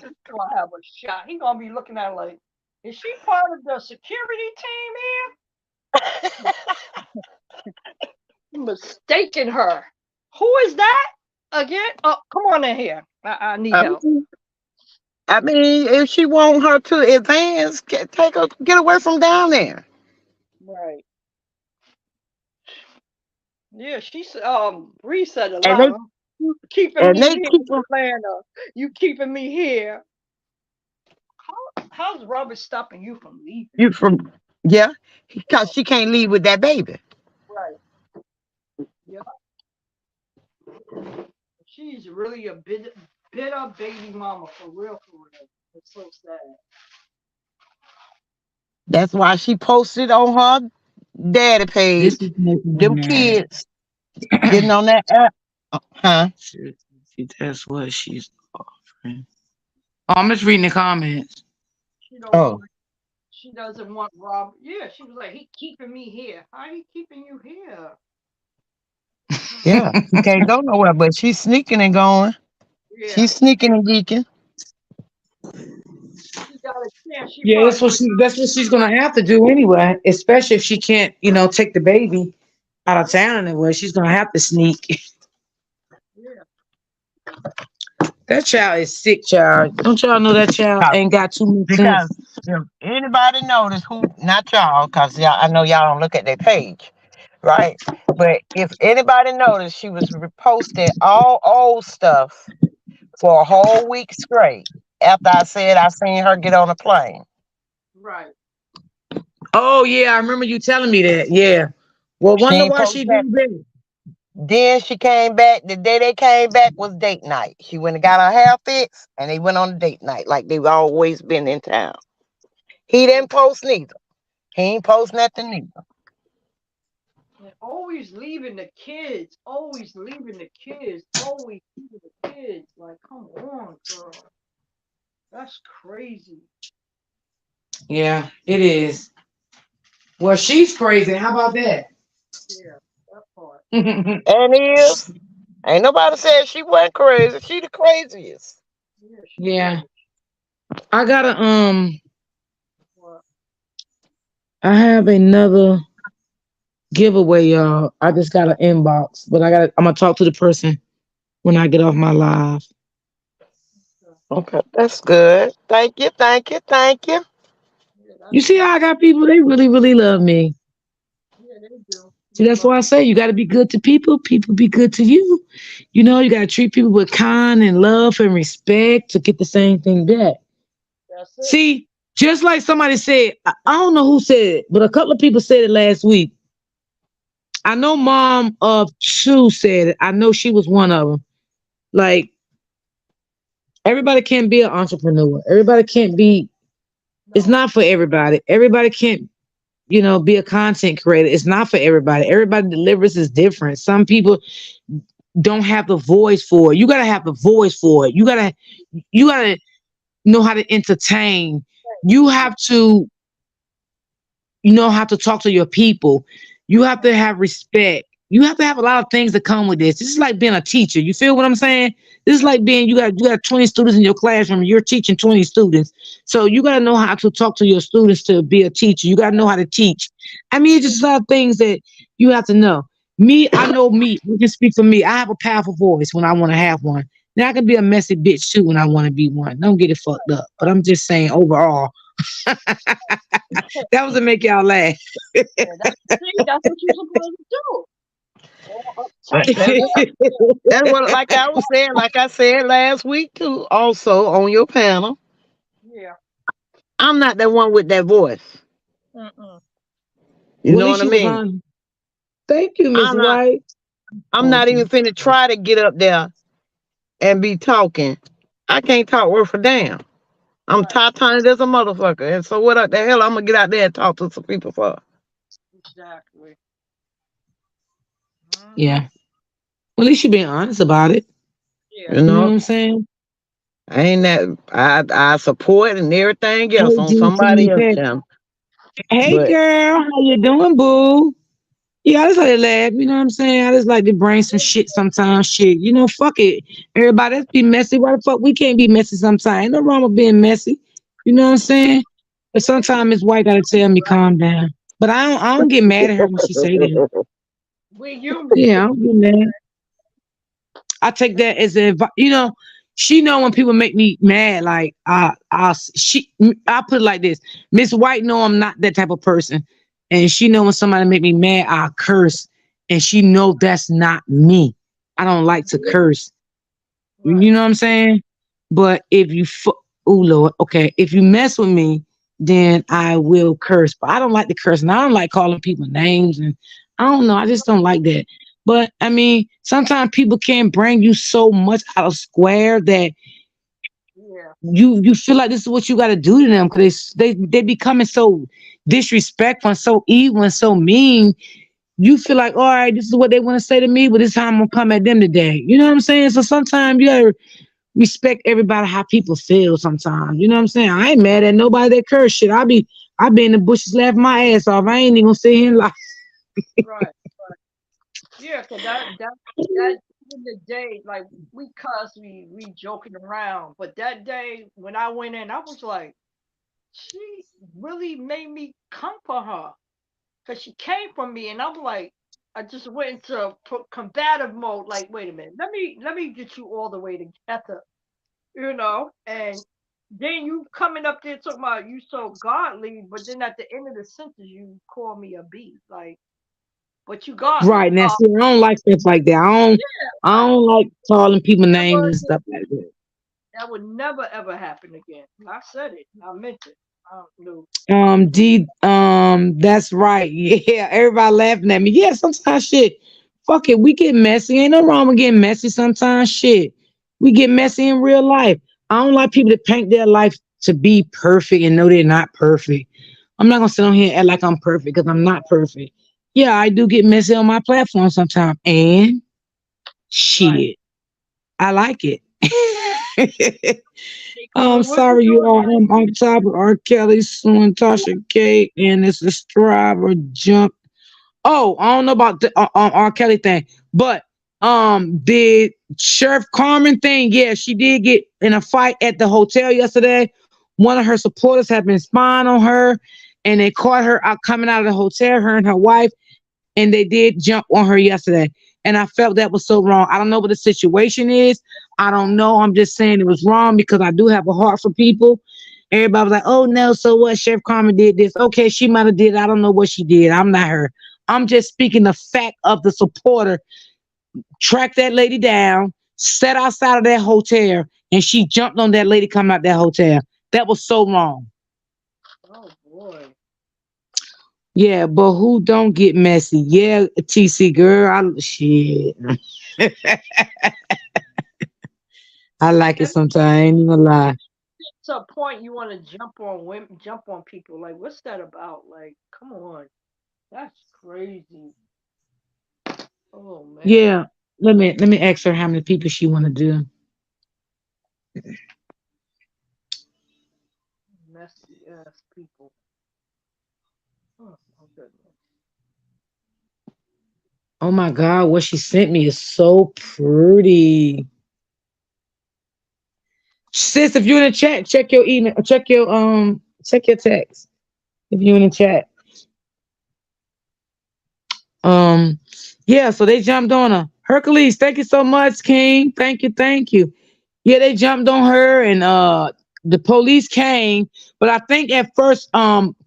He's gonna have a shot. He gonna be looking at her like, is she part of the security team here? You mistaken her. Who is that again? Oh, come on in here. I need help. I mean, if she want her to advance, get away from down there. Right. Yeah, Bree said a And lot. they Huh? You keeping and me they here keep in Atlanta. You keeping me here. How's Robert stopping you from leaving? you from yeah, because she can't leave with that baby. Right. Yeah. She's really a bitter baby mama for real, for real. It's so sad. That's why she posted on her daddy This page is making me them mad. kids getting on that app. Huh? That's what she's offering. Oh, I'm just reading the comments. She don't Oh, want. She doesn't want Rob. Yeah, she was like, he keeping me here. How he keeping you here? yeah. She can't go nowhere, but she's sneaking and going. Yeah, She's sneaking and geeking. she got a chance. She Yeah, probably would. that's what she's gonna have to do anyway, especially if she can't, take the baby out of town anyway. She's gonna have to sneak. Yeah. That child is sick, child. Don't y'all know that child ain't got too much Because sense? if anybody notice who, not y'all, because y'all, I know y'all don't look at their page, right? But if anybody noticed, she was reposting all old stuff for a whole week straight. After I said I seen her get on a plane, Right. Oh yeah, I remember you telling me that. Yeah. Well, she wonder ain't why post she that. do that. Then she came back. The day they came back was date night. She went and got her hair fixed, and they went on a date night like they've always been in town. He didn't post neither. He ain't post nothing neither. always leaving the kids, always leaving the kids, always leaving the kids. Like, come on, girl. That's crazy. Yeah, it is. Well, she's crazy. How about that? Yeah, that part. And is. Ain't nobody said she wasn't crazy. She the craziest. Yeah, she Yeah. is. I gotta What? I have another giveaway, y'all. I just got an inbox, but I'm gonna talk to the person when I get off my live. Okay, that's good. Thank you, thank you, thank you. Yeah, You that's see good. how I got people, they really, really love me. Yeah, they do. See, They that's love why I you. say you gotta be good to people, people be good to you. You gotta treat people with kind and love and respect to get the same thing back. That's it. See, just like somebody said, I don't know who said it, but a couple of people said it last week. I know mom of two said it. I know she was one of them. Like, everybody can't be an entrepreneur. Everybody can't be, it's No. not for everybody. Everybody can't, be a content creator. It's not for everybody. Everybody delivers is different. Some people don't have the voice for it. You gotta have the voice for it. You gotta know how to entertain. You have to how to talk to your people. You have to have respect. You have to have a lot of things that come with this. This is like being a teacher. You feel what I'm saying? This is like being you got 20 students in your classroom. You're teaching 20 students. So you got to know how to talk to your students to be a teacher. You got to know how to teach. I mean, it's just a lot of things that you have to know. Me, I know me. We can speak for me. I have a powerful voice when I want to have one. Now I can be a messy bitch too when I want to be one. Don't get it fucked up. But I'm just saying overall, that was to make y'all laugh. Yeah, that's see, that's what you're supposed to do. All That, uptight and that, that's what, like I was saying, like I said last week too, also on your panel. yeah. I'm not the one with that voice. Mm-mm. You Well, at know least what I you was mean? on. Thank you, Miss I'm not. White. I'm not even Okay. finna try to get up there and be talking. I can't talk worth a damn. I'm Right. Titanic as a motherfucker. And so what the hell I'm gonna get out there and talk to some people for? Exactly. Mm-hmm. Yeah. Well, at least you being honest about it. Yeah. You You know what know? I'm saying? I ain't that I support and everything else Hey, on somebody else G, channel. hey, But girl, how you doing, boo? Yeah, I just like to laugh. You know what I'm saying? I just like to bring some shit sometimes. Shit, fuck it. Everybody else be messy. Why the fuck we can't be messy sometimes? Ain't no wrong with being messy. You know what I'm saying? But sometimes Miss White gotta tell me calm down. But I don't get mad at her when she say that. We human. Yeah, I don't get mad. I take that as she know when people make me mad. Like I put it like this: Miss White know I'm not that type of person, and she know when somebody make me mad, I curse, and she know that's not me. I don't like to curse. Right. You know what I'm saying? But if you, oh Lord, okay, if you mess with me, then I will curse. But I don't like to curse, and I don't like calling people names, and I don't know. I just don't like that. But I mean, sometimes people can bring you so much out of square that Yeah. you feel like this is what you got to do to them because they becoming so disrespectful and so evil and so mean. You feel like, all right, this is what they want to say to me, but this time I'm gonna come at them today. You know what I'm saying? So sometimes you gotta respect everybody how people feel sometimes. You know what I'm saying? I ain't mad at nobody that curse shit. I be in the bushes laughing my ass off. I ain't even gonna sit here and lie. Right. Yeah, cause that in the day, like we cuss, we joking around, but that day when I went in, I was like, she really made me come for her, cause she came for me, and I'm like, I just went into combative mode. Like, wait a minute, let me get you all the way together, and then you coming up there talking about you so godly, but then at the end of the sentence you call me a beast, like, but you godly. Right now, see, I don't like stuff like that. I Right. don't like calling people names Never and again. stuff like that. That would never ever happen again. I said it. I meant it. I don't know. That's right. Yeah, everybody laughing at me. Yeah, sometimes shit. Fuck it, we get messy. Ain't no wrong with getting messy sometimes. Shit. We get messy in real life. I don't like people that paint their life to be perfect and know they're not perfect. I'm not gonna sit on here and act like I'm perfect because I'm not perfect. Yeah, I do get messy on my platform sometimes. And Right. shit, I like it. Hey, I'm Queen, what you sorry, you doing all. I'm on top of R. Kelly, suing Tasha K, and it's a strive or jump. Oh, I don't know about the R. Kelly thing, but the Sheriff Carmen thing, yeah, she did get in a fight at the hotel yesterday. One of her supporters had been spying on her, and they caught her out coming out of the hotel, her and her wife, and they did jump on her yesterday. And I felt that was so wrong. I don't know what the situation is. I don't know. I'm just saying it was wrong because I do have a heart for people. Everybody was like, "Oh no, so what? Chef Carmen did this. Okay, she might have did. I don't know what she did. I'm not her. I'm just speaking the fact of the supporter tracked that lady down, sat outside of that hotel, and she jumped on that lady coming out that hotel. That was so wrong. Oh boy. Yeah, but who don't get messy? Yeah, TC girl, I shit. I like it And sometimes. I ain't even gonna lie. to a point you want to jump on women, jump on people. Like, what's that about? Like, come on, that's crazy. Oh man, Yeah, let me ask her how many people she want to do. messy ass people. Oh my goodness. Oh my God, what she sent me is so pretty. Sis, if you're in the chat, check your email, check your text. If you're in the chat. Um, yeah, so they jumped on her. Hercules, thank you so much, King. Thank you. Yeah, they jumped on her and the police came, but I think at first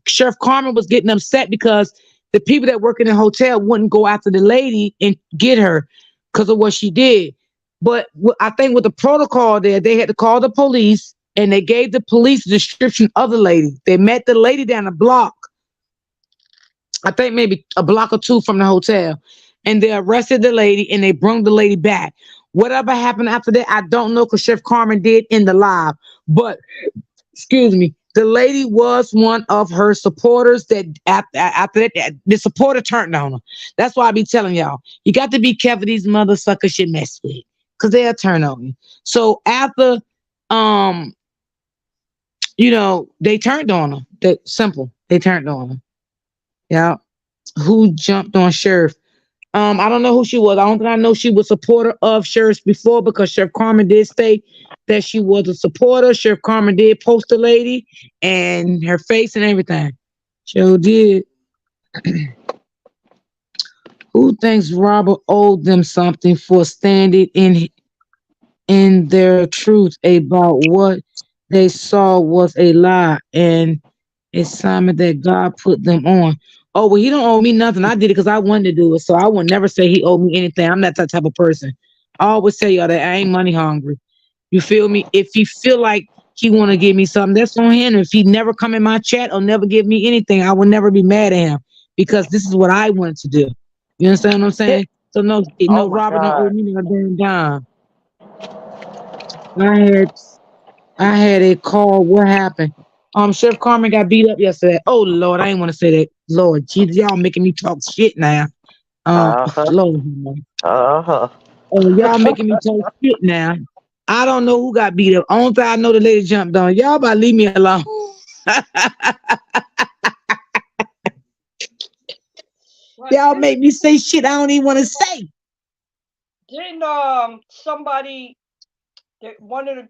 Sheriff Carmen was getting upset because the people that work in the hotel wouldn't go after the lady and get her because of what she did. But I think with the protocol there, they had to call the police and they gave the police the description of the lady. They met the lady down the block, I think maybe a block or two from the hotel, and they arrested the lady and they brought the lady back. Whatever happened after that, I don't know because Chef Carmen did in the live. But excuse me, the lady was one of her supporters that after that, the supporter turned on her. That's why I be telling y'all, you got to be careful these mother suckers you mess with because they'll turn on you. So after um, they turned on her. That simple. They turned on her. Yeah. Who jumped on Sheriff? I don't know who she was. I don't think I know she was a supporter of Sheriff before because Sheriff Carmen did state that she was a supporter. Sheriff Carmen did post the lady and her face and everything. Sure did. Who thinks Robert owed them something for standing in their truth about what they saw was a lie and assignment that God put them on? Oh, well, he don't owe me nothing. I did it because I wanted to do it. So I would never say he owed me anything. I'm not that type of person. I always tell y'all that I ain't money hungry. You feel me? If he feel like he want to give me something, that's on him. If he never come in my chat or never give me anything, I will never be mad at him because this is what I wanted to do. You understand what I'm Yeah. saying? So no, Oh no, my Robert don't owe God. me no damn dime. I had I had a call. What happened? Chef Carmen got beat up yesterday. Oh Lord, I ain't want to say that. Lord, Jesus, y'all making me talk shit now. Uh-huh. Lord, Uh-huh. oh y'all making me talk shit now. I don't know who got beat up. Only thing I know the lady jumped on. Y'all about to leave me alone. What Y'all make me say shit I don't even want to say. didn't somebody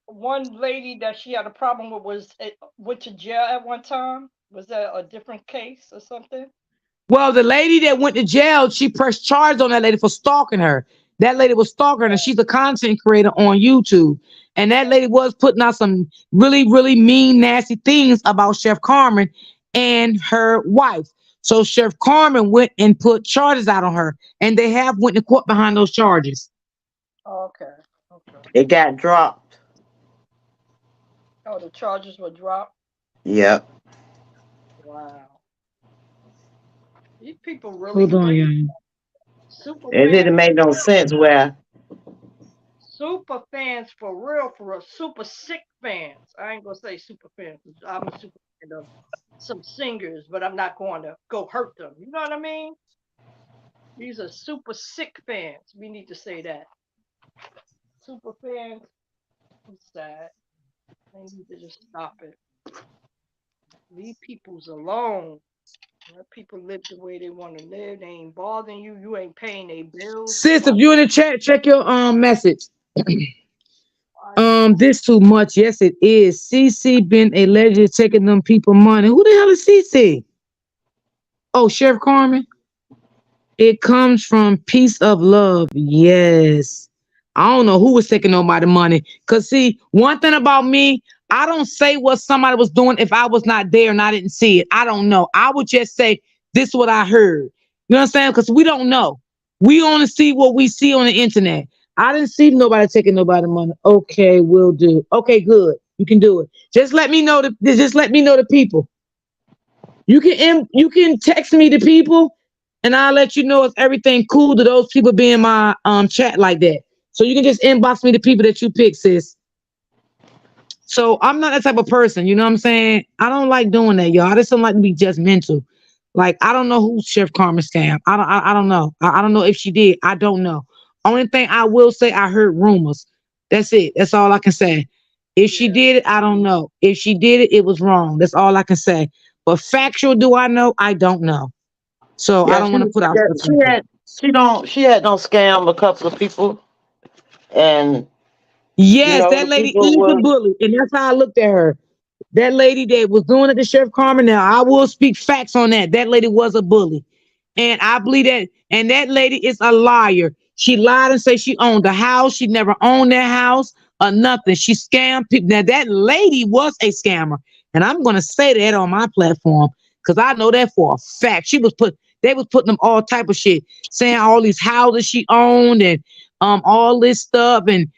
one lady that she had a problem with was went to jail at one time? Was that a different case or something? Well, the lady that went to jail, she pressed charge on that lady for stalking her. That lady was stalking her, and she's a content creator on YouTube. And that lady was putting out some really, really mean, nasty things about Chef Carmen and her wife. So Chef Carmen went and put charges out on her, and they have went to court behind those charges. Oh, okay. Okay. It got dropped. Oh, the charges were dropped. Yep. Wow. These people really Hold on, crazy. y'all. Super It fans, didn't make no sense where super fans for real. Super sick fans. I ain't gonna say super fans. 'Cause I'm a super fan of some singers, but I'm not going to go hurt them. You know what I mean? These are super sick fans. We need to say that. Super fans. It's sad. They need to just stop it. Leave peoples alone. Let people live the way they want to live. They ain't bothering you. You ain't paying their bills. Sis, if you in the chat, check your message. This too much. Yes, it is. CC been allegedly taking them people money. Who the hell is CC? Oh, Sheriff Carmen. It comes from peace of love. Yes. I don't know who was taking nobody money. Cause see, one thing about me, I don't say what somebody was doing if I was not there and I didn't see it. I don't know. I would just say this is what I heard. You know what I'm saying? Because we don't know. We only see what we see on the internet. I didn't see nobody taking nobody money. Okay, we'll do. Okay, good. You can do it. Just let me know the people. You can text me the people, and I'll let you know if everything cool to those people be in my chat like that. So you can just inbox me the people that you pick, sis. So I'm not that type of person, you know what I'm saying? I don't like doing that, y'all. I just don't like to be judgmental. Like I don't know who Chef Carmen scam. I don't know. I don't know if she did. I don't know. Only thing I will say, I heard rumors. That's it. That's all I can say. If she Yeah. did it, I don't know. If she did it, it was wrong. That's all I can say. But factual, do I know? I don't know. So I Yeah, don't want to put out yeah, stuff like that. she had don't scam a couple of people, and Yes, that the lady people is a was bully, and that's how I looked at her. That lady that was doing it to Chef Carmen. Now I will speak facts on that. That lady was a bully, and I believe that. And that lady is a liar. She lied and said she owned the house. She never owned that house or nothing. She scammed people. Now that lady was a scammer, and I'm gonna say that on my platform because I know that for a fact. They was putting them all type of shit, saying all these houses she owned and all this stuff, and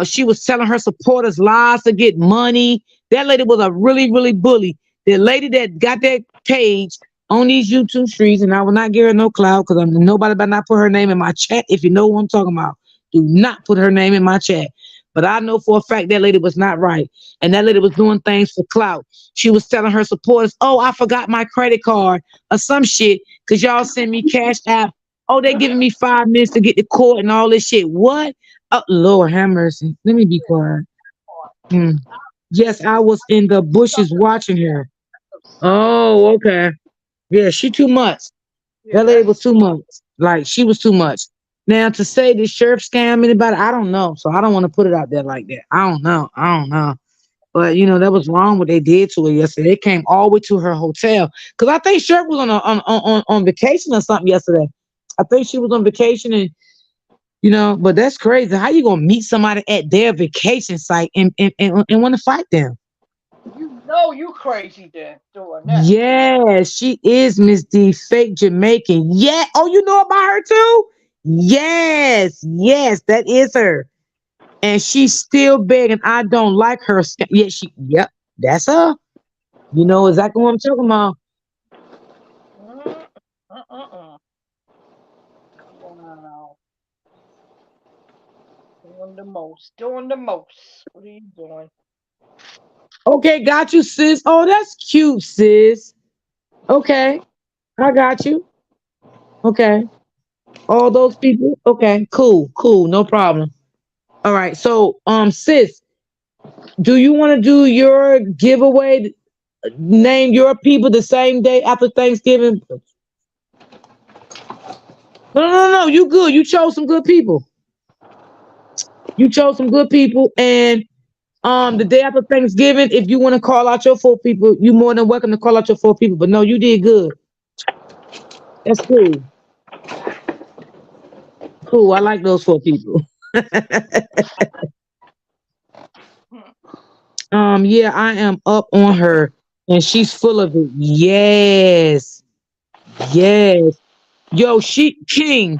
she was telling her supporters lies to get money. That lady was a really, really bully. The lady that got that page on these YouTube streets, and I will not give her no clout because I'm nobody better not put her name in my chat. If you know what I'm talking about, do not put her name in my chat. But I know for a fact that lady was not right. And that lady was doing things for clout. She was telling her supporters, oh, I forgot my credit card or some shit because y'all send me cash app. Oh, they giving me 5 minutes to get to court and all this shit. What? Oh, Lord have mercy. Let me be quiet. Hmm. Yes, I was in the bushes watching her. Oh, okay. Yeah, she too much. Yeah, That lady that's was too much. Like she was too much. Now to say the sheriff scam anybody, I don't know. So I don't want to put it out there like that. I don't know. I don't know. But that was wrong what they did to her yesterday. They came all the way to her hotel. Cause I think Sheriff was on vacation or something yesterday. I think she was on vacation and but that's crazy. How you gonna meet somebody at their vacation site and want to fight them? you crazy then doing that. Yes, she is Miss D, fake Jamaican. Yeah. Oh, you know about her too? Yes, yes, that is her. And she's still begging. I don't like her. Yeah, yep, that's her. You know exactly what I'm talking about. Mm, uh. Wow. Doing the most. Doing the most. What are you doing? Okay, got you, sis. Oh, that's cute, sis. Okay, I got you. Okay. All those people. Okay, cool, cool, no problem. All right. So, sis, do you want to do your giveaway? Name your people the same day after Thanksgiving. No, no, no, no. You good. You chose some good people. You chose some good people. And the day after Thanksgiving, if you want to call out your 4 people, you're more than welcome to call out your 4 people. But no, you did good. That's cool. Cool. I like those 4 people. Hmm. Yeah, I am up on her. And she's full of it. Yes. Yes. Yo, King.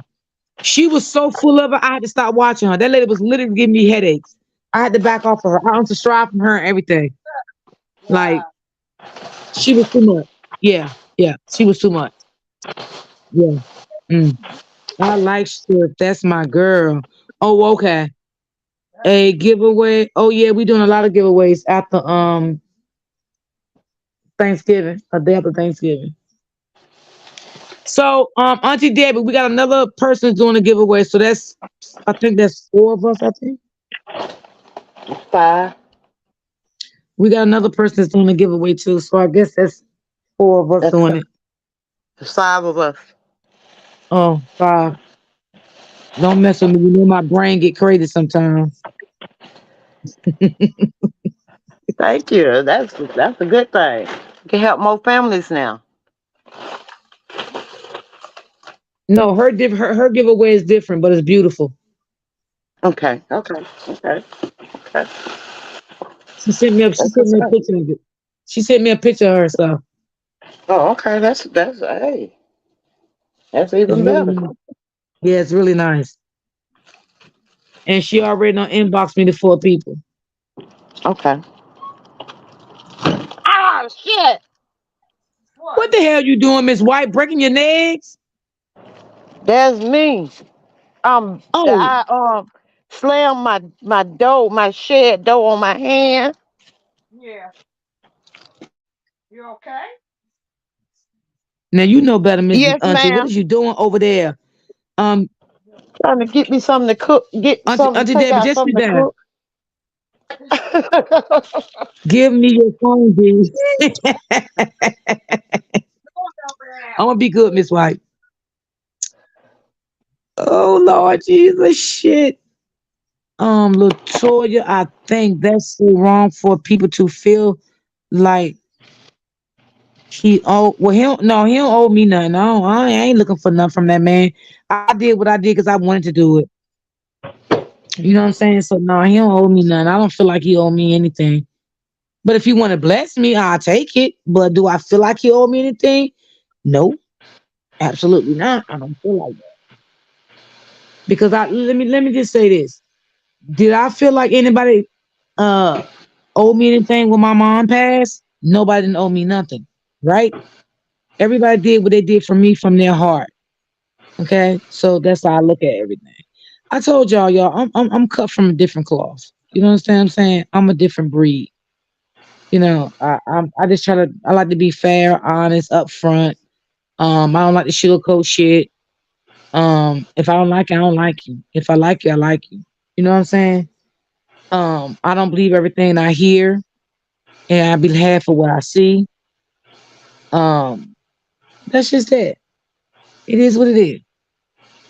She was so full of it, I had to stop watching her. That lady was literally giving me headaches. I had to back off of her. I unsubscribed from her and everything. Like, Wow. she was too much. Yeah, yeah, she was too much. Yeah. Mm. I like Swift. That's my girl. Oh, okay. That's A giveaway. Oh yeah, we doing a lot of giveaways after Thanksgiving, a day after Thanksgiving. So, Auntie Debbie, we got another person doing a giveaway. So I think that's four of us. I think 5. we got another person that's doing a giveaway too. So I guess that's four of us That's doing it. 5 of us. Oh, five. Don't mess with me. You know my brain get crazy sometimes. Thank you. That's a good thing. You can help more families now. No, her giveaway is different, but it's beautiful. Okay. Okay. Okay. Okay. She That's sent what's me a up. picture of it. She sent me a picture of herself. Oh, okay. That's hey, that's It's even really better. nice. Yeah, it's really nice. And she already done inboxed me the four people. Okay. Oh shit! What What? the hell you doing, Miss White? Breaking your legs? That's me. Oh, I slammed my shed door on my hand. Yeah. You okay? now you know better, Miss Yes, Auntie. What ma'am. is you doing over there? Um, Trying to get me something to cook. Get something to Auntie take Debbie, out just be something to there. cook. Give me your phone, dude. Go over there. I'm gonna be good, Miss White. Oh Lord Jesus, shit. Latoya, I think that's so wrong for people to feel like he don't no, he don't owe me nothing. I ain't looking for nothing from that man. I did what I did because I wanted to do it. You know what I'm saying? So no, he don't owe me nothing. I don't feel like he owe me anything. But if he want to bless me, I'll take it. But do I feel like he owe me anything? No, absolutely not. I don't feel like that. Because let me just say this. Did I feel like anybody uh owe me anything when my mom passed? Nobody didn't owe me nothing. Right? Everybody did what they did for me from their heart. Okay? So that's how I look at everything. I told y'all, I'm cut from a different cloth. You know what I'm saying? I'm a different breed. I just I like to be fair, honest, upfront. I don't like to sugarcoat shit. If I don't like you, I don't like you. If I like you, I like you. You know what I'm saying? I don't believe everything I hear, and I believe half of what I see. Um, that's just it. It is what it is.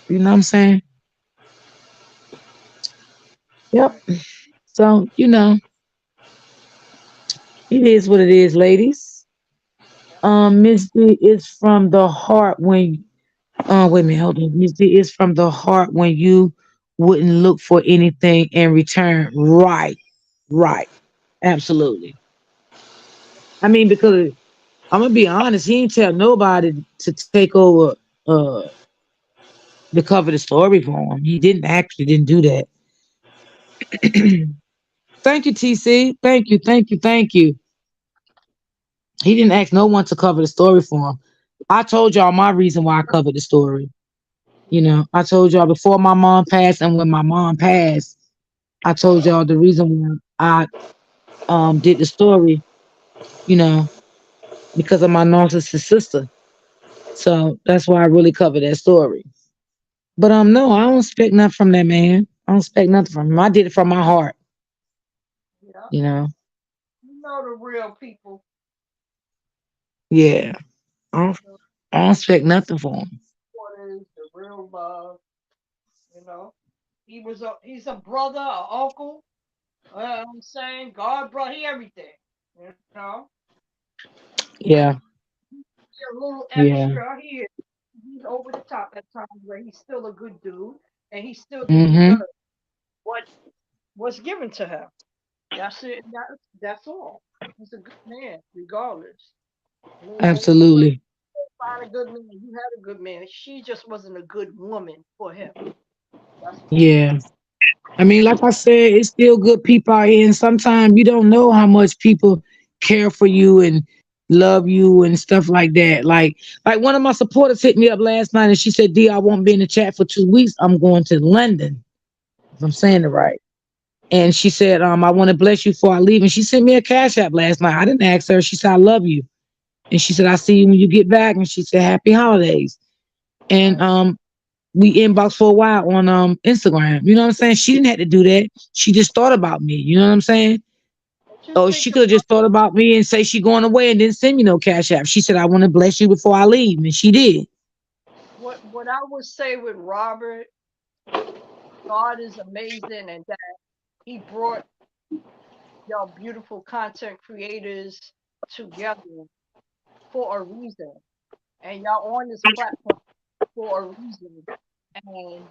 You know what I'm saying? Yep. So it is what it is, ladies. Miss D is from the heart when wait a minute, hold on. Miss D is from the heart when you wouldn't look for anything in return. Right. Right. Absolutely. I mean, because I'm gonna be honest, he ain't tell nobody to take over uh to cover the story for him. He didn't do that. Thank you, TC. Thank you, thank you, thank you. He didn't ask no one to cover the story for him. I told y'all my reason why I covered the story. I told y'all before my mom passed and when my mom passed, I told y'all the reason why I did the story, you know, because of my narcissist sister. So that's why I really covered that story. But no, I don't expect nothing from that man. I don't expect nothing from him. I did it from my heart, Yeah. you know. You know the real people. Yeah. I don't, You know I don't expect nothing for him. what is the real love. You know. He's a brother, a uncle. I'm saying God brought he everything. You know. Yeah. He a little Yeah. extra. He's over the top at times, where he's still a good dude, and he still Mm-hmm. deserves what was given to him. That's it. That's all. He's a good man, regardless. When you Absolutely. find a good man, you had a good man. She just wasn't a good woman for him. That's all. Yeah. I mean, like I said, it's still good people out here, and sometimes you don't know how much people care for you and love you and stuff like that. Like one of my supporters hit me up last night and she said, D, I won't be in the chat for 2 weeks. I'm going to London. If I'm saying it right. And she said, I want to bless you before I leave. And she sent me a cash app last night. I didn't ask her. She said, I love you. And she said, I see you when you get back. And she said, happy holidays. and we inboxed for a while on Instagram. You know what I'm saying? She didn't have to do that. She just thought about me. You know what I'm saying? But you Oh, think she could have about just thought about me and say she going away and didn't send me no cash app. She said, I want to bless you before I leave. And she did. what I would say with Robert, God is amazing, and that He brought y'all beautiful content creators together for a reason, and y'all on this platform for a reason, and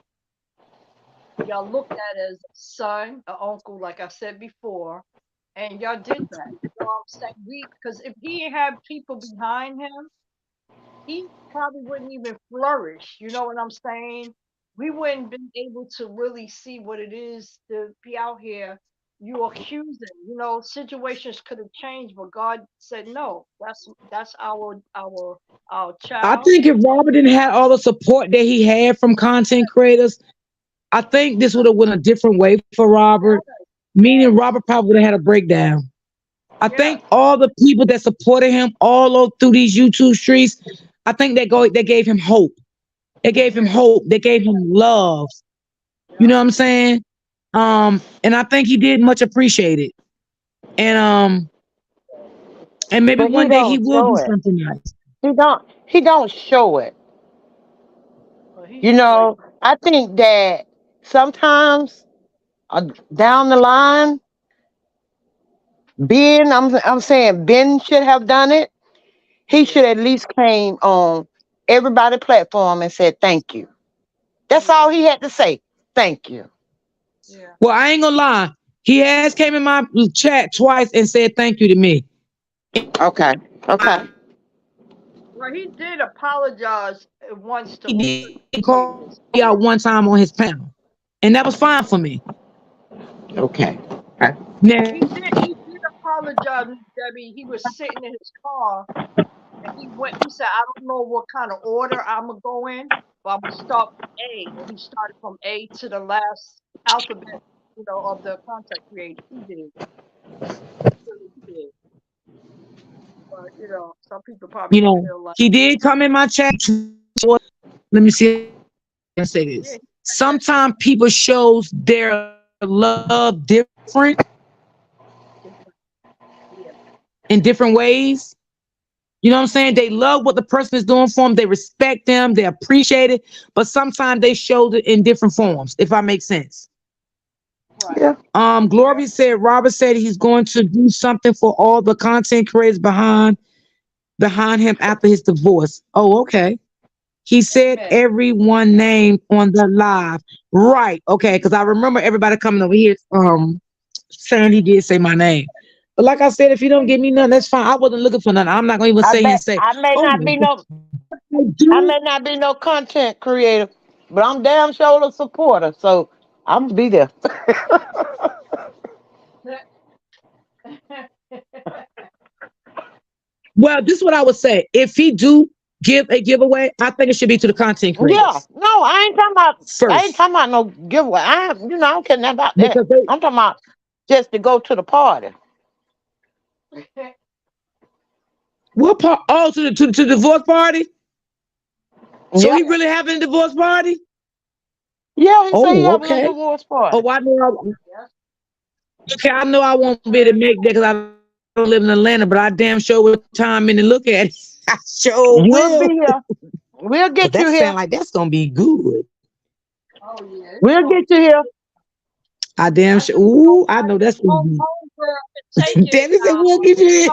y'all looked at as a son, an uncle, like I said before, and y'all did that. You know what I'm saying? Because if he didn't have people behind him, he probably wouldn't even flourish. You know what I'm saying? We wouldn't been able to really see what it is to be out here. You accusing, situations could have changed, but God said no. That's our I child. think if Robert didn't have all the support that he had from content creators, I think this would have went a different way for Robert. Meaning Yes, Robert probably would have had a breakdown. I yes, think all the people that supported him through these YouTube streets, I think they gave him hope. They gave him yes, hope. They gave him love. You yep, know what I'm saying? And I think he did much appreciate it. And maybe But he one day he don't will do show it. something nice. He don't show it. but he You show it. know, I think that sometimes down the line, I'm saying Ben should have done it. He Yeah, should at least came on everybody platform and said thank you. That's yeah, all he had to say. Thank you. yeah. Well, I ain't gonna lie. He has came in my chat twice and said thank you to me. Okay. Okay. Well, he did apologize once to all He the did call creators. me out one time on his panel, and that was fine for me. Okay. Okay. Now, He did apologize, Miss Debbie. He was sitting in his car and he said, I don't know what kind of order I'm gonna go in, but I'm gonna start from A. And he started from A to the last alphabet, of the contact creators. He did. He really did. But some people probably you gonna know, feel like, he did come in my chat. Let me see. I say yeah, this. Sometimes people shows their love different different. Yeah, in different ways. You know what I'm saying? They love what the person is doing for them. They respect them. They appreciate it. But sometimes they show it in different forms, if I make sense. right. Glory said, Robert said he's going to do something for all the content creators behind him after his divorce. Oh, okay. He said Amen. everyone named on the live. Right. Okay. Because I remember everybody coming over here saying he did say my name. But like I said, if you don't give me nothing, that's fine. I wasn't looking for nothing. I'm not gonna even I say here and bet say, I may oh not my be God, no I I do. may not be no content creator, but I'm damn sure a supporter. So I'm gonna be there. Well, this is what I would say. If he do give a giveaway, I think it should be to the content Yeah. creators No, I ain't first. talking about no giveaway. I don't care nothing about that. Because they I'm talking about just to go to the party. what part to the divorce party? So Yeah. he really having a divorce party? Yeah, he said he Oh, having a okay. divorce party. Oh, I know. Yes, Okay, I know I won't be able to make that because I don't live in Atlanta, but I damn sure will time in to look at it. I sure You'll be will. here. We'll Cause get that you here. sound like that's gonna be good. oh yeah, it's We'll gonna get be. you here. I damn I sure. just hope Ooh, I know that's gonna home be. girl can take it. Debbie said we'll get you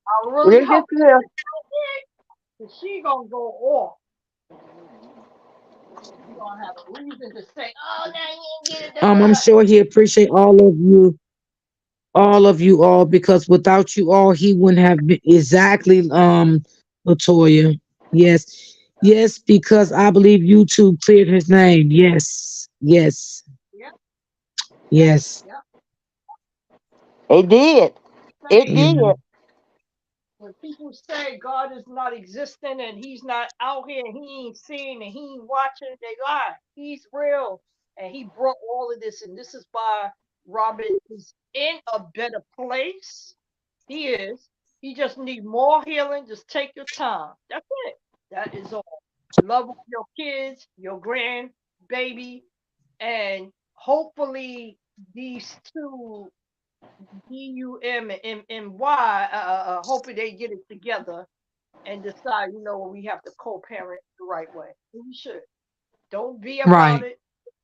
I really We'll get hope you here. that she gonna go off. She gonna have a reason to say, "Oh, now you didn't get it." in. I'm sure he appreciate all of you all, because without you all, he wouldn't have been exactly. Latoya. Yes, yes, because I believe YouTube cleared his name. Yes, yes, Yeah, yes. yeah. It did. It Saying did. Yeah. when people say God is not existing and He's not out here and He ain't seeing and He ain't watching, they lie. He's real and He brought all of this, and this is why Robert is in a better place. He is. He just need more healing. Just take your time. That's it. That is all. Love your kids, your grandbaby, and hopefully these two DUM and MY, hopefully they get it together and decide, we have to co-parent the right way. We should. Don't be about Right. it.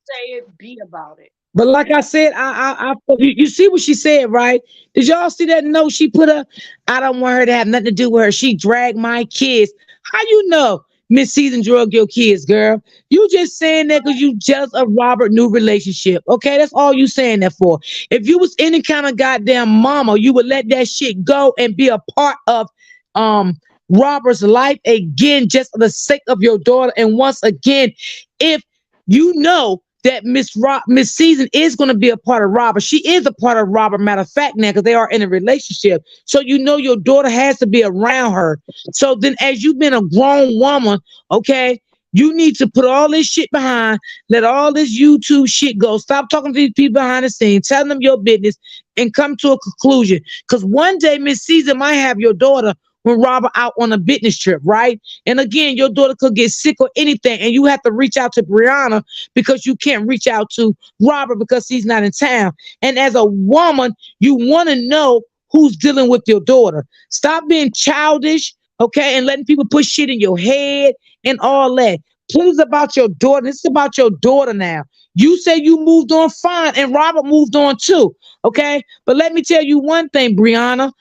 Say it. Be about it. But like I said, you see what she said, right? Did y'all see that note she put up? I don't want her to have nothing to do with her. She dragged my kids. How you know Miss Season drug your kids, girl? You just saying that because you jealous of Robert' new relationship. Okay, that's all you saying that for. If you was any kind of goddamn mama, you would let that shit go and be a part of um Robert's life again, just for the sake of your daughter. And once again, if you know that Miss Season is going to be a part of Robert. She is a part of Robert, matter of fact, now, because they are in a relationship. So you know your daughter has to be around her. So then, as you've been a grown woman, okay, you need to put all this shit behind, let all this YouTube shit go. Stop talking to these people behind the scenes, tell them your business, and come to a conclusion. Because one day, Miss Season might have your daughter when Robert out on a business trip, right? And again, your daughter could get sick or anything, and you have to reach out to Brianna because you can't reach out to Robert because he's not in town. And as a woman, you want to know who's dealing with your daughter. Stop being childish, okay, and letting people put shit in your head and all that. Please about your daughter. This is about your daughter now. You say you moved on fine, and Robert moved on too, okay? But let me tell you one thing, Brianna.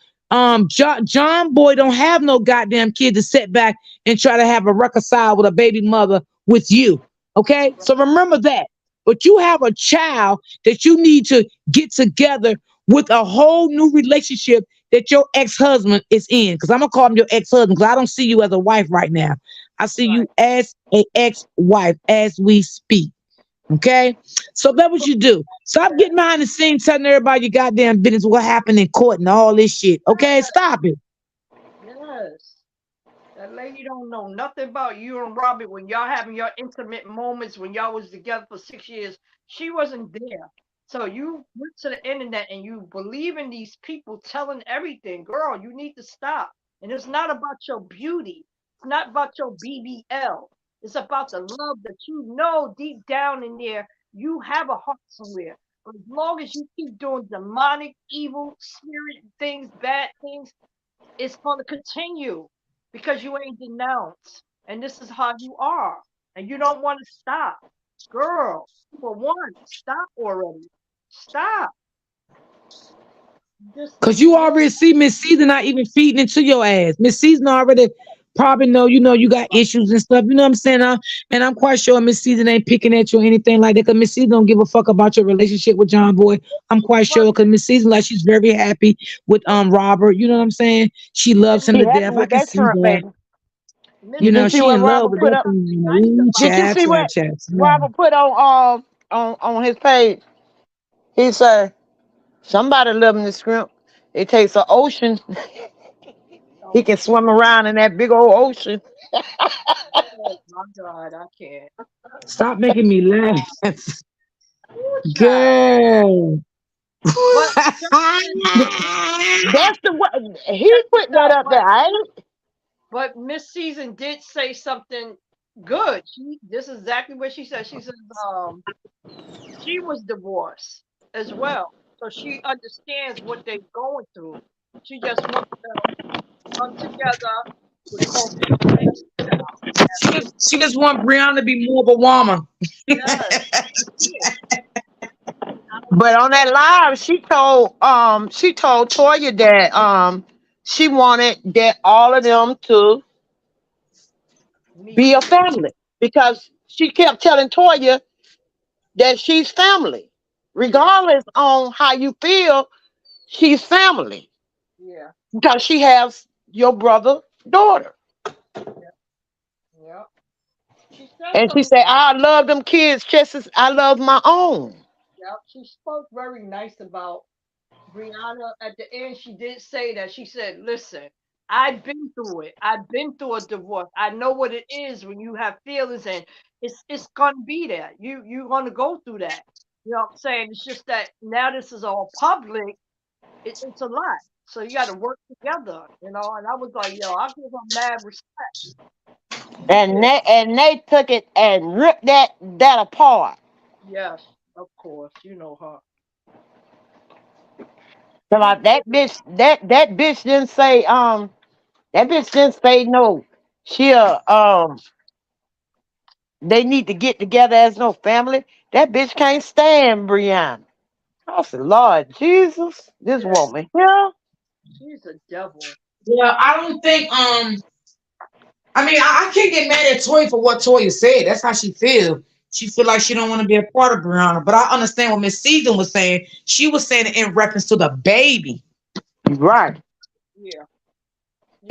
John Boy don't have no goddamn kid to sit back and try to have a reconcile with a baby mother with you. Okay, so remember that. But you have a child that you need to get together with a whole new relationship that your ex-husband is in. Because I'm gonna call him your ex-husband because I don't see you as a wife right now. I see Right. you as a ex-wife as we speak. Okay, so that's what you do. Stop getting behind the scenes telling everybody your goddamn business, what happened in court and all this shit. Okay, stop it. Yes. That lady don't know nothing about you and Robbie when y'all having your intimate moments when y'all was together for 6 years. She wasn't there. So you went to the internet and you believe in these people telling everything. Girl, you need to stop. And it's not about your beauty. It's not about your BBL. It's about the love that you know deep down in there. You have a heart somewhere. But as long as you keep doing demonic, evil, spirit things, bad things, it's going to continue because you ain't denounced. And this is how you are. And you don't want to stop. Girl, for one, stop already. Stop. Just Cause you already see Miss Season not even feeding into your ass. Miss Season already probably know, you got issues and stuff. You know what I'm saying? And I'm quite sure Miss Season ain't picking at you or anything like that. Cause Miss Season don't give a fuck about your relationship with John Boy. I'm quite but, sure. Cause Miss Season, like, she's very happy with but Robert. You know what I'm saying? She loves him She to happy death. I with can that see Trump that. baby. Miss You Did you know, see she what in love Robert with put that up? thing. nice Ooh, Did about you child, see child, what child. Robert put on his page? He said somebody loving the script. It takes an ocean. He oh, can swim around in that big old ocean. oh my God, I can't. Stop making me laugh. Ooh, child. Girl. But Justin, That's the what he check this put that out. up there. I ain't. But Miss Season did say something good. This is exactly what she said. She says, she was divorced as well. So she understands what they're going through. She just wants to come together with co-parenting. She just want Brianna to be more of a woman. Yes, yeah. But on that live, she told Toya that she wanted that all of them to Meet be a together. family because she kept telling Toya that she's family. Yeah, Regardless on how you feel, she's family yeah, because she has your brother daughter. yeah, yeah. She said And she some. said, I love them kids just as I love my own. Yeah, she spoke very nice about Brianna. At the end, she did say that. She said, "Listen, I've been through it. I've been through a divorce. I know what it is when you have feelings, and it's gonna be there. You're gonna go through that. You know what I'm saying? It's just that now this is all public. It's a lot. So you got to work together, And I was like, yo, I give her mad respect. And they took it and ripped that apart. Yes, of course, you know her. So like that bitch didn't say that bitch didn't say no. She'll they need to get together as no family. That bitch can't stand Brianna. I said, Lord Jesus, this Yeah, woman here. she's a devil. Yeah, I don't think I mean, I can't get mad at Toya for what Toya said. That's how she feels. She feel like she don't want to be a part of Brianna. But I understand what Miss Season was saying. She was saying it in reference to the baby. Right. Yeah,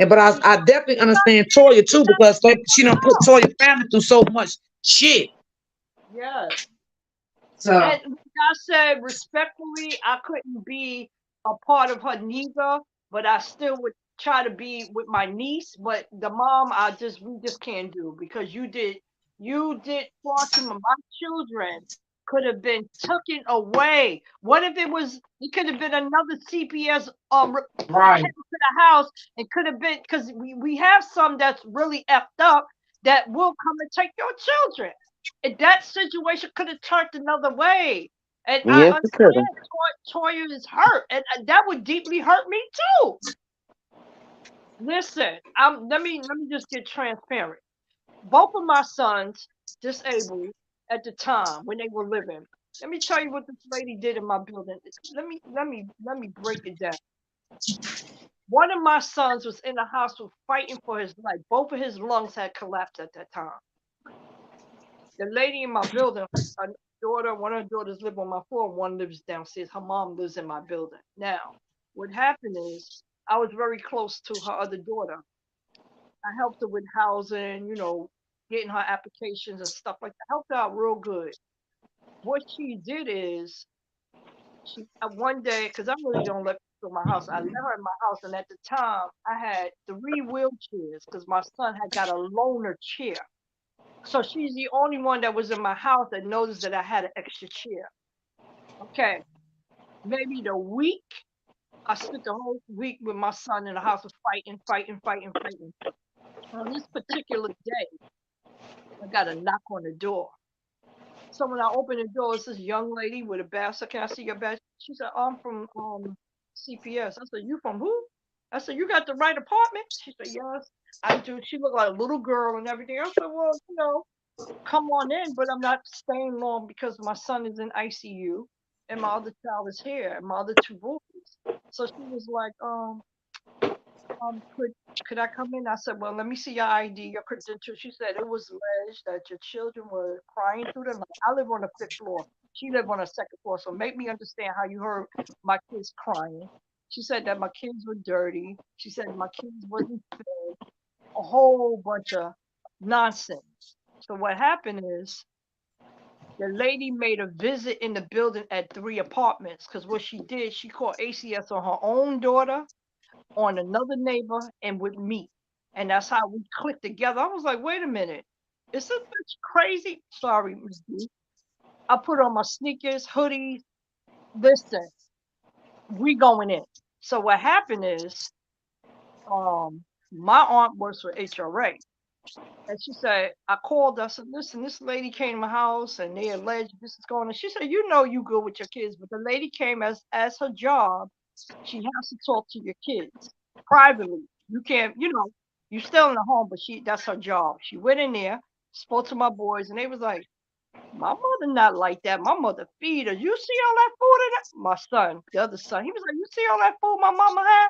And yeah, but she's I definitely understand Toya too because she don't put Toya family through so much shit. yes. So And like I said, respectfully, I couldn't be a part of her neither, but I still would try to be with my niece. But the mom, we just can't do because you did far too much. My children could have been taken away. What if it could have been another CPS came right, to the house and could have been because we have some that's really effed up that will come and take your children. And that situation could have turned another way. And I Yes, it could have. understand Toya is hurt, and that would deeply hurt me too. Listen, let me just get transparent. Both of my sons disabled at the time when they were living. Let me tell you what this lady did in my building. Let me break it down. One of my sons was in the hospital fighting for his life. Both of his lungs had collapsed at that time. The lady in my building, one of her daughters live on my floor, one lives downstairs. Her mom lives in my building. Now, what happened is I was very close to her other daughter. I helped her with housing, getting her applications and stuff like that. Helped her out real good. What she did is one day, because I really don't let people in my house, I let her in my house, and at the time I had 3 wheelchairs because my son had got a loaner chair. So she's the only one that was in my house that noticed that I had an extra chair. Okay, maybe the week, I spent the whole week with my son in the house was fighting, fighting, fighting, fighting. On this particular day, I got a knock on the door. So when I opened the door, it's this young lady with a badge. So can I see your badge? She said, "Oh, I'm from CPS." I said, "You from who?" I said, "You got the right apartment?" She said, "Yes, I do." She looked like a little girl and everything. I said, "Well, come on in, but I'm not staying long because my son is in ICU and my other child is here and my other 2 boys." So she was like, could I come in? I said, "Well, let me see your ID, your credentials." She said it was alleged that your children were crying through the night. I live on the 5th floor. She lived on the 2nd floor. So make me understand how you heard my kids crying. She said that my kids were dirty. She said my kids wasn't fed. A whole bunch of nonsense. So what happened is the lady made a visit in the building at 3 apartments because what she did, she called ACS on her own daughter, on another neighbor, and with me. And that's how we clicked together. I was like, wait a minute. Is this bitch crazy? Sorry, Miss B. I put on my sneakers, hoodies. Listen, we going in. So what happened is, my aunt works for HRA. And she said, I called her. I said, listen, this lady came to my house and they alleged this is going on. She said, you good with your kids, but the lady came as her job. She has to talk to your kids privately. You can't, you still in the home, but that's her job. She went in there, spoke to my boys, and they was like, my mother not like that. My mother feed her. You see all that food in that? My son, the other son, he was like, you see all that food my mama had?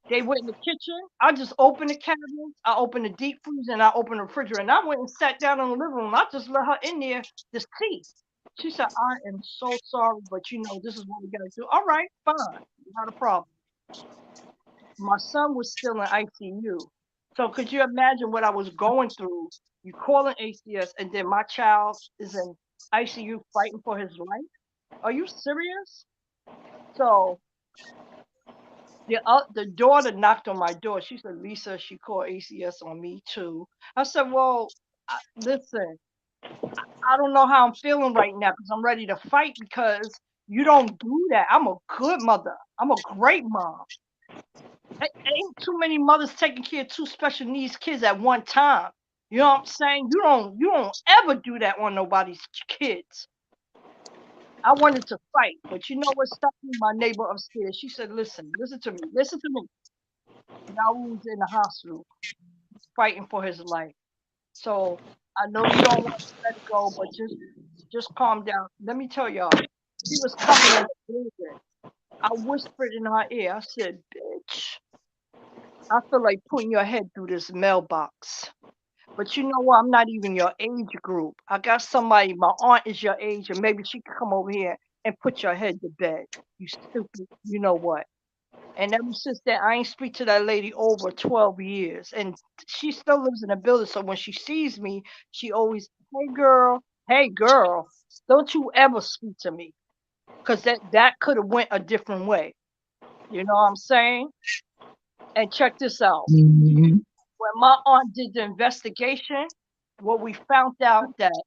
They went in the kitchen. I just opened the cabinets. I opened the deep freeze and I opened the refrigerator. And I went and sat down in the living room. I just let her in there to see. She said, I am so sorry, but this is what we got to do. All right, fine. Not a problem. My son was still in ICU. So could you imagine what I was going through? You calling ACS and then my child is in ICU fighting for his life? Are you serious? So the daughter knocked on my door. She said, Lisa, she called ACS on me too. I said, well, listen, I don't know how I'm feeling right now because I'm ready to fight because you don't do that. I'm a good mother. I'm a great mom. Ain't too many mothers taking care of two special needs kids at one time. You know what I'm saying? You don't ever do that on nobody's kids. I wanted to fight, but you know what stopped me? My neighbor upstairs. She said, listen to me. Listen to me. Now was in the hospital fighting for his life. So I know you don't want to let it go, but just calm down. Let me tell y'all. She was coming in the building. I whispered in her ear. I said, bitch, I feel like putting your head through this mailbox. But you know what? I'm not even your age group. I got somebody, my aunt is your age, and maybe she could come over here and put your head to bed. You stupid, you know what? And ever since then, I ain't speak to that lady over 12 years. And she still lives in the building. So when she sees me, she always, hey girl, don't you ever speak to me. Because that could have went a different way. You know what I'm saying? And check this out. Mhm. When my aunt did the investigation, what we found out that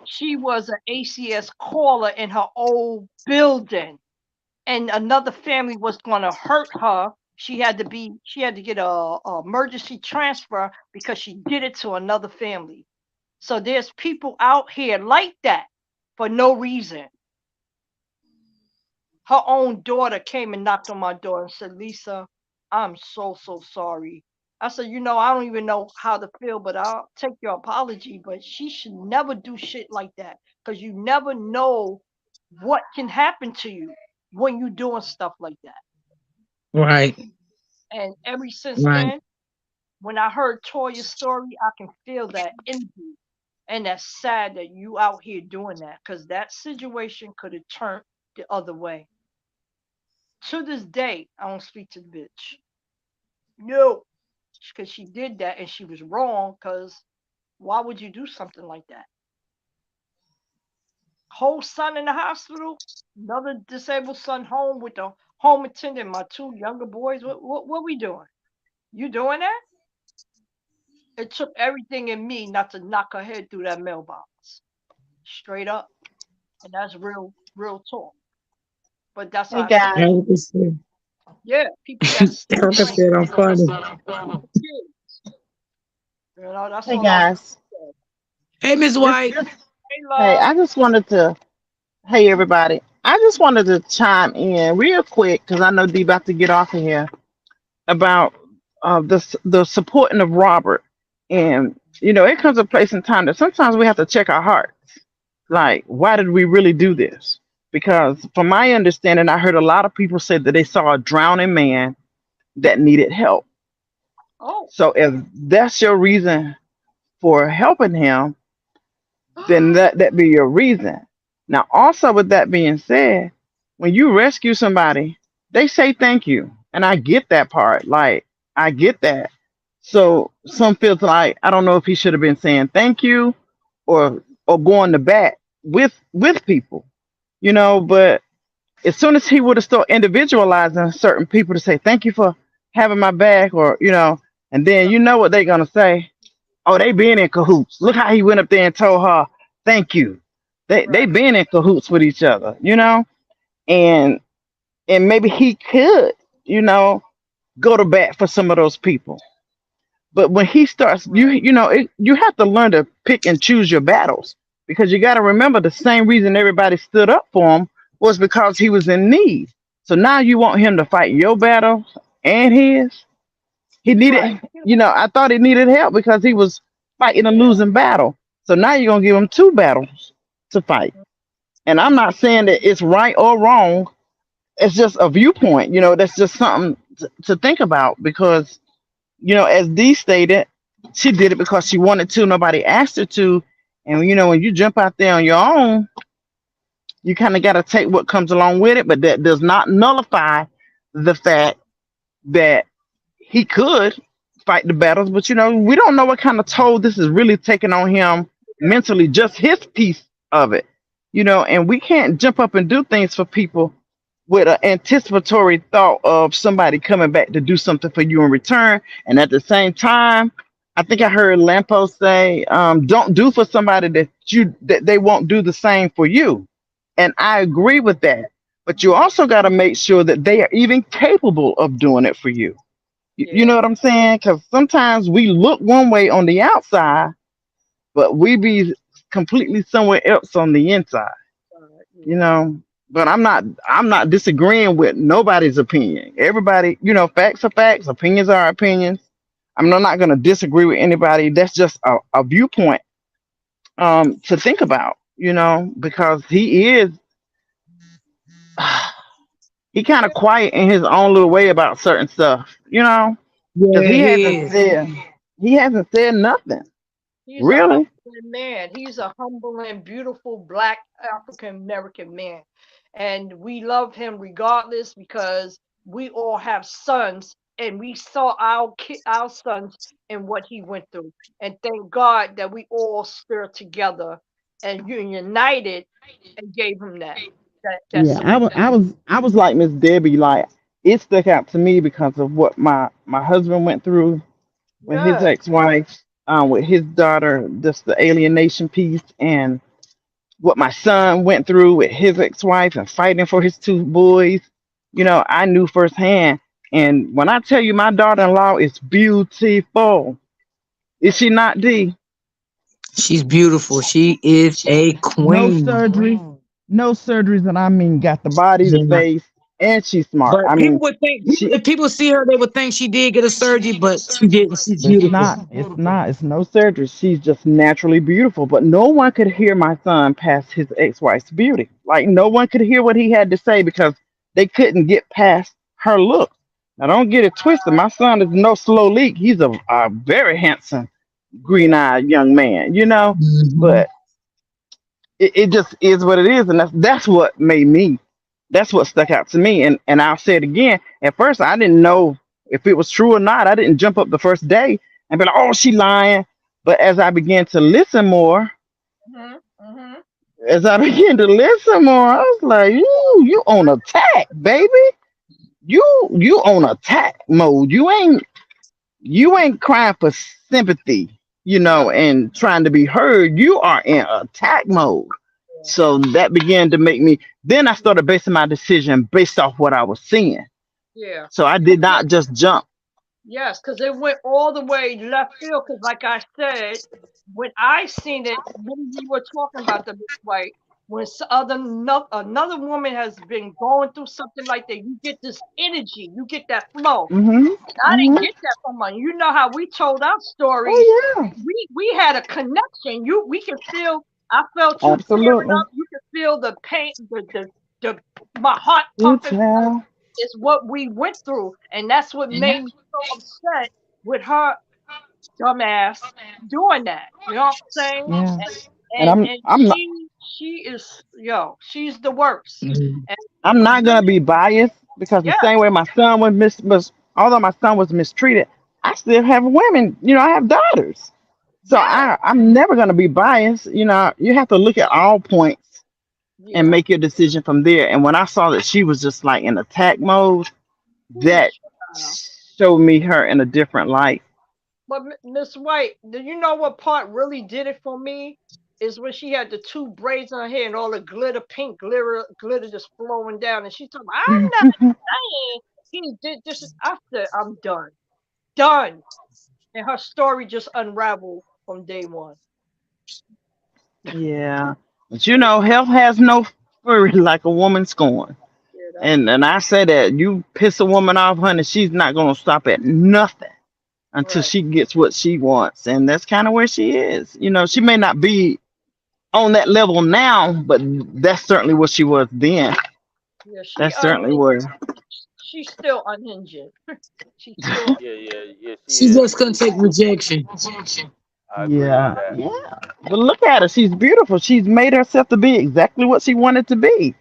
she was an ACS caller in her old building, and another family was going to hurt her. She had to get a emergency transfer because she did it to another family. So there's people out here like that for no reason. Her own daughter came and knocked on my door and said, Lisa, I'm so sorry. I said, I don't even know how to feel, but I'll take your apology. But she should never do shit like that because you never know what can happen to you when you're doing stuff like that. Right. And ever since Right. then, when I heard Toya's story, I can feel that energy. And that's sad that you out here doing that because that situation could have turned the other way. To this day, I don't speak to the bitch. No, because she did that and she was wrong. Because why would you do something like that? Whole son in the hospital, another disabled son home with the home attendant. My two younger boys. What we doing? You doing that? It took everything in me not to knock her head through that mailbox, straight up, and that's real talk. But that's Hey how I feel. guys. Erica said, Yeah, people that steal Erica from said I'm funny. kids. That's Hey all I guys. said. Hey, Miss This White. this Hey, hey, love. I just wanted to hey everybody. I just wanted to chime in real quick because I know D about to get off of here about the supporting of Robert. And it comes a place in time that sometimes we have to check our heart. Like, why did we really do this? Because from my understanding, I heard a lot of people say that they saw a drowning man that needed help. Oh, So if that's your reason for helping him, then that be your reason. Now, also with that being said, when you rescue somebody, they say thank you, and I get that part. Like, I get that. So some feels like I don't know if he should have been saying thank you or going to bat with people, But as soon as he would have started individualizing certain people to say thank you for having my back, or and then you know what they're gonna say. Oh, they been in cahoots. Look how he went up there and told her, thank you. They right. been in cahoots with each other. And maybe he could, you know, go to bat for some of those people. But when he starts, Right. you have to learn to pick and choose your battles because you got to remember the same reason everybody stood up for him was because he was in need. So now you want him to fight your battle and his. He Right. needed, I thought he needed help because he was fighting a losing battle. So now you're gonna give him two battles to fight. And I'm not saying that it's right or wrong. It's just a viewpoint. That's just something to think about because, as Dee stated, she did it because she wanted to. Nobody asked her to. And when you jump out there on your own, you kind of got to take what comes along with it. But that does not nullify the fact that he could fight the battles, but we don't know what kind of toll this is really taking on him mentally, just his piece of it, and we can't jump up and do things for people with an anticipatory thought of somebody coming back to do something for you in return. And at the same time, I think I heard Lampo say, don't do for somebody that they won't do the same for you. And I agree with that. but you also got to make sure that they are even capable of doing it for you. You know Yeah. what I'm saying? Because sometimes we look one way on the outside, but we be completely somewhere else on the inside. You Yeah. know. But I'm not disagreeing with nobody's opinion. Everybody, facts are facts, opinions are opinions. I'm not going to disagree with anybody. That's just a viewpoint to think about, because he kind of quiet in his own little way about certain stuff, because Yeah, he he hasn't is. said he hasn't said nothing He's a really. humbling man. He's a humble and beautiful black African American man. And we love him regardless because we all have sons and we saw our sons and what he went through. And thank God that we all stood together and united and gave him that Yeah, I was success. I was I was like Miss Debbie, like it stuck out to me because of what my husband went through with his Yes, ex-wife, with his daughter, just the alienation piece, and what my son went through with his ex-wife and fighting for his two boys. I knew firsthand. And when I tell you my daughter-in-law is beautiful, is she not, D? She's beautiful. She is a No queen. surgeries, no surgeries, and I mean got the body, the Yeah. face, and she's smart. I But people mean, would think she if people see her, they would think she did get a surgery, but she didn't. She's It's beautiful. not. It's not. It's no surgery. She's just naturally beautiful. But no one could hear my son past his ex-wife's beauty. Like no one could hear what he had to say because they couldn't get past her look. Now don't get it twisted. My son is no slow leak. He's a very handsome, yeah, green-eyed young man. Hmm. But it just is what it is, and that's what made me. That's what stuck out to me. And I'll say it again. At first, I didn't know if it was true or not. I didn't jump up the first day and be like, "Oh, she lying." But as I began to listen more, hmm hmm I was like, you on attack, baby. You on attack mode. You ain't crying for sympathy, no, and trying to be heard. You are in attack mode. yeah, So that began to make me. Then I started basing my decision based off what I was seeing. yeah. So I did not just jump. Yes, because it went all the way left field. Because, like I said, when I seen it, when we were talking about the Miss White, when another woman has been going through something like that, you get this energy, you get that flow. Hmm. I didn't Hmm. get that from her. You know how we told our stories. Oh yeah, We had a connection. We could feel. I felt you tearing absolutely. up. You could feel the pain, the my heart Good pumping. child. Is what we went through, and that's what made me so upset with her dumbass doing that. You know what I'm saying? Yeah. And And and, I'm and I'm not she is she's the worst. And I'm the not gonna women, be biased because the yeah, same way my son was although my son was mistreated, I still have women. I have daughters. So yeah, I'm never gonna be biased. You have to look at all points and yeah. make your decision from there. And when I saw that she was just like in attack mode, Ooh, that child. showed me her in a different light. But Miss White, do you know what part really did it for me? Is when she had the two braids on her hair and all the glitter, pink glitter just flowing down, and she's talking, "I'm not saying he did this." I said, "I'm done, done." And her story just unraveled from day one. Yeah. But And it's health has no fury like a woman scorn. yeah, that's And I say that you piss a woman off, honey, she's not gonna stop at nothing until right. she gets what she wants. And that's kind of where she is. She may not be on that level now, but that's certainly what she was then. Yeah, she That's certainly unhinged. where. She's still unhinged. She's still Yeah, yeah, yeah, she She is. just couldn't take rejection. I agree with Yeah, that. yeah. But look at her. She's beautiful. She's made herself to be exactly what she wanted to be.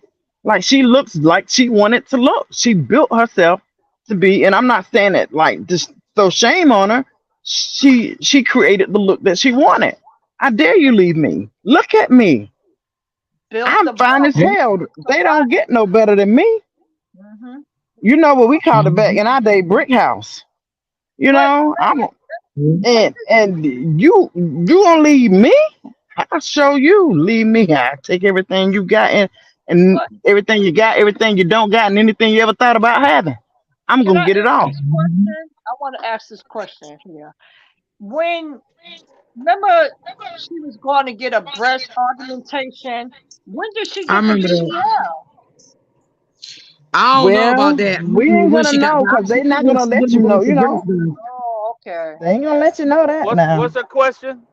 Like she looks like she wanted to look. She built herself to be, and I'm not saying it like just throw shame on her. She created the look that she wanted. I dare you leave me. Look at me. built I'm the fine as body. Yeah. hell. The They don't body. get no better than me. Mm-hmm. You know what we called it back Mhm. in our day, brick house. But I'm Yeah. and you gonna leave me? I'll show you. Leave me. I take everything you got, and But everything you got, everything you don't got, and anything you ever thought about having. I'm can gonna I get it ask all. this question? I want to ask this question here. When remember she was going to get a breast augmentation. When did she I get the remember that. BBL? I don't know Well, about that. I don't we know ain't when gonna she got, know but I because they remember not when gonna she let went you and know. got the You breast know, done. Oh, okay. they ain't gonna let you know that now. What's the question?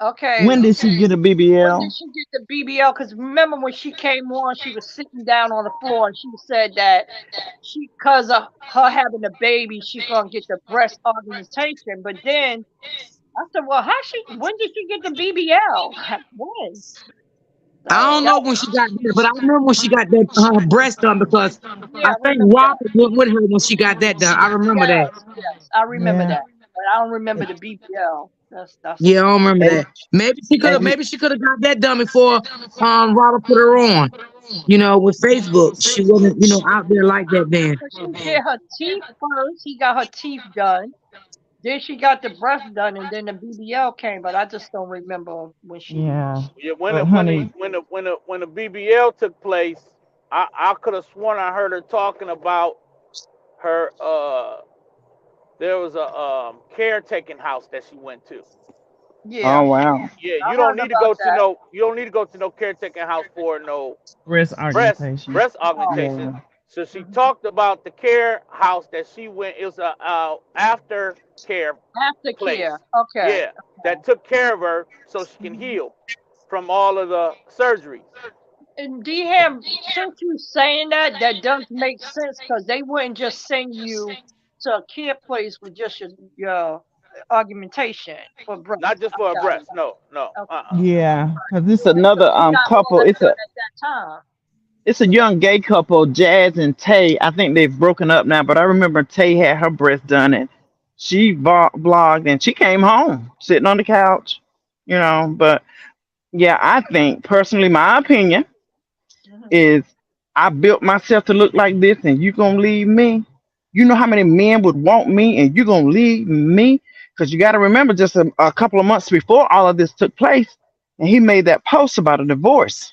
Okay. When did she get a When did BBL? she get the BBL? Because remember when she came on, she was sitting down on the floor and she said that because of her having a baby, she gonna get the breast augmentation. But then I said, well, when did she get the BBL? When? I So don't that know when she got that, but I remember when she got that breast done because yeah, I I think remember that. Robert went with her when she got that done. I remember that. Yes, yes, I remember Yeah. that. But I don't remember the BBL. That's Yeah, I don't remember And, that. and Maybe she could have got that done before Robert put her on. With Facebook. She wasn't, out there like that then. because she did her teeth first. He got her teeth done. Then she got the breast done, and then the BBL came. But I just don't remember when she. yeah, Yeah, when but the when the honey, when the when the when the BBL took place, I could have sworn I heard her talking about her. There was a caretaking house that she went to. Yeah, oh wow, Yeah, I heard about that. you don't need to go to no caretaking house for no breast augmentation. breast Oh, augmentation. Yeah, So she talked about the care house that she went. It was a after care aftercare. place. Okay. Yeah, that took care of her so she can heal from all of the surgeries. And DM, since you saying that, that does make sense because they wouldn't just send you to a care place with just your augmentation for Not breast. just I for a got it. breast. No, no. Okay. yeah, because it's Yeah, so another she got all couple. that done at that time. It's a young gay couple, Jazz and Tay. I think they've broken up now, but I remember Tay had her breast done and she blogged and she came home sitting on the couch, But yeah, I think personally, my opinion Hmm. is I built myself to look like this and you gonna leave me. You know how many men would want me and you gonna leave me? Because you got to remember, just a couple of months before all of this took place, and he made that post about a divorce.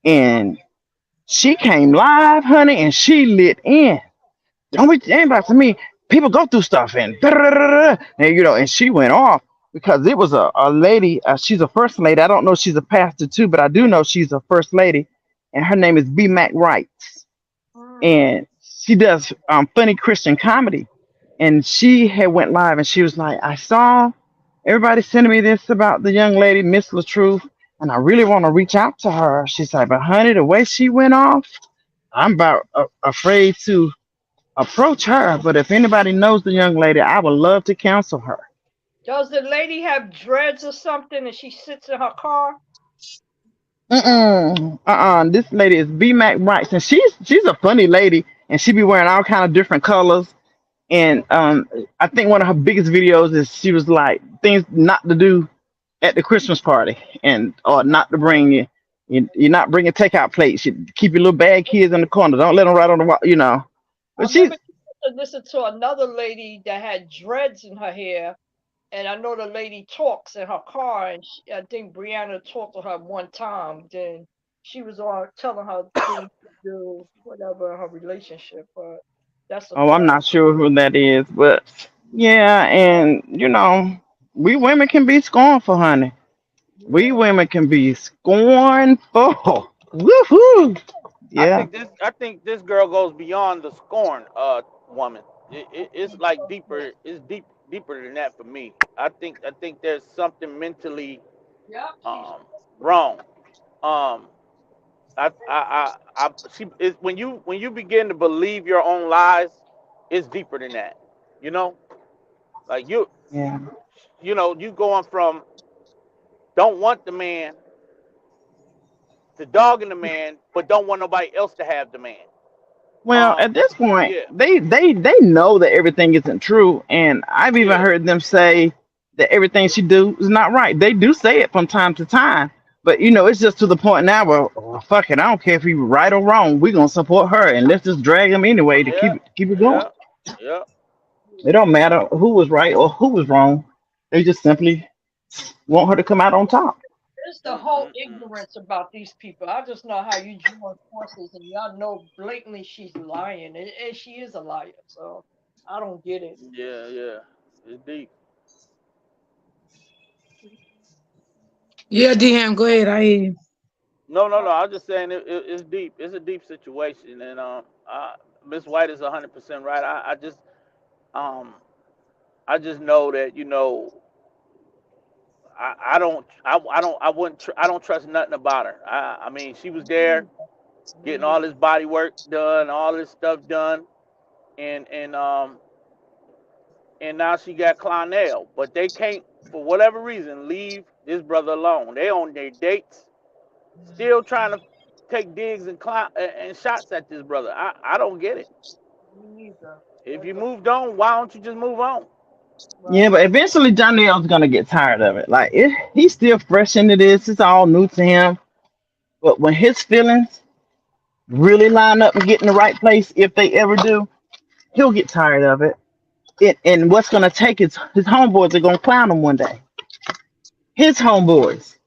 And she came live, honey, and she lit in. Don't be anybody to me. People go through stuff and and she went off because it was a lady. She's a first lady. I don't know if she's a pastor too, but I do know she's a first lady, and her name is B Mac Wright, Mm. and she does funny Christian comedy. And she had went live, and she was like, "I saw everybody sending me this about the young lady, Miss LaTruth, and I really want to reach out to her." She's like, "But honey, the way she went off, I'm about afraid to approach her. But if anybody knows the young lady, I would love to counsel her." Does the lady have dreads or something and she sits in her car? This lady is B Mac Rice, and she's a funny lady, and she be wearing all kind of different colors. And I think one of her biggest videos is she was like things not to do at the Christmas party, and or not to bring you. You're not bringing takeout plates. You keep your little bad kids in the corner. Don't let them right on the wall. I But remember she's she used to listen to another lady that had dreads in her hair, and I know the lady talks in her car, and I think Brianna talked to her one time. Then she was on telling her things to do, whatever in her relationship. But that's a oh, I'm thought. not sure who that is, but yeah, and we women can be scornful, honey. We Yeah. women can be scornful. Woohoo! Yeah. I think this girl goes beyond the scorn woman. It's like deeper. It's deeper than that for me. I think there's something mentally Yep. She's. um wrong. Um, she is when you begin to believe your own lies, it's deeper than that. You know, like Yeah. you going from don't want the man to dogging the man, but don't want nobody else to have the man. Well, Um, at this point, yeah, they know that everything isn't true, and I've even yeah, heard them say that everything she do is not right. They do say it from time to time, but it's just to the point now where fuck it, I don't care if he right or wrong. We're gonna support her, and let's just drag him anyway to yeah, keep it going. yeah, yeah. It don't matter who was right or who was wrong. They just simply want her to come out on top. It's the whole Mm-mm-mm. ignorance about these people. I just know how you join forces and y'all know blatantly she's lying. And she is a liar. So I don't get it. Yeah, yeah. It's deep. Yeah, DM, go ahead. I hear you. No, no, no. I was just saying it's deep. It's a deep situation, and Miss White is 100% right. Um, I just know that I wouldn't I don't trust nothing about her. I mean, she was there getting Me all this body work done, all this stuff done, and and now she got Clownell, but they can't for whatever reason leave this brother alone. They on their dates, still trying to take digs and and shots at this brother. I don't get it. neither. If That's you moved on, why don't you just move on? Yeah, right. but eventually Danielle's gonna get tired of it. Like he's still fresh into this. It's all new to him. But when his feelings really line up and get in the right place, if they ever do, he'll get tired of it. And what's gonna take is his homeboys are gonna clown him one day. His homeboys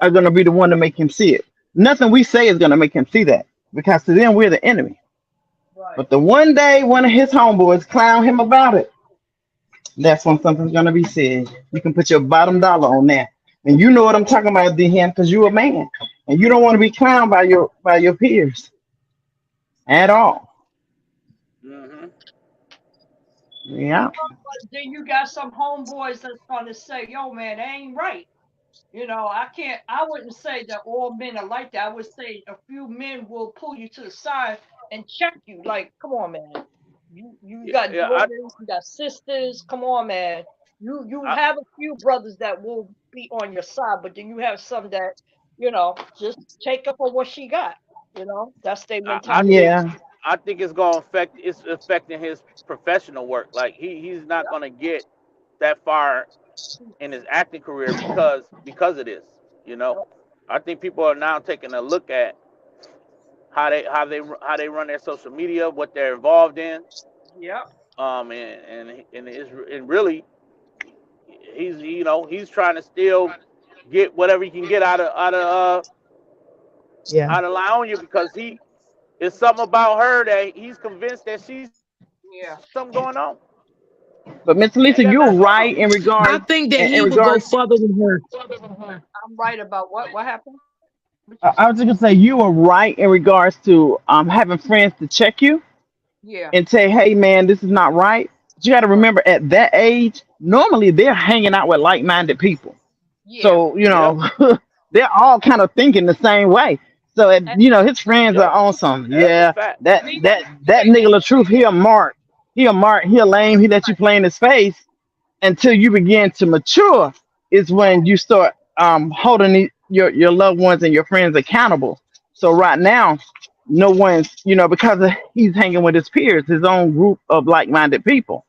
are gonna be the one to make him see it. Nothing we say is gonna make him see that because to them we're the enemy. Right. But the one day one of his homeboys clown him about it, that's when something's gonna be said. You can put your bottom dollar on that. And you know what I'm talking about, DM, because you're a man. And you don't want to be clowned by your peers at all. Hmm. Yeah. But then you got some homeboys that's gonna say, yo man, that ain't right. I wouldn't say that all men are like that. I would say a few men will pull you to the side and check you. Like, come on, man. You Yeah, got yeah. daughters, you got sisters. Come on, man. You I, have a few brothers that will be on your side, but then you have some that, just take her for what she got. That's their I mentality. think Yeah. I think it's gonna affect. It's affecting his professional work. Like he's not gonna get that far in his acting career because of this. You know, Yep. I think people are now taking a look at how they run their social media, what they're involved in, Yep. and really he's trying to still get whatever he can get Yeah. out of Lionia because he it's something about her that he's convinced that she's something going on. Yeah. Ain't But got Miss nothing Lisa, wrong. you're right in I regards think that in he would go regards. further than her. I'm right about what? What happened? What you I say? was just gonna say you were right in regards to having friends to check you Yeah. and say, hey man, this is not right. But you got to Right. remember at that age, normally they're hanging out with like-minded people. Yeah. So, Yep, they're all kind of thinking the same way. So, And his friends are yep. on some, That's a yeah, fact. me, that say nigga of truth, he'll lame, he let you play in his face until you begin to mature is when you start holding your loved ones and your friends accountable. So right now, no one's, because he's hanging with his peers, his own group of like-minded people.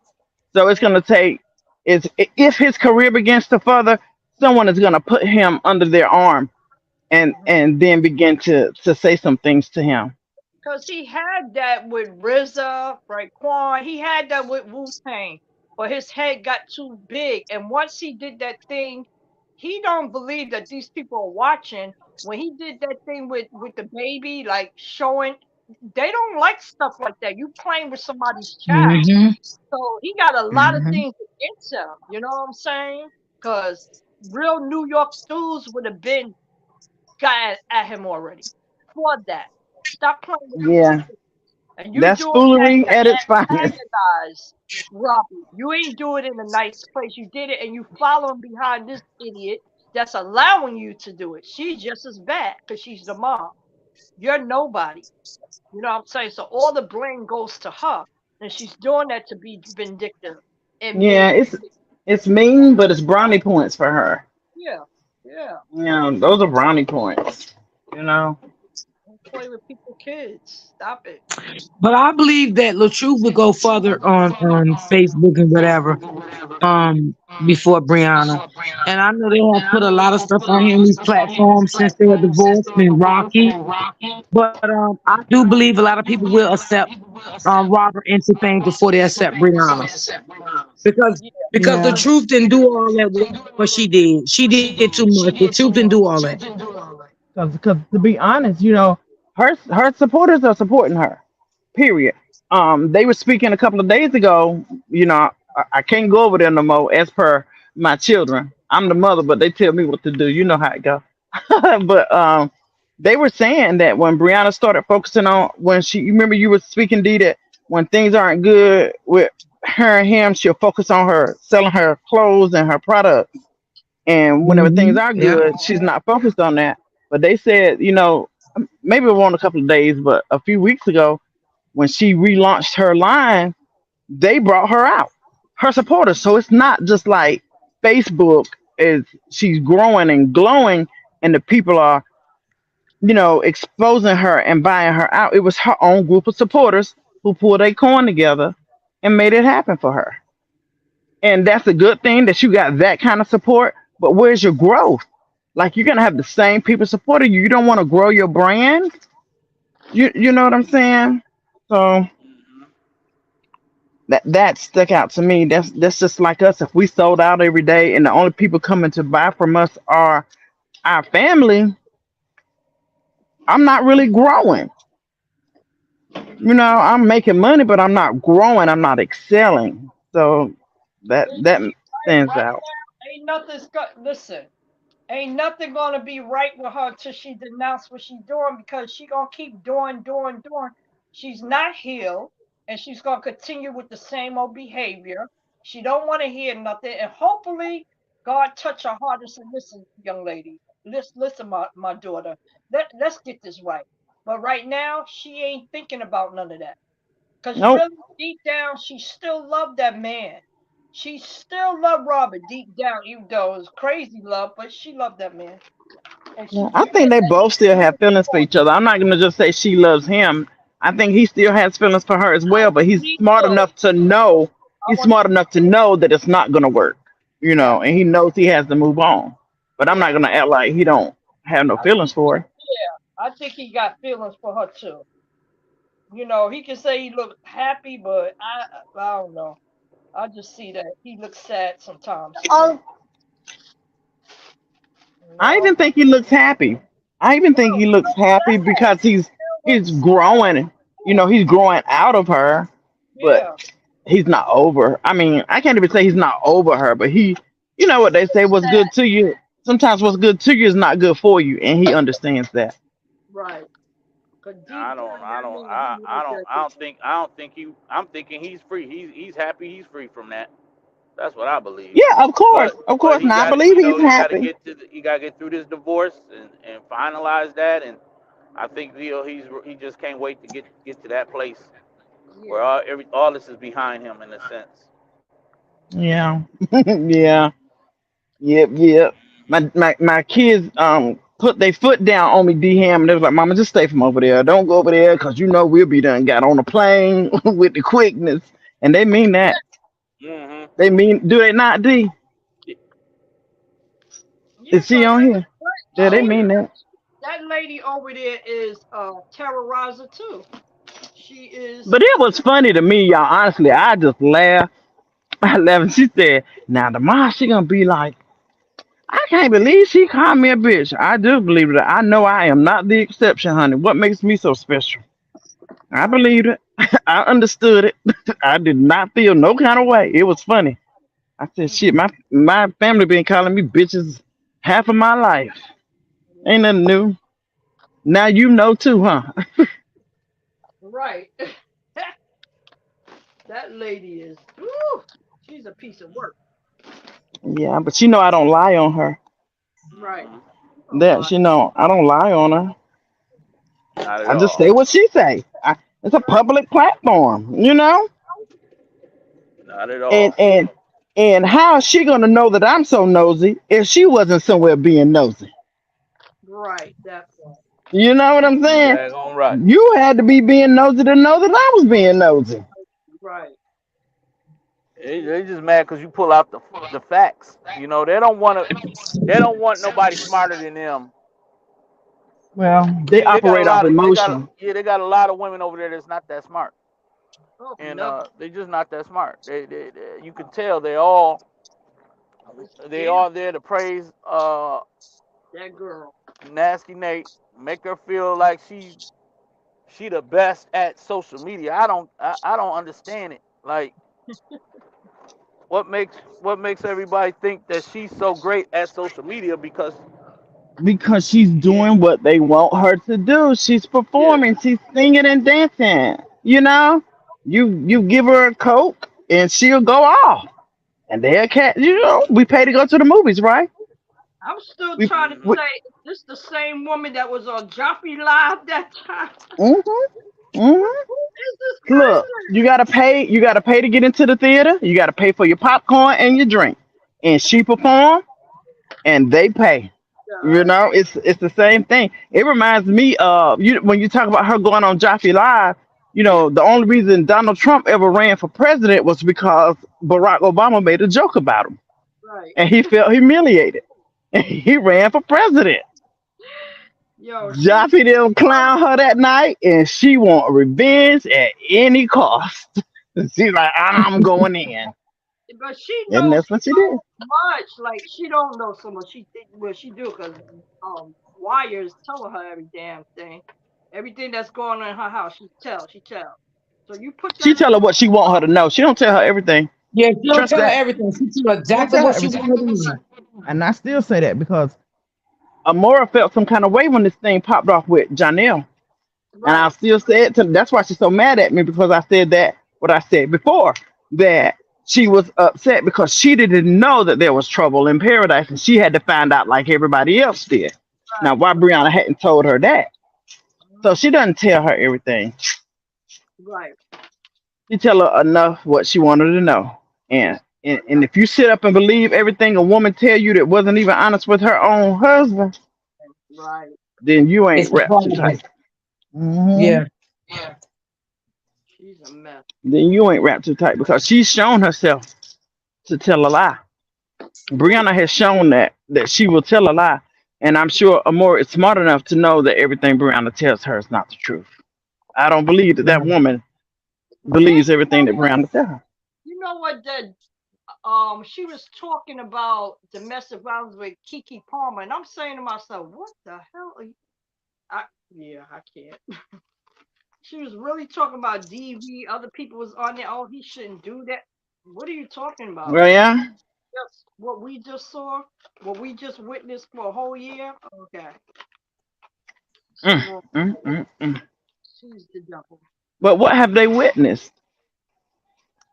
So it's that. going to take is if his career begins to further, someone is going to put him under their arm and then begin to say some things to him. Because he had that with RZA, Raekwon. He had that with Wu Tang, but his head got too big. And once he did that thing, he don't believe that these people are watching. When he did that thing with the baby, like showing, they don't like stuff like that. You playing with somebody's child. Hmm. So he got a lot of Hmm. things against him. You know what I'm saying? Because real New York stews would have been got at him already for that. Stop playing with these Yeah, people. And you that's doing that foolery at its to finest. antagonize Robbie. You ain't do it in a nice place. You did it and you following behind this idiot that's allowing you to do it. She's just as bad because she's the mom. You're nobody. You know what I'm saying? So all the blame goes to her. And she's doing that to be vindictive and Yeah, mean. it's mean, but it's brownie points for her. Yeah. Yeah. Yeah, those are brownie points. You know. play with people's kids. Stop it. But I believe that LaTruth would go further on Facebook and whatever before Brianna. And I know they have put a lot of stuff on here on these platforms since their divorce been rocky. But I do believe a lot of people will accept Robert into things before they accept Brianna. Because Yeah. because the Yeah. truth didn't do all that what she did. She did too much. The truth didn't do all that. Because to be honest, her supporters are supporting her. Period. They were speaking a couple of days ago. I can't go over there no more. As per my children, I'm the mother, but they tell me what to do. You know how it go. But they were saying that when Brianna started focusing on when you remember you were speaking, D, that when things aren't good with her and him, she'll focus on her selling her clothes and her products. And whenever things are Yeah. good, she's not focused on that. But they said, maybe it wasn't a couple of days, but a few weeks ago, when she relaunched her line, they brought her out, her supporters. So it's not just like Facebook is she's growing and glowing, and the people are, exposing her and buying her out. It was her own group of supporters who pulled a coin together and made it happen for her. And that's a good thing that you got that kind of support. But where's your growth? Like you're gonna have the same people supporting you. You don't want to grow your brand. You know what I'm saying? So that stuck out to me. That's just like us. If we sold out every day and the only people coming to buy from us are our family, I'm not really growing. I'm making money, but I'm not growing. I'm not excelling. So that stands Right out. now, ain't nothing's got. Listen, ain't nothing gonna be right with her till she denounce what she's doing because she gonna keep doing. She's not healed, and she's gonna continue with the same old behavior. She don't want to hear nothing, and hopefully, God touch her heart and say, "Listen, young lady, listen, my daughter. Let's get this right." But right now, she ain't thinking about none of that. Because Nope. really, deep down, she still loved that man. She still loved Robert deep down, even though it was crazy love, but she loved that man. And she Yeah, I just think can't they let him both still move have feelings for on. each other. I'm not gonna just say she loves him. I think he still has feelings for her as I well, but he's believe smart so. enough to know I he's want smart you to enough to know that it's not gonna work, yeah, and he knows he has to move on. But I'm yeah. not gonna act like he don't have no I feelings for her. yeah, I think he got feelings for her too. He can say he looked happy, but I don't know. I just see that he looks sad sometimes too. You I know? even think he looks happy. I even No, think he he looks looks happy sad. because he's He he's looks sad. growing. He's growing out of her, but Yeah. he's not over. I mean, I can't even say he's not over her, but you know what they say, what's good to you. Sometimes what's good to you is not good for you, and he understands that. Right. Because deep I don't, down, I that don't, man, he I, I wants don't, that I don't bitch. think, I don't think he. I'm thinking he's free. He's happy. He's free from that. That's what I believe. Yeah, of course, But of but course. he Now I got, believe he's he got to happy. he got to get through this divorce and finalize that. And I think he just can't wait to get to that place where Yeah. all this is behind him in a sense. Yeah, yeah, yep. My kids put their foot down on me, D Ham, and they was like, "Mama, just stay from over there. Don't go over there, cause we'll be done got on the plane with the quickness." And they mean that. Hmm. They mean, do they not, D? Yeah, Is she because on here? Yeah, they she mean that. that lady over there is terrorizer too. She is But it was funny to me, y'all. Honestly, I just laughed. I laughed. And she said, "Now tomorrow she gonna be like, I can't believe she called me a bitch." I do believe that. I know I am not the exception, honey. What makes me so special? I right. believed it. I understood it. I did not feel no kind of way. It was funny. I said, She "Shit, my family been calling me bitches half of my life. Ain't nothing new. Now you know too, huh?" right. That lady is. Woo, she's a piece of work. Yeah, but I don't lie on her. Right. Hmm. A That lot. she know I don't lie on her. Not at I just all. say what she say. It's a Right. public platform. Not at And all. and and how is she gonna know that I'm so nosy if she wasn't somewhere being nosy? Right. That part. You know what I'm You saying? daggone Right. You had to be being nosy to know that I was being nosy. Right. They just mad because you pull out the facts. You know, they don't want to. They don't want nobody smarter than them. Well, they They got a operate off lot of. emotion. They got a lot of women over there that's not that smart, Oh, and never. they just not that smart. You can tell It's they damn all there to praise that girl. nasty Nate, make her feel like she the best at social media. I don't understand it. Like what makes everybody think that she's so great at social media because Because she's yeah, doing what they want her to do. She's yeah. performing. She's singing and dancing. You know, you give her a coke and she'll go off. And they'll catch. You know, we pay to go to the movies, right? I'm still We, trying to Hmm. we say, is this the same woman that was on Joffrey Live that time? mm-hmm, mm-hmm. Is this Look, crazy? you gotta pay. You gotta pay to get into the theater. You gotta pay for your popcorn and your drink. And she perform, and they pay. You God. know, it's the same thing. It reminds me of you when you talk about her going on Joffrey Live. You Yeah. know, the only reason Donald Trump ever ran for president was because Barack Obama made a joke about him, Right. and he felt humiliated, and he ran for president. Yo, she's Joffrey didn't clown her that night, and she want revenge at any cost. She's like, I'm going in, but she and knows that's what she did. much. Like she don't know so much. She think well she do because wires telling her every damn thing. Everything that's going on in her house, she tell. So you put She that tell her what she want her to know. She don't tell her everything. Yeah, she don't Trust tell her that. everything. She tell her She don't exactly tell her what she everything. wanted to know. And I still say that because Amora felt some kind of way when this thing popped off with Janelle. And I right, still said to that's why she's so mad at me because I said that what I said before that she was upset because she didn't know that there was trouble in paradise and she had to find out like everybody else did. Now right, why Brianna hadn't told her that. So mhm, she doesn't tell her everything. right. She tell her enough what she wanted to know. And if you sit up and believe everything a woman tell you that wasn't even honest with her own husband, Right. then you It's ain't a wrapped too problem. tight. hmm Yeah. She's a mess. Then you ain't wrapped too tight because she's shown herself to tell a lie. Ooh, Brianna has shown that she will tell a lie, and I'm sure Amora is smart enough to know that everything Brianna tells her is not the truth. I don't believe that that Right. woman then believes everything that Brianna tells her. you know what the she was talking about domestic violence with Kiki Palmer, and I'm saying to myself, what the hell? I yeah, I can't. She was really talking about DV. Other people was on there. Oh, he shouldn't do that. What are you talking about? Well, yeah. Just what we just saw, what we just witnessed for a whole year. Okay, Mm, something wrong. mm. She's the devil. But what have they witnessed?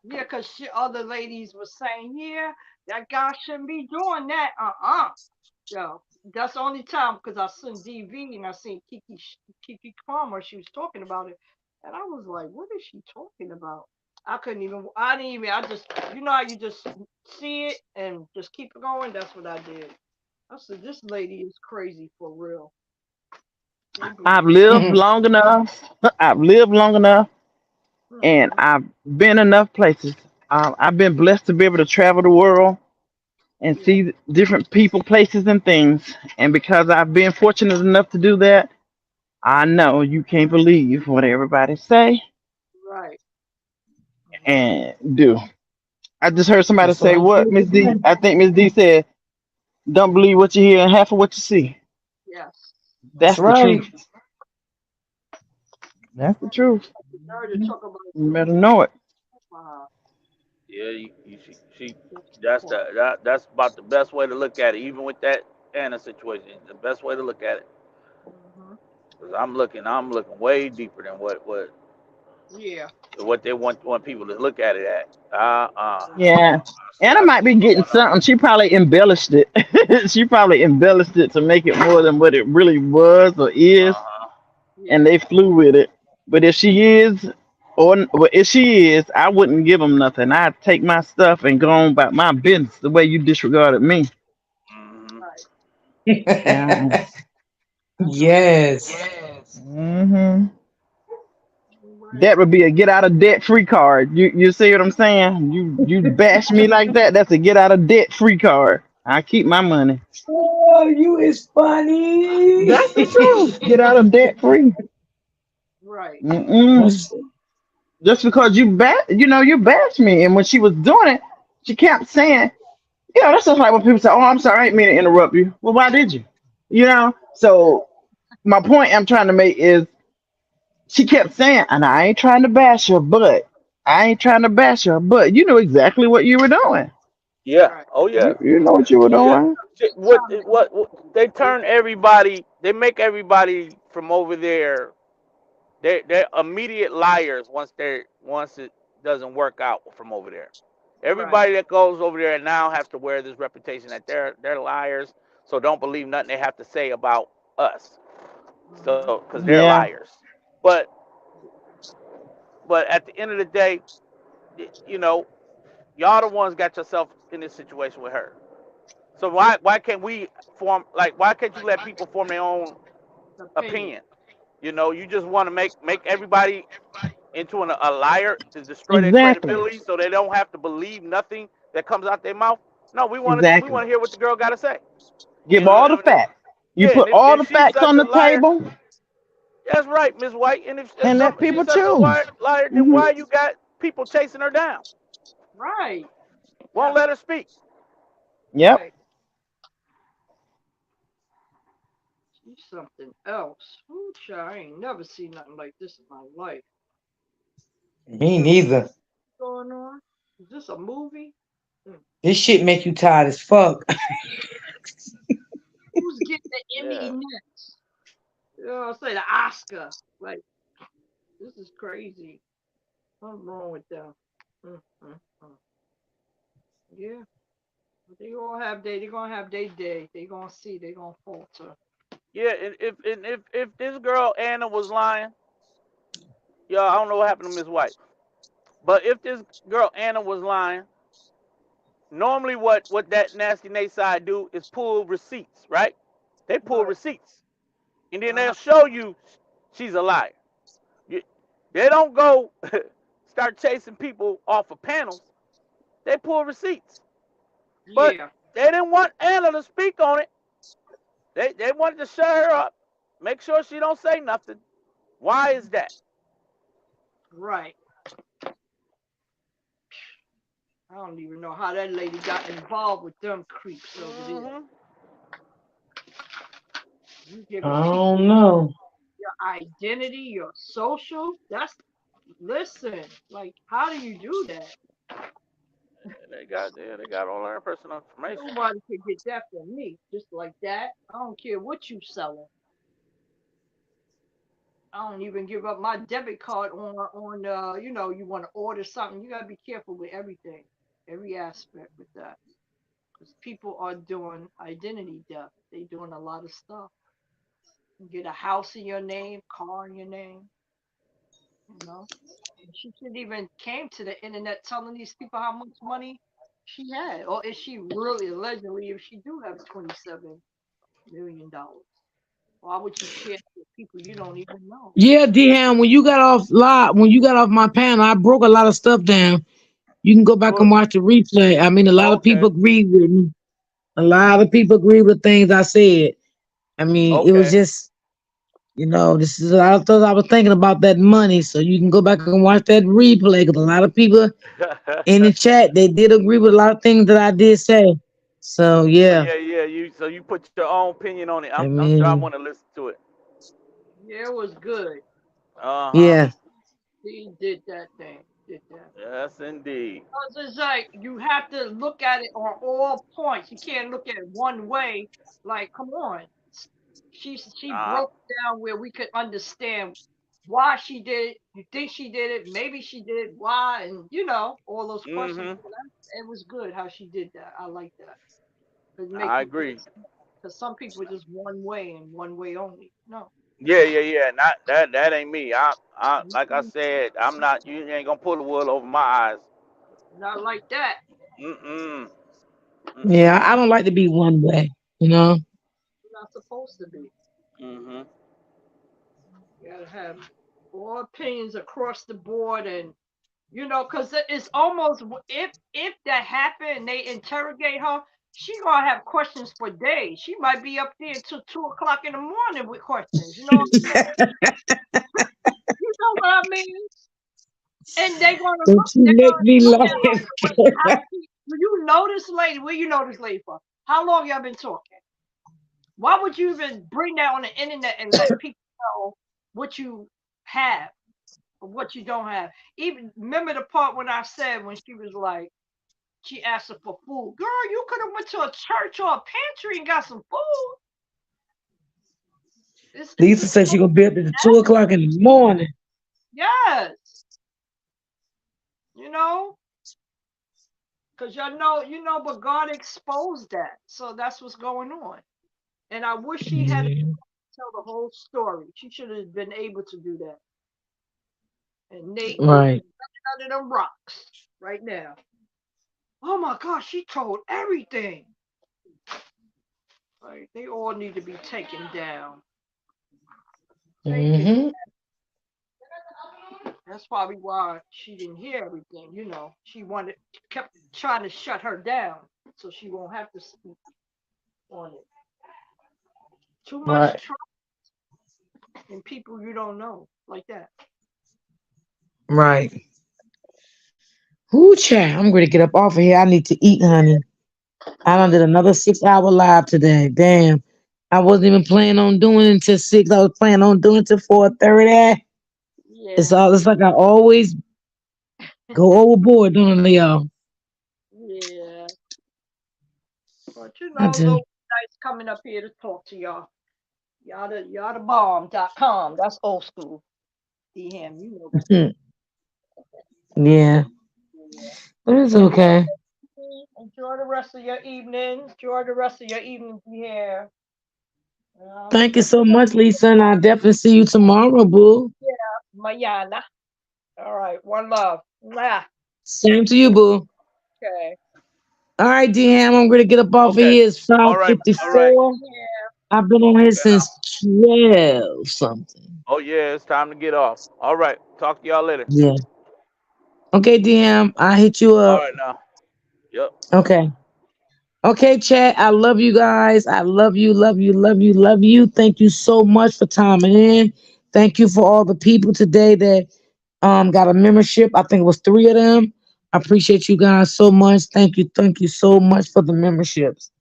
Yeah, because other ladies were saying, yeah, that guy shouldn't be doing that. Yo, that's the only time because I seen DV and I seen Kiki Palmer. She was talking about it, and I was like, what is she talking about? I couldn't even. I didn't even. I just, how you just see it and just keep it going. That's what I did. I said, this lady is crazy for real. They I've believe. lived long enough. I've lived long enough, and Mm-mm. I've been enough places. I've been blessed to be able to travel the world and Yeah, see different people, places, and things. And because I've been fortunate enough to do that, I know you can't believe what everybody say right. Mhm. and do. I just heard somebody That's what say, I "What, did Miss D?" today. I think Miss D said, "Don't believe what you hear and half of what you see." Yes. That's That's the right. truth. That's the truth. Her to talk about You better DV. know it. Yeah, that's about the best way to look at it. Even with that Anna situation, the best way to look at it. Mm-hmm. Because I'm looking way deeper than Yeah. what they want people to look at it at. Yeah. Anna I might see be what's getting going on. something. She probably embellished it. She probably embellished it to make it more than what it really was or is, Uh-huh. and Yeah. they flew with it. But if she is, I wouldn't give them nothing. I'd take my stuff and go on about my business the way you disregarded me. Hmm. Yeah. I know that. Yes. hmm That would be a get out of debt free card. You see what I'm saying? You bash me like that. That's a get out of debt free card. I keep my money. Oh, you is funny. That's the truth. Get out of debt free. Right. Mm-mm. That's- Just because you bashed me, and when she was doing it, she kept saying, that's just like when people say, "Oh, I'm sorry, I didn't mean to interrupt you." Well, why did you? So my point I'm trying to make is she kept saying, and I ain't trying to bash her, but I ain't trying to bash her, but you know exactly what you were doing. Yeah. Right. Oh yeah. You know what you were Oh yeah. doing. What they turn everybody, they make everybody from over there, they're immediate liars once it doesn't work out from over there. Right. Everybody that goes over there now have to wear this reputation that they're liars, so don't believe nothing they have to say about us. Mm-hmm. So because they're Yeah, liars. But at the end of the day, you know, y'all the ones got yourself in this situation with her. So why can't we form, like, why can't you let people form their own Opinion. opinion? You just want to make everybody into a liar to destroy their exactly, credibility, so they don't have to believe nothing that comes out their mouth. No, we exactly. want to hear what the girl got to say. Give And all the facts. You yeah, put and if, all if the she's facts such on a the liar, table that's right, Miss White. And and let she's people such a choose. liar, then Hmm. why you got people chasing her down? Right. Won't Yeah. let her speak. Yep. Right. She's something else. Ooh, child, I ain't never seen nothing like this in my life. Me Yo, what's neither. going on? Is this a movie? Mm. This shit make you tired as fuck. Who's getting the Emmy Yeah. next? Say the Oscar. Like, this is crazy. What's wrong with them? Mm, mm, mm. Yeah, but they gonna have their day. They gonna see. They gonna falter. Yeah, if this girl Anna was lying, I don't know what happened to Miss White. But if this girl Anna was lying, normally what that nasty Nate side do is pull receipts, right? They pull Right. receipts, and then they'll Uh-huh. show you she's a liar. You- They don't go start chasing people off of panels. They pull receipts, but Yeah. they didn't want Anna to speak on it. They wanted to shut her up, make sure she don't say nothing. Why is that? Right. I don't even know how that lady got involved with them creeps over there. Hmm. You giving I people don't know. your identity, your social. That's listen. Like, how do you do that? They got all her personal information. Nobody could get that from me, just like that. I don't care what you selling. I don't even give up my debit card on you want to order something. You gotta be careful with everything, every aspect with that, because people are doing identity theft. They doing a lot of stuff. You get a house in your name, car in your name. You know, and she shouldn't even came to the internet telling these people how much money she had, or is she really allegedly if she do have $27 million? Why would you share it with people you don't even know? Yeah, Dham, when you got off my panel, I broke a lot of stuff down. You can go back and Oh, watch the replay. I mean, a lot of people okay, agree with me. A lot of people agree with things I said. I mean, it was okay. just, this is a lot of things I was thinking about that money. So you can go back and watch that replay because a lot of people in the chat, they did agree with a lot of things that I did say. So Oh yeah, yeah, yeah. You put your own opinion on it. I I'm sure I mean, want to listen to it. Yeah, it was good. Uh huh. yeah. He did that thing. Did that. Yes, indeed. Because it's like you have to look at it on all points. You can't look at it one way. Like, come on. She Uh. broke down where we could understand why she did it. You think she did it? Maybe she did. Why? And all those questions. Mhm. It was good how she did that. I like that. It make I you agree. because some people are just one way and one way only. No, Yeah, yeah, yeah. Not that. That ain't me. Like I said, I'm not. You ain't gonna pull the wool over my eyes. not like that. Mm mm. Mm Yeah, mm. I don't like to be one way, you know. You're not supposed to be. Mhm. You gotta have all opinions across the board, and because it's almost, if that happened and they interrogate her, she gonna have questions for days. She might be up there till 2 o'clock in the morning with questions. You know what I'm saying? You know what I mean? And they gonna Don't look. you They're make gonna me look laugh. at her. Wait, how do you know this lady? Where you know this lady for? How long y'all been talking? Why would you even bring that on the internet and let people know what you have or what you don't have? Even remember the part when I said when she was like, she asked her for food. Girl, you could have went to a church or a pantry and got some food. Lisa said she gonna be up at 2 o'clock in the morning. Yes, because but God exposed that. So that's what's going on. And I wish she had to Mhm. tell the whole story. She should have been able to do that. And Nate would be Right. under them rocks right now. Oh my gosh, she told everything. Like they all need to be taken down. Taken. Hmm. That's probably why she didn't hear everything. She kept trying to shut her down so she won't have to speak on it. Too much Right. trust in people you don't know like that. Right. Whoo, child. I'm gonna get up off of here. I need to eat, honey. I done did another 6 hour live today. Damn. I wasn't even planning on doing it until 6. I was planning on doing it till 4:30. It's Yeah, all it's like I always go overboard, don't they, y'all? yeah. But I do. Lil Dice coming up here to talk to y'all. Y'all the bomb.com. That's old school. DM, you know that. Mhm. Yeah. Yeah. But it's Enjoy, okay. enjoy the rest of your evening. Enjoy the rest of your evening here. Thank you Catch so much, Lisa, and I'll definitely see you tomorrow, boo. you mañana. All right. One love. Mwah. Same to you, boo. Okay. All right, DM, I'm gonna get up off of Okay. here. It's All right. All right. 5:54. Yeah. I've been on here Okay. Now. since 12 something. Oh yeah, it's time to get off. All right. Talk to y'all later. Yeah. Okay, DM, I hit you All up. right now. Yep. Okay. Okay, chat. I love you guys. I love you, love you, love you, love you. Thank you so much for timing in. Thank you for all the people today that got a membership. I think it was 3 of them. I appreciate you guys so much. Thank you so much for the memberships.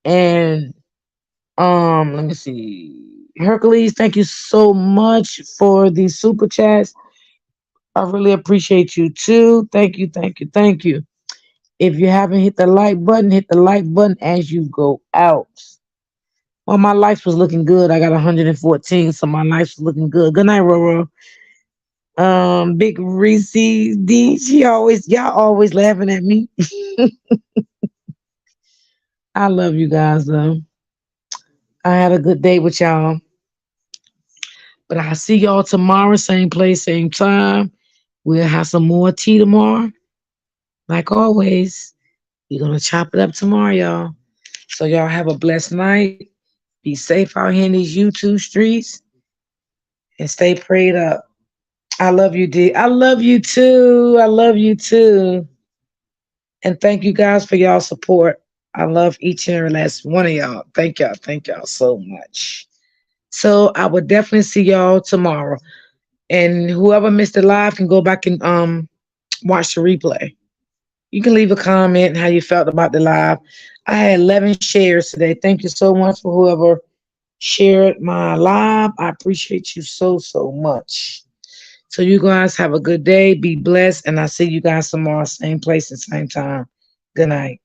And let me see. Hercules, thank you so much for the super chats. I really appreciate you too. Thank you, thank you, thank you. If you haven't hit the like button, hit the like button as you go out. Well, my life was looking good. I got 114, so my life was looking good. Good night, Roro. Big Reese D. Y'all always laughing at me. I love you guys though. I had a good day with y'all. But I'll see y'all tomorrow, same place, same time. We'll have some more tea tomorrow. Like always, we're gonna chop it up tomorrow, y'all. So y'all have a blessed night. Be safe out here in these YouTube streets and stay prayed up. I love you, D. I love you too. I love you too. And thank you guys for y'all support. I love each and every last one of y'all. Thank y'all. Thank y'all so much. So I will definitely see y'all tomorrow. And whoever missed the live can go back and watch the replay. You can leave a comment how you felt about the live. I had 11 shares today. Thank you so much for whoever shared my live. I appreciate you so, so much. So you guys have a good day. Be blessed. And I'll see you guys tomorrow, same place and same time. Good night.